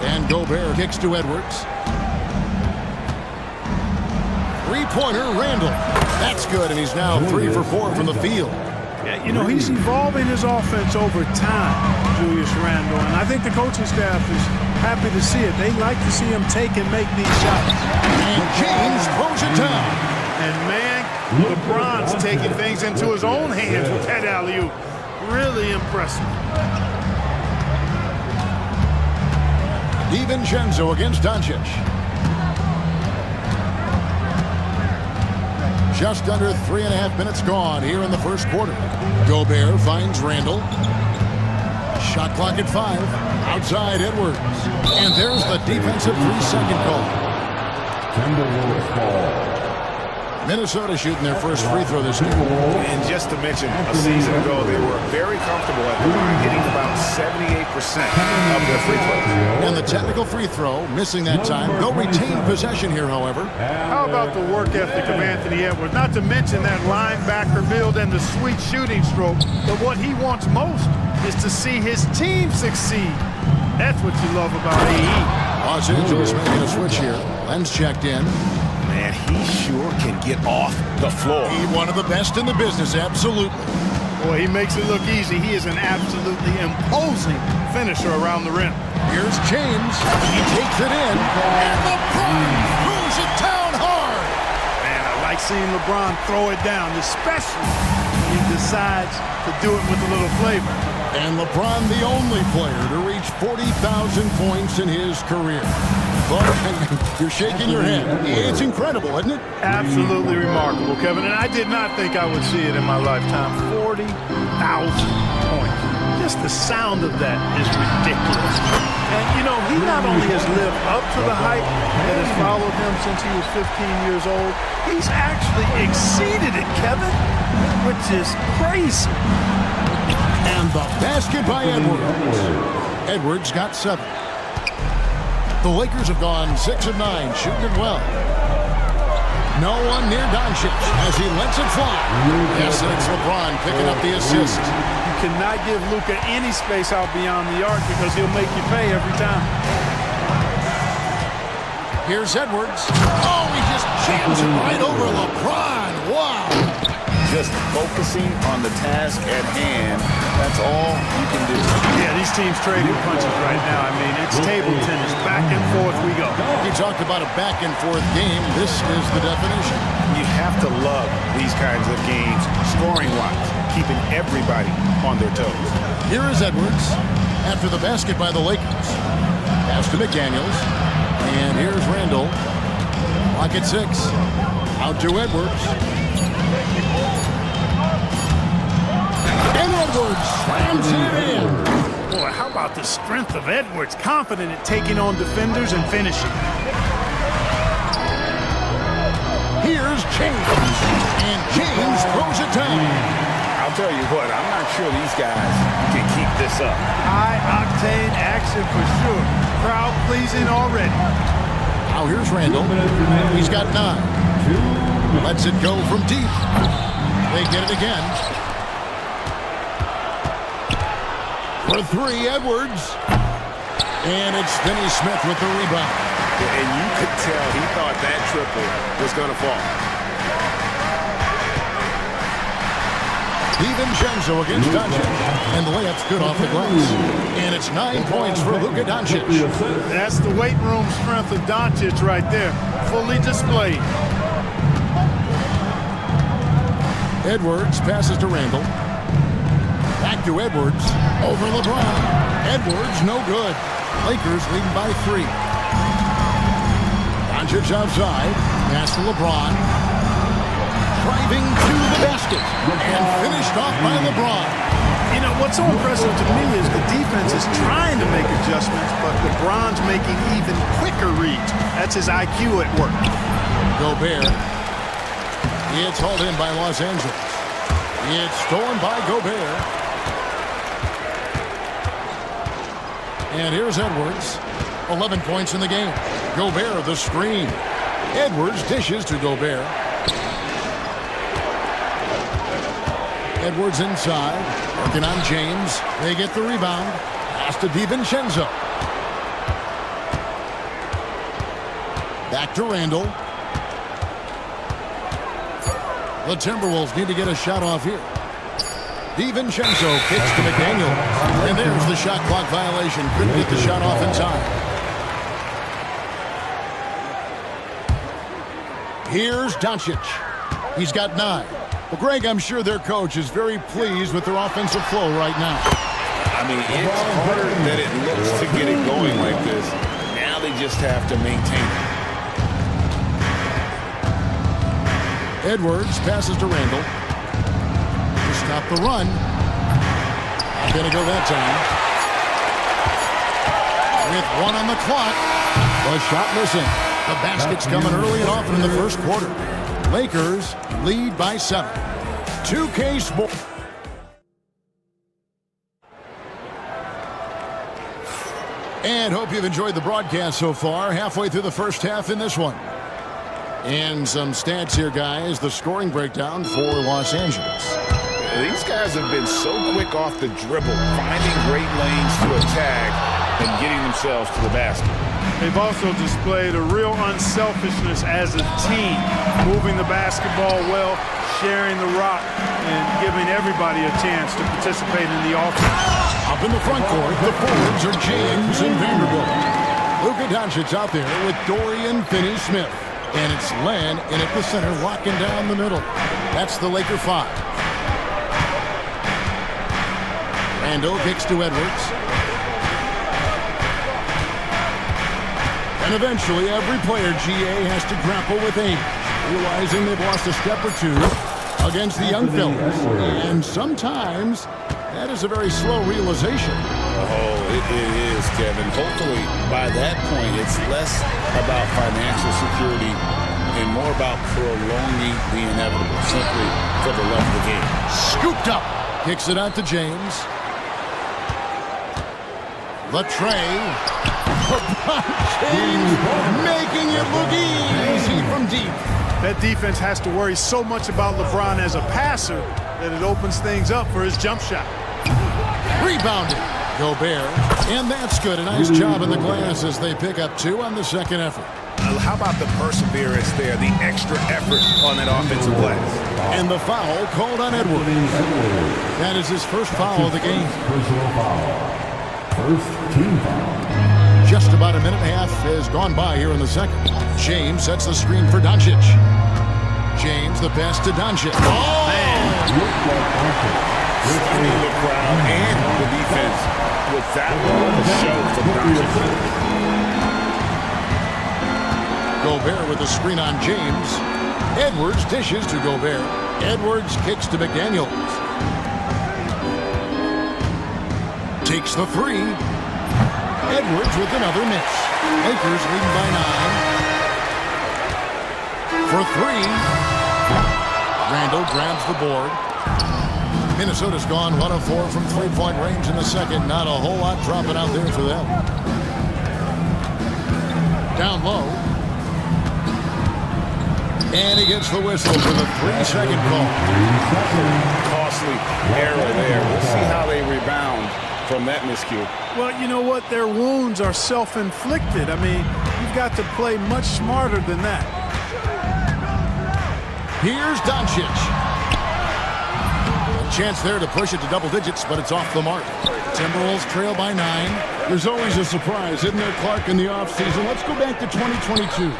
And Gobert kicks to Edwards. 3-pointer, Randle. That's good, and he's now 3 for 4 from the field. Yeah, you know, he's evolving his offense over time, Julius Randle, and I think the coaching staff is happy to see it. They like to see him take and make these shots. And James throws it down. And man, LeBron's taking things into his own hands with that alley-oop. Really impressive. DiVincenzo against Doncic. Just under 3.5 minutes gone here in the first quarter. Gobert finds Randle. Shot clock at 5. Outside Edwards. And there's the defensive 3-second call. Timberwolves ball. Minnesota shooting their first free throw this game. And just to mention, a season ago, they were very comfortable at the line, hitting about 78% of their free throws. And the technical free throw, missing that time. They'll retain possession here, however. How about the work ethic of Anthony Edwards? Not to mention that linebacker build and the sweet shooting stroke. But what he wants most is to see his team succeed. That's what you love about AE. Los Angeles making a switch here. Len's checked in. Man, he sure can get off the floor. He's one of the best in the business, absolutely. Boy, he makes it look easy. He is an absolutely imposing finisher around the rim. Here's James. He takes it in. And LeBron throws it down hard. Man, I like seeing LeBron throw it down, especially when he decides to do it with a little flavor. And LeBron, the only player to reach 40,000 points in his career. But you're shaking your head. It's incredible, isn't it? Absolutely remarkable, Kevin. And I did not think I would see it in my lifetime. 40,000 points. Just the sound of that is ridiculous. And, you know, he not only has lived up to the hype that has followed him since he was 15 years old, he's actually exceeded it, Kevin, which is crazy. And And the basket by Edwards. Edwards got 7. The Lakers have gone 6 of 9, shooting it well. No one near Doncic as he lets it fly. Yes, and it's LeBron picking up the assist. You cannot give Luka any space out beyond the arc because he'll make you pay every time. Here's Edwards. Oh, he just jams it right over LeBron. Wow. Just focusing on the task at hand, that's all you can do. Yeah, these teams trading punches right now. I mean, it's table tennis. Back and forth we go. You talked about a back and forth game. This is the definition. You have to love these kinds of games, scoring-wise, keeping everybody on their toes. Here is Edwards after the basket by the Lakers. Pass to McDaniels. And here's Randall. Clock at 6. Out to Edwards. And Edwards slams it in. Boy, how about the strength of Edwards? Confident at taking on defenders and finishing. Here's James. And James throws it down. I'll tell you what, I'm not sure these guys can keep this up. High-octane action for sure. Crowd pleasing already. Now here's Randall. He's got 9. Lets it go from deep. They get it again. For 3, Edwards. And it's Finney Smith with the rebound. And you could tell he thought that triple was going to fall. DiVincenzo against Doncic. And the layup's good off the glass. And it's 9 points for Luka Doncic. That's the weight room strength of Doncic right there. Fully displayed. Edwards passes to Randall. Back to Edwards. Over LeBron. Edwards, no good. Lakers leading by 3. Doncic outside. Pass to LeBron. Driving to the basket. And finished off by LeBron. You know, what's so impressive to me is the defense is trying to make adjustments, but LeBron's making even quicker reads. That's his IQ at work. Gobert. It's hauled in by Los Angeles. It's stolen by Gobert. And here's Edwards. 11 points in the game. Gobert, the screen. Edwards dishes to Gobert. Edwards inside. Working on James. They get the rebound. Pass to DiVincenzo. Back to Randall. The Timberwolves need to get a shot off here. DiVincenzo kicks to McDaniel. And there's the shot clock violation. Couldn't get the shot off in time. Here's Doncic. He's got 9. Well, Greg, I'm sure their coach is very pleased with their offensive flow right now. I mean, it's harder than it looks to get it going like this. Now they just have to maintain it. Edwards passes to Randall. To stop the run. Not going to go that time. With 1 on the clock. The shot missing. The basket's coming early and often in the first quarter. Lakers lead by 7. 2K Sports. And hope you've enjoyed the broadcast so far. Halfway through the first half in this one. And some stats here, guys. The scoring breakdown for Los Angeles. These guys have been so quick off the dribble, finding great lanes to attack and getting themselves to the basket. They've also displayed a real unselfishness as a team, moving the basketball well, sharing the rock, and giving everybody a chance to participate in the offense. Up in the front court, the forwards are James and Vanderbilt. Luka Doncic out there with Dorian Finney-Smith. And it's Len in at the center, locking down the middle. That's the Laker 5. Randall kicks to Edwards. And eventually, every player, GA, has to grapple with age, realizing they've lost a step or 2 against the young fellas. And sometimes, that is a very slow realization. Oh, it is, Kevin. Hopefully, by that point, it's less about financial security and more about prolonging the inevitable, simply for the love of the game. Scooped up. Kicks it out to James. The tray. James making it look easy from deep. That defense has to worry so much about LeBron as a passer that it opens things up for his jump shot. Rebounded. Gobert. And that's good. A nice job in the glass as they pick up 2 on the second effort. How about the perseverance there, the extra effort on that offensive glass? And the foul called on Edwards. That is his first foul of the game. First team foul. Just about a minute and a half has gone by here in the second. James sets the screen for Doncic. James the pass to Doncic. Oh, man! Stunning the crowd and the defense with that one of the show from Doncic. Gobert with the screen on James. Edwards dishes to Gobert. Edwards kicks to McDaniels. Takes the 3. Edwards with another miss. Lakers leading by 9. For 3. Randall grabs the board. Minnesota's gone 1 of 4 from three-point range in the second. Not a whole lot dropping out there for them. Down low. And he gets the whistle for the 3-second call. Costly error there. We'll see how they rebound from that miscue. Well, you know what? Their wounds are self-inflicted. I mean, you've got to play much smarter than that. Here's Doncic. A chance there to push it to double digits, but it's off the mark. Timberwolves trail by 9. There's always a surprise, isn't there, Clark, in the offseason? Let's go back to 2022.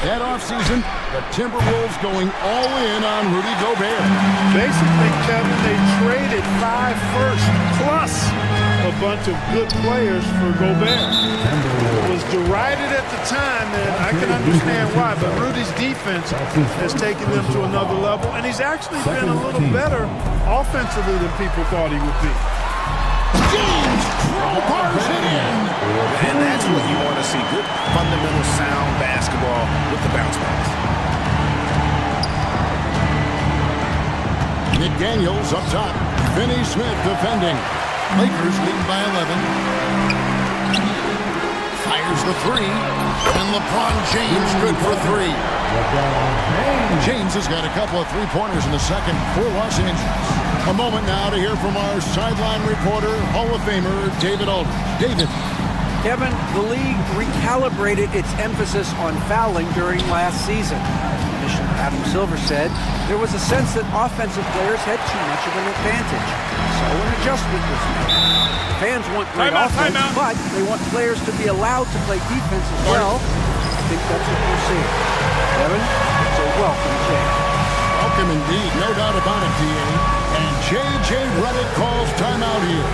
That offseason, the Timberwolves going all in on Rudy Gobert. Basically, Kevin, they traded 5 firsts plus a bunch of good players for Gobert. It was derided at the time, and I can understand why, but Rudy's defense has taken them to another level, and he's actually been a little better offensively than people thought he would be. James crowbars it in. And that's what you want to see. Good, fundamental, sound basketball with the bounce pass. McDaniels up top. Finney Smith defending. Lakers leading by 11. Fires the 3. And LeBron James good for 3. James has got a couple of three-pointers in the second for Los Angeles. A moment now to hear from our sideline reporter, Hall of Famer David Aldridge. David. Kevin, the league recalibrated its emphasis on fouling during last season. Commissioner Adam Silver said there was a sense that offensive players had too much of an advantage. So an adjustment was made. Fans want great offense, but they want players to be allowed to play defense as well. I think that's what we're seeing. Kevin, it's a welcome change. Welcome indeed, no doubt about it, D.A. And J.J. Redick calls timeout here.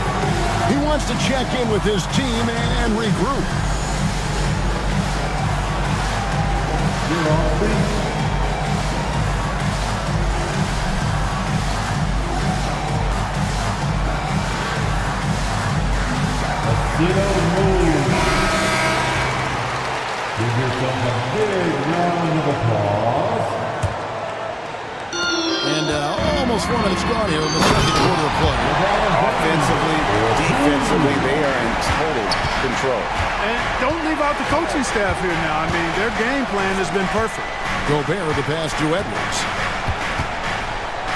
He wants to check in with his team and regroup. Give yourself a big round of applause. And almost 4 minutes gone here in the second quarter of play. Offensively, defensively, they are in total control. And don't leave out the coaching staff here now. I mean, their game plan has been perfect. Gobert with the pass to Edwards.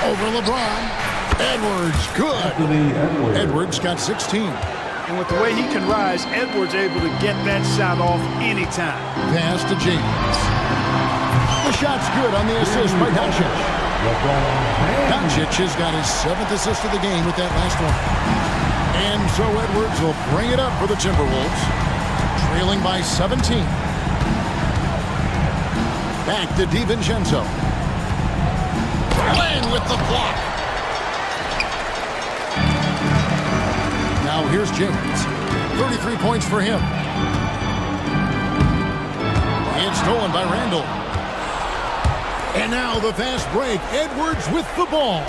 Over LeBron. Edwards, good. Edwards got 16. And with the way he can rise, Edwards able to get that shot off anytime. Pass to James. The shot's good on the assist by Doncic. Doncic has got his 7th assist of the game with that last one. And so Edwards will bring it up for the Timberwolves. Trailing by 17. Back to DiVincenzo. Len with the block. Now here's James. 33 points for him. It's stolen by Randall. And now the fast break. Edwards with the ball.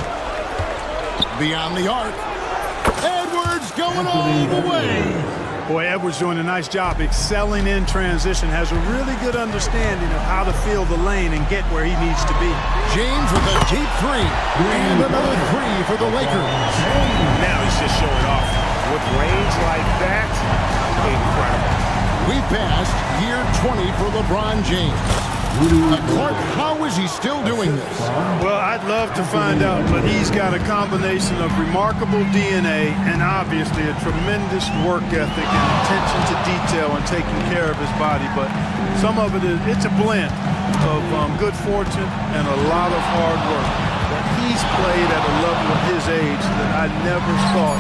Beyond the arc. Edwards going all the way. Boy, Edwards doing a nice job excelling in transition. Has a really good understanding of how to fill the lane and get where he needs to be. James with a deep 3. And another 3 for the Lakers. Now he's just showing off. With range like that, incredible. We passed year 20 for LeBron James. Clark, how is he still doing this? Well, I'd love to find out, but he's got a combination of remarkable DNA and obviously a tremendous work ethic and attention to detail and taking care of his body. But some of it's a blend of good fortune and a lot of hard work. But he's played at a level at his age that I never thought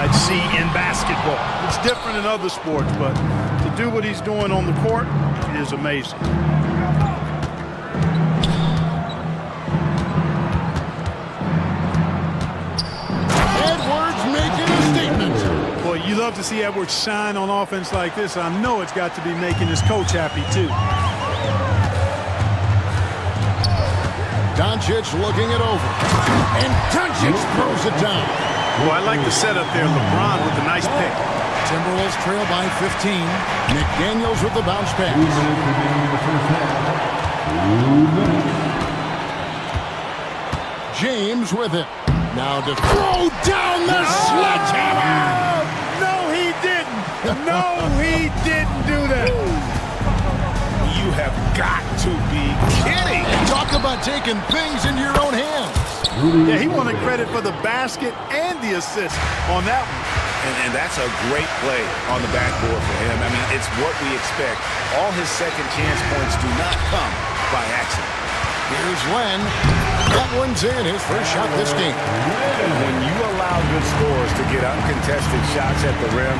I'd see in basketball. It's different in other sports, but to do what he's doing on the court is amazing. Boy, you love to see Edwards shine on offense like this. I know it's got to be making his coach happy, too. Doncic looking it over. And Doncic throws it down. Well, I like the setup there. LeBron with a nice pick. Timberwolves trail by 15. McDaniels with the bounce pass. James with it. Now to throw down the sledgehammer! No, he didn't. No, he didn't do that. You have got to be kidding. Talk about taking things into your own hands. Yeah, he wanted credit for the basket and the assist on that one. And that's a great play on the backboard for him. I mean, it's what we expect. All his second chance points do not come by accident. Here's Len. That one's in, his first shot this game. When you allow good scorers to get uncontested shots at the rim,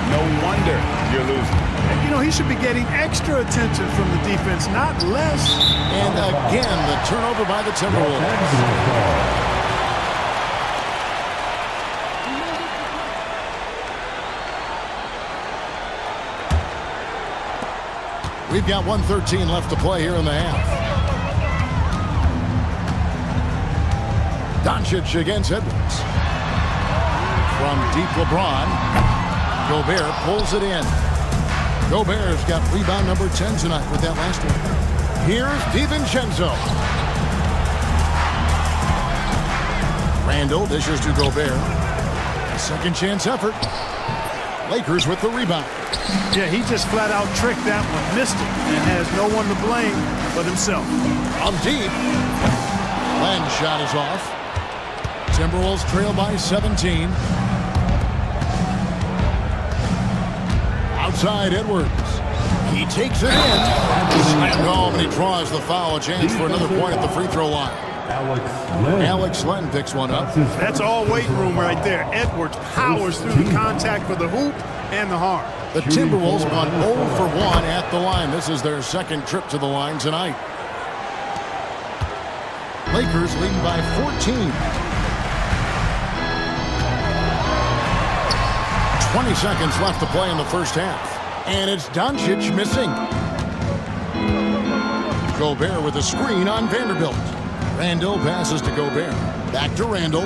no wonder you're losing. And, you know, he should be getting extra attention from the defense, not less. And again, the turnover by the Timberwolves. We've got 1:13 left to play here in the half. Doncic against Edwards. From deep LeBron. Gobert pulls it in. Gobert's got rebound number 10 tonight with that last one. Here's DiVincenzo. Randall dishes to Gobert. A second chance effort. Lakers with the rebound. Yeah, he just flat out tricked that one, missed it, and has no one to blame but himself. On deep. Len's shot is off. Timberwolves trail by 17. Outside Edwards. He takes it in. Slammed home, and he draws the foul. A chance for another point at the free throw line. Alex Len picks one up. That's all weight room right there. Edwards powers through the contact for the hoop and the harm. The Timberwolves gone 0 for 1 at the line. This is their second trip to the line tonight. Lakers leading by 14. 20 seconds left to play in the first half. And it's Doncic missing. Gobert with a screen on Vanderbilt. Randall passes to Gobert. Back to Randall.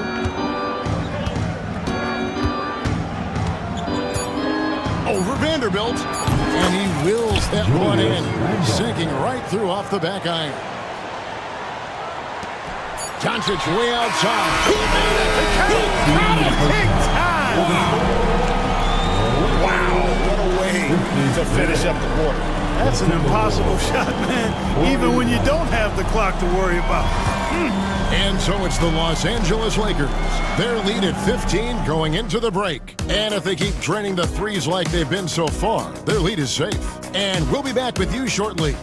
Over Vanderbilt. And he wills that one in. Sinking right through off the back iron. Doncic way outside. He made it. He got it big time. To finish up the quarter. That's an impossible shot, man, even when you don't have the clock to worry about. And so it's the Los Angeles Lakers. Their lead at 15 going into the break. And if they keep draining the threes like they've been so far, their lead is safe. And we'll be back with you shortly.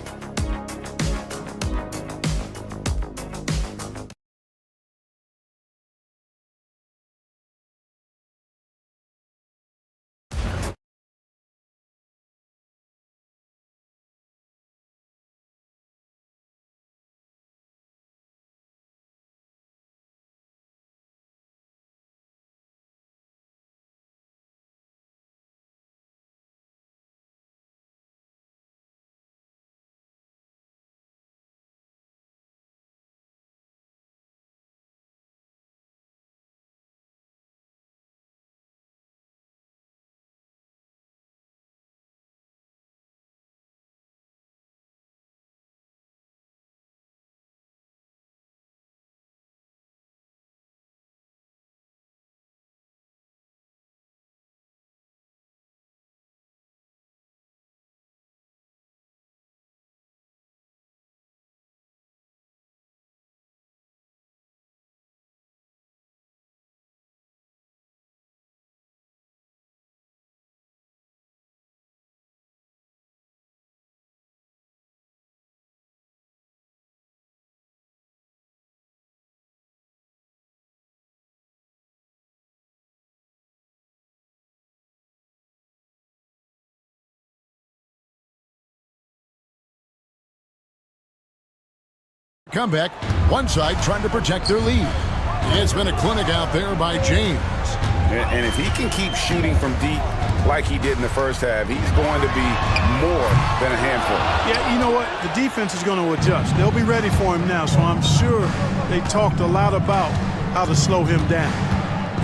comeback. One side trying to protect their lead. It's been a clinic out there by James. And if he can keep shooting from deep like he did in the first half, he's going to be more than a handful. Yeah, you know what? The defense is going to adjust. They'll be ready for him now, so I'm sure they talked a lot about how to slow him down.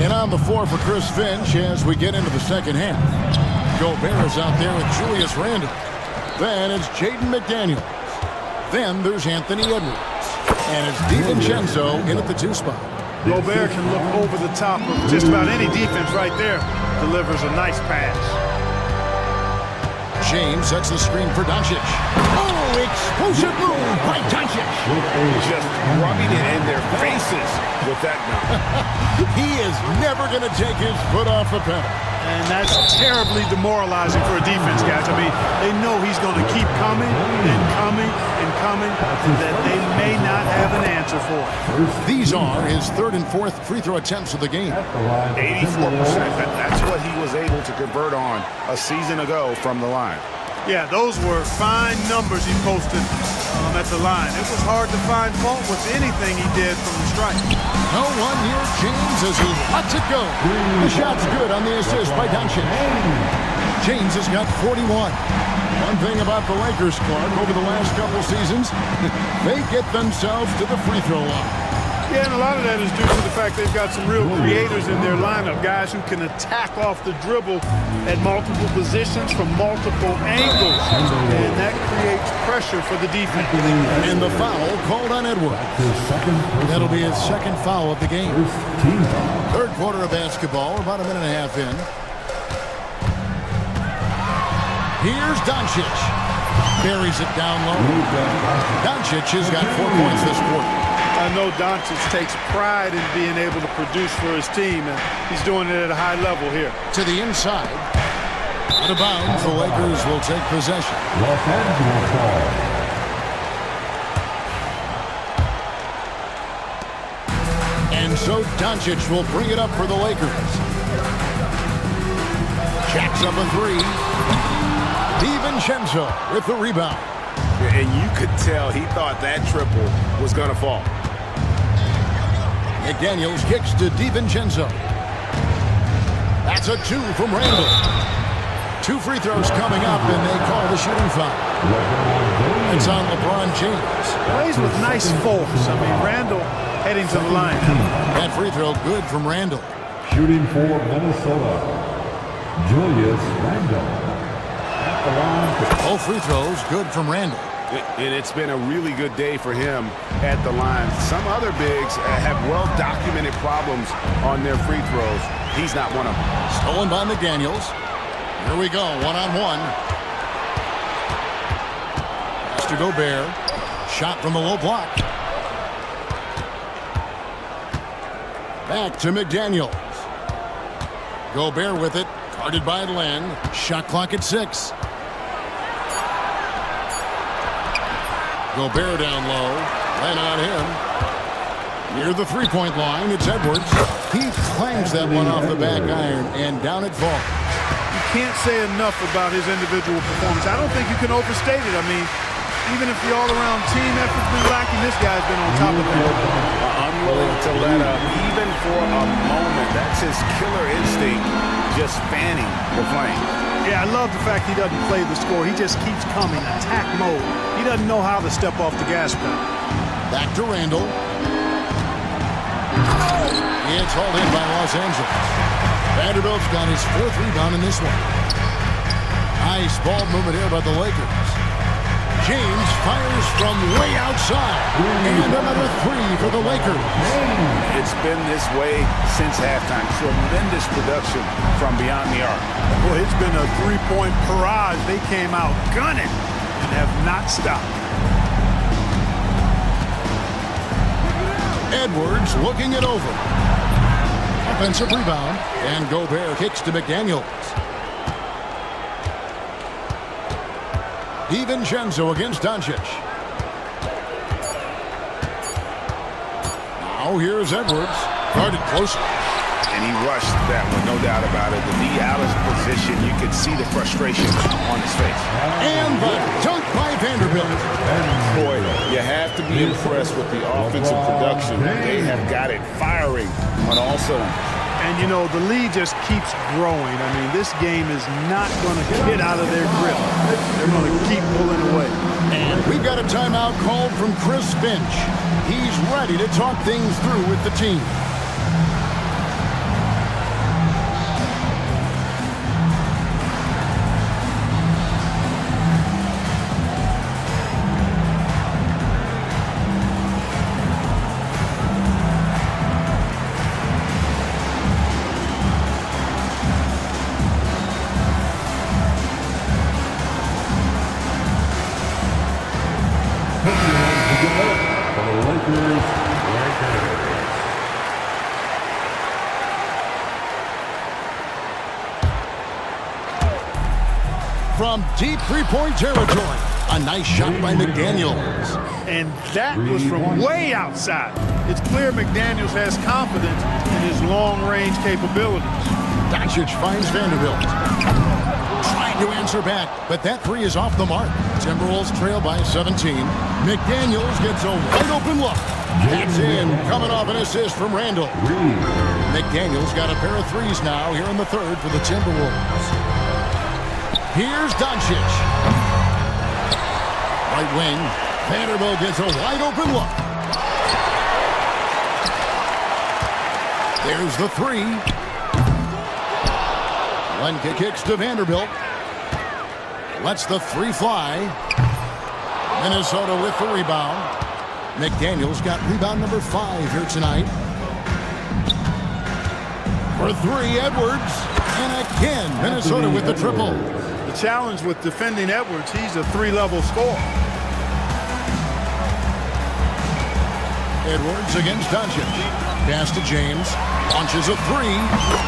And on the floor for Chris Finch as we get into the second half. Gobert is out there with Julius Randle. Then it's Jaden McDaniels. Then there's Anthony Edwards. And it's DiVincenzo in at the 2 spot. Gobert can look over the top of just about any defense right there. Delivers a nice pass. James sets the screen for Doncic. Oh, explosive move by Doncic. Just rubbing it in their faces with that dunk. He is never going to take his foot off the pedal. And that's terribly demoralizing for a defense, guys. I mean, they know he's going to keep coming and coming and coming, that they may not have an answer for it. These are his 3rd and 4th free throw attempts of the game. 84%. That's what he was able to convert on a season ago from the line. Yeah, those were fine numbers he posted at the line. It was hard to find fault with anything he did from the stripe. No one near James as he lets it go. The shot's good on the assist by Doncic. James has got 41. One thing about the Lakers, Clark, over the last couple seasons, they get themselves to the free throw line. Yeah, and a lot of that is due to the fact they've got some real creators in their lineup, guys who can attack off the dribble at multiple positions from multiple angles, and that creates pressure for the defense. And the foul called on Edwards. That'll be his 2nd foul of the game. 3rd quarter of basketball, about a minute and a half in. Here's Doncic. Buries it down low. Doncic has got 4 points this quarter. I know Doncic takes pride in being able to produce for his team, and he's doing it at a high level here. To the inside. Out of bounds, the Lakers will take possession. Los Angeles ball. And so Doncic will bring it up for the Lakers. Jacks up a 3. DiVincenzo with the rebound. And you could tell he thought that triple was going to fall. McDaniels kicks to DiVincenzo. That's a 2 from Randle. 2 free throws coming up, and they call the shooting foul. It's on LeBron James. Plays with nice force. I mean, Randle heading to the line. That free throw good from Randle. Shooting for Minnesota, Julius Randle. At the line. All free throws good from Randle. And it's been a really good day for him at the line. Some other bigs have well-documented problems on their free throws. He's not one of them. Stolen by McDaniels. Here we go, one-on-one. Pass to Gobert. Shot from the low block. Back to McDaniels. Gobert with it. Guarded by Len. Shot clock at 6. Gobert down low. Len on him. Near the three-point line, it's Edwards. He clangs that one off the back iron, and down it falls. You can't say enough about his individual performance. I don't think you can overstate it. I mean, even if the all-around team effort's been lacking, this guy's been on top of it. Unwilling to let up, even for a moment. That's his killer instinct, just fanning the flame. Yeah, I love the fact he doesn't play the score. He just keeps coming, attack mode. He doesn't know how to step off the gas pedal. Back to Randle. It's hauled in by Los Angeles. Vanderbilt's got his 4th rebound in this one. Nice ball movement here by the Lakers. James fires from way outside. And another 3 for the Lakers. It's been this way since halftime. Tremendous production from beyond the arc. Well, it's been a 3-point barrage. They came out gunning and have not stopped. Edwards looking it over. Offensive rebound. And Gobert kicks to McDaniels. DiVincenzo against Doncic. Now here's Edwards. Guarded close. And he rushed that one, no doubt about it. The out of position, you could see the frustration on his face. And the dunk by Vanderbilt. Boy, you have to be really impressed with the offensive production. They have got it firing on all cylinders. And, you know, the lead just keeps growing. I mean, this game is not going to get out of their grip. They're going to keep pulling away. And we've got a timeout called from Chris Finch. He's ready to talk things through with the team. From deep three-point territory, a nice shot by McDaniels. And that was from way outside. It's clear McDaniels has confidence in his long-range capabilities. Doncic finds Vanderbilt. Trying to answer back, but that three is off the mark. Timberwolves trail by 17. McDaniels gets a wide-open look. That's in, coming off an assist from Randall. McDaniels got a pair of threes now here in the third for the Timberwolves. Here's Doncic. Right wing. Vanderbilt gets a wide-open look. There's the three. Lenka kicks to Vanderbilt. Lets the three fly. Minnesota with the rebound. McDaniels got rebound number 5 here tonight. For three, Edwards. And again, Minnesota with the triple. The challenge with defending Edwards, he's a three-level scorer. Edwards against Doncic. Pass to James. Launches a three.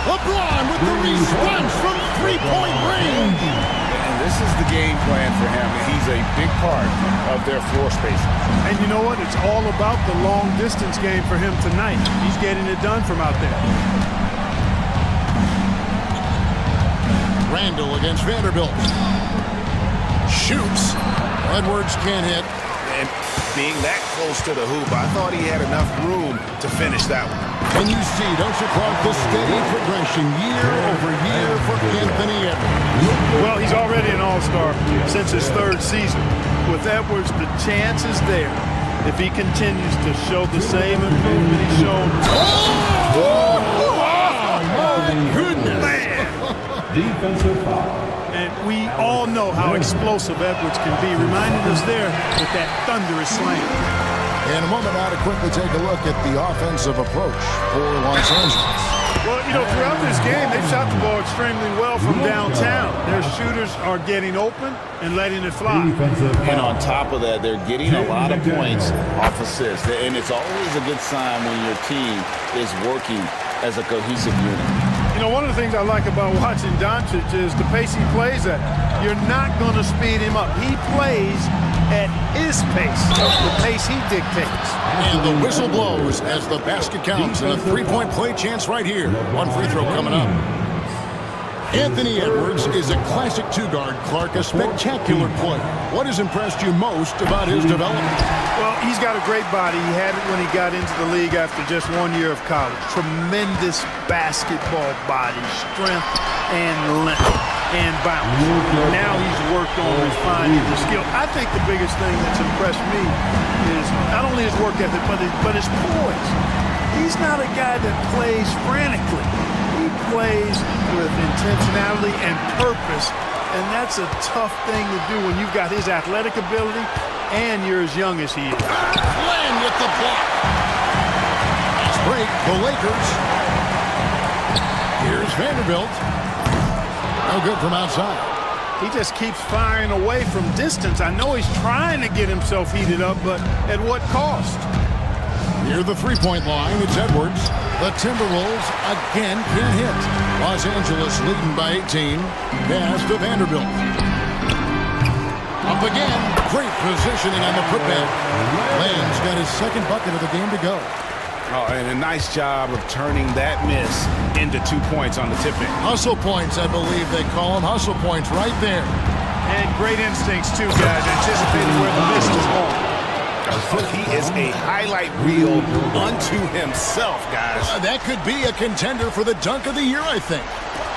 LeBron with the response from three-point range. And this is the game plan for him. He's a big part of their floor spacing. And you know what? It's all about the long-distance game for him tonight. He's getting it done from out there. Randall against Vanderbilt. Shoots. Edwards can't hit. And being that close to the hoop, I thought he had enough room to finish that one. And you see, don't you, Clark, the steady progression year over year for Anthony Edwards. Well, he's already an all-star since his third season. With Edwards, the chance is there if he continues to show the same improvement he's shown. Oh, my goodness. Man. Defensive foul. And we all know how explosive Edwards can be, reminding us there with that thunderous slam. In a moment now to quickly take a look at the offensive approach for Los Angeles. Well, you know, throughout this game, they've shot the ball extremely well from downtown. Their shooters are getting open and letting it fly. And on top of that, they're getting a lot of points off assists. And it's always a good sign when your team is working as a cohesive unit. You know, one of the things I like about watching Doncic is the pace he plays at. You're not going to speed him up. He plays at his pace, the pace he dictates. And the whistle blows as the basket counts and a three-point play chance right here. One free throw coming up. Anthony Edwards is a classic two-guard, Clark, a spectacular player. What has impressed you most about his development? Well, he's got a great body. He had it when he got into the league after just 1 year of college. Tremendous basketball body, strength, and length, and bounce. Now he's worked on refining the skill. I think the biggest thing that's impressed me is not only his work ethic, but his poise. He's not a guy that plays frantically. He plays with intentionality and purpose, and that's a tough thing to do when you've got his athletic ability and you're as young as he is. Land with the block. Fast break, the Lakers. Here's Vanderbilt. No good from outside. He just keeps firing away from distance. I know he's trying to get himself heated up, but at what cost? Near the three-point line, it's Edwards. The Timberwolves again can't hit. Los Angeles leading by 18. Pass to Vanderbilt. Up again. Great positioning on the putback. Lamb's got his second bucket of the game to go. Oh, and a nice job of turning that miss into 2 points on the tip-in. Hustle points, I believe they call them. Hustle points right there. And great instincts, too, guys. Anticipating where the miss is going. He is highlight reel unto himself, guys. That could be a contender for the dunk of the year, I think.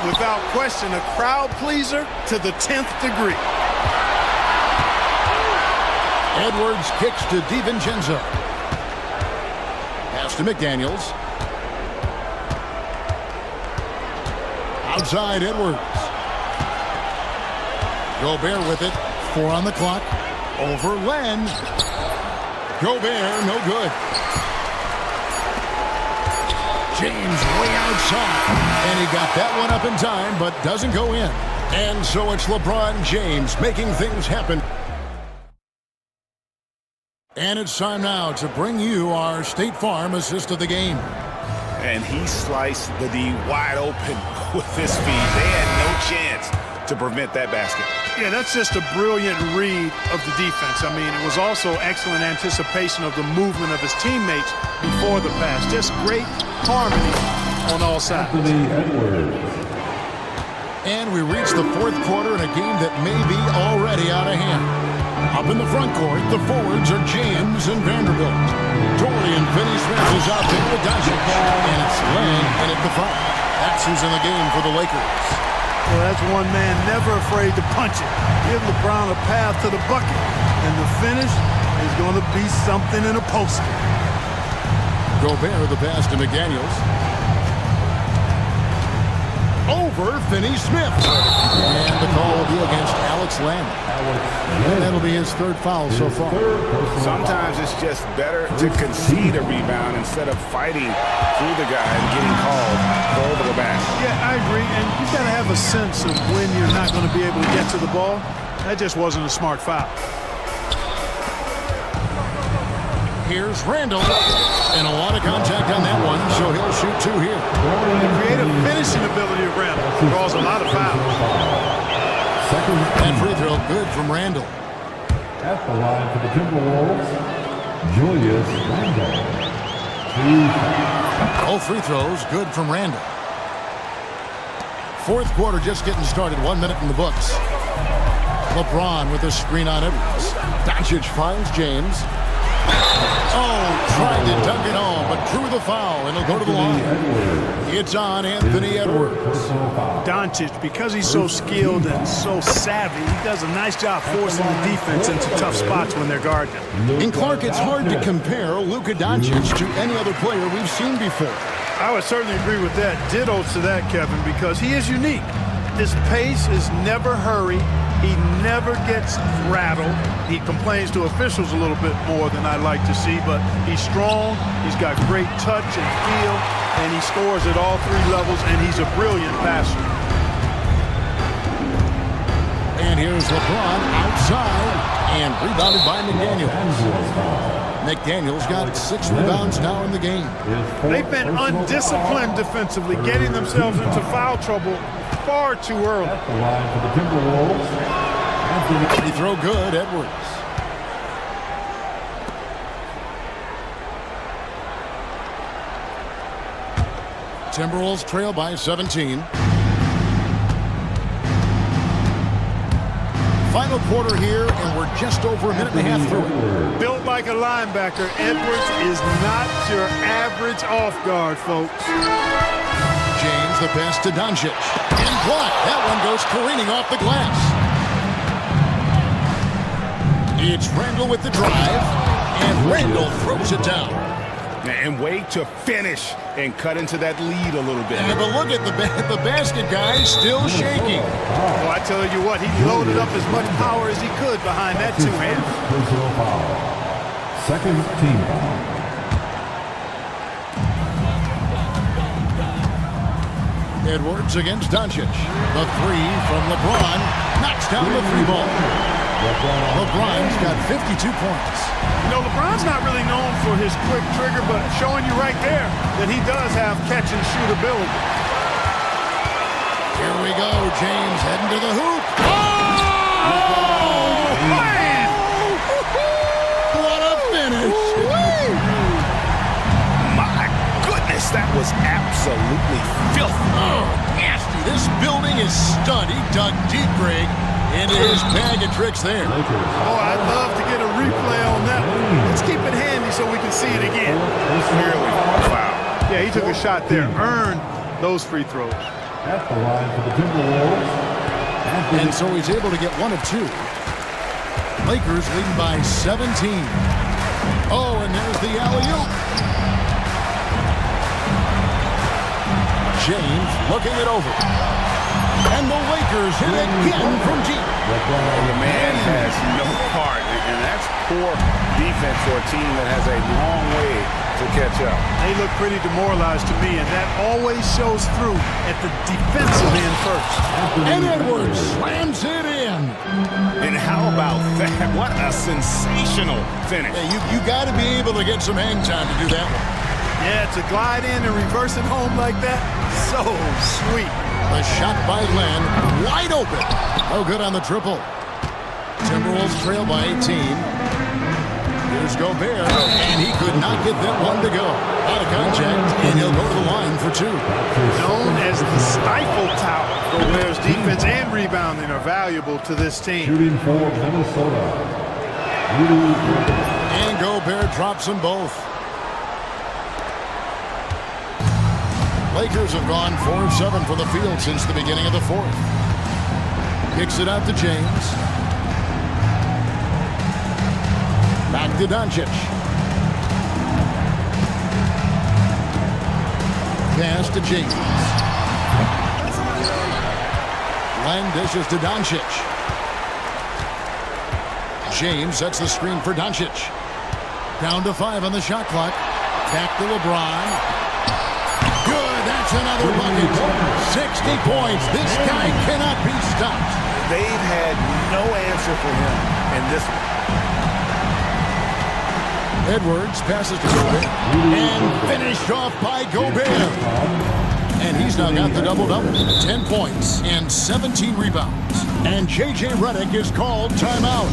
Without question, a crowd pleaser to the 10th degree. Edwards kicks to DiVincenzo. Pass to McDaniels. Outside Edwards. Gobert with it. 4 on the clock. Over Len. Gobert, no good. James way outside. And he got that one up in time, but doesn't go in. And so it's LeBron James making things happen. And it's time now to bring you our State Farm assist of the game. And he sliced the D wide open with his feet. They had no chance to prevent that basket. Yeah, that's just a brilliant read of the defense. I mean, it was also excellent anticipation of the movement of his teammates before the pass. Just great harmony on all sides. And we reach the fourth quarter in a game that may be already out of hand. Up in the front court, the forwards are James and Vanderbilt. Dorian Finney-Smith is out there with Doncic. And it's Len in at the front. That's who's in the game for the Lakers. Well, that's one man never afraid to punch it. Give LeBron a path to the bucket. And the finish is going to be something in a poster. Gobert the pass to McDaniels. Over Finney-Smith. And the call will be against Alex Len. And that'll be his third foul so far. Sometimes it's just better to concede a rebound instead of fighting through the guy and getting called over the back. Yeah, I agree. And you've got to have a sense of when you're not going to be able to get to the ball. That just wasn't a smart foul. Here's Randall. And a lot of contact on that one, so he'll shoot 2 here. The creative finishing ability of Randall draws a lot of fouls. And free throw good from Randall. At the line for the Timberwolves, Julius Randle. All free throws good from Randall. Fourth quarter just getting started. 1 minute in the books. LeBron with a screen on Edwards. Doncic finds James. Oh, tried to dunk it home, but drew the foul, and he'll go to the line. It's on Anthony Edwards. Doncic, because he's so skilled and so savvy, he does a nice job forcing the defense into tough spots when they're guarding him. And Clark, it's hard to compare Luka Doncic to any other player we've seen before. I would certainly agree with that. Ditto to that, Kevin, because he is unique. His pace is never hurried. He never gets rattled. He complains to officials a little bit more than I like to see, but he's strong, he's got great touch and feel, and he scores at all 3 levels, and he's a brilliant passer. And here's LeBron outside, and rebounded by McDaniels. McDaniels got 6 rebounds now in the game. They've been undisciplined defensively, getting themselves into foul trouble far too early. At the line for the Timberwolves, Free throw good, Edwards. Timberwolves trail by 17. Final quarter here, and we're just over a minute and a half through it. Built like a linebacker, Edwards is not your average off guard, folks. James the pass to Doncic. And blocked. That one goes careening off the glass. It's Randall with the drive, and Randall throws it down. And wait to finish and cut into that lead a little bit. Yeah, but look at the basket guy still shaking. Well, I tell you what, he loaded up as much power as he could behind that two-hand. personal foul. Second team foul. Edwards against Doncic. The 3 from LeBron knocks down the 3 ball. LeBron's got 52 points. You know, LeBron's not really known for his quick trigger, but showing you right there that he does have catch-and-shoot ability. Here we go, James heading to the hoop. Oh, man! What a finish! My goodness, that was absolutely filthy. Oh, nasty. This building is stunned. He dug deep, Greg, into his bag of tricks there. Oh, I'd love to get a replay on that one. Let's keep it handy so we can see it Yeah, he took a shot there, earned those free throws. At the line for the Timberwolves. And so he's able to get one of two. Lakers leading by 17. Oh, and there's the alley-oop. James looking it over. And the Lakers hit again from deep. The man has no heart, and that's poor defense for a team that has a long way to catch up. They look pretty demoralized to me, and that always shows through at the defensive end first. And Edwards slams it in. And how about that? What a sensational finish. Hey, you got to be able to get some hang time to do that one. Yeah, to glide in and reverse it home like that, so sweet. A shot by Len, wide open. No good on the triple. Timberwolves trail by 18. Here's Gobert, and he could not get that one to go. Out of contact, and he'll go to the line for two. Known as the stifle tower, Gobert's defense and rebounding are valuable to this team. Shooting for Minnesota. And Gobert drops them both. Lakers have gone 4 of 7 from the field since the beginning of the fourth. Kicks it out to James. Back to Doncic. Pass to James. Len dishes to Doncic. James sets the screen for Doncic. Down to 5 on the shot clock. Back to LeBron. Good, that's another bucket. 60 points. This guy cannot be stopped. They've had no answer for him in this one. Edwards passes to Gobert. And finished off by Gobert. And he's now got the double-double. 10 points and 17 rebounds. And J.J. Redick is called timeout.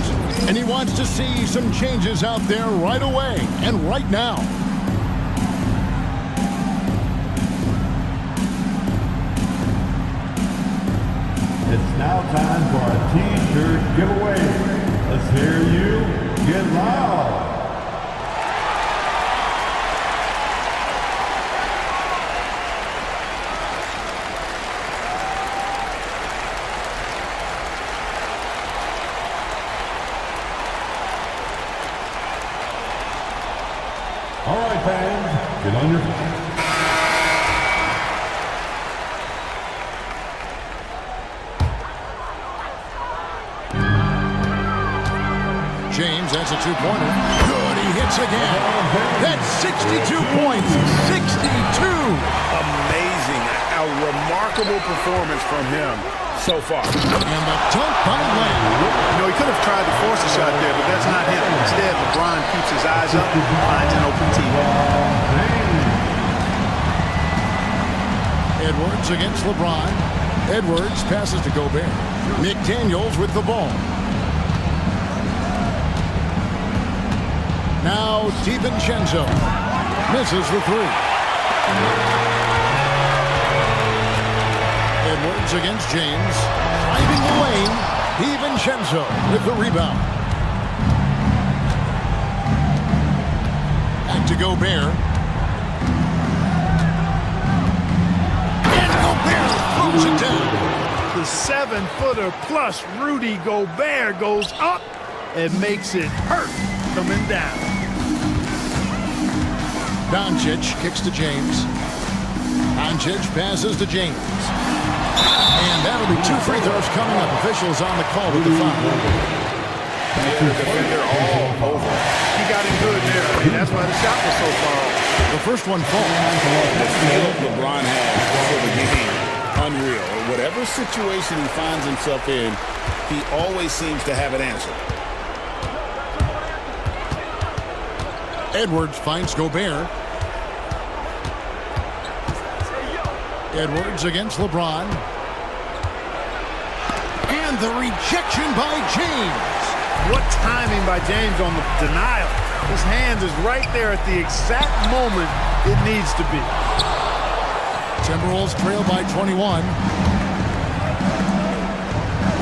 And he wants to see some changes out there right away and right now. It's now time for a T-shirt giveaway. Let's hear you get loud. All right, fans, get on your feet. James has a two-pointer. Good, he hits again. That's 62 points. 62. Amazing. A remarkable performance from him so far. And the dunk by Len. You know, he could have tried to force a shot there, but that's not him. Instead, LeBron keeps his eyes up and finds an open teammate. Edwards against LeBron. Edwards passes to Gobert. McDaniels with the ball. Now DiVincenzo misses the three. Edwards against James. Driving the lane. DiVincenzo with the rebound. Back to Gobert. And Gobert throws it down. The 7-footer plus Rudy Gobert goes up and makes it hurt coming down. Doncic kicks to James. Doncic passes to James. And that'll be 2 free throws coming up. Officials on the call with the foul. Defender all over. He got him good there. I mean, that's why the shot was so far off. The first one falls. The feel LeBron has for the game, unreal. Whatever situation he finds himself in, he always seems to have an answer. Edwards finds Gobert. Edwards against LeBron. And the rejection by James. What timing by James on the denial. His hand is right there at the exact moment it needs to be. Timberwolves trail by 21.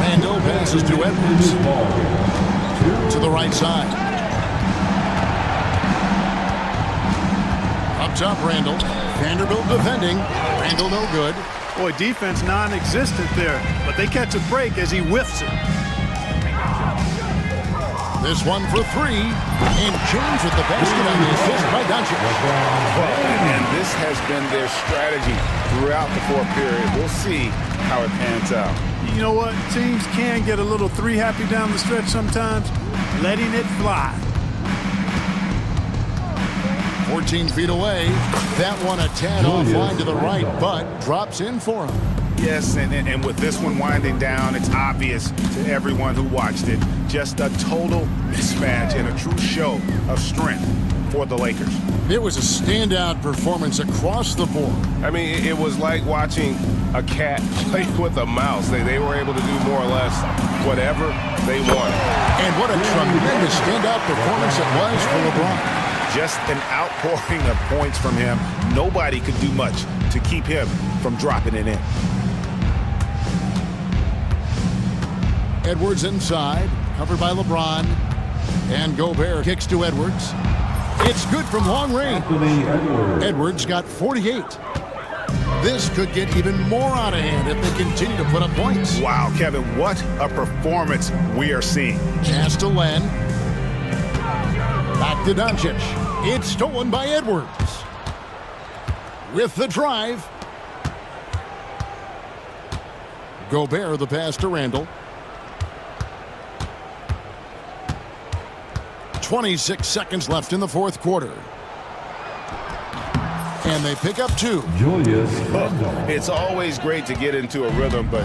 Randall passes to Edwards. To the right side. Up Up top, Randall. Vanderbilt defending. Randall no good. Boy, defense non-existent there, but they catch a break as he whiffs it. This one for three. And James with the basket on the assist by Doncic. And this has been their strategy throughout the fourth period. We'll see how it pans out. You know what? Teams can get a little three-happy down the stretch sometimes, letting it fly. 14 feet away. That one a tad offline to the right, but drops in for him. Yes, and with this one winding down, it's obvious to everyone who watched it. Just a total mismatch and a true show of strength for the Lakers. It was a standout performance across the board. I mean, it was like watching a cat play with a mouse. They were able to do more or less whatever they wanted. And what a tremendous standout performance it was for LeBron. Just an outpouring of points from him. Nobody could do much to keep him from dropping it in. Edwards inside, covered by LeBron. And Gobert kicks to Edwards. It's good from long range. Edwards got 48. This could get even more out of hand if they continue to put up points. Wow, Kevin, what a performance we are seeing. Pass to Len. Back to Doncic. It's stolen by Edwards. With the drive. Gobert the pass to Randall. 26 seconds left in the fourth quarter. And they pick up two. Julius. It's always great to get into a rhythm, but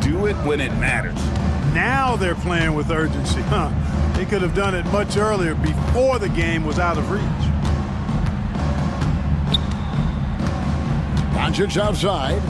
do it when it matters. Now they're playing with urgency, huh? They could have done it much earlier before the game was out of reach. Doncic outside.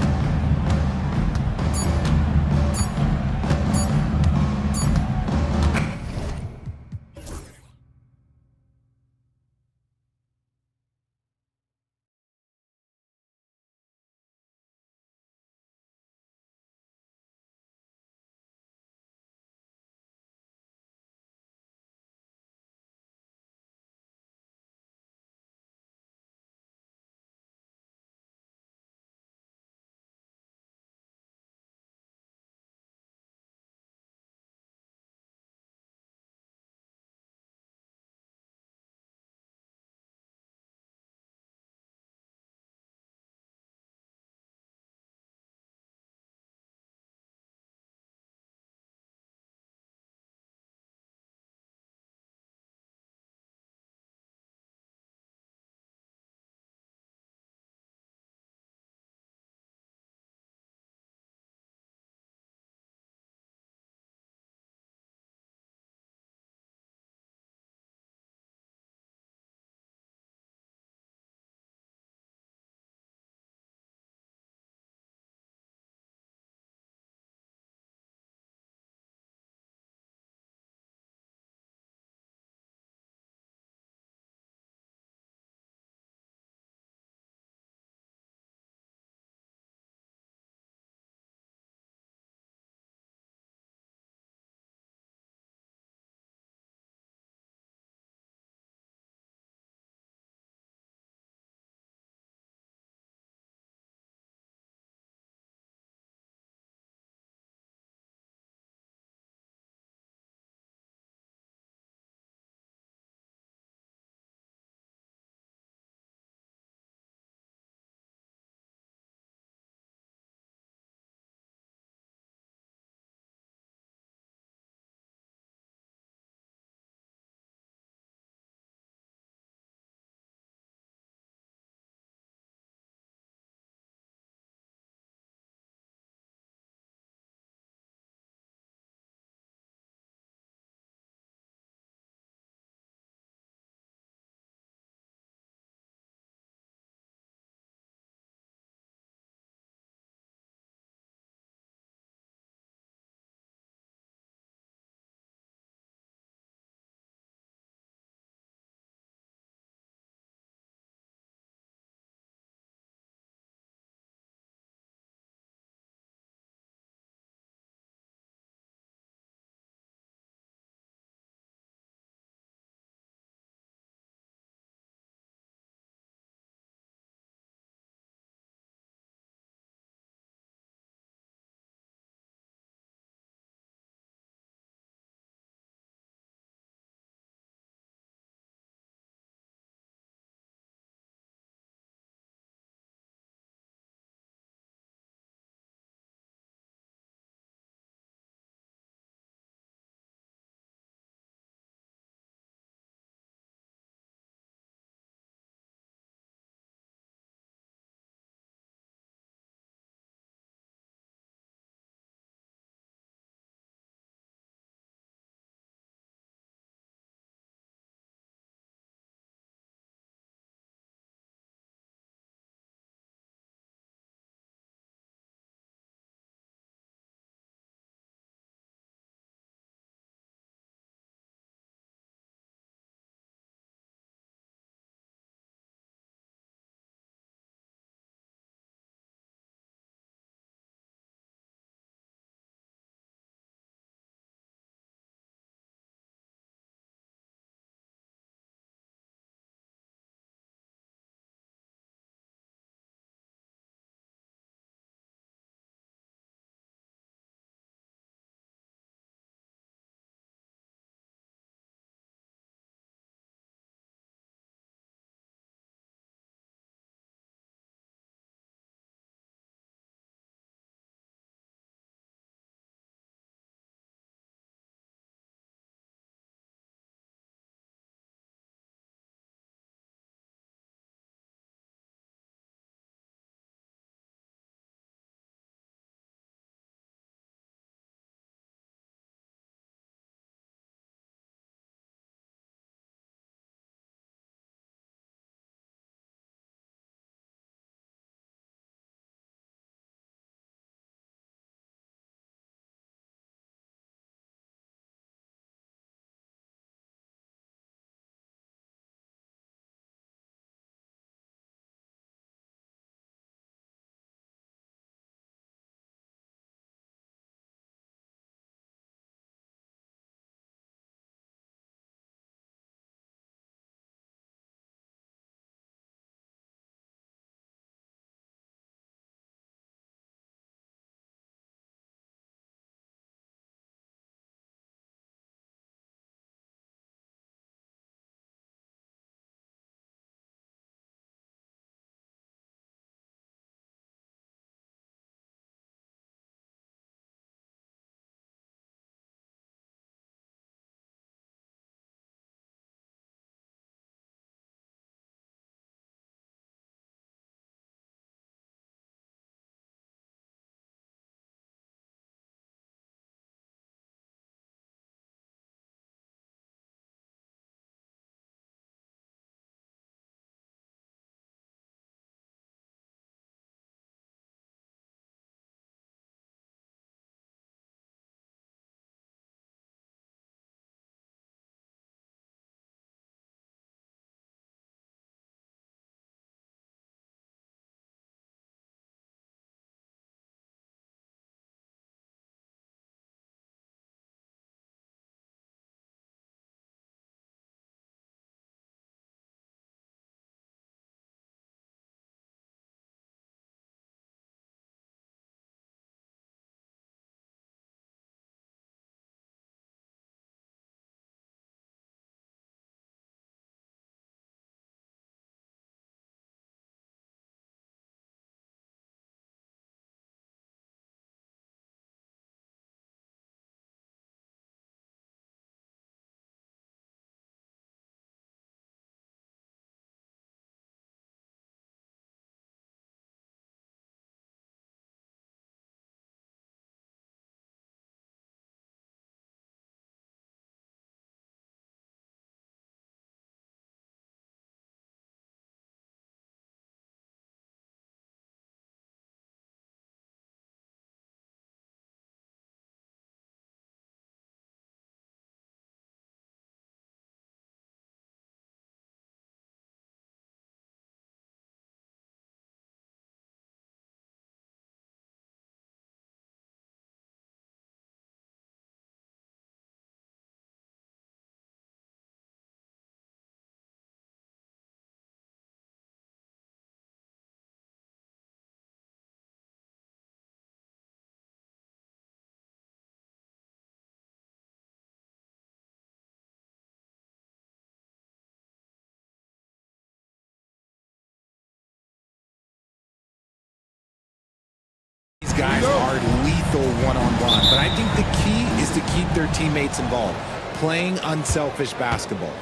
to keep their teammates involved, playing unselfish basketball.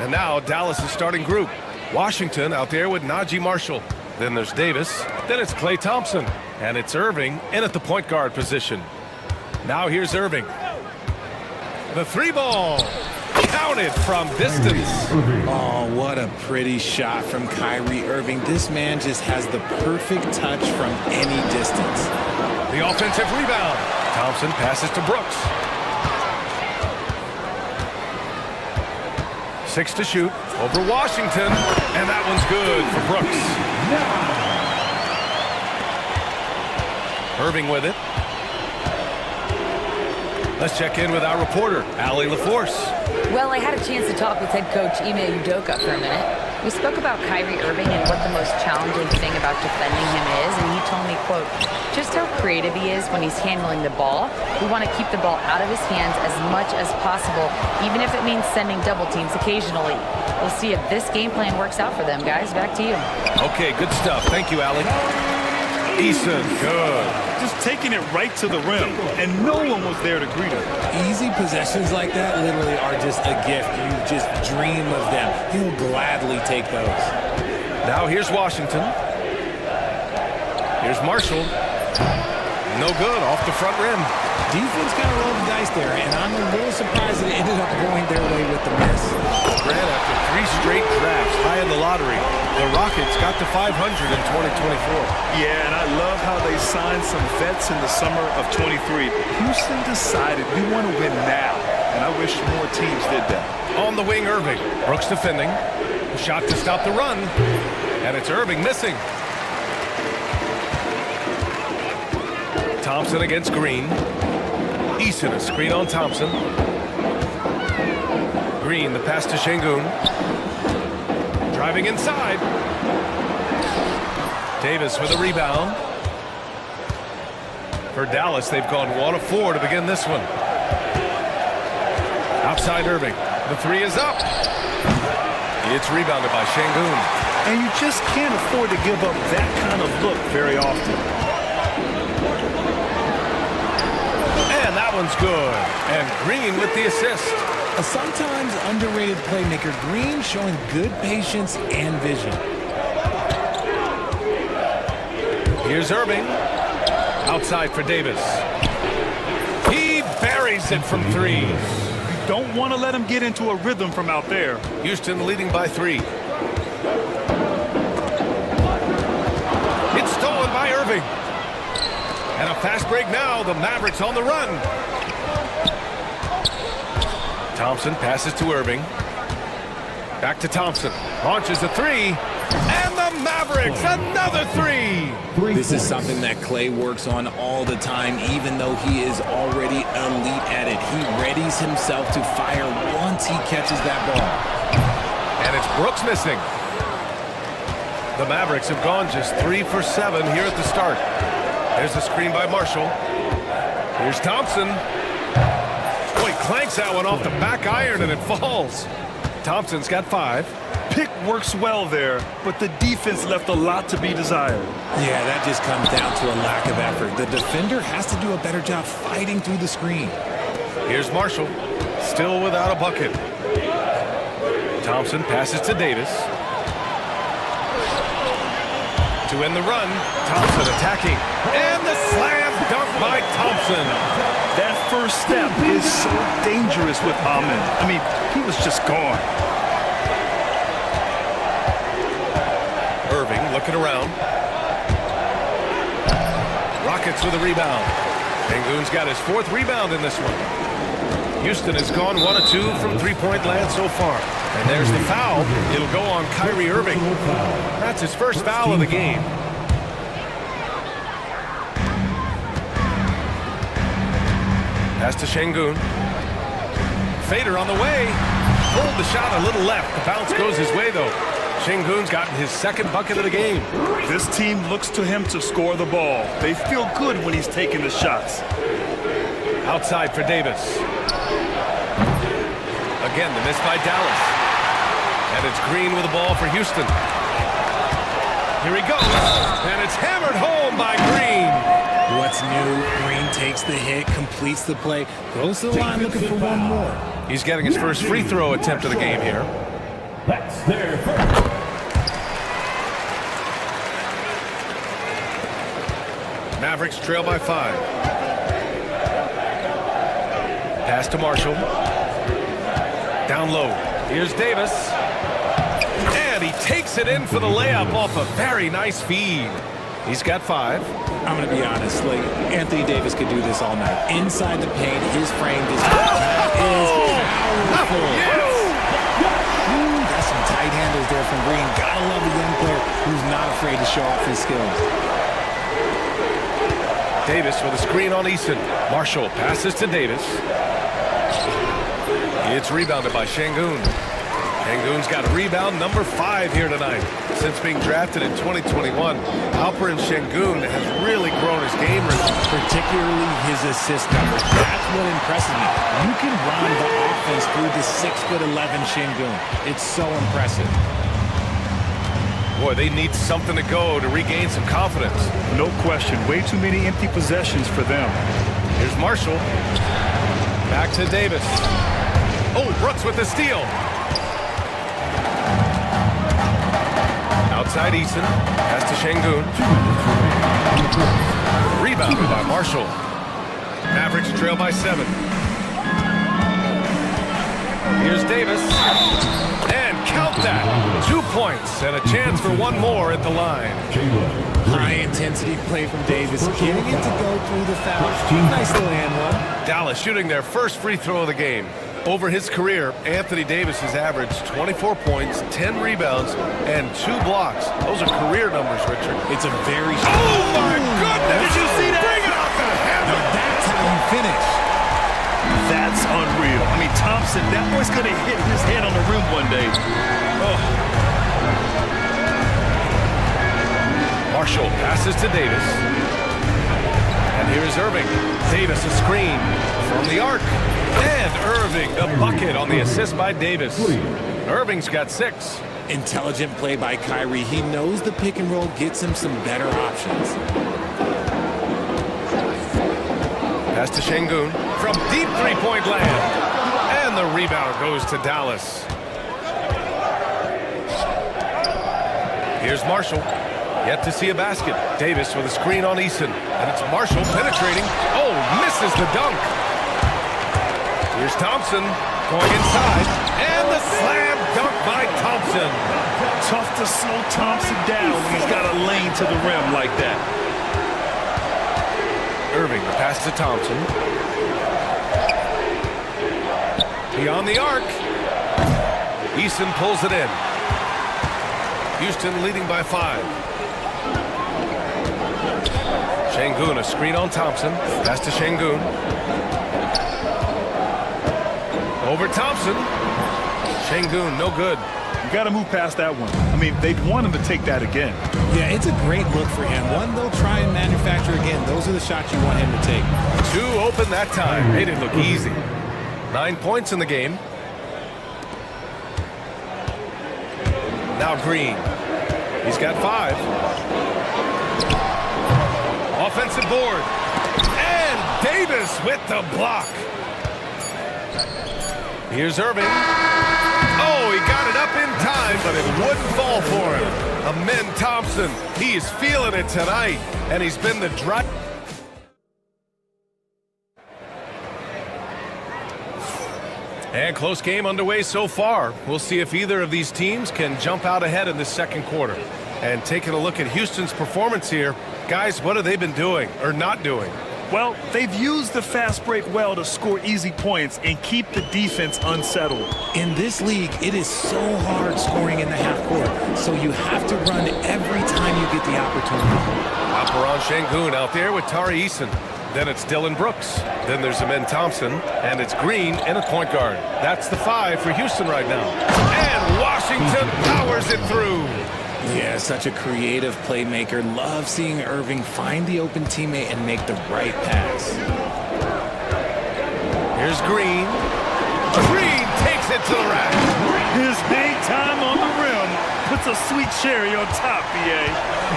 And now Dallas' starting group. Washington out there with Najee Marshall. Then there's Davis. Then it's Klay Thompson. And it's Irving in at the point guard position. Now here's Irving. The three ball. Counted from distance. Oh, what a pretty shot from Kyrie Irving. This man just has the perfect touch from any distance. The offensive rebound. Thompson passes to Brooks. 6 to shoot over Washington, and that one's good for Brooks. Irving with it. Let's check in with our reporter, Allie LaForce. Well, I had a chance to talk with head coach Ime Udoka for a minute. We spoke about Kyrie Irving and what the most challenging thing about defending him is, and he told me, quote, just how creative he is when he's handling the ball. We want to keep the ball out of his hands as much as possible, even if it means sending double teams occasionally. We'll see if this game plan works out for them, guys. Back to you. Okay, good stuff. Thank you, Allie. Eason, good. Just taking it right to the rim, and no one was there to greet him. Easy possessions like that literally are just a gift. You just dream of them. He'll gladly take those. Now here's Washington. Here's Marshall. No good, off the front rim. Defense kind of rolled the dice there, and I'm a little surprised that it ended up going their way with the miss. Grant, after 3 straight drafts high in the lottery, the Rockets got to 500 in 2024. Yeah, and I love how they signed some vets in the summer of 23. Houston decided we want to win now, and I wish more teams did that. On the wing, Irving. Brooks defending. Shot to stop the run, and it's Irving missing. Thompson against Green. Eason, a screen on Thompson. Green, the pass to Şengün. Driving inside. Davis with a rebound. For Dallas, they've gone 1 of 4 to begin this one. Outside Irving. The three is up. It's rebounded by Şengün. And you just can't afford to give up that kind of look very often. And that one's good. And Green with the assist. A sometimes underrated playmaker, Green showing good patience and vision. Here's Irving. Outside for Davis. He buries it from 3. Don't want to let him get into a rhythm from out there. Houston leading by 3. It's stolen by Irving. And a fast break now. The Mavericks on the run. Thompson passes to Irving. Back to Thompson. Launches a 3. And the Mavericks, another 3. This is something that Klay works on all the time, even though he is already elite at it. He readies himself to fire once he catches that ball. And it's Brooks missing. The Mavericks have gone just 3 for 7 here at the start. There's a screen by Marshall. Here's Thompson. Boy, clanks that one off the back iron and it falls. Thompson's got 5. Pick works well there, but the defense left a lot to be desired. Yeah, that just comes down to a lack of effort. The defender has to do a better job fighting through the screen. Here's Marshall, still without a bucket. Thompson passes to Davis. To end the run, Thompson attacking. And the slam dunk by Thompson. That first step is so dangerous with Ahmed. I mean, he was just gone. Irving looking around. Rockets with a rebound. Şengün's got his 4th rebound in this one. Houston has gone 1 of 2 from three-point land so far. And there's the foul. It'll go on Kyrie Irving. That's his first foul of the game. Pass to Şengün. Fader on the way. Pulled the shot a little left. The bounce goes his way, though. Şengün's gotten his 2nd bucket of the game. This team looks to him to score the ball. They feel good when he's taking the shots. Outside for Davis. Again, the miss by Dallas. And it's Green with the ball for Houston. Here he goes. And it's hammered home by Green. What's new? Green takes the hit, completes the play, goes to the line looking for one more. He's getting his first free throw attempt of the game here. That's their first. Mavericks trail by 5. Pass to Marshall. Down low. Here's Davis. And he takes it in for the layup off a very nice feed. He's got 5. I'm going to be honest, like, Anthony Davis could do this all night. Inside the paint, his frame is powerful. Got some tight handles there from Green. Gotta love a young player who's not afraid to show off his skills. Davis with a screen on Easton. Marshall passes to Davis. It's rebounded by Şengün. Şengün's got rebound number 5 here tonight. Since being drafted in 2021, Alperen Şengün has really grown his game routine. Particularly his assist numbers. That's what impresses me. You can run the offense through the 6'11" Şengün. It's so impressive. Boy, they need something to go to regain some confidence. No question. Way too many empty possessions for them. Here's Marshall. Back to Davis. Oh, Brooks with the steal. Outside Easton. Pass to Şengün. Rebounded by Marshall. Mavericks trail by 7. Here's Davis. And count that. 2 points and a chance for one more at the line. High-intensity play from Davis. Getting it to go through the foul. Nice little hand one. Dallas shooting their first free throw of the game. Over his career, Anthony Davis has averaged 24 points, 10 rebounds, and 2 blocks. Those are career numbers, Richard. It's a very... Oh, my goodness! Did you see that? Bring it off the hammer! Now that's how you finish. That's unreal. I mean, Thompson, that boy's going to hit his head on the rim one day. Oh. Marshall passes to Davis. And here's Irving. Davis a screen from the arc. And Irving, the bucket on the assist by Davis. Irving's got 6. Intelligent play by Kyrie. He knows the pick and roll gets him some better options. Pass to Şengün from deep three-point land. And the rebound goes to Dallas. Here's Marshall. Yet to see a basket. Davis with a screen on Easton. And it's Marshall penetrating. Oh, misses the dunk. Here's Thompson going inside. And the slam dunk by Thompson. Tough to slow Thompson down when he's got a lane to the rim like that. Irving, the pass to Thompson. Beyond the arc. Easton pulls it in. Houston leading by 5. Şengün, a screen on Thompson. Pass to Şengün. Over Thompson. Şengün, no good. You got to move past that one. I mean, they'd want him to take that again. Yeah, it's a great look for him. One they'll try and manufacture again. Those are the shots you want him to take. 2 open that time. Made it look easy. 9 points in the game. Now Green. He's got 5. Offensive board. And Davis with the block. Here's Irving. Oh, he got it up in time, but it wouldn't fall for him. Amen Thompson. He is feeling it tonight, and he's been the drive. And close game underway so far. We'll see if either of these teams can jump out ahead in the second quarter. And taking a look at Houston's performance here, guys, what have they been doing or not doing? Well, they've used the fast break well to score easy points and keep the defense unsettled. In this league, it is so hard scoring in the half court, so you have to run every time you get the opportunity. Alperen Şengün out there with Tari Eason. Then it's Dylan Brooks. Then there's Amen Thompson. And it's Green in a point guard. That's the 5 for Houston right now. And Washington powers it through. Yeah, such a creative playmaker. Love seeing Irving find the open teammate and make the right pass. Here's Green. Green takes it to the rack. His hang time on the rim puts a sweet cherry on top, BA.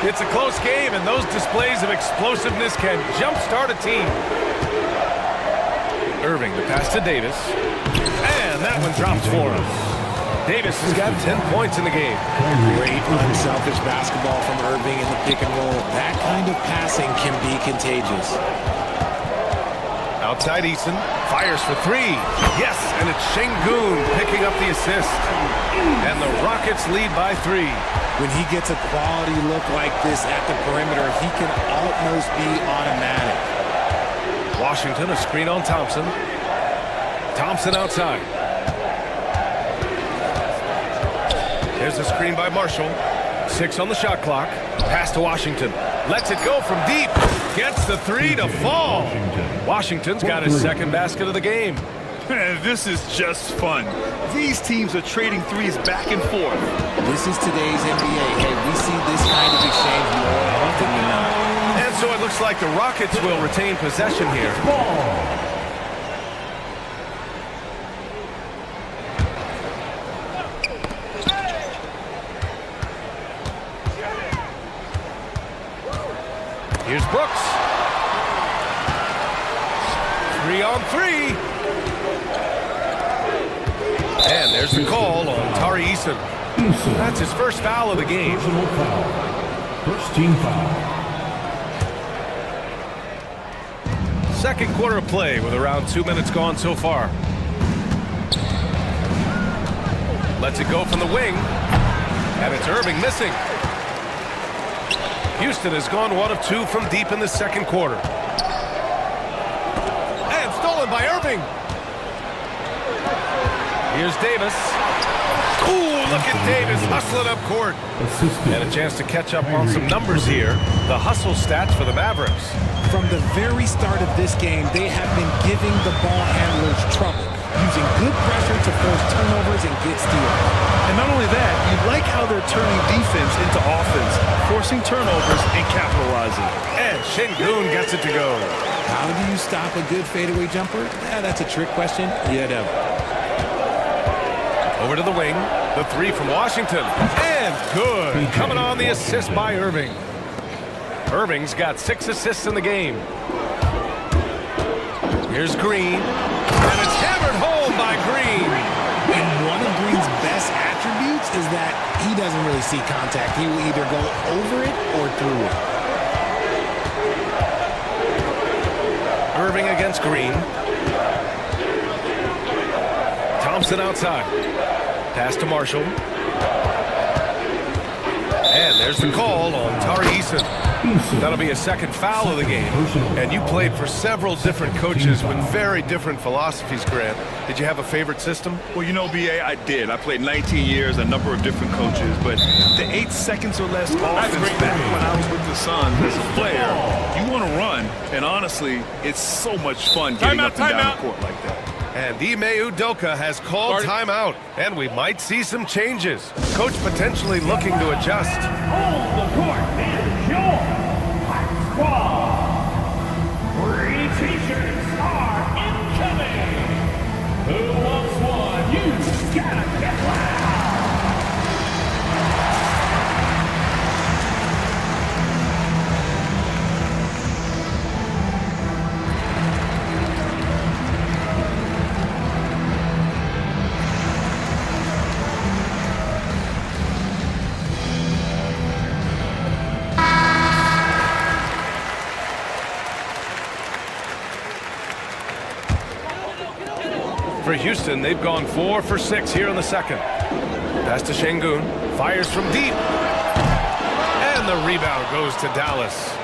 It's a close game, and those displays of explosiveness can jumpstart a team. Irving, the pass to Davis. And that one drops for him. Davis has got 10 points in the game. Great unselfish basketball from Irving in the pick and roll. That kind of passing can be contagious. Outside Eason, fires for three. Yes, and it's Şengün picking up the assist. And the Rockets lead by 3. When he gets a quality look like this at the perimeter, he can almost be automatic. Washington, a screen on Thompson. Thompson outside. Here's a screen by Marshall. 6 on the shot clock. Pass to Washington. Lets it go from deep. Gets the 3 to fall. Washington's got his second basket of the game. Man, this is just fun. These teams are trading threes back and forth. This is today's NBA. Hey, we see this kind of exchange more often than not. And so it looks like the Rockets will retain possession here. Here's Brooks. 3 on 3. And there's the call on Tari Eason. That's his first foul of the game. First team foul. Second quarter of play with around 2 minutes gone so far. Lets it go from the wing. And it's Irving missing. Houston has gone 1 of 2 from deep in the second quarter. And stolen by Irving. Here's Davis. Ooh, look at Davis hustling up court. And a chance to catch up on some numbers here. The hustle stats for the Mavericks. From the very start of this game, they have been giving the ball handlers trouble, using good pressure to force turnovers and get steals. And not only that, you like how they're turning defense into offense, forcing turnovers and capitalizing. And Şengün gets it to go. How do you stop a good fadeaway jumper? That's a trick question. You know. Over to the wing. The 3 from Washington. And good. Coming on the assist by Irving. Irving's got 6 assists in the game. Here's Green. And it's hammered home by Green. And one of Green's best attributes is that he doesn't really see contact. He will either go over it or through it. Irving against Green. Thompson outside. Pass to Marshall. And there's the call on Tari Eason. That'll be a second foul of the game. And you played for several different coaches with very different philosophies, Grant. Did you have a favorite system? Well, you know, BA, I did. I played 19 years, a number of different coaches, but the 8 seconds or less offense back when I was with the Suns as a player, you want to run, and honestly, it's so much fun getting up and down the court like that. And Ime Udoka has called timeout, and we might see some changes. Coach potentially looking to adjust. On the court is your hot squad. 3 t-shirts are incoming. Who wants one? You gotta get loud. For Houston, they've gone 4 for 6 here in the second. Pass to Şengün. Fires from deep. And the rebound goes to Dallas.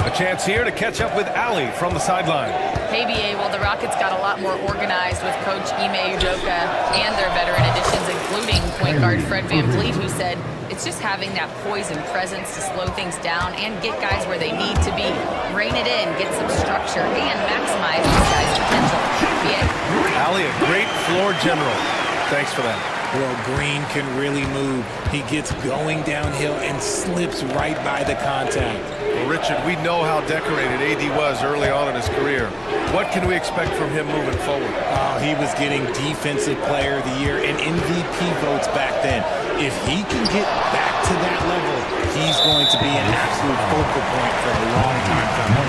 A chance here to catch up with Ali from the sideline. Hey, BA, well, the Rockets got a lot more organized with Coach Ime Udoka and their veteran additions, including point guard Fred VanVleet, who said it's just having that poise and presence to slow things down and get guys where they need to be. Rein it in, get some structure, and maximize these guys' potential. BA? Ali, a great floor general. Thanks for that. Well, Green can really move. He gets going downhill and slips right by the contact. Well, Richard, we know how decorated AD was early on in his career. What can we expect from him moving forward? he was getting Defensive Player of the Year and MVP votes back then. If he can get back to that level, he's going to be an absolute focal point for a long time coming.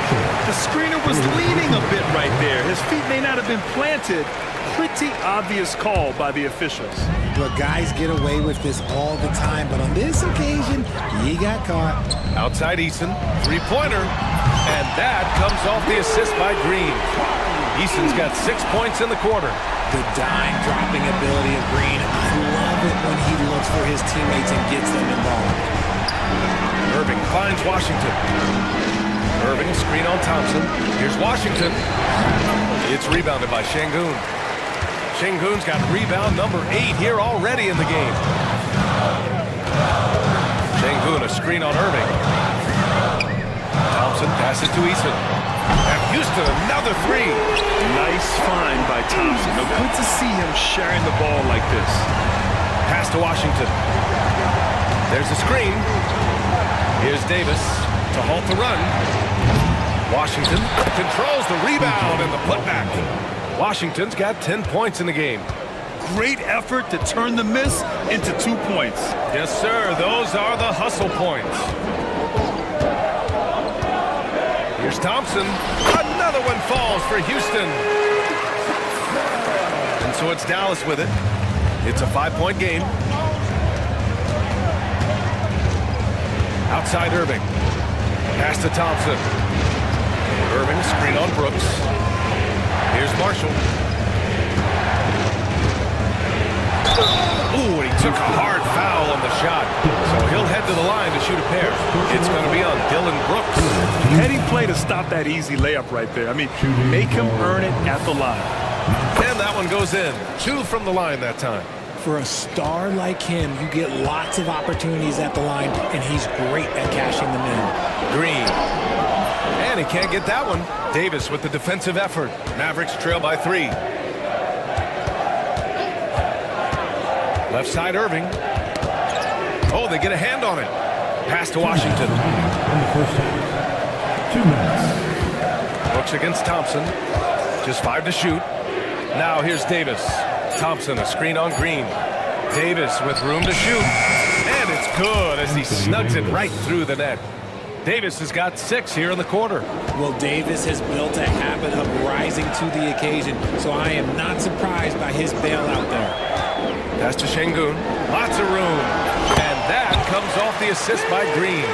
The screener was leaning a bit right there. His feet may not have been planted. Pretty obvious call by the officials. Look, guys get away with this all the time, but on this occasion, he got caught. Outside Eason, three-pointer, and that comes off the assist by Green. Eason's got 6 points in the quarter. The dime-dropping ability of Green. I love it when he looks for his teammates and gets them involved. Irving finds Washington. Irving, screen on Thompson. Here's Washington. It's rebounded by Şengün. Şengün's got rebound number 8 here already in the game. Şengün, a screen on Irving. Thompson passes to Eason. And Houston, another three. Nice find by Thompson. No, good to see him sharing the ball like this. Pass to Washington. There's a screen. Here's Davis to halt the run. Washington controls the rebound and the putback. Washington's got 10 points in the game. Great effort to turn the miss into 2 points. Yes, sir. Those are the hustle points. Here's Thompson. Another one falls for Houston. And so it's Dallas with it. It's a 5-point game. Outside Irving. Pass to Thompson. Irving, screen on Brooks. Here's Marshall. Ooh, and he took a hard foul on the shot. So he'll head to the line to shoot a pair. It's going to be on Dylan Brooks. Heady play to stop that easy layup right there. I mean, make him earn it at the line. And that one goes in. 2 from the line that time. For a star like him, you get lots of opportunities at the line, and he's great at cashing them in. Green. And he can't get that one. Davis with the defensive effort. Mavericks trail by 3. Left side Irving. Oh, they get a hand on it. Pass to Washington. In the first half, 2 minutes. Brooks against Thompson. Just 5 to shoot. Now here's Davis. Thompson, a screen on Green. Davis with room to shoot. And it's good as he snugs it right through the net. Davis has got 6 here in the quarter. Well, Davis has built a habit of rising to the occasion, so I am not surprised by his bailout there. Pass to Şengün. Lots of room. And that comes off the assist by Green.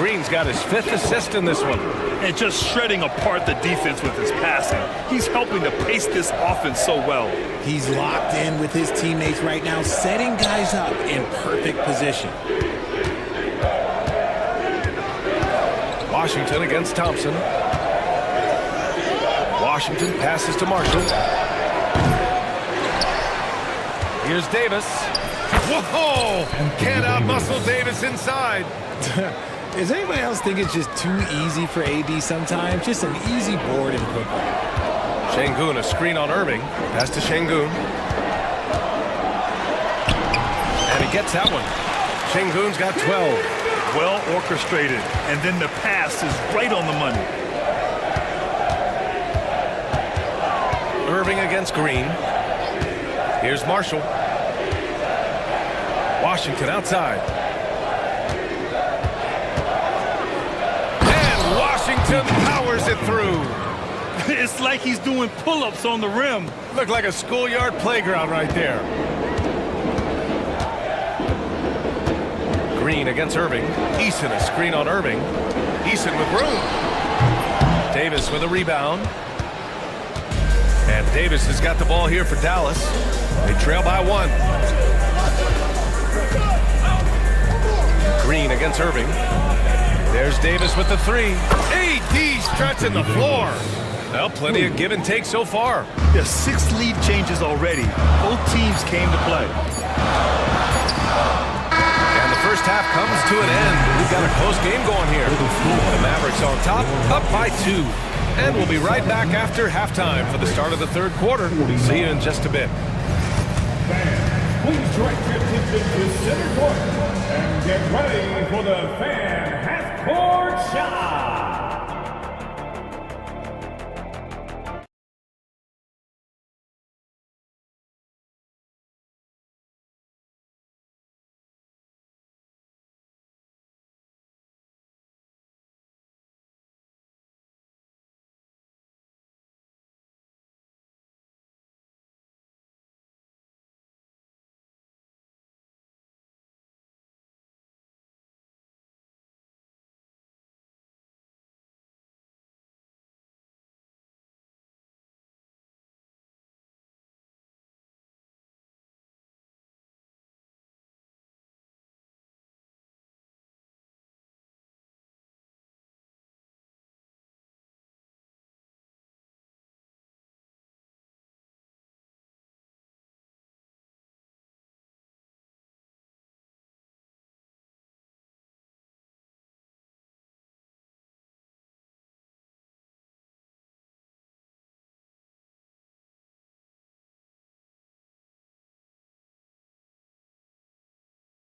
Green's got his 5th assist in this one. And just shredding apart the defense with his passing. He's helping to pace this offense so well. He's locked in with his teammates right now, setting guys up in perfect position. Washington against Thompson. Washington passes to Marshall. Here's Davis. Whoa! Can't out-muscle Davis inside. Does anybody else think it's just too easy for AD sometimes? Just an easy board in football. Şengün, a screen on Irving. Pass to Şengün. And he gets that one. Şengün's got 12. Well orchestrated. And then the pass is right on the money. Irving against Green. Here's Marshall. Washington outside. And Washington powers it through. It's like he's doing pull-ups on the rim. Looked like a schoolyard playground right there. Green against Irving. Eason, a screen on Irving. Eason with room. Davis with a rebound. And Davis has got the ball here for Dallas. They trail by 1. Green against Irving. There's Davis with the 3. AD stretching the floor. Well, plenty of give and take so far. There's 6 lead changes already. Both teams came to play. And the first half comes to an end. We've got a close game going here. The Mavericks on top, up by 2. And we'll be right back after halftime for the start of the 3rd quarter. See you in just a bit. Please direct your attention to center court and get ready for the fan half-court shot.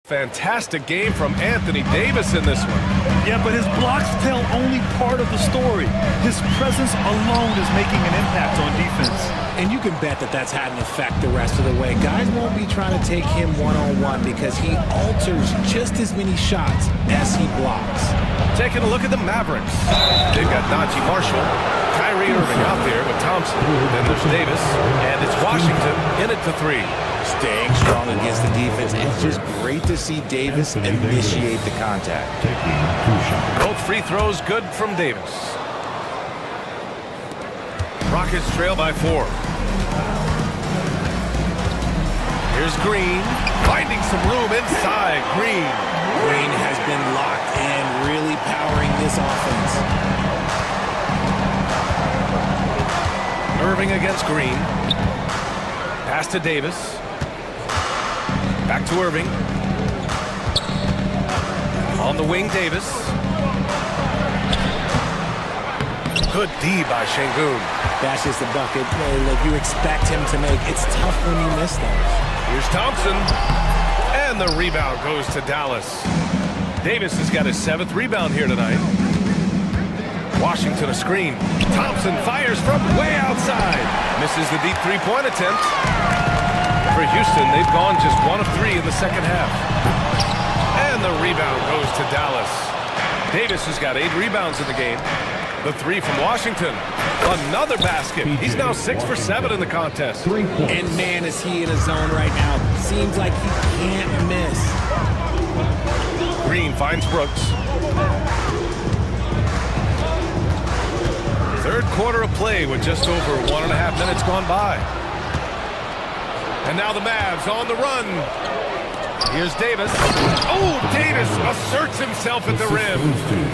Fantastic game from Anthony Davis in this one. Yeah, but his blocks tell only part of the story. His presence alone is making an impact on defense. And you can bet that that's had an effect the rest of the way. Guys won't be trying to take him one-on-one because he alters just as many shots as he blocks. Taking a look at the Mavericks. They've got Najee Marshall, Kyrie Irving out there with Thompson. Then there's Davis, and it's Washington in it for three. Staying strong against the defense. It's just great to see Davis initiate the contact. Both free throws good from Davis. Rockets trail by 4. Here's Green, finding some room inside. Green has been locked in, really powering this offense. Irving against Green. Pass to Davis. Back to Irving. On the wing, Davis. Good D by Şengün. That's just a bucket that you expect him to make. It's tough when you miss those. Here's Thompson. And the rebound goes to Dallas. Davis has got his 7th rebound here tonight. Washington a screen. Thompson fires from way outside. Misses the deep three-point attempt. For Houston, they've gone just 1 of 3 in the second half. And the rebound goes to Dallas. Davis has got 8 rebounds in the game. The 3 from Washington. Another basket. He's now 6 for 7 in the contest. And man, is he in a zone right now. Seems like he can't miss. Green finds Brooks. Third quarter of play with just over 1.5 minutes gone by. And now the Mavs on the run. Here's Davis. Oh, Davis asserts himself at the rim.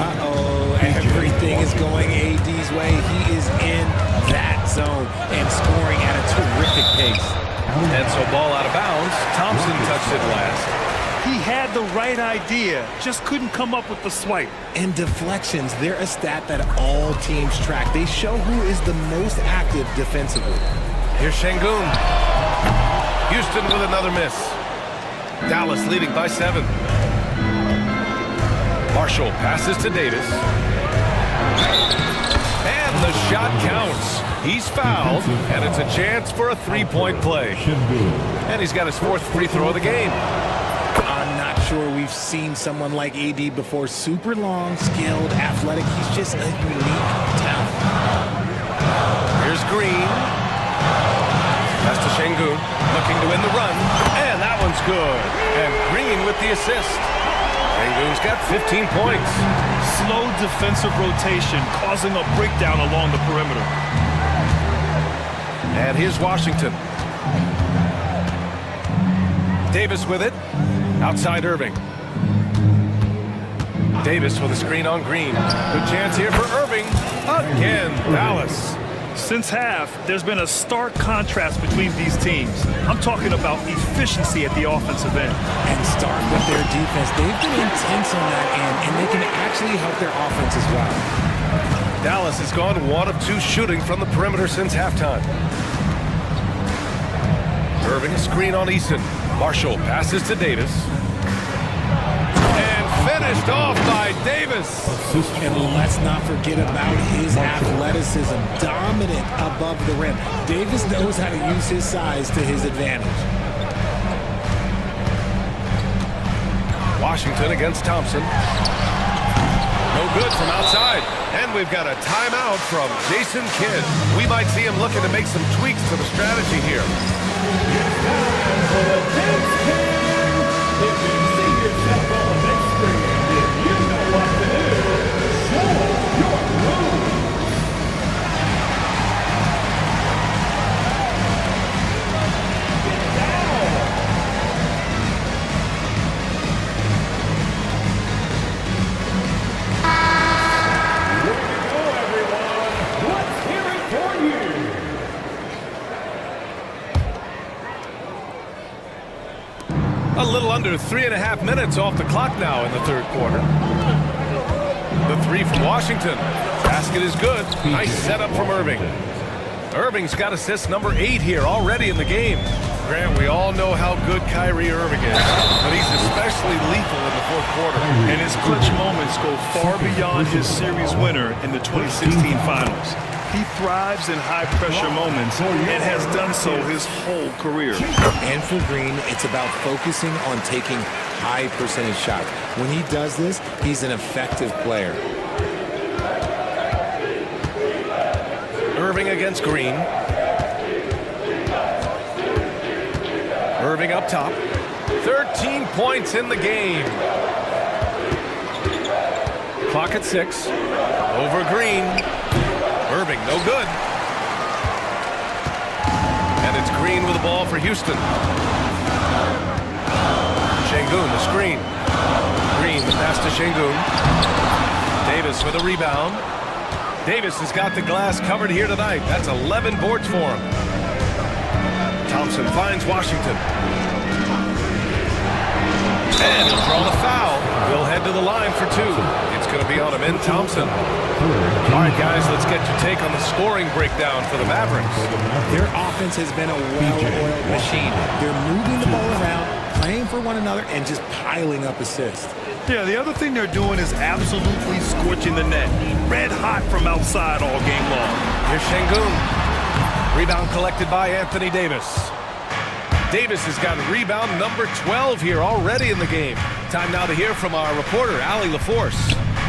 Uh-oh, everything is going AD's way. He is in that zone and scoring at a terrific pace. And so ball out of bounds. Thompson touched it last. He had the right idea, just couldn't come up with the swipe. And deflections, they're a stat that all teams track. They show who is the most active defensively. Here's Şengün. Houston with another miss. Dallas leading by 7. Marshall passes to Davis. And the shot counts. He's fouled, and it's a chance for a 3-point play. And he's got his 4th free throw of the game. I'm not sure we've seen someone like AD before. Super long, skilled, athletic. He's just a unique talent. Here's Green. Pass to Şengün, looking to win the run. And that one's good. And Green with the assist. Şengün's got 15 points. Slow defensive rotation, causing a breakdown along the perimeter. And here's Washington. Davis with it. Outside Irving. Davis with a screen on Green. Good chance here for Irving. Again, Dallas. Since half, there's been a stark contrast between these teams. I'm talking about efficiency at the offensive end. And start with their defense. They've been intense on that end, and they can actually help their offense as well. Dallas has gone 1 of 2 shooting from the perimeter since halftime. Irving a screen on Eason. Marshall passes to Davis. And finished off by Davis. And let's not forget about his athleticism. Dominant above the rim. Davis knows how to use his size to his advantage. Washington against Thompson. No good from outside. And we've got a timeout from Jason Kidd. We might see him looking to make some tweaks to the strategy here. If you see yourself on the big screen, then you know what to do. Show your move. Get down. Here we go, everyone. Let's hear it for you. A little under 3.5 minutes off the clock now in the third quarter. The 3 from Washington. Basket is good. Nice setup from Irving. Irving's got assist number 8 here already in the game. Grant, we all know how good Kyrie Irving is, but he's especially lethal in the fourth quarter. And his clutch moments go far beyond his series winner in the 2016 finals. He thrives in high-pressure moments and has done so his whole career. And for Green, it's about focusing on taking high percentage shots. When he does this, he's an effective player. Irving against Green. Irving up top. 13 points in the game. Clock at 6. Over Green. Irving, no good. And it's Green with the ball for Houston. Şengün, the screen. Green, the pass to Şengün. Davis with a rebound. Davis has got the glass covered here tonight. That's 11 boards for him. Thompson finds Washington. And he'll draw the foul. He'll head to the line for 2. It's going to be on him in Thompson. All right, guys, let's get your take on the scoring breakdown for the Mavericks. Their offense has been a well-oiled machine. They're moving the ball around, playing for one another, and just piling up assists. Yeah, the other thing they're doing is absolutely scorching the net. Red hot from outside all game long. Here's Şengün. Rebound collected by Anthony Davis. Davis has got rebound number 12 here already in the game. Time now to hear from our reporter, Allie LaForce.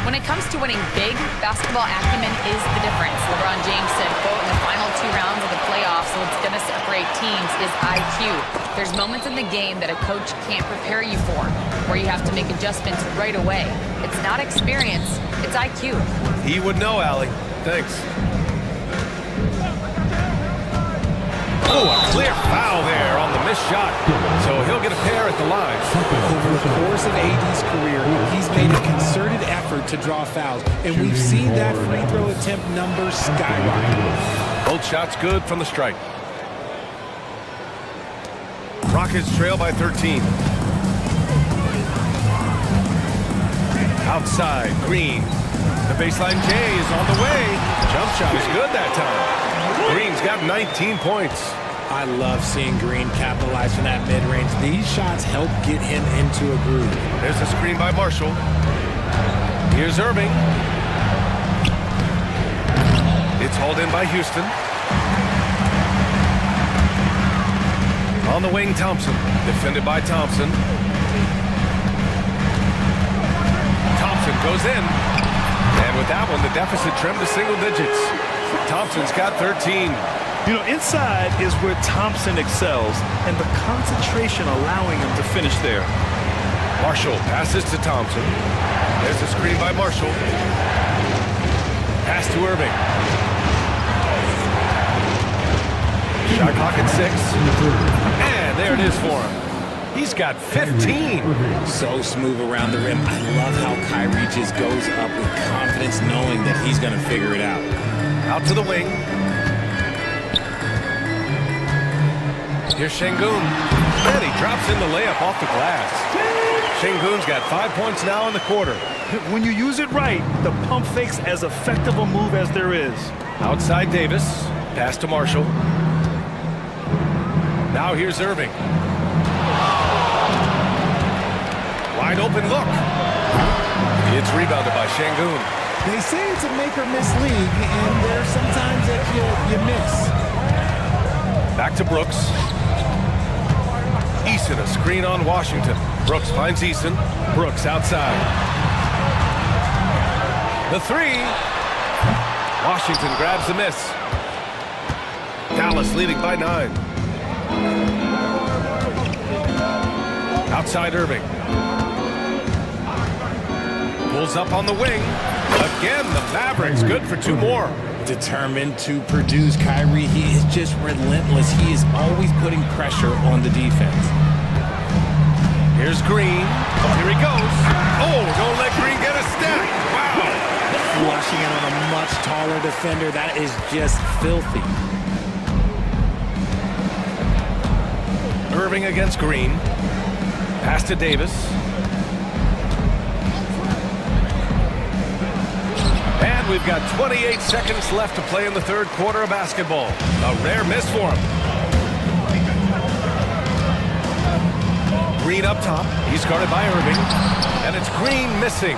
When it comes to winning big, basketball acumen is the difference. LeBron James said, quote, in the final 2 rounds of the playoffs, what's going to separate teams is IQ. There's moments in the game that a coach can't prepare you for, where you have to make adjustments right away. It's not experience, it's IQ. He would know, Allie. Thanks. Oh, a clear foul there on the missed shot. So he'll get a pair at the line. Over the course of AD's career, he's made a concerted effort to draw fouls, and we've seen that free throw attempt number skyrocket. Both shots good from the stripe. Rockets trail by 13. Outside, Green. The baseline J is on the way. Jump shot is good that time. Green's got 19 points. I love seeing Green capitalize from that mid-range. These shots help get him into a groove. There's a screen by Marshall. Here's Irving. It's hauled in by Houston. On the wing, Thompson. Defended by Thompson. Thompson goes in. And with that one, the deficit trimmed to single digits. Thompson's got 13. You know, inside is where Thompson excels, and the concentration allowing him to finish there. Marshall passes to Thompson. There's a screen by Marshall. Pass to Irving. Shot clock at 6. And there it is for him. He's got 15. So smooth around the rim. I love how Kyrie just goes up with confidence, knowing that he's going to figure it out. Out to the wing. Here's Şengün. And he drops in the layup off the glass. Şengün's got 5 points now in the quarter. When you use it right, the pump fake's as effective a move as there is. Outside Davis. Pass to Marshall. Now here's Irving. Wide open look. It's rebounded by Şengün. They say it's a make-or-miss league, and there's sometimes that you miss. Back to Brooks. Eason, a screen on Washington. Brooks finds Eason. Brooks outside. The 3. Washington grabs the miss. Dallas leading by 9. Outside Irving. Pulls up on the wing. Again, the Mavericks good for 2 more. Determined to produce. Kyrie, he is just relentless. He is always putting pressure on the defense. Here's Green. Here he goes. Oh, don't let Green get a step. Wow. Flushing it on a much taller defender. That is just filthy. Irving against Green. Pass to Davis. And we've got 28 seconds left to play in the third quarter of basketball. A rare miss for him. Green up top. He's guarded by Irving. And it's Green missing.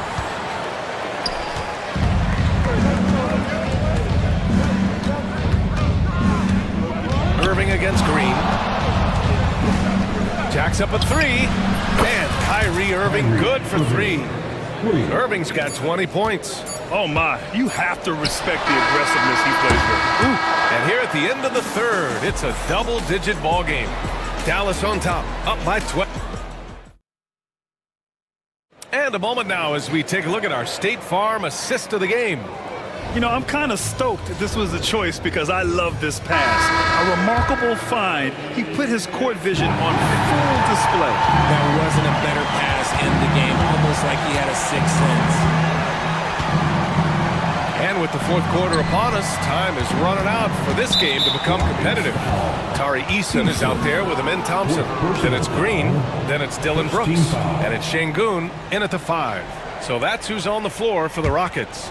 Irving against Green. Jacks up a three. And Kyrie Irving good for three. Irving's got 20 points. Oh, my. You have to respect the aggressiveness he plays with. Ooh. And here at the end of the third, it's a double-digit ball game. Dallas on top, up by 12. And a moment now as we take a look at our State Farm assist of the game. You know, I'm kind of stoked this was a choice because I love this pass. A remarkable find. He put his court vision on full display. There wasn't a better pass in the game, almost like he had a sixth sense. And with the fourth quarter upon us, time is running out for this game to become competitive. Tari Eason is out there with Amin Thompson. Then it's Green, then it's Dylan Brooks, and it's Şengün in at the 5. So that's who's on the floor for the Rockets.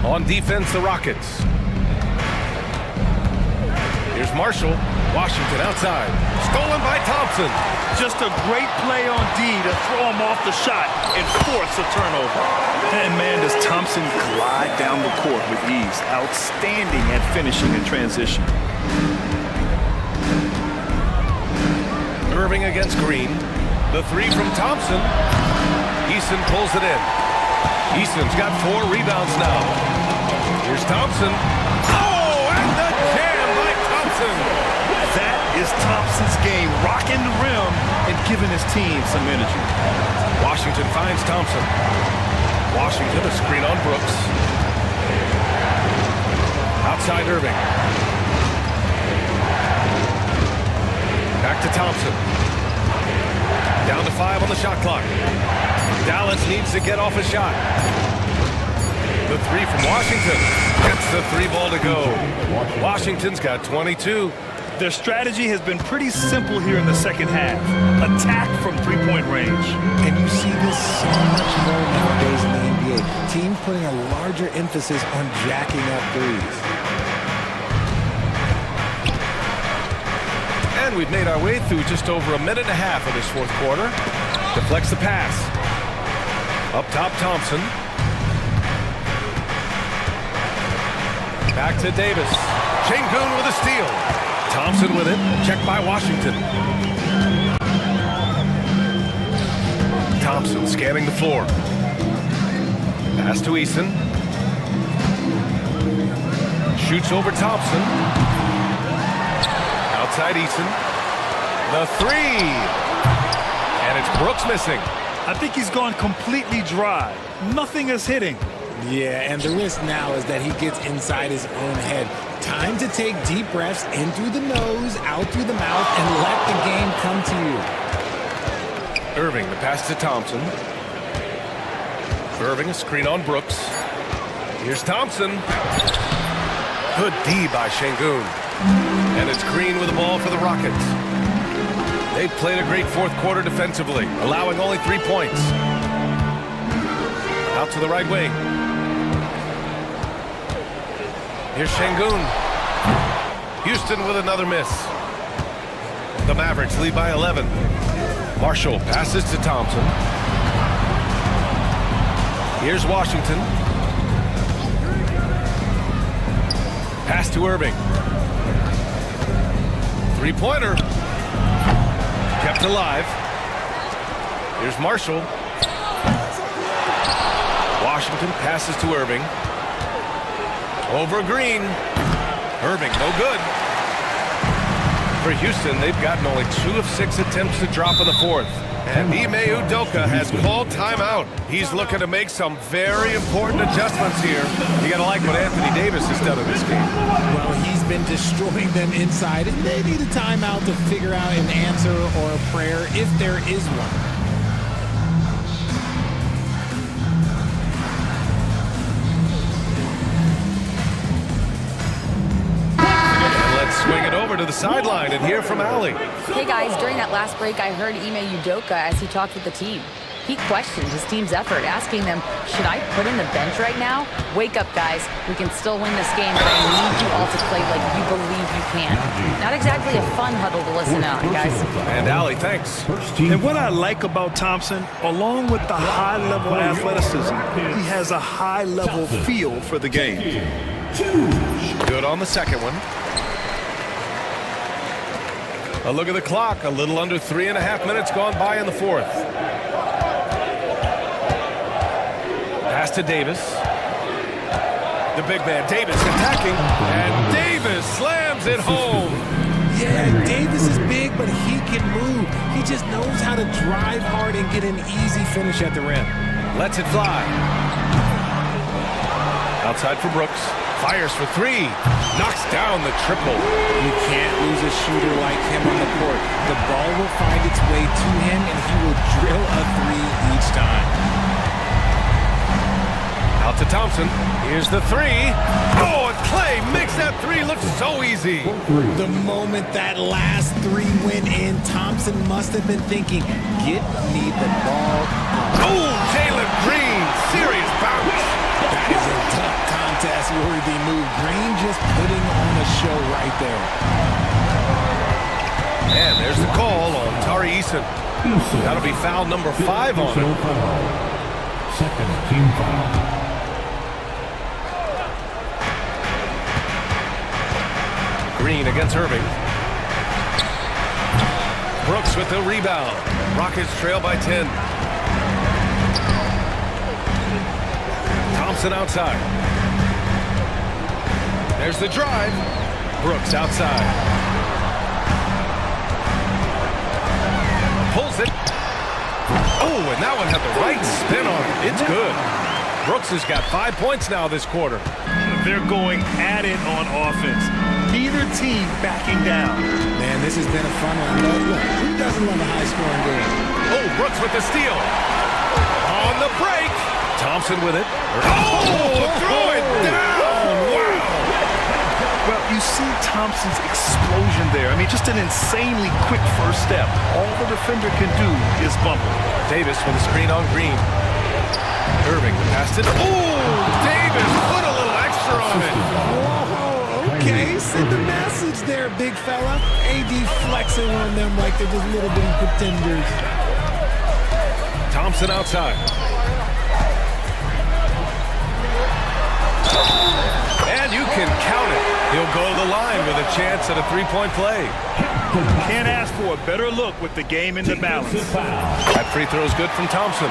On defense, the Rockets. Here's Marshall. Washington outside. Stolen by Thompson. Just a great play on D to throw him off the shot and force a turnover. And man, does Thompson glide down the court with ease. Outstanding at finishing in transition. Irving against Green. The three from Thompson. Eason pulls it in. Eason's got 4 rebounds now. Here's Thompson. Oh, and the jam by Thompson. That is Thompson's game, rocking the rim and giving his team some energy. Washington finds Thompson. Washington, a screen on Brooks. Outside Irving. Back to Thompson. Down to 5 on the shot clock. Dallas needs to get off a shot. The three from Washington. Gets the 3 ball to go. Washington's got 22. Their strategy has been pretty simple here in the second half. Attack from three-point range. And you see this so much more nowadays in the NBA. Teams putting a larger emphasis on jacking up threes. And we've made our way through just over a minute and a half of this fourth quarter. Deflects the pass. Up top, Thompson. Back to Davis. Şengün with a steal. Thompson with it. Checked by Washington. Thompson scanning the floor. Pass to Eason. Shoots over Thompson. Outside Eason. The 3. And it's Brooks missing. I think he's gone completely dry. Nothing is hitting. Yeah, and the risk now is that he gets inside his own head. Time to take deep breaths in through the nose, out through the mouth, and let the game come to you. Irving, the pass to Thompson. Irving, a screen on Brooks. Here's Thompson. Good D by Şengün. And it's Green with the ball for the Rockets. They've played a great fourth quarter defensively, allowing only 3 points. Out to the right wing. Here's Şengün. Houston with another miss. The Mavericks lead by 11. Marshall passes to Thompson. Here's Washington. Pass to Irving. 3-pointer. Kept alive. Here's Marshall. Washington passes to Irving. Over Green. Irving, no good. For Houston, they've gotten only 2 of 6 attempts to drop in the fourth. And Ime Udoka has called timeout. He's looking to make some very important adjustments here. You got to like what Anthony Davis has done in this game. Well, he's been destroying them inside, and they need a timeout to figure out an answer or a prayer if there is one. Swing it over to the sideline and hear from Allie. Hey guys, during that last break, I heard Ime Udoka as he talked with the team. He questioned his team's effort, asking them, should I put in the bench right now? Wake up, guys. We can still win this game, but I need you all to play like you believe you can. Not exactly a fun huddle to listen to, guys. And Allie, thanks. And what I like about Thompson, along with the high-level athleticism, he has a high-level feel for the game. Good on the second one. A look at the clock. A little under 3.5 minutes gone by in the fourth. Pass to Davis. The big man, Davis, attacking. And Davis slams it home. Yeah, Davis is big, but he can move. He just knows how to drive hard and get an easy finish at the rim. Lets it fly. Outside for Brooks. Fires for three. Knocks down the triple. You can't lose a shooter like him on the court. The ball will find its way to him, and he will drill a three each time. Out to Thompson. Here's the three. Oh, and Clay makes that three look so easy. The moment that last three went in, Thompson must have been thinking, get me the ball. Oh, Jalen Green. Serious bounce. That is a tough contest-worthy move. Green just putting on a show right there. And there's the call on Tari Eason. That'll be foul number 5 on him. Second team foul. Green against Irving. Brooks with the rebound. Rockets trail by 10. Thompson outside. There's the drive. Brooks outside. Pulls it. Oh, and that one had the right spin on it. It's good. Brooks has got 5 points now this quarter. They're going at it on offense. Neither team backing down. Man, this has been a fun one. Look, who doesn't love a high-scoring game? Oh, Brooks with the steal. On the break. Thompson with it. Oh, throw it down. Wow. Well, you see Thompson's explosion there. I mean, just an insanely quick first step. All the defender can do is bump it. Davis with a screen on Green. Irving passed it. Oh, Davis put a little extra on it. Whoa, okay. Send the message there, big fella. AD flexing on them like they're just little bitty pretenders. Thompson outside. And you can count it. He'll go to the line with a chance at a three-point play. Can't ask for a better look with the game in the balance. That free throw is good from Thompson.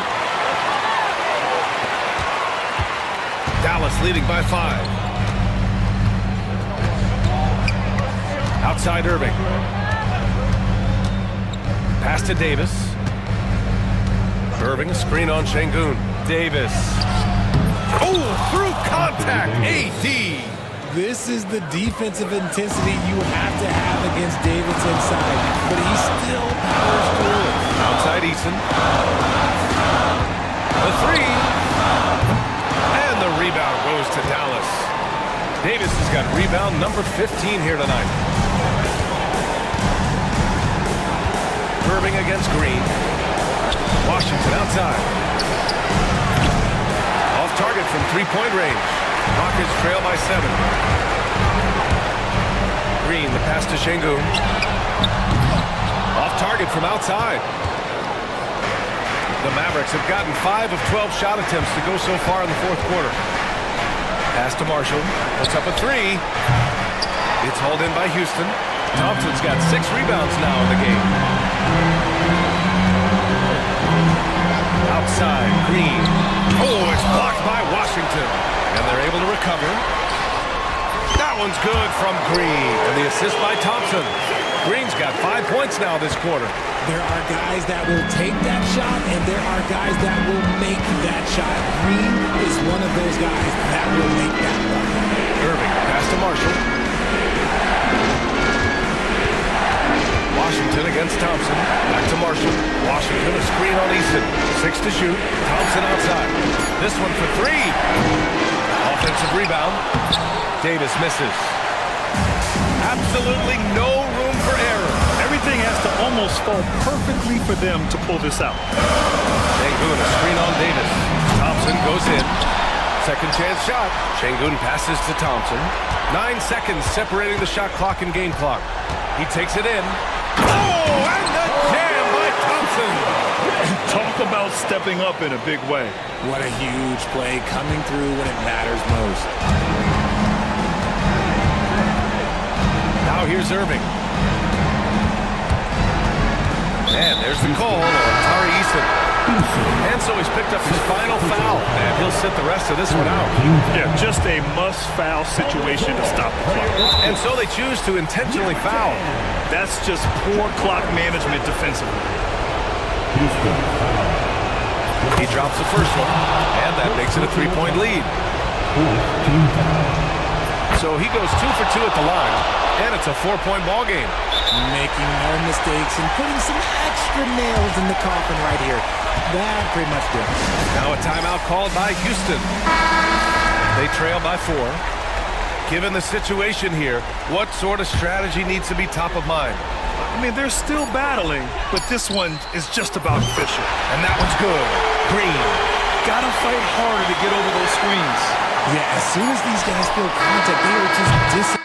Dallas leading by 5. Outside Irving. Pass to Davis. Irving, a screen on Şengün. Davis. Oh, through contact, AD. This is the defensive intensity you have to have against Davis inside, but he still powers through it. Outside Eason. The three. And the rebound goes to Dallas. Davis has got rebound number 15 here tonight. Irving against Green. Washington outside. Off target from three-point range. Rockets trail by 7. Green, the pass to Şengün. Off target from outside. The Mavericks have gotten 5 of 12 shot attempts to go so far in the fourth quarter. Pass to Marshall. Puts up a 3. It's hauled in by Houston. Thompson's got 6 rebounds now in the game. Outside, Green. Oh, it's blocked by Washington. And they're able to recover. That one's good from Green. And the assist by Thompson. Green's got 5 points now this quarter. There are guys that will take that shot, and there are guys that will make that shot. Green is one of those guys that will make that one. Irving, pass to Marshall. Washington against Thompson. Back to Marshall. Washington, a screen on Eason. 6 to shoot. Thompson outside. This one for 3. Offensive rebound. Davis misses. Absolutely no room for error. Everything has to almost almost fall perfectly for them to pull this out. Şengün, a screen on Davis. Thompson goes in. Second chance shot. Şengün passes to Thompson. 9 seconds separating the shot clock and game clock. He takes it in. Oh, and the jam by Thompson. Talk about stepping up in a big way. What a huge play, coming through when it matters most. Now here's Irving. And there's the call on Tari Eason. And so he's picked up his final foul, and he'll sit the rest of this one out. Yeah, just a must-foul situation to stop the clock. And so they choose to intentionally foul. That's just poor clock management defensively. He drops the first one, and that makes it a 3-point lead. So he goes 2 for 2 at the line, and it's a 4-point ball game. Making no mistakes and putting some extra nails in the coffin right here. That pretty much did it. Now a timeout called by Houston. They trail by 4. Given the situation here, what sort of strategy needs to be top of mind? I mean, they're still battling, but this one is just about efficient. And that one's good. Green. Gotta fight harder to get over those screens. Yeah, as soon as these guys feel contact, they are just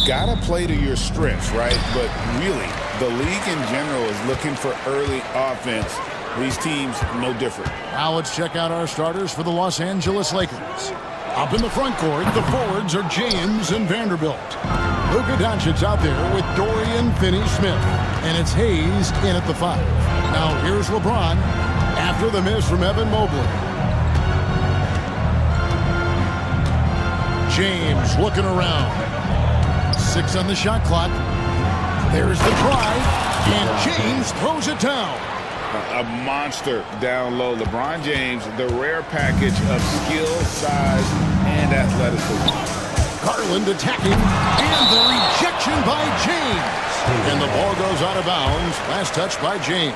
Gotta play to your strengths, right? But really, the league in general is looking for early offense. These teams, no different. Now let's check out our starters for the Los Angeles Lakers. Up in the front court, the forwards are James and Vanderbilt. Luka Doncic's out there with Dorian Finney-Smith. And it's Hayes in at the 5. Now here's LeBron after the miss from Evan Mobley. James looking around. 6 on the shot clock. There's the drive, and James throws it down. A monster down low. LeBron James, the rare package of skill, size, and athleticism. Garland attacking, and the rejection by James. And the ball goes out of bounds. Last touch by James.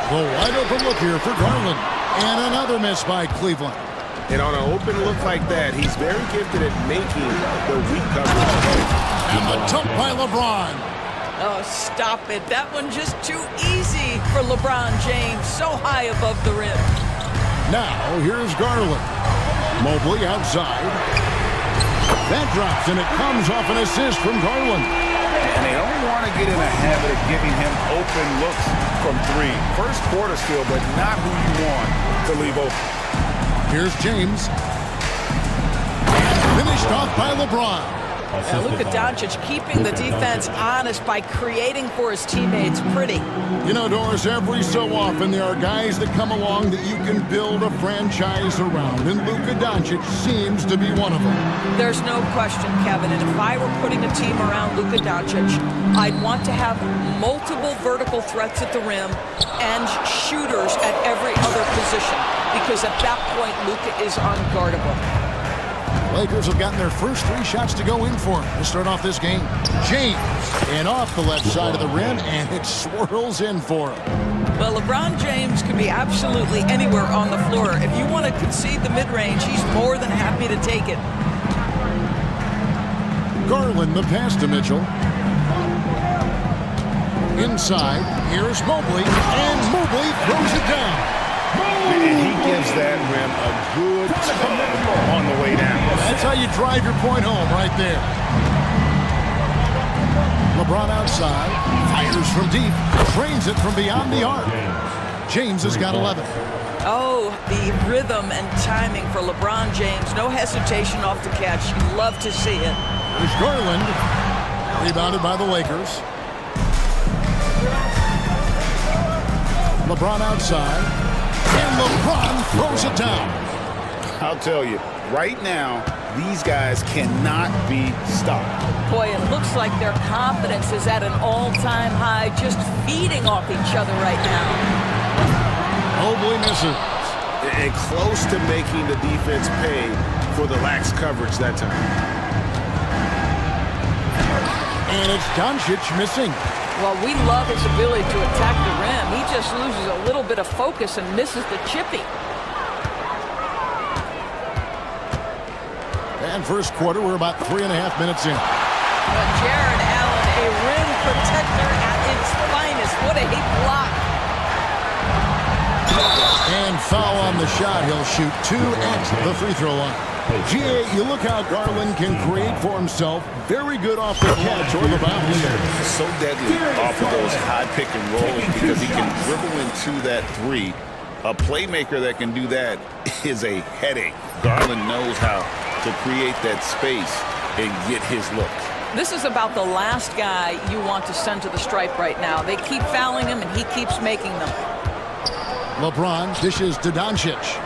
The wide open look here for Garland. And another miss by Cleveland. And on an open look like that, he's very gifted at making the weak coverage. And the dunk by LeBron. Oh, stop it. That one just too easy for LeBron James. So high above the rim. Now, here's Garland. Mobley outside. That drops, and it comes off an assist from Garland. And they don't want to get in a habit of giving him open looks from 3. First quarter skill, but not who you want to leave open. Here's James. Finished off by LeBron. And Luka Doncic keeping the defense honest by creating for his teammates. Pretty. You know, Doris, every so often there are guys that come along that you can build a franchise around, and Luka Doncic seems to be one of them. There's no question, Kevin, and if I were putting a team around Luka Doncic, I'd want to have multiple vertical threats at the rim and shooters at every other position, because at that point, Luka is unguardable. Lakers have gotten their first 3 shots to go in for him to start off this game. James, and off the left side of the rim, and it swirls in for him. Well, LeBron James can be absolutely anywhere on the floor. If you want to concede the mid-range, he's more than happy to take it. Garland, the pass to Mitchell. Inside, here's Mobley, and Mobley throws it down. And he gives that rim a good tug on the way down. That's how you drive your point home right there. LeBron outside, fires from deep, trains it from beyond the arc. James has got 11. Oh, the rhythm and timing for LeBron James. No hesitation off the catch. You love to see it. There's Garland, rebounded by the Lakers. LeBron outside. And LeBron throws it down. I'll tell you, right now, these guys cannot be stopped. Boy, it looks like their confidence is at an all-time high, just feeding off each other right now. Mobley misses. And close to making the defense pay for the lax coverage that time. And it's Doncic missing. Well, we love his ability to attack the rim. He just loses a little bit of focus and misses the chippy. And first quarter, we're about 3.5 minutes in. But Jared Allen, a rim protector at its finest. What a hit block. And foul on the shot. He'll shoot 2 at the free throw line. G.A., you look how Garland can create for himself. Very good off the catch or the bounce. So deadly off of those high pick and rolls because he can dribble into that 3. A playmaker that can do that is a headache. Garland knows how to create that space and get his looks. This is about the last guy you want to send to the stripe right now. They keep fouling him, and he keeps making them. LeBron dishes to Doncic.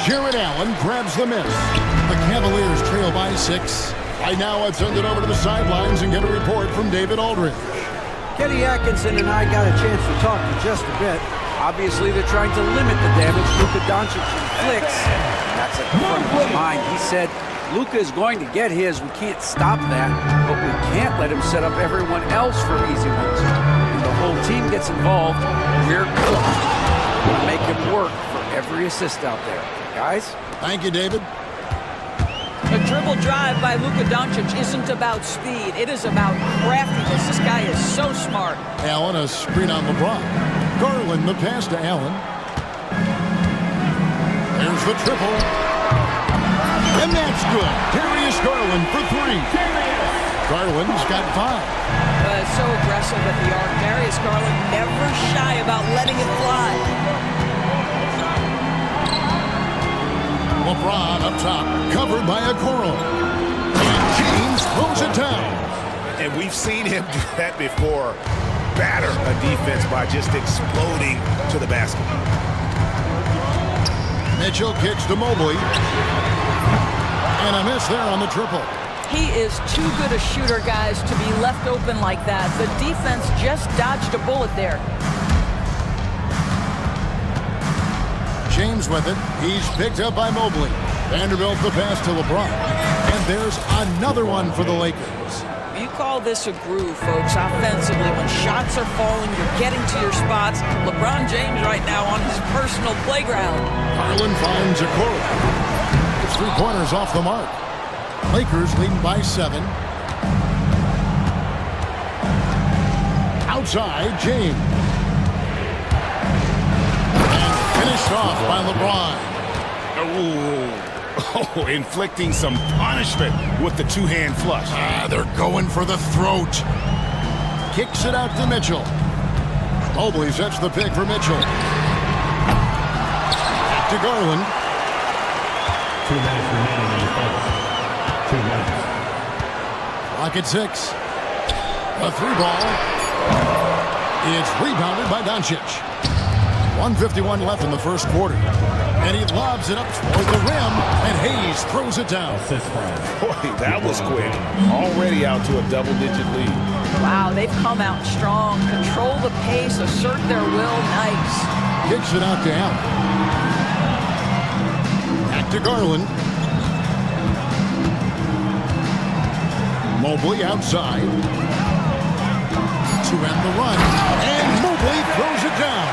Jared Allen grabs the miss. The Cavaliers trail by 6. Right now, I've sent it over to the sidelines and get a report from David Aldridge. Kenny Atkinson and I got a chance to talk for just a bit. Obviously, they're trying to limit the damage Luka Doncic inflicts. That's at the front of his mind. He said, Luka is going to get his. We can't stop that, but we can't let him set up everyone else for easy ones. When the whole team gets involved, we're cooked. We're going to make him work for every assist out there. Guys? Thank you, David. A dribble drive by Luka Doncic isn't about speed. It is about craftiness. This guy is so smart. Allen, a screen on LeBron. Garland, the pass to Allen. There's the triple. And that's good. Darius Garland for 3. Garland's got 5. So aggressive at the arc. Darius Garland never shy about letting it fly. LeBron up top, covered by Okoro. And James throws it down. And we've seen him do that before. Batter a defense by just exploding to the basket. Mitchell kicks to Mobley. And a miss there on the triple. He is too good a shooter, guys, to be left open like that. The defense just dodged a bullet there. James with it. He's picked up by Mobley. Vanderbilt the pass to LeBron. And there's another one for the Lakers. You call this a groove, folks, offensively. When shots are falling, you're getting to your spots. LeBron James right now on his personal playground. Garland finds Okoro. His 3-pointers off the mark. Lakers leading by 7. Outside, James. And finished off by LeBron. Oh, inflicting some punishment with the two-hand flush. They're going for the throat. Kicks it out to Mitchell. Mobley sets the pick for Mitchell. Back to Garland. 2 minutes remaining in the first. 2 minutes. Clock at 6. A 3-ball. It's rebounded by Doncic. 1:51 left in the first quarter. And he lobs it up toward the rim, and Hayes throws it down. Boy, that was quick. Already out to a double-digit lead. Wow, they've come out strong. Control the pace, assert their will. Nice. Kicks it out to Allen. Back to Garland. Mobley outside. To end the run. And Mobley throws it down.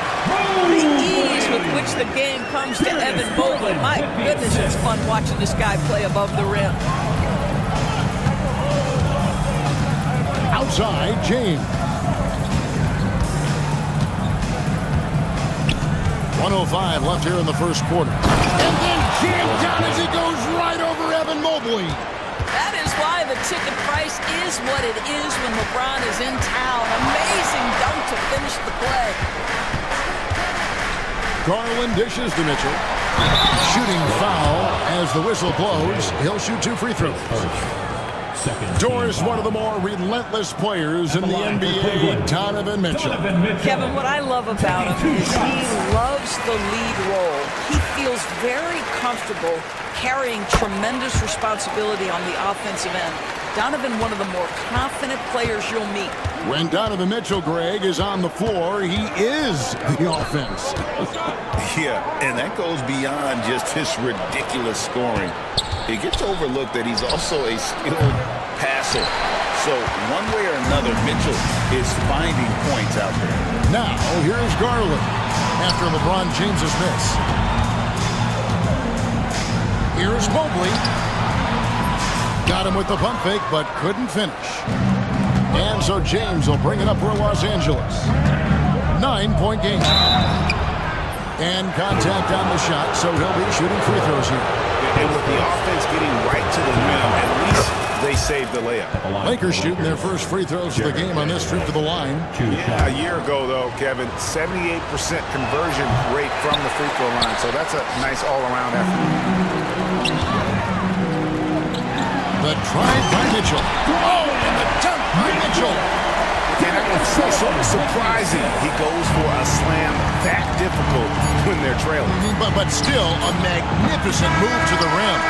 The ease with which the game comes to Evan Mobley. My goodness, it's fun watching this guy play above the rim. Outside, James. 1:05 left here in the first quarter. And then jammed down as he goes right over Evan Mobley. That is why the ticket price is what it is when LeBron is in town. Amazing dunk to finish the play. Garland dishes to Mitchell. Shooting foul as the whistle blows. He'll shoot 2 free throws. Doris, one of the more relentless players in the NBA, Donovan Mitchell. Kevin, what I love about him is he loves the lead role. He feels very comfortable carrying tremendous responsibility on the offensive end. Donovan, one of the more confident players you'll meet. When Donovan Mitchell, Greg, is on the floor, he is the offense. Yeah, and that goes beyond just his ridiculous scoring. It gets overlooked that he's also a skilled passer. So one way or another, Mitchell is finding points out there. Now, here's Garland after LeBron James's miss. Here's Mobley. Got him with the pump fake, but couldn't finish. And so James will bring it up for Los Angeles. 9-point game. And contact on the shot, so he'll be shooting free throws here. And with the offense getting right to the rim, at least they saved the layup. Lakers shooting their first free throws of the game on this trip to the line. Yeah, a year ago, though, Kevin, 78% conversion rate from the free throw line. So that's a nice all-around effort. The drive by Mitchell. Oh, and the dunk by Mitchell. And it's so surprising he goes for a slam that difficult when they're trailing. But still a magnificent move to the rim.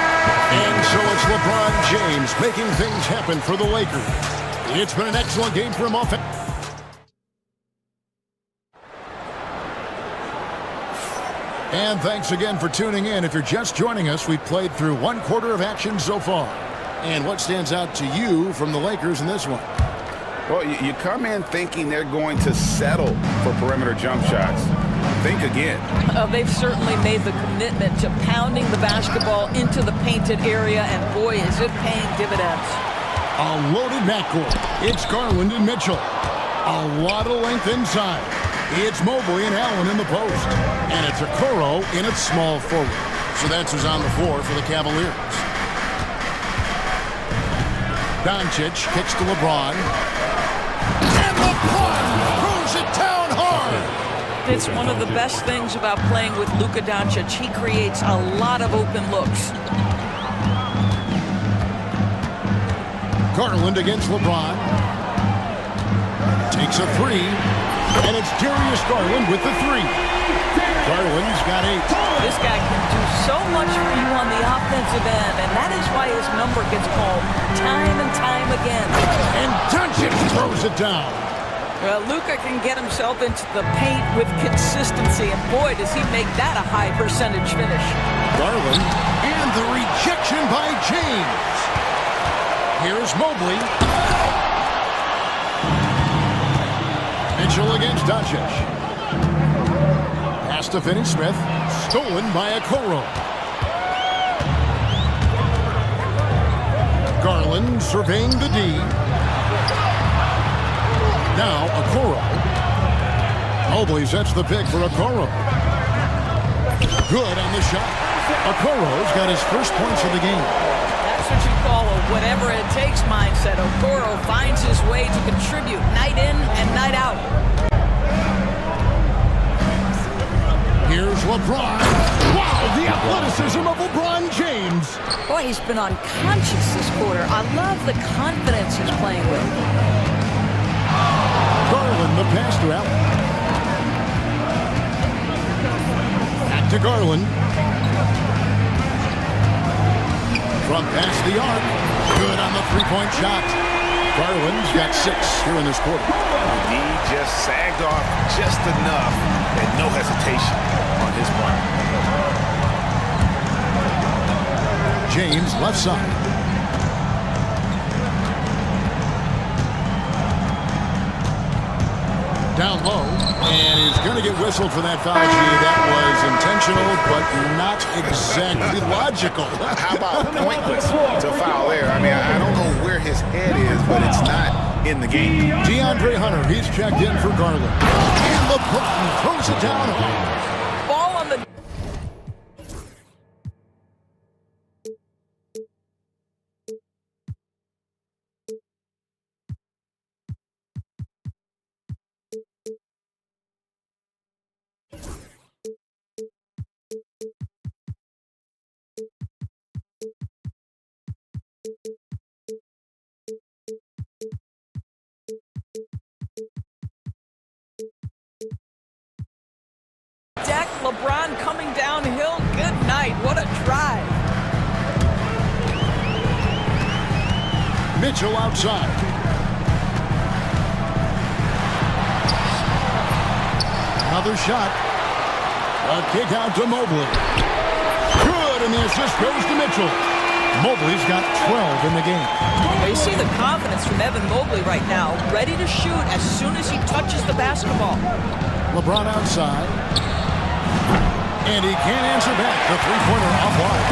And so it's LeBron James making things happen for the Lakers. It's been an excellent game for him offensively. And thanks again for tuning in. If you're just joining us, we've played through 1 quarter of action so far. And what stands out to you from the Lakers in this one? Well, you come in thinking they're going to settle for perimeter jump shots. Think again. They've certainly made the commitment to pounding the basketball into the painted area, and boy, is it paying dividends. A loaded backcourt. It's Garland and Mitchell. A lot of length inside. It's Mobley and Allen in the post. And it's Okoro in its small forward. So that's who's on the floor for the Cavaliers. Doncic kicks to LeBron. And LeBron throws it down hard. It's one of the best things about playing with Luka Doncic. He creates a lot of open looks. Garland against LeBron. Takes a three. And it's Darius Garland with the three. Garland's got 8. This guy can do so much for you on the offensive end, and that is why his number gets called time and time again. And Doncic throws it down. Well, Luka can get himself into the paint with consistency, and boy, does he make that a high percentage finish. Garland, and the rejection by James. Here's Mobley. Mitchell against Doncic. Pass to Finney-Smith. Stolen by Okoro. Garland surveying the D. Now Okoro. Mobley sets the pick for Okoro. Good on the shot. Okoro's got his first points of the game. That's what you call a whatever-it-takes mindset. Okoro finds his way to contribute night in and night out. Here's LeBron. Wow, the athleticism of LeBron James. Boy, he's been unconscious this quarter. I love the confidence he's playing with. Garland, the pass to Allen. Back to Garland. From past the arc. Good on the three-point shot. Garland's got 6 here in this quarter. He just sagged off just enough and no hesitation on his part. James left side. Down low, and he's going to get whistled for that foul. That was intentional, but not exactly logical. How about pointless to foul there? I mean, I don't know where his head is, but it's not in the game. DeAndre Hunter, he's checked in for Garland. And LeBron throws it down hard. Ball on the... deck. LeBron coming downhill. Good night. What a drive. Mitchell outside. Another shot. A kick out to Mobley. Good, and the assist goes to Mitchell. Mobley's got 12 in the game. You see the confidence from Evan Mobley right now, ready to shoot as soon as he touches the basketball. LeBron outside. And he can't answer back. The three-pointer offline.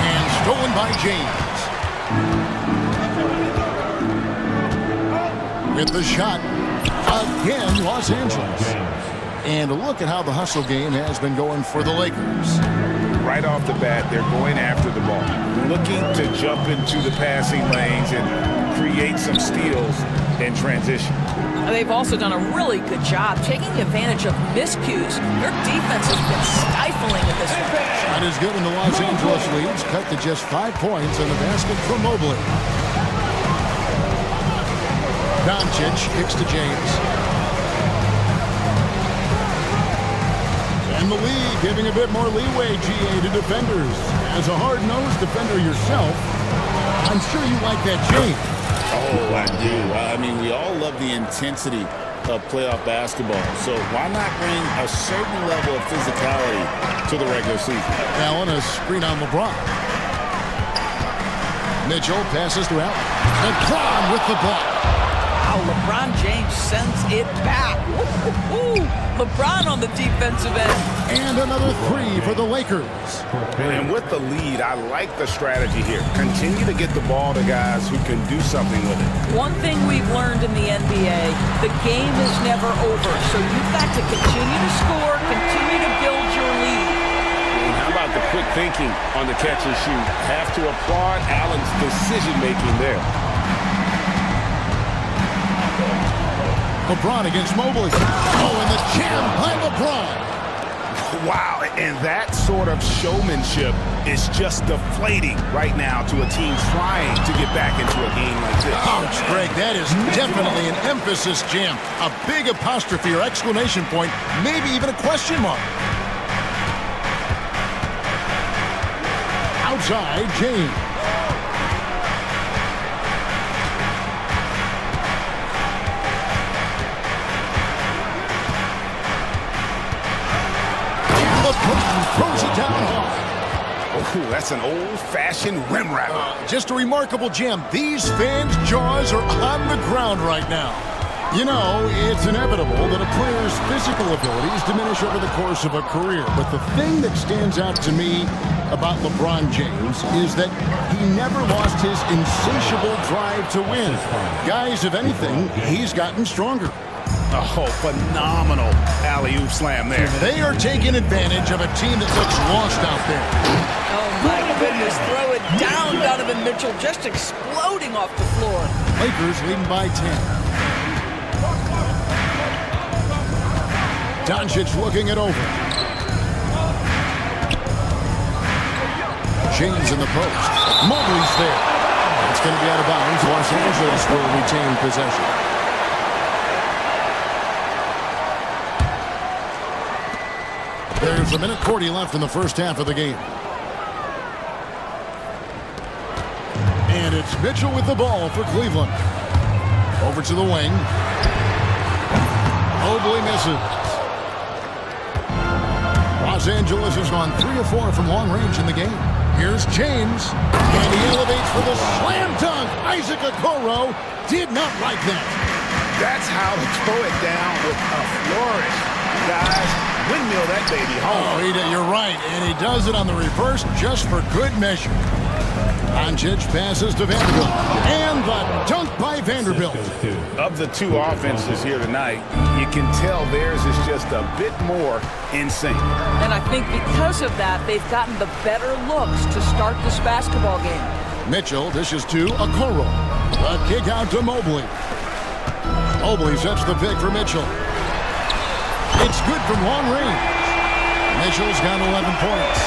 And stolen by James. With the shot. Again, Los Angeles. And look at how the hustle game has been going for the Lakers. Right off the bat, they're going after the ball, looking to jump into the passing lanes and create some steals in transition. They've also done a really good job taking advantage of miscues. Their defense has been stifling at this point. Shot is good, and the Los Angeles leads cut to just 5 points in the basket for Mobley. Doncic kicks to James. And the league giving a bit more leeway, GA, to defenders. As a hard-nosed defender yourself, I'm sure you like that change. Oh, I do. I mean, we all love the intensity of playoff basketball. So why not bring a certain level of physicality to the regular season? Allen, a screen on LeBron. Mitchell passes to Allen. LeBron with the ball. Wow, LeBron James sends it back. Woo-hoo-hoo. LeBron on the defensive end. And another 3 for the Lakers. And with the lead, I like the strategy here. Continue to get the ball to guys who can do something with it. One thing we've learned in the NBA, the game is never over. So you've got to continue to score, continue to build your lead. And how about about the quick thinking on the catch and shoot? Have to applaud Allen's decision-making there. LeBron against Mobley. Oh, and the jam by LeBron. Wow, and that sort of showmanship is just deflating right now to a team trying to get back into a game like this. Ouch, Greg, that is definitely an emphasis jam. A big apostrophe or exclamation point, maybe even a question mark. Outside, James. Throws it down hard. Oh, that's an old-fashioned rim rapper. Just a remarkable jam. These fans' jaws are on the ground right now. You know, it's inevitable that a player's physical abilities diminish over the course of a career. But the thing that stands out to me about LeBron James is that he never lost his insatiable drive to win. Guys, if anything, he's gotten stronger. Oh, phenomenal alley-oop slam there. They are taking advantage of a team that looks lost out there. Oh, my goodness. Throw it down, Donovan Mitchell, just exploding off the floor. Lakers leading by 10. Doncic looking it over. James in the post. Mobley's there. It's going to be out of bounds. Los Angeles will retain possession. There's a minute 40 left in the first half of the game. And it's Mitchell with the ball for Cleveland. Over to the wing. Mobley misses. Los Angeles has gone 3 of 4 from long range in the game. Here's James. And he elevates for the slam dunk. Isaac Okoro did not like that. That's how to throw it down with a flourish. Guys, windmill that baby home. Oh, you're right, and he does it on the reverse just for good measure. Doncic passes to Vanderbilt, and the dunk by Vanderbilt. Of the two offenses here tonight, you can tell theirs is just a bit more in sync. And I think because of that, they've gotten the better looks to start this basketball game. Mitchell dishes to Okoro. A kick out to Mobley. Mobley sets the pick for Mitchell. It's good from long range. Mitchell's got 11 points.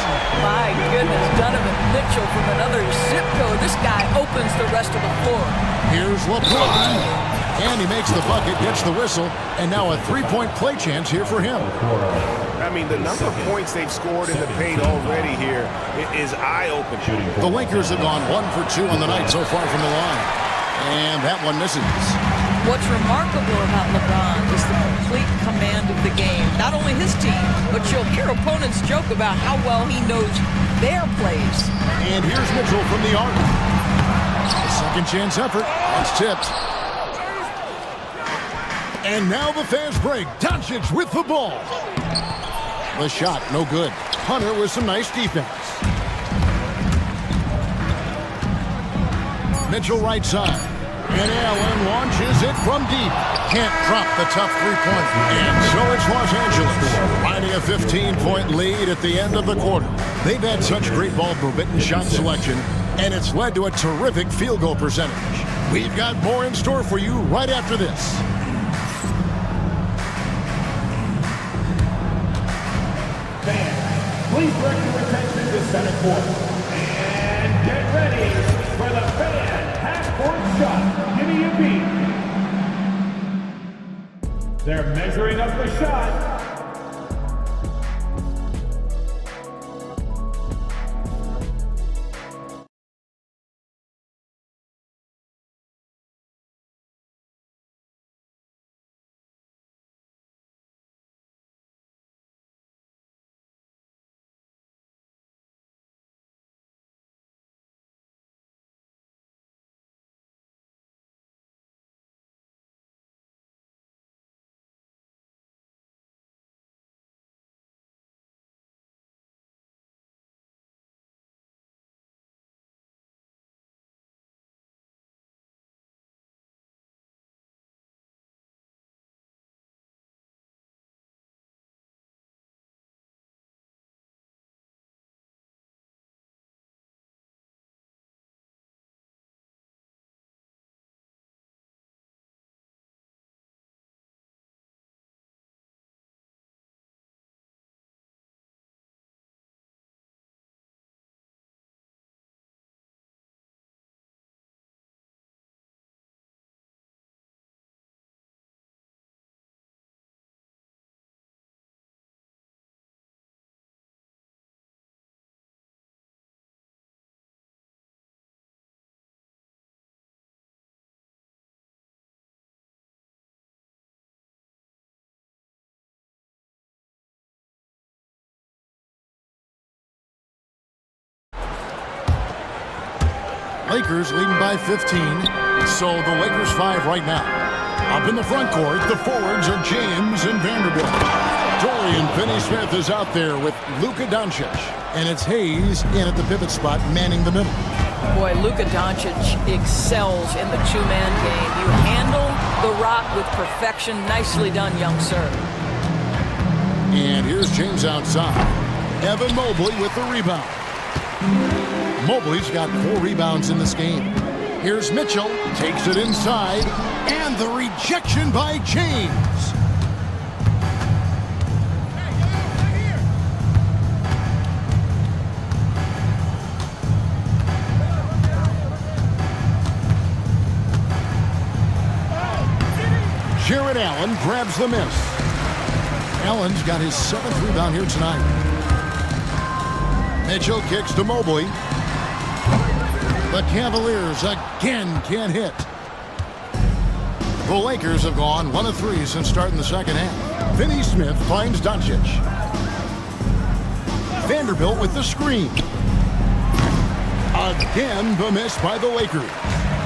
My goodness, Donovan Mitchell from another zip code. This guy opens the rest of the floor. Here's LeBron. And he makes the bucket, gets the whistle, and now a three-point play chance here for him. I mean, the number of points they've scored in the paint already here is eye-opening. The Lakers have gone 1 for 2 on the night so far from the line. And that one misses. What's remarkable about LeBron is the complete command of the game. Not only his team, but you'll hear opponents joke about how well he knows their plays. And here's Mitchell from the arc. A second chance effort. That's tipped. And now the fast break. Doncic with the ball. The shot, no good. Hunter with some nice defense. Mitchell right side. And Allen launches it from deep. Can't drop the tough three-point. And so it's Los Angeles riding a 15-point lead at the end of the quarter. They've had such great ball movement and shot selection, and it's led to a terrific field goal percentage. We've got more in store for you right after this. Fans, please direct your attention to center court. And get ready for the fan half-court shot. Give me a beat. They're measuring up the shot. Lakers leading by 15. So the Lakers 5 right now. Up in the front court, the forwards are James and Vanderbilt. Dorian Finney-Smith is out there with Luka Doncic. And it's Hayes in at the pivot spot, manning the middle. Boy, Luka Doncic excels in the two-man game. You handle the rock with perfection. Nicely done, young sir. And here's James outside. Evan Mobley with the rebound. Mobley's got 4 rebounds in this game. Here's Mitchell, takes it inside, and the rejection by James. Jared Allen grabs the miss. Allen's got his 7th rebound here tonight. Mitchell kicks to Mobley. The Cavaliers again can't hit. The Lakers have gone 1 of 3 since starting the second half. Finney-Smith finds Doncic. Vanderbilt with the screen. Again the miss by the Lakers.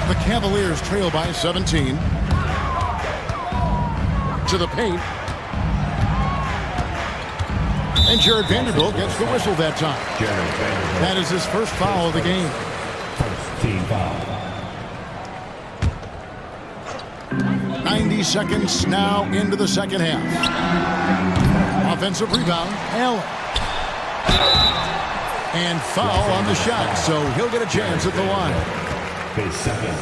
The Cavaliers trail by 17. To the paint. And Jared Vanderbilt gets the whistle that time. That is his first foul of the game. Team foul. 90 seconds now into the second half. Offensive rebound, Allen. And foul on the shot, so he'll get a chance at the line.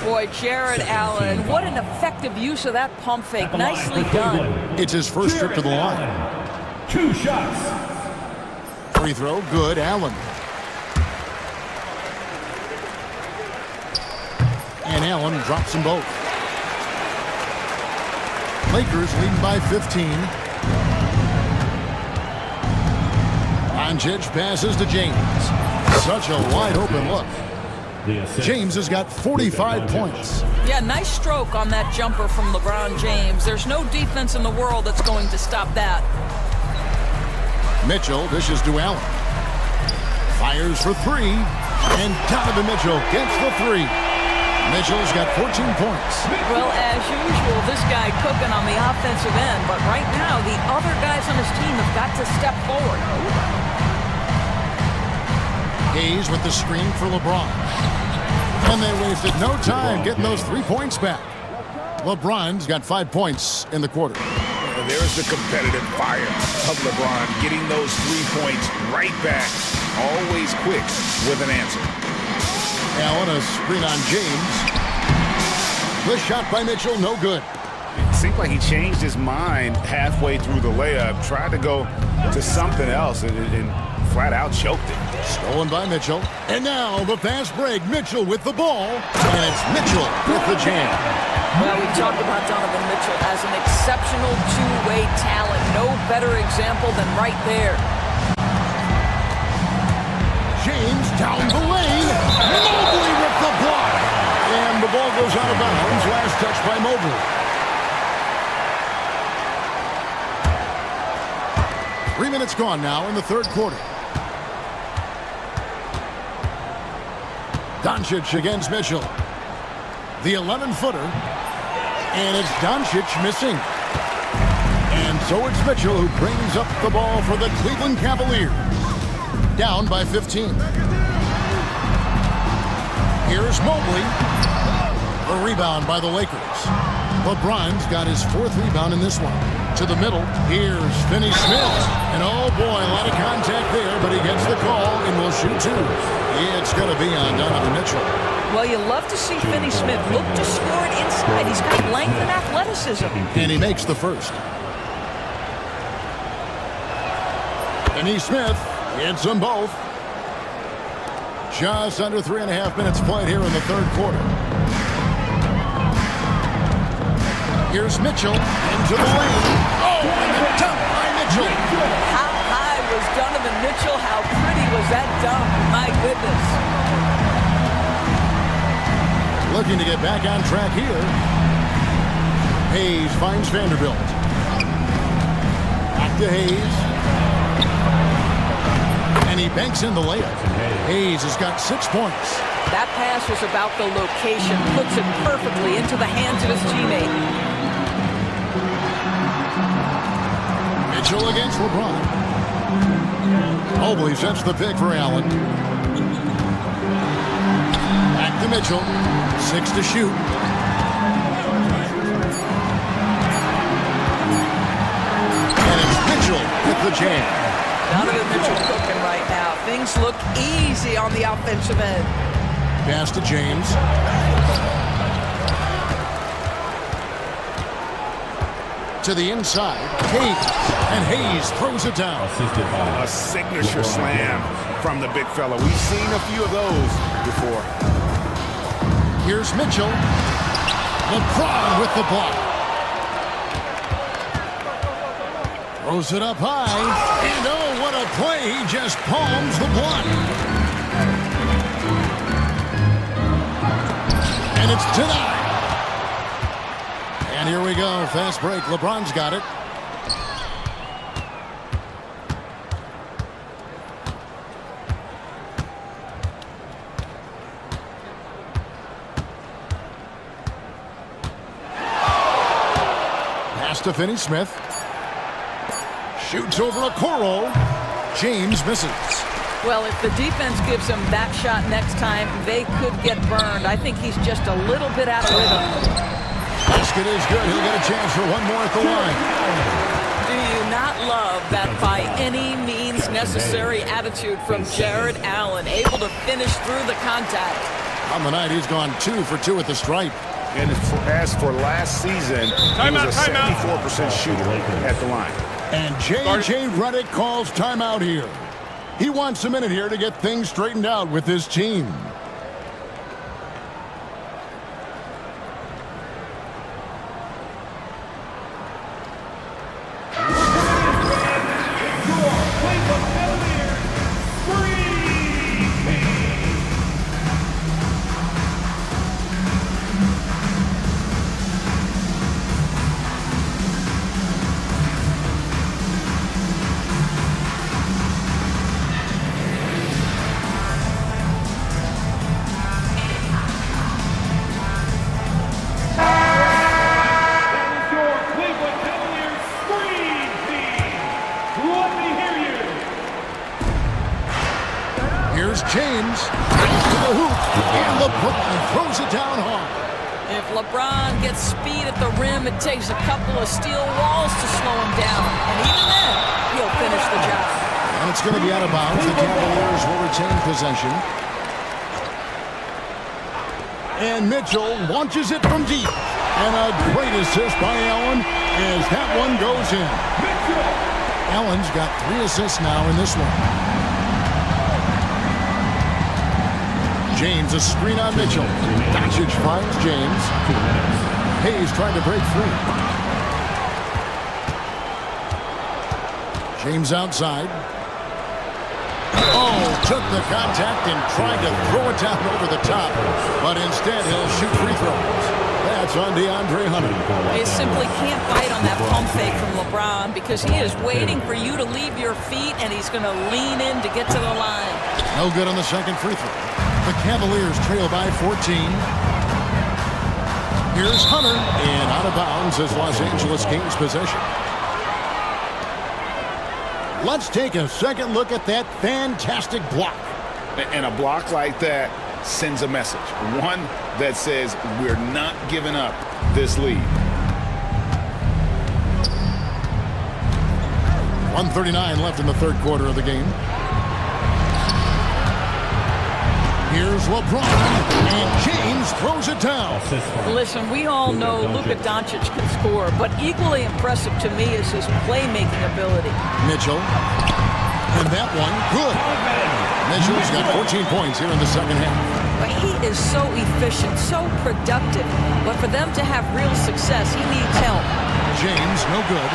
Boy, Jared Allen, what an effective use of that pump fake. Nicely done. It's his first trip to the line. 2 shots. Free throw, good, Allen. And Allen drops them both. Lakers leading by 15. Doncic passes to James. Such a wide open look. James has got 45 points. Yeah, nice stroke on that jumper from LeBron James. There's no defense in the world that's going to stop that. Mitchell dishes to Allen. Fires for 3. And Donovan Mitchell gets the 3. Mitchell's got 14 points. Well, as usual, this guy cooking on the offensive end, but right now the other guys on his team have got to step forward. Hayes with the screen for LeBron. And they wasted no time getting those 3 points back. LeBron's got 5 points in the quarter. And there's the competitive fire of LeBron, getting those 3 points right back. Always quick with an answer. Allen, a screen on James. The shot by Mitchell, no good. It seemed like he changed his mind halfway through the layup, tried to go to something else, and flat out choked it. Stolen by Mitchell. And now the fast break. Mitchell with the ball. And it's Mitchell with the jam. Well, we talked about Donovan Mitchell as an exceptional two-way talent. No better example than right there. James down the lane. Mobley with the block. And the ball goes out of bounds. Last touch by Mobley. Three minutes gone now in the third quarter. Doncic against Mitchell. The 11-footer. And it's Doncic missing. And so it's Mitchell who brings up the ball for the Cleveland Cavaliers. Down by 15. Here's Mobley. A rebound by the Lakers. LeBron's got his 4th rebound in this one. To the middle. Here's Finney-Smith. And oh boy, a lot of contact there, but he gets the call and will shoot 2. It's going to be on Donovan Mitchell. Well, you love to see Finney-Smith look to score it inside. He's got length and athleticism. And he makes the first. Finney-Smith hits them both. Just under 3.5 minutes played here in the third quarter. Here's Mitchell into the lane. Oh, and the dunk by Mitchell. How high was Donovan Mitchell? How pretty was that dunk? My goodness. Looking to get back on track here. Hayes finds Vanderbilt. Back to Hayes. And And he banks in the layup. Hayes has got 6 points. That pass was about the location, puts it perfectly into the hands of his teammate. Mitchell against LeBron. Mobley sets the pick for Allen. Back to Mitchell. 6 to shoot. And it's Mitchell with the jam. Donovan Mitchell cooking right now. Things look easy on the offensive end. Pass to James. To the inside. Hayes. And Hayes throws it down. A signature slam from the big fella. We've seen a few of those before. Here's Mitchell. LeBron with the block. Throws it up high. And oh, what a play. He just palms the block. And it's denied. And here we go. Fast break. LeBron's got it. Pass to Finney-Smith. Shoots over a Coro. James misses. Well, if the defense gives him that shot next time, they could get burned. I think he's just a little bit out of rhythm. Basket is good. He'll get a chance for one more at the line. Do you not love that by any means necessary attitude from Jared Allen, able to finish through the contact? On the night, he's gone 2 for 2 at the stripe. And as for last season, he was a 74% shooter at the line. And J.J. Redick calls timeout here. He wants a minute here to get things straightened out with his team. James to the hoop, and LeBron throws it down hard. If LeBron gets speed at the rim, it takes a couple of steel walls to slow him down. And even then, he'll finish the job. And it's going to be out of bounds. The Cavaliers will retain possession. And Mitchell launches it from deep. And a great assist by Allen as that one goes in. Allen's got 3 assists now in this one. James, a screen on Mitchell. Doncic finds James. Hayes trying to break free. James outside. Oh, took the contact and tried to throw it down over the top. But instead, he'll shoot free throws. That's on DeAndre Hunter. You simply can't bite on that pump fake from LeBron because he is waiting for you to leave your feet, and he's going to lean in to get to the line. No good on the second free throw. The Cavaliers trail by 14. Here's Hunter, and out of bounds as Los Angeles gains possession. Let's take a second look at that fantastic block. And a block like that sends a message. One that says we're not giving up this lead. 1:39 left in the third quarter of the game. Here's LeBron, and James throws it down. Listen, we all know Luka Doncic can score, but equally impressive to me is his playmaking ability. Mitchell, and that one, good. Mitchell's got 14 points here in the second half. But he is so efficient, so productive, but for them to have real success, he needs help. James, no good.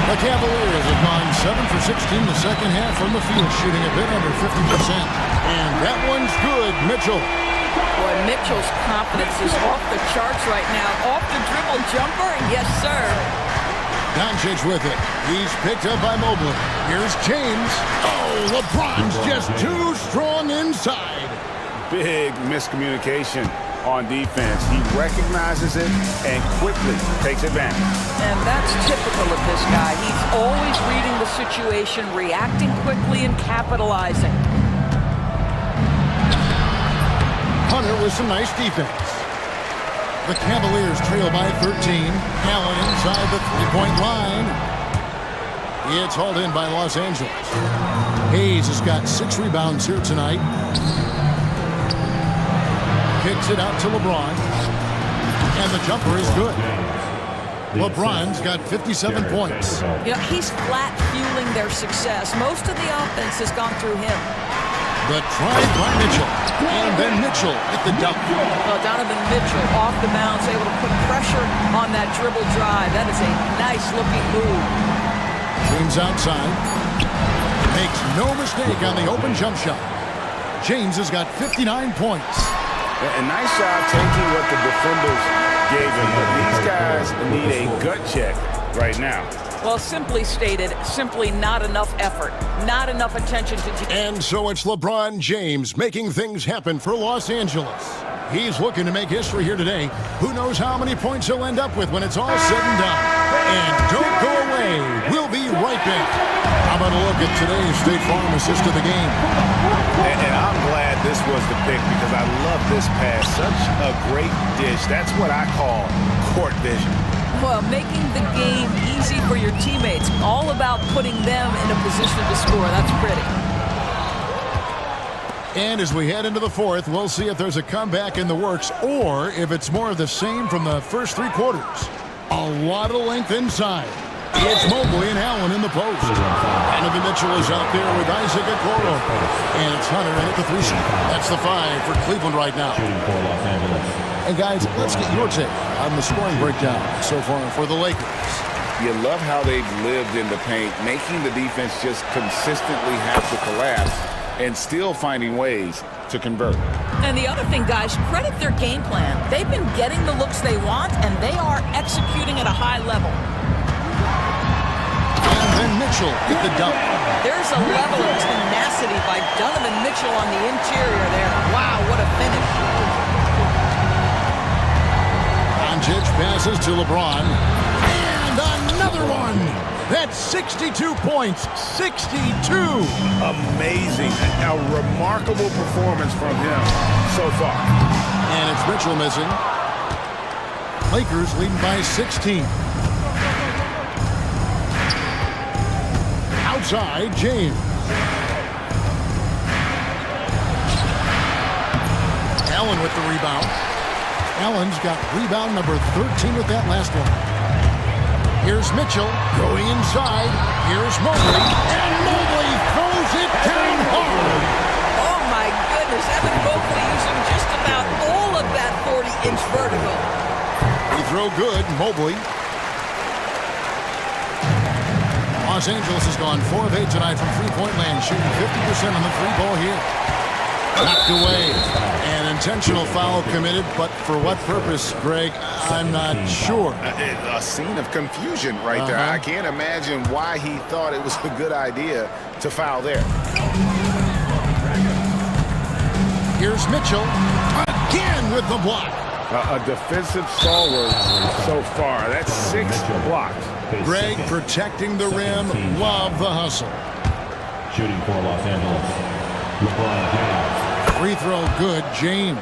The Cavaliers have gone 7 for 16 the second half from the field, shooting a bit under 50%. And that one's good, Mitchell. Boy, Mitchell's confidence is off the charts right now. Off the dribble jumper, yes, sir. Doncic with it. He's picked up by Mobley. Here's James. Oh, LeBron's just too strong inside. Big miscommunication on defense. He recognizes it and quickly takes advantage. And that's typical of this guy. He's always reading the situation, reacting quickly, and capitalizing. Hunter with some nice defense. The Cavaliers trail by 13. Allen inside the three-point line. It's hauled in by Los Angeles. Hayes has got 6 rebounds here tonight. Kicks it out to LeBron. And the jumper is good. LeBron's got 57 points. You know, he's flat fueling their success. Most of the offense has gone through him. The try by Mitchell. And then Mitchell at the dunk. Well, Donovan Mitchell off the bounce, able to put pressure on that dribble drive. That is a nice-looking move. James outside. Makes no mistake on the open jump shot. James has got 59 points. A nice job taking what the defenders gave him. But these guys need a gut check right now. Well, simply stated, simply not enough effort, not enough attention to detail. And so it's LeBron James making things happen for Los Angeles. He's looking to make history here today. Who knows how many points he'll end up with when it's all said and done. And don't go away. We'll be right back. How about a look at today's State Farm assist of the game? And I'm glad this was the pick because I love this pass. Such a great dish. That's what I call court vision. Well, making the game easy for your teammates. All about putting them in a position to score. That's pretty. And as we head into the fourth, we'll see if there's a comeback in the works or if it's more of the same from the first 3 quarters. A lot of length inside. It's Mobley and Allen in the post. Donovan Mitchell is out there with Isaac Okoro. And it's Hunter in at the 3 seed. That's the 5 for Cleveland right now. And guys, let's get your take on the scoring breakdown so far for the Lakers. You love how they've lived in the paint, making the defense just consistently have to collapse and still finding ways to convert. And the other thing, guys, credit their game plan. They've been getting the looks they want, and they are executing at a high level. And then Mitchell at the dunk. There's a level of tenacity by Donovan Mitchell on the interior there. Wow, what a finish. Doncic passes to LeBron. And another one. That's 62 points. 62. Amazing. A remarkable performance from him so far. And it's Mitchell missing. Lakers leading by 16. Outside, James. Allen with the rebound. Allen's got rebound number 13 with that last one. Here's Mitchell going inside. Here's Mobley. And Mobley throws it down hard. Oh, my goodness. Evan Mobley using just about all of that 40-inch vertical. He throw good, Mobley. Los Angeles has gone 4 of 8 tonight from three-point land, shooting 50% on the 3-ball here. Knocked away. An intentional foul committed, but for what purpose, Greg, I'm not sure. A scene of confusion right there. I can't imagine why he thought it was a good idea to foul there. Here's Mitchell again with the block. A defensive stalwart so far. That's 6 blocks. Greg protecting the rim. Love the hustle. Shooting for Los Angeles, LeBron James. Free throw good, James.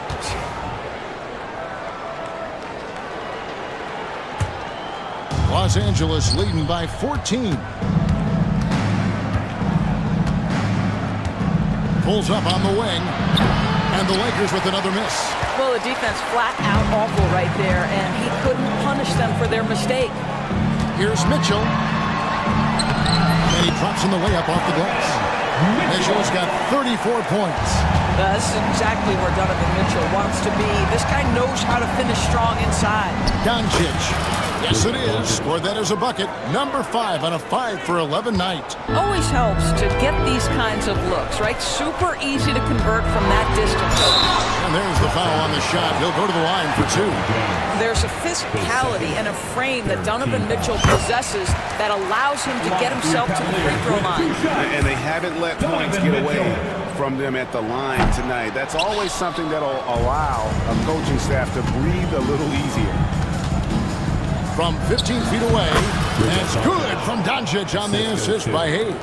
Los Angeles leading by 14. Pulls up on the wing. And the Lakers with another miss. Well, the defense flat out awful right there, and he couldn't punish them for their mistake. Here's Mitchell. And he drops in the layup off the glass. Mitchell's got 34 points. This is exactly where Donovan Mitchell wants to be. This guy knows how to finish strong inside. Doncic Yes, it is. Scored that as a bucket. Number 5 on a 5-for-11 night. Always helps to get these kinds of looks, right? Super easy to convert from that distance. And there's the foul on the shot. He'll go to the line for 2. There's a physicality and a frame that Donovan Mitchell possesses that allows him to get himself to the free throw line. And they haven't let points get away from them at the line tonight. That's always something that'll allow a coaching staff to breathe a little easier. From 15 feet away, that's good from Doncic on the assist by Hayes.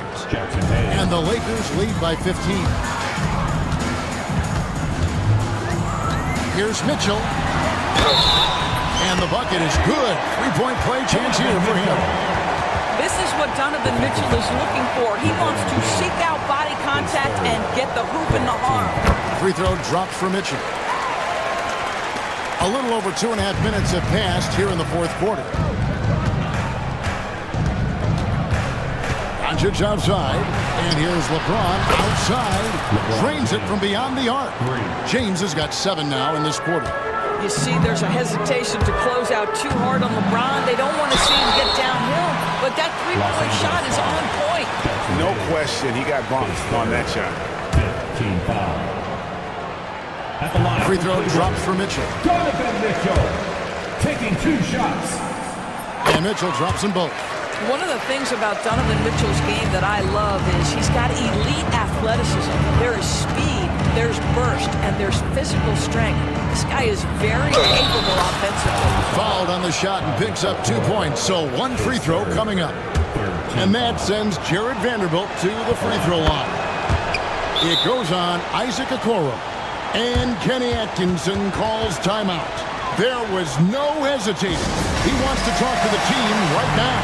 And the Lakers lead by 15. Here's Mitchell. And the bucket is good. 3-point play chance here for him. This is what Donovan Mitchell is looking for. He wants to seek out body contact and get the hoop in the arm. Free throw dropped for Mitchell. A little over 2.5 minutes have passed here in the fourth quarter. Doncic outside, and here's LeBron outside. Drains it from beyond the arc. James has got 7 now in this quarter. You see there's a hesitation to close out too hard on LeBron. They don't want to see him get downhill, but that three-point shot is on point. No question, he got bumped on that shot. 15 foul. At the line. Free throw dropped for Mitchell. Donovan Mitchell taking 2 shots. And Mitchell drops them both. One of the things about Donovan Mitchell's game that I love is he's got elite athleticism. There is speed, there's burst, and there's physical strength. This guy is very capable offensively. Fouled on the shot and picks up 2 points, so 1 free throw coming up. And that sends Jared Vanderbilt to the free throw line. It goes on Isaac Okoro. And Kenny Atkinson calls timeout. There was no hesitating. He wants to talk to the team right now.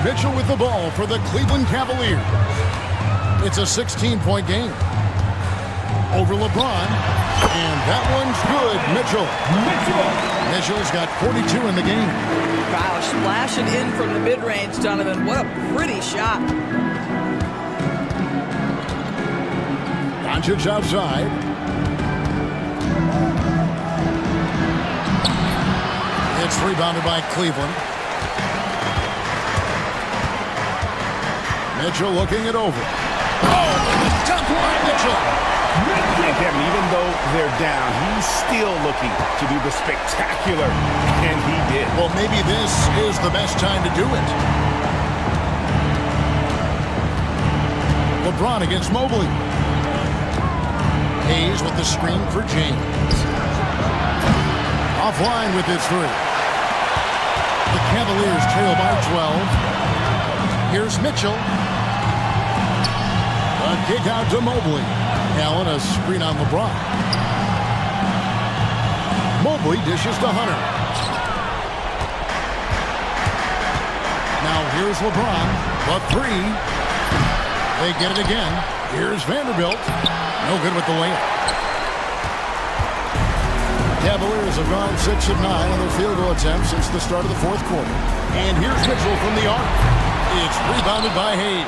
Mitchell with the ball for the Cleveland Cavaliers. It's a 16-point game. Over LeBron. And that one's good. Mitchell's got 42 in the game. Wow, splashing in from the mid-range, Donovan. What a pretty shot. Doncic outside. It's rebounded by Cleveland. Mitchell looking it over. Oh, top line Mitchell. And Kevin, even though they're down, he's still looking to do the spectacular, and he did. Well, maybe this is the best time to do it. LeBron against Mobley. Hayes with the screen for James. Offline with his 3. The Cavaliers trail by 12. Here's Mitchell. A kick out to Mobley. Allen, a screen on LeBron. Mobley dishes to Hunter. Now here's LeBron. The 3. They get it again. Here's Vanderbilt. No good with the layup. Cavaliers have gone 6 of 9 on their field goal attempts since the start of the fourth quarter. And here's Mitchell from the arc. It's rebounded by Hayes.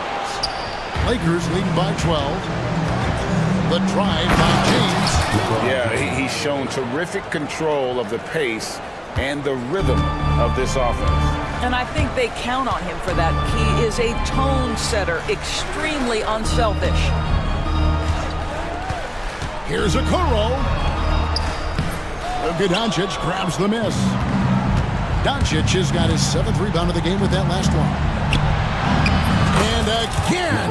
Lakers leading by 12. The drive by James. Yeah, he's shown terrific control of the pace and the rhythm of this offense. And I think they count on him for that. He is a tone setter, extremely unselfish. Here's Okoro. Luka Doncic grabs the miss. Doncic has got his 7th rebound of the game with that last one. And again.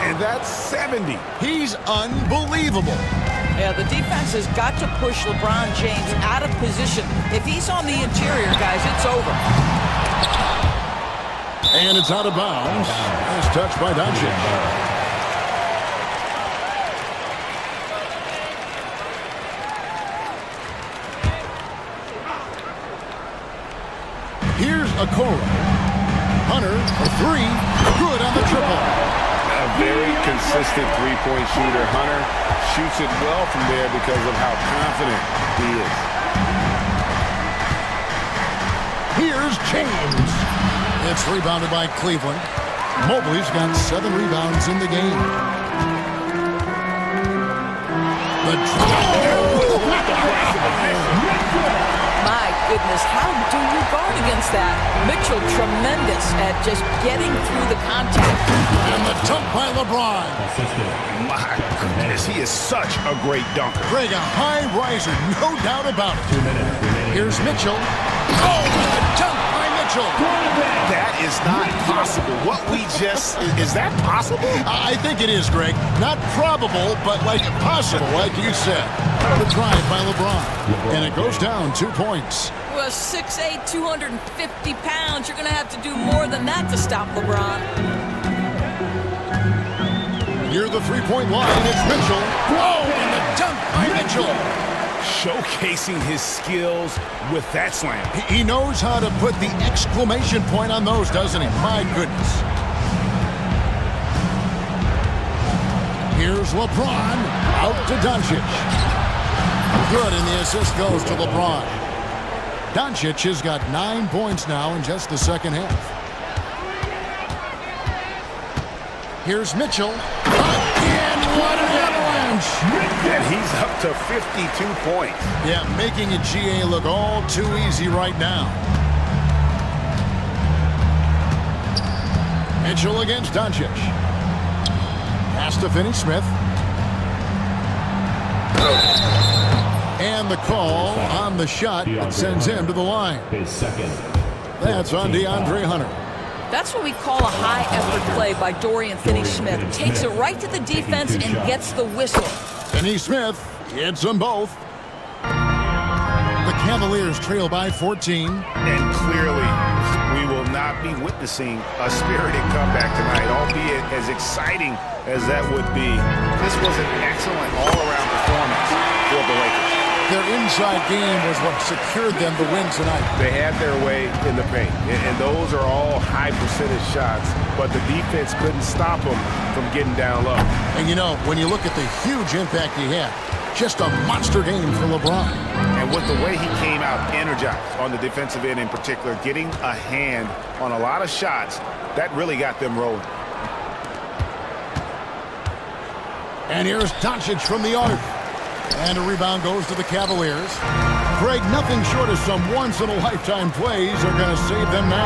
And that's 70. He's unbelievable. Yeah, the defense has got to push LeBron James out of position. If he's on the interior, guys, it's over. And it's out of bounds. Nice touch by Doncic. Here's Okoro. Hunter for three. Good on the triple. A very consistent three-point shooter. Hunter shoots it well from there because of how confident he is. Here's James. It's rebounded by Cleveland. Mobley's got 7 rebounds in the game. The My goodness, how do you guard against that? Mitchell, tremendous at just getting through the contact. And the dunk by LeBron. My goodness, he is such a great dunker. Greg, a high riser, no doubt about it. Here's Mitchell. Oh, and the dunk by Mitchell. That is not possible. What we just, is that possible? I think it is, Greg. Not probable, but like possible, like you said. The drive by LeBron. And it goes down 2 points. Well, 6'8", 250 pounds. You're going to have to do more than that to stop LeBron. Near the three-point line, it's Mitchell. Oh, and the dunk by Mitchell. Showcasing his skills with that slam. He knows how to put the exclamation point on those, doesn't he? My goodness. Here's LeBron. Out to Doncic. Good, and the assist goes to LeBron. Doncic has got 9 points now in just the second half. Here's Mitchell. Again, what an avalanche! And he's up to 52 points. Yeah, making a GA look all too easy right now. Mitchell against Doncic. Pass to Finney-Smith. And the call on the shot that sends him to the line. That's on DeAndre Hunter. That's what we call a high-effort play by Dorian Finney-Smith. Takes it right to the defense and gets the whistle. Finney-Smith hits them both. The Cavaliers trail by 14. And clearly, we will not be witnessing a spirited comeback tonight, albeit as exciting as that would be. This was an excellent all-around performance for the Lakers. Their inside game was what secured them the win tonight. They had their way in the paint, and those are all high-percentage shots, but the defense couldn't stop them from getting down low. And you know, when you look at the huge impact he had, just a monster game for LeBron. And with the way he came out energized on the defensive end in particular, getting a hand on a lot of shots, that really got them rolling. And here's Doncic from the arc. And a rebound goes to the Cavaliers. Greg, nothing short of some once-in-a-lifetime plays are going to save them now.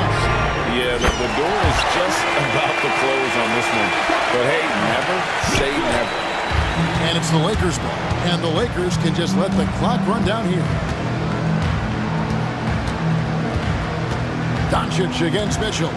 Yeah, the door is just about to close on this one. But hey, never say never. And it's the Lakers' ball. And the Lakers can just let the clock run down here. Doncic against Mitchell.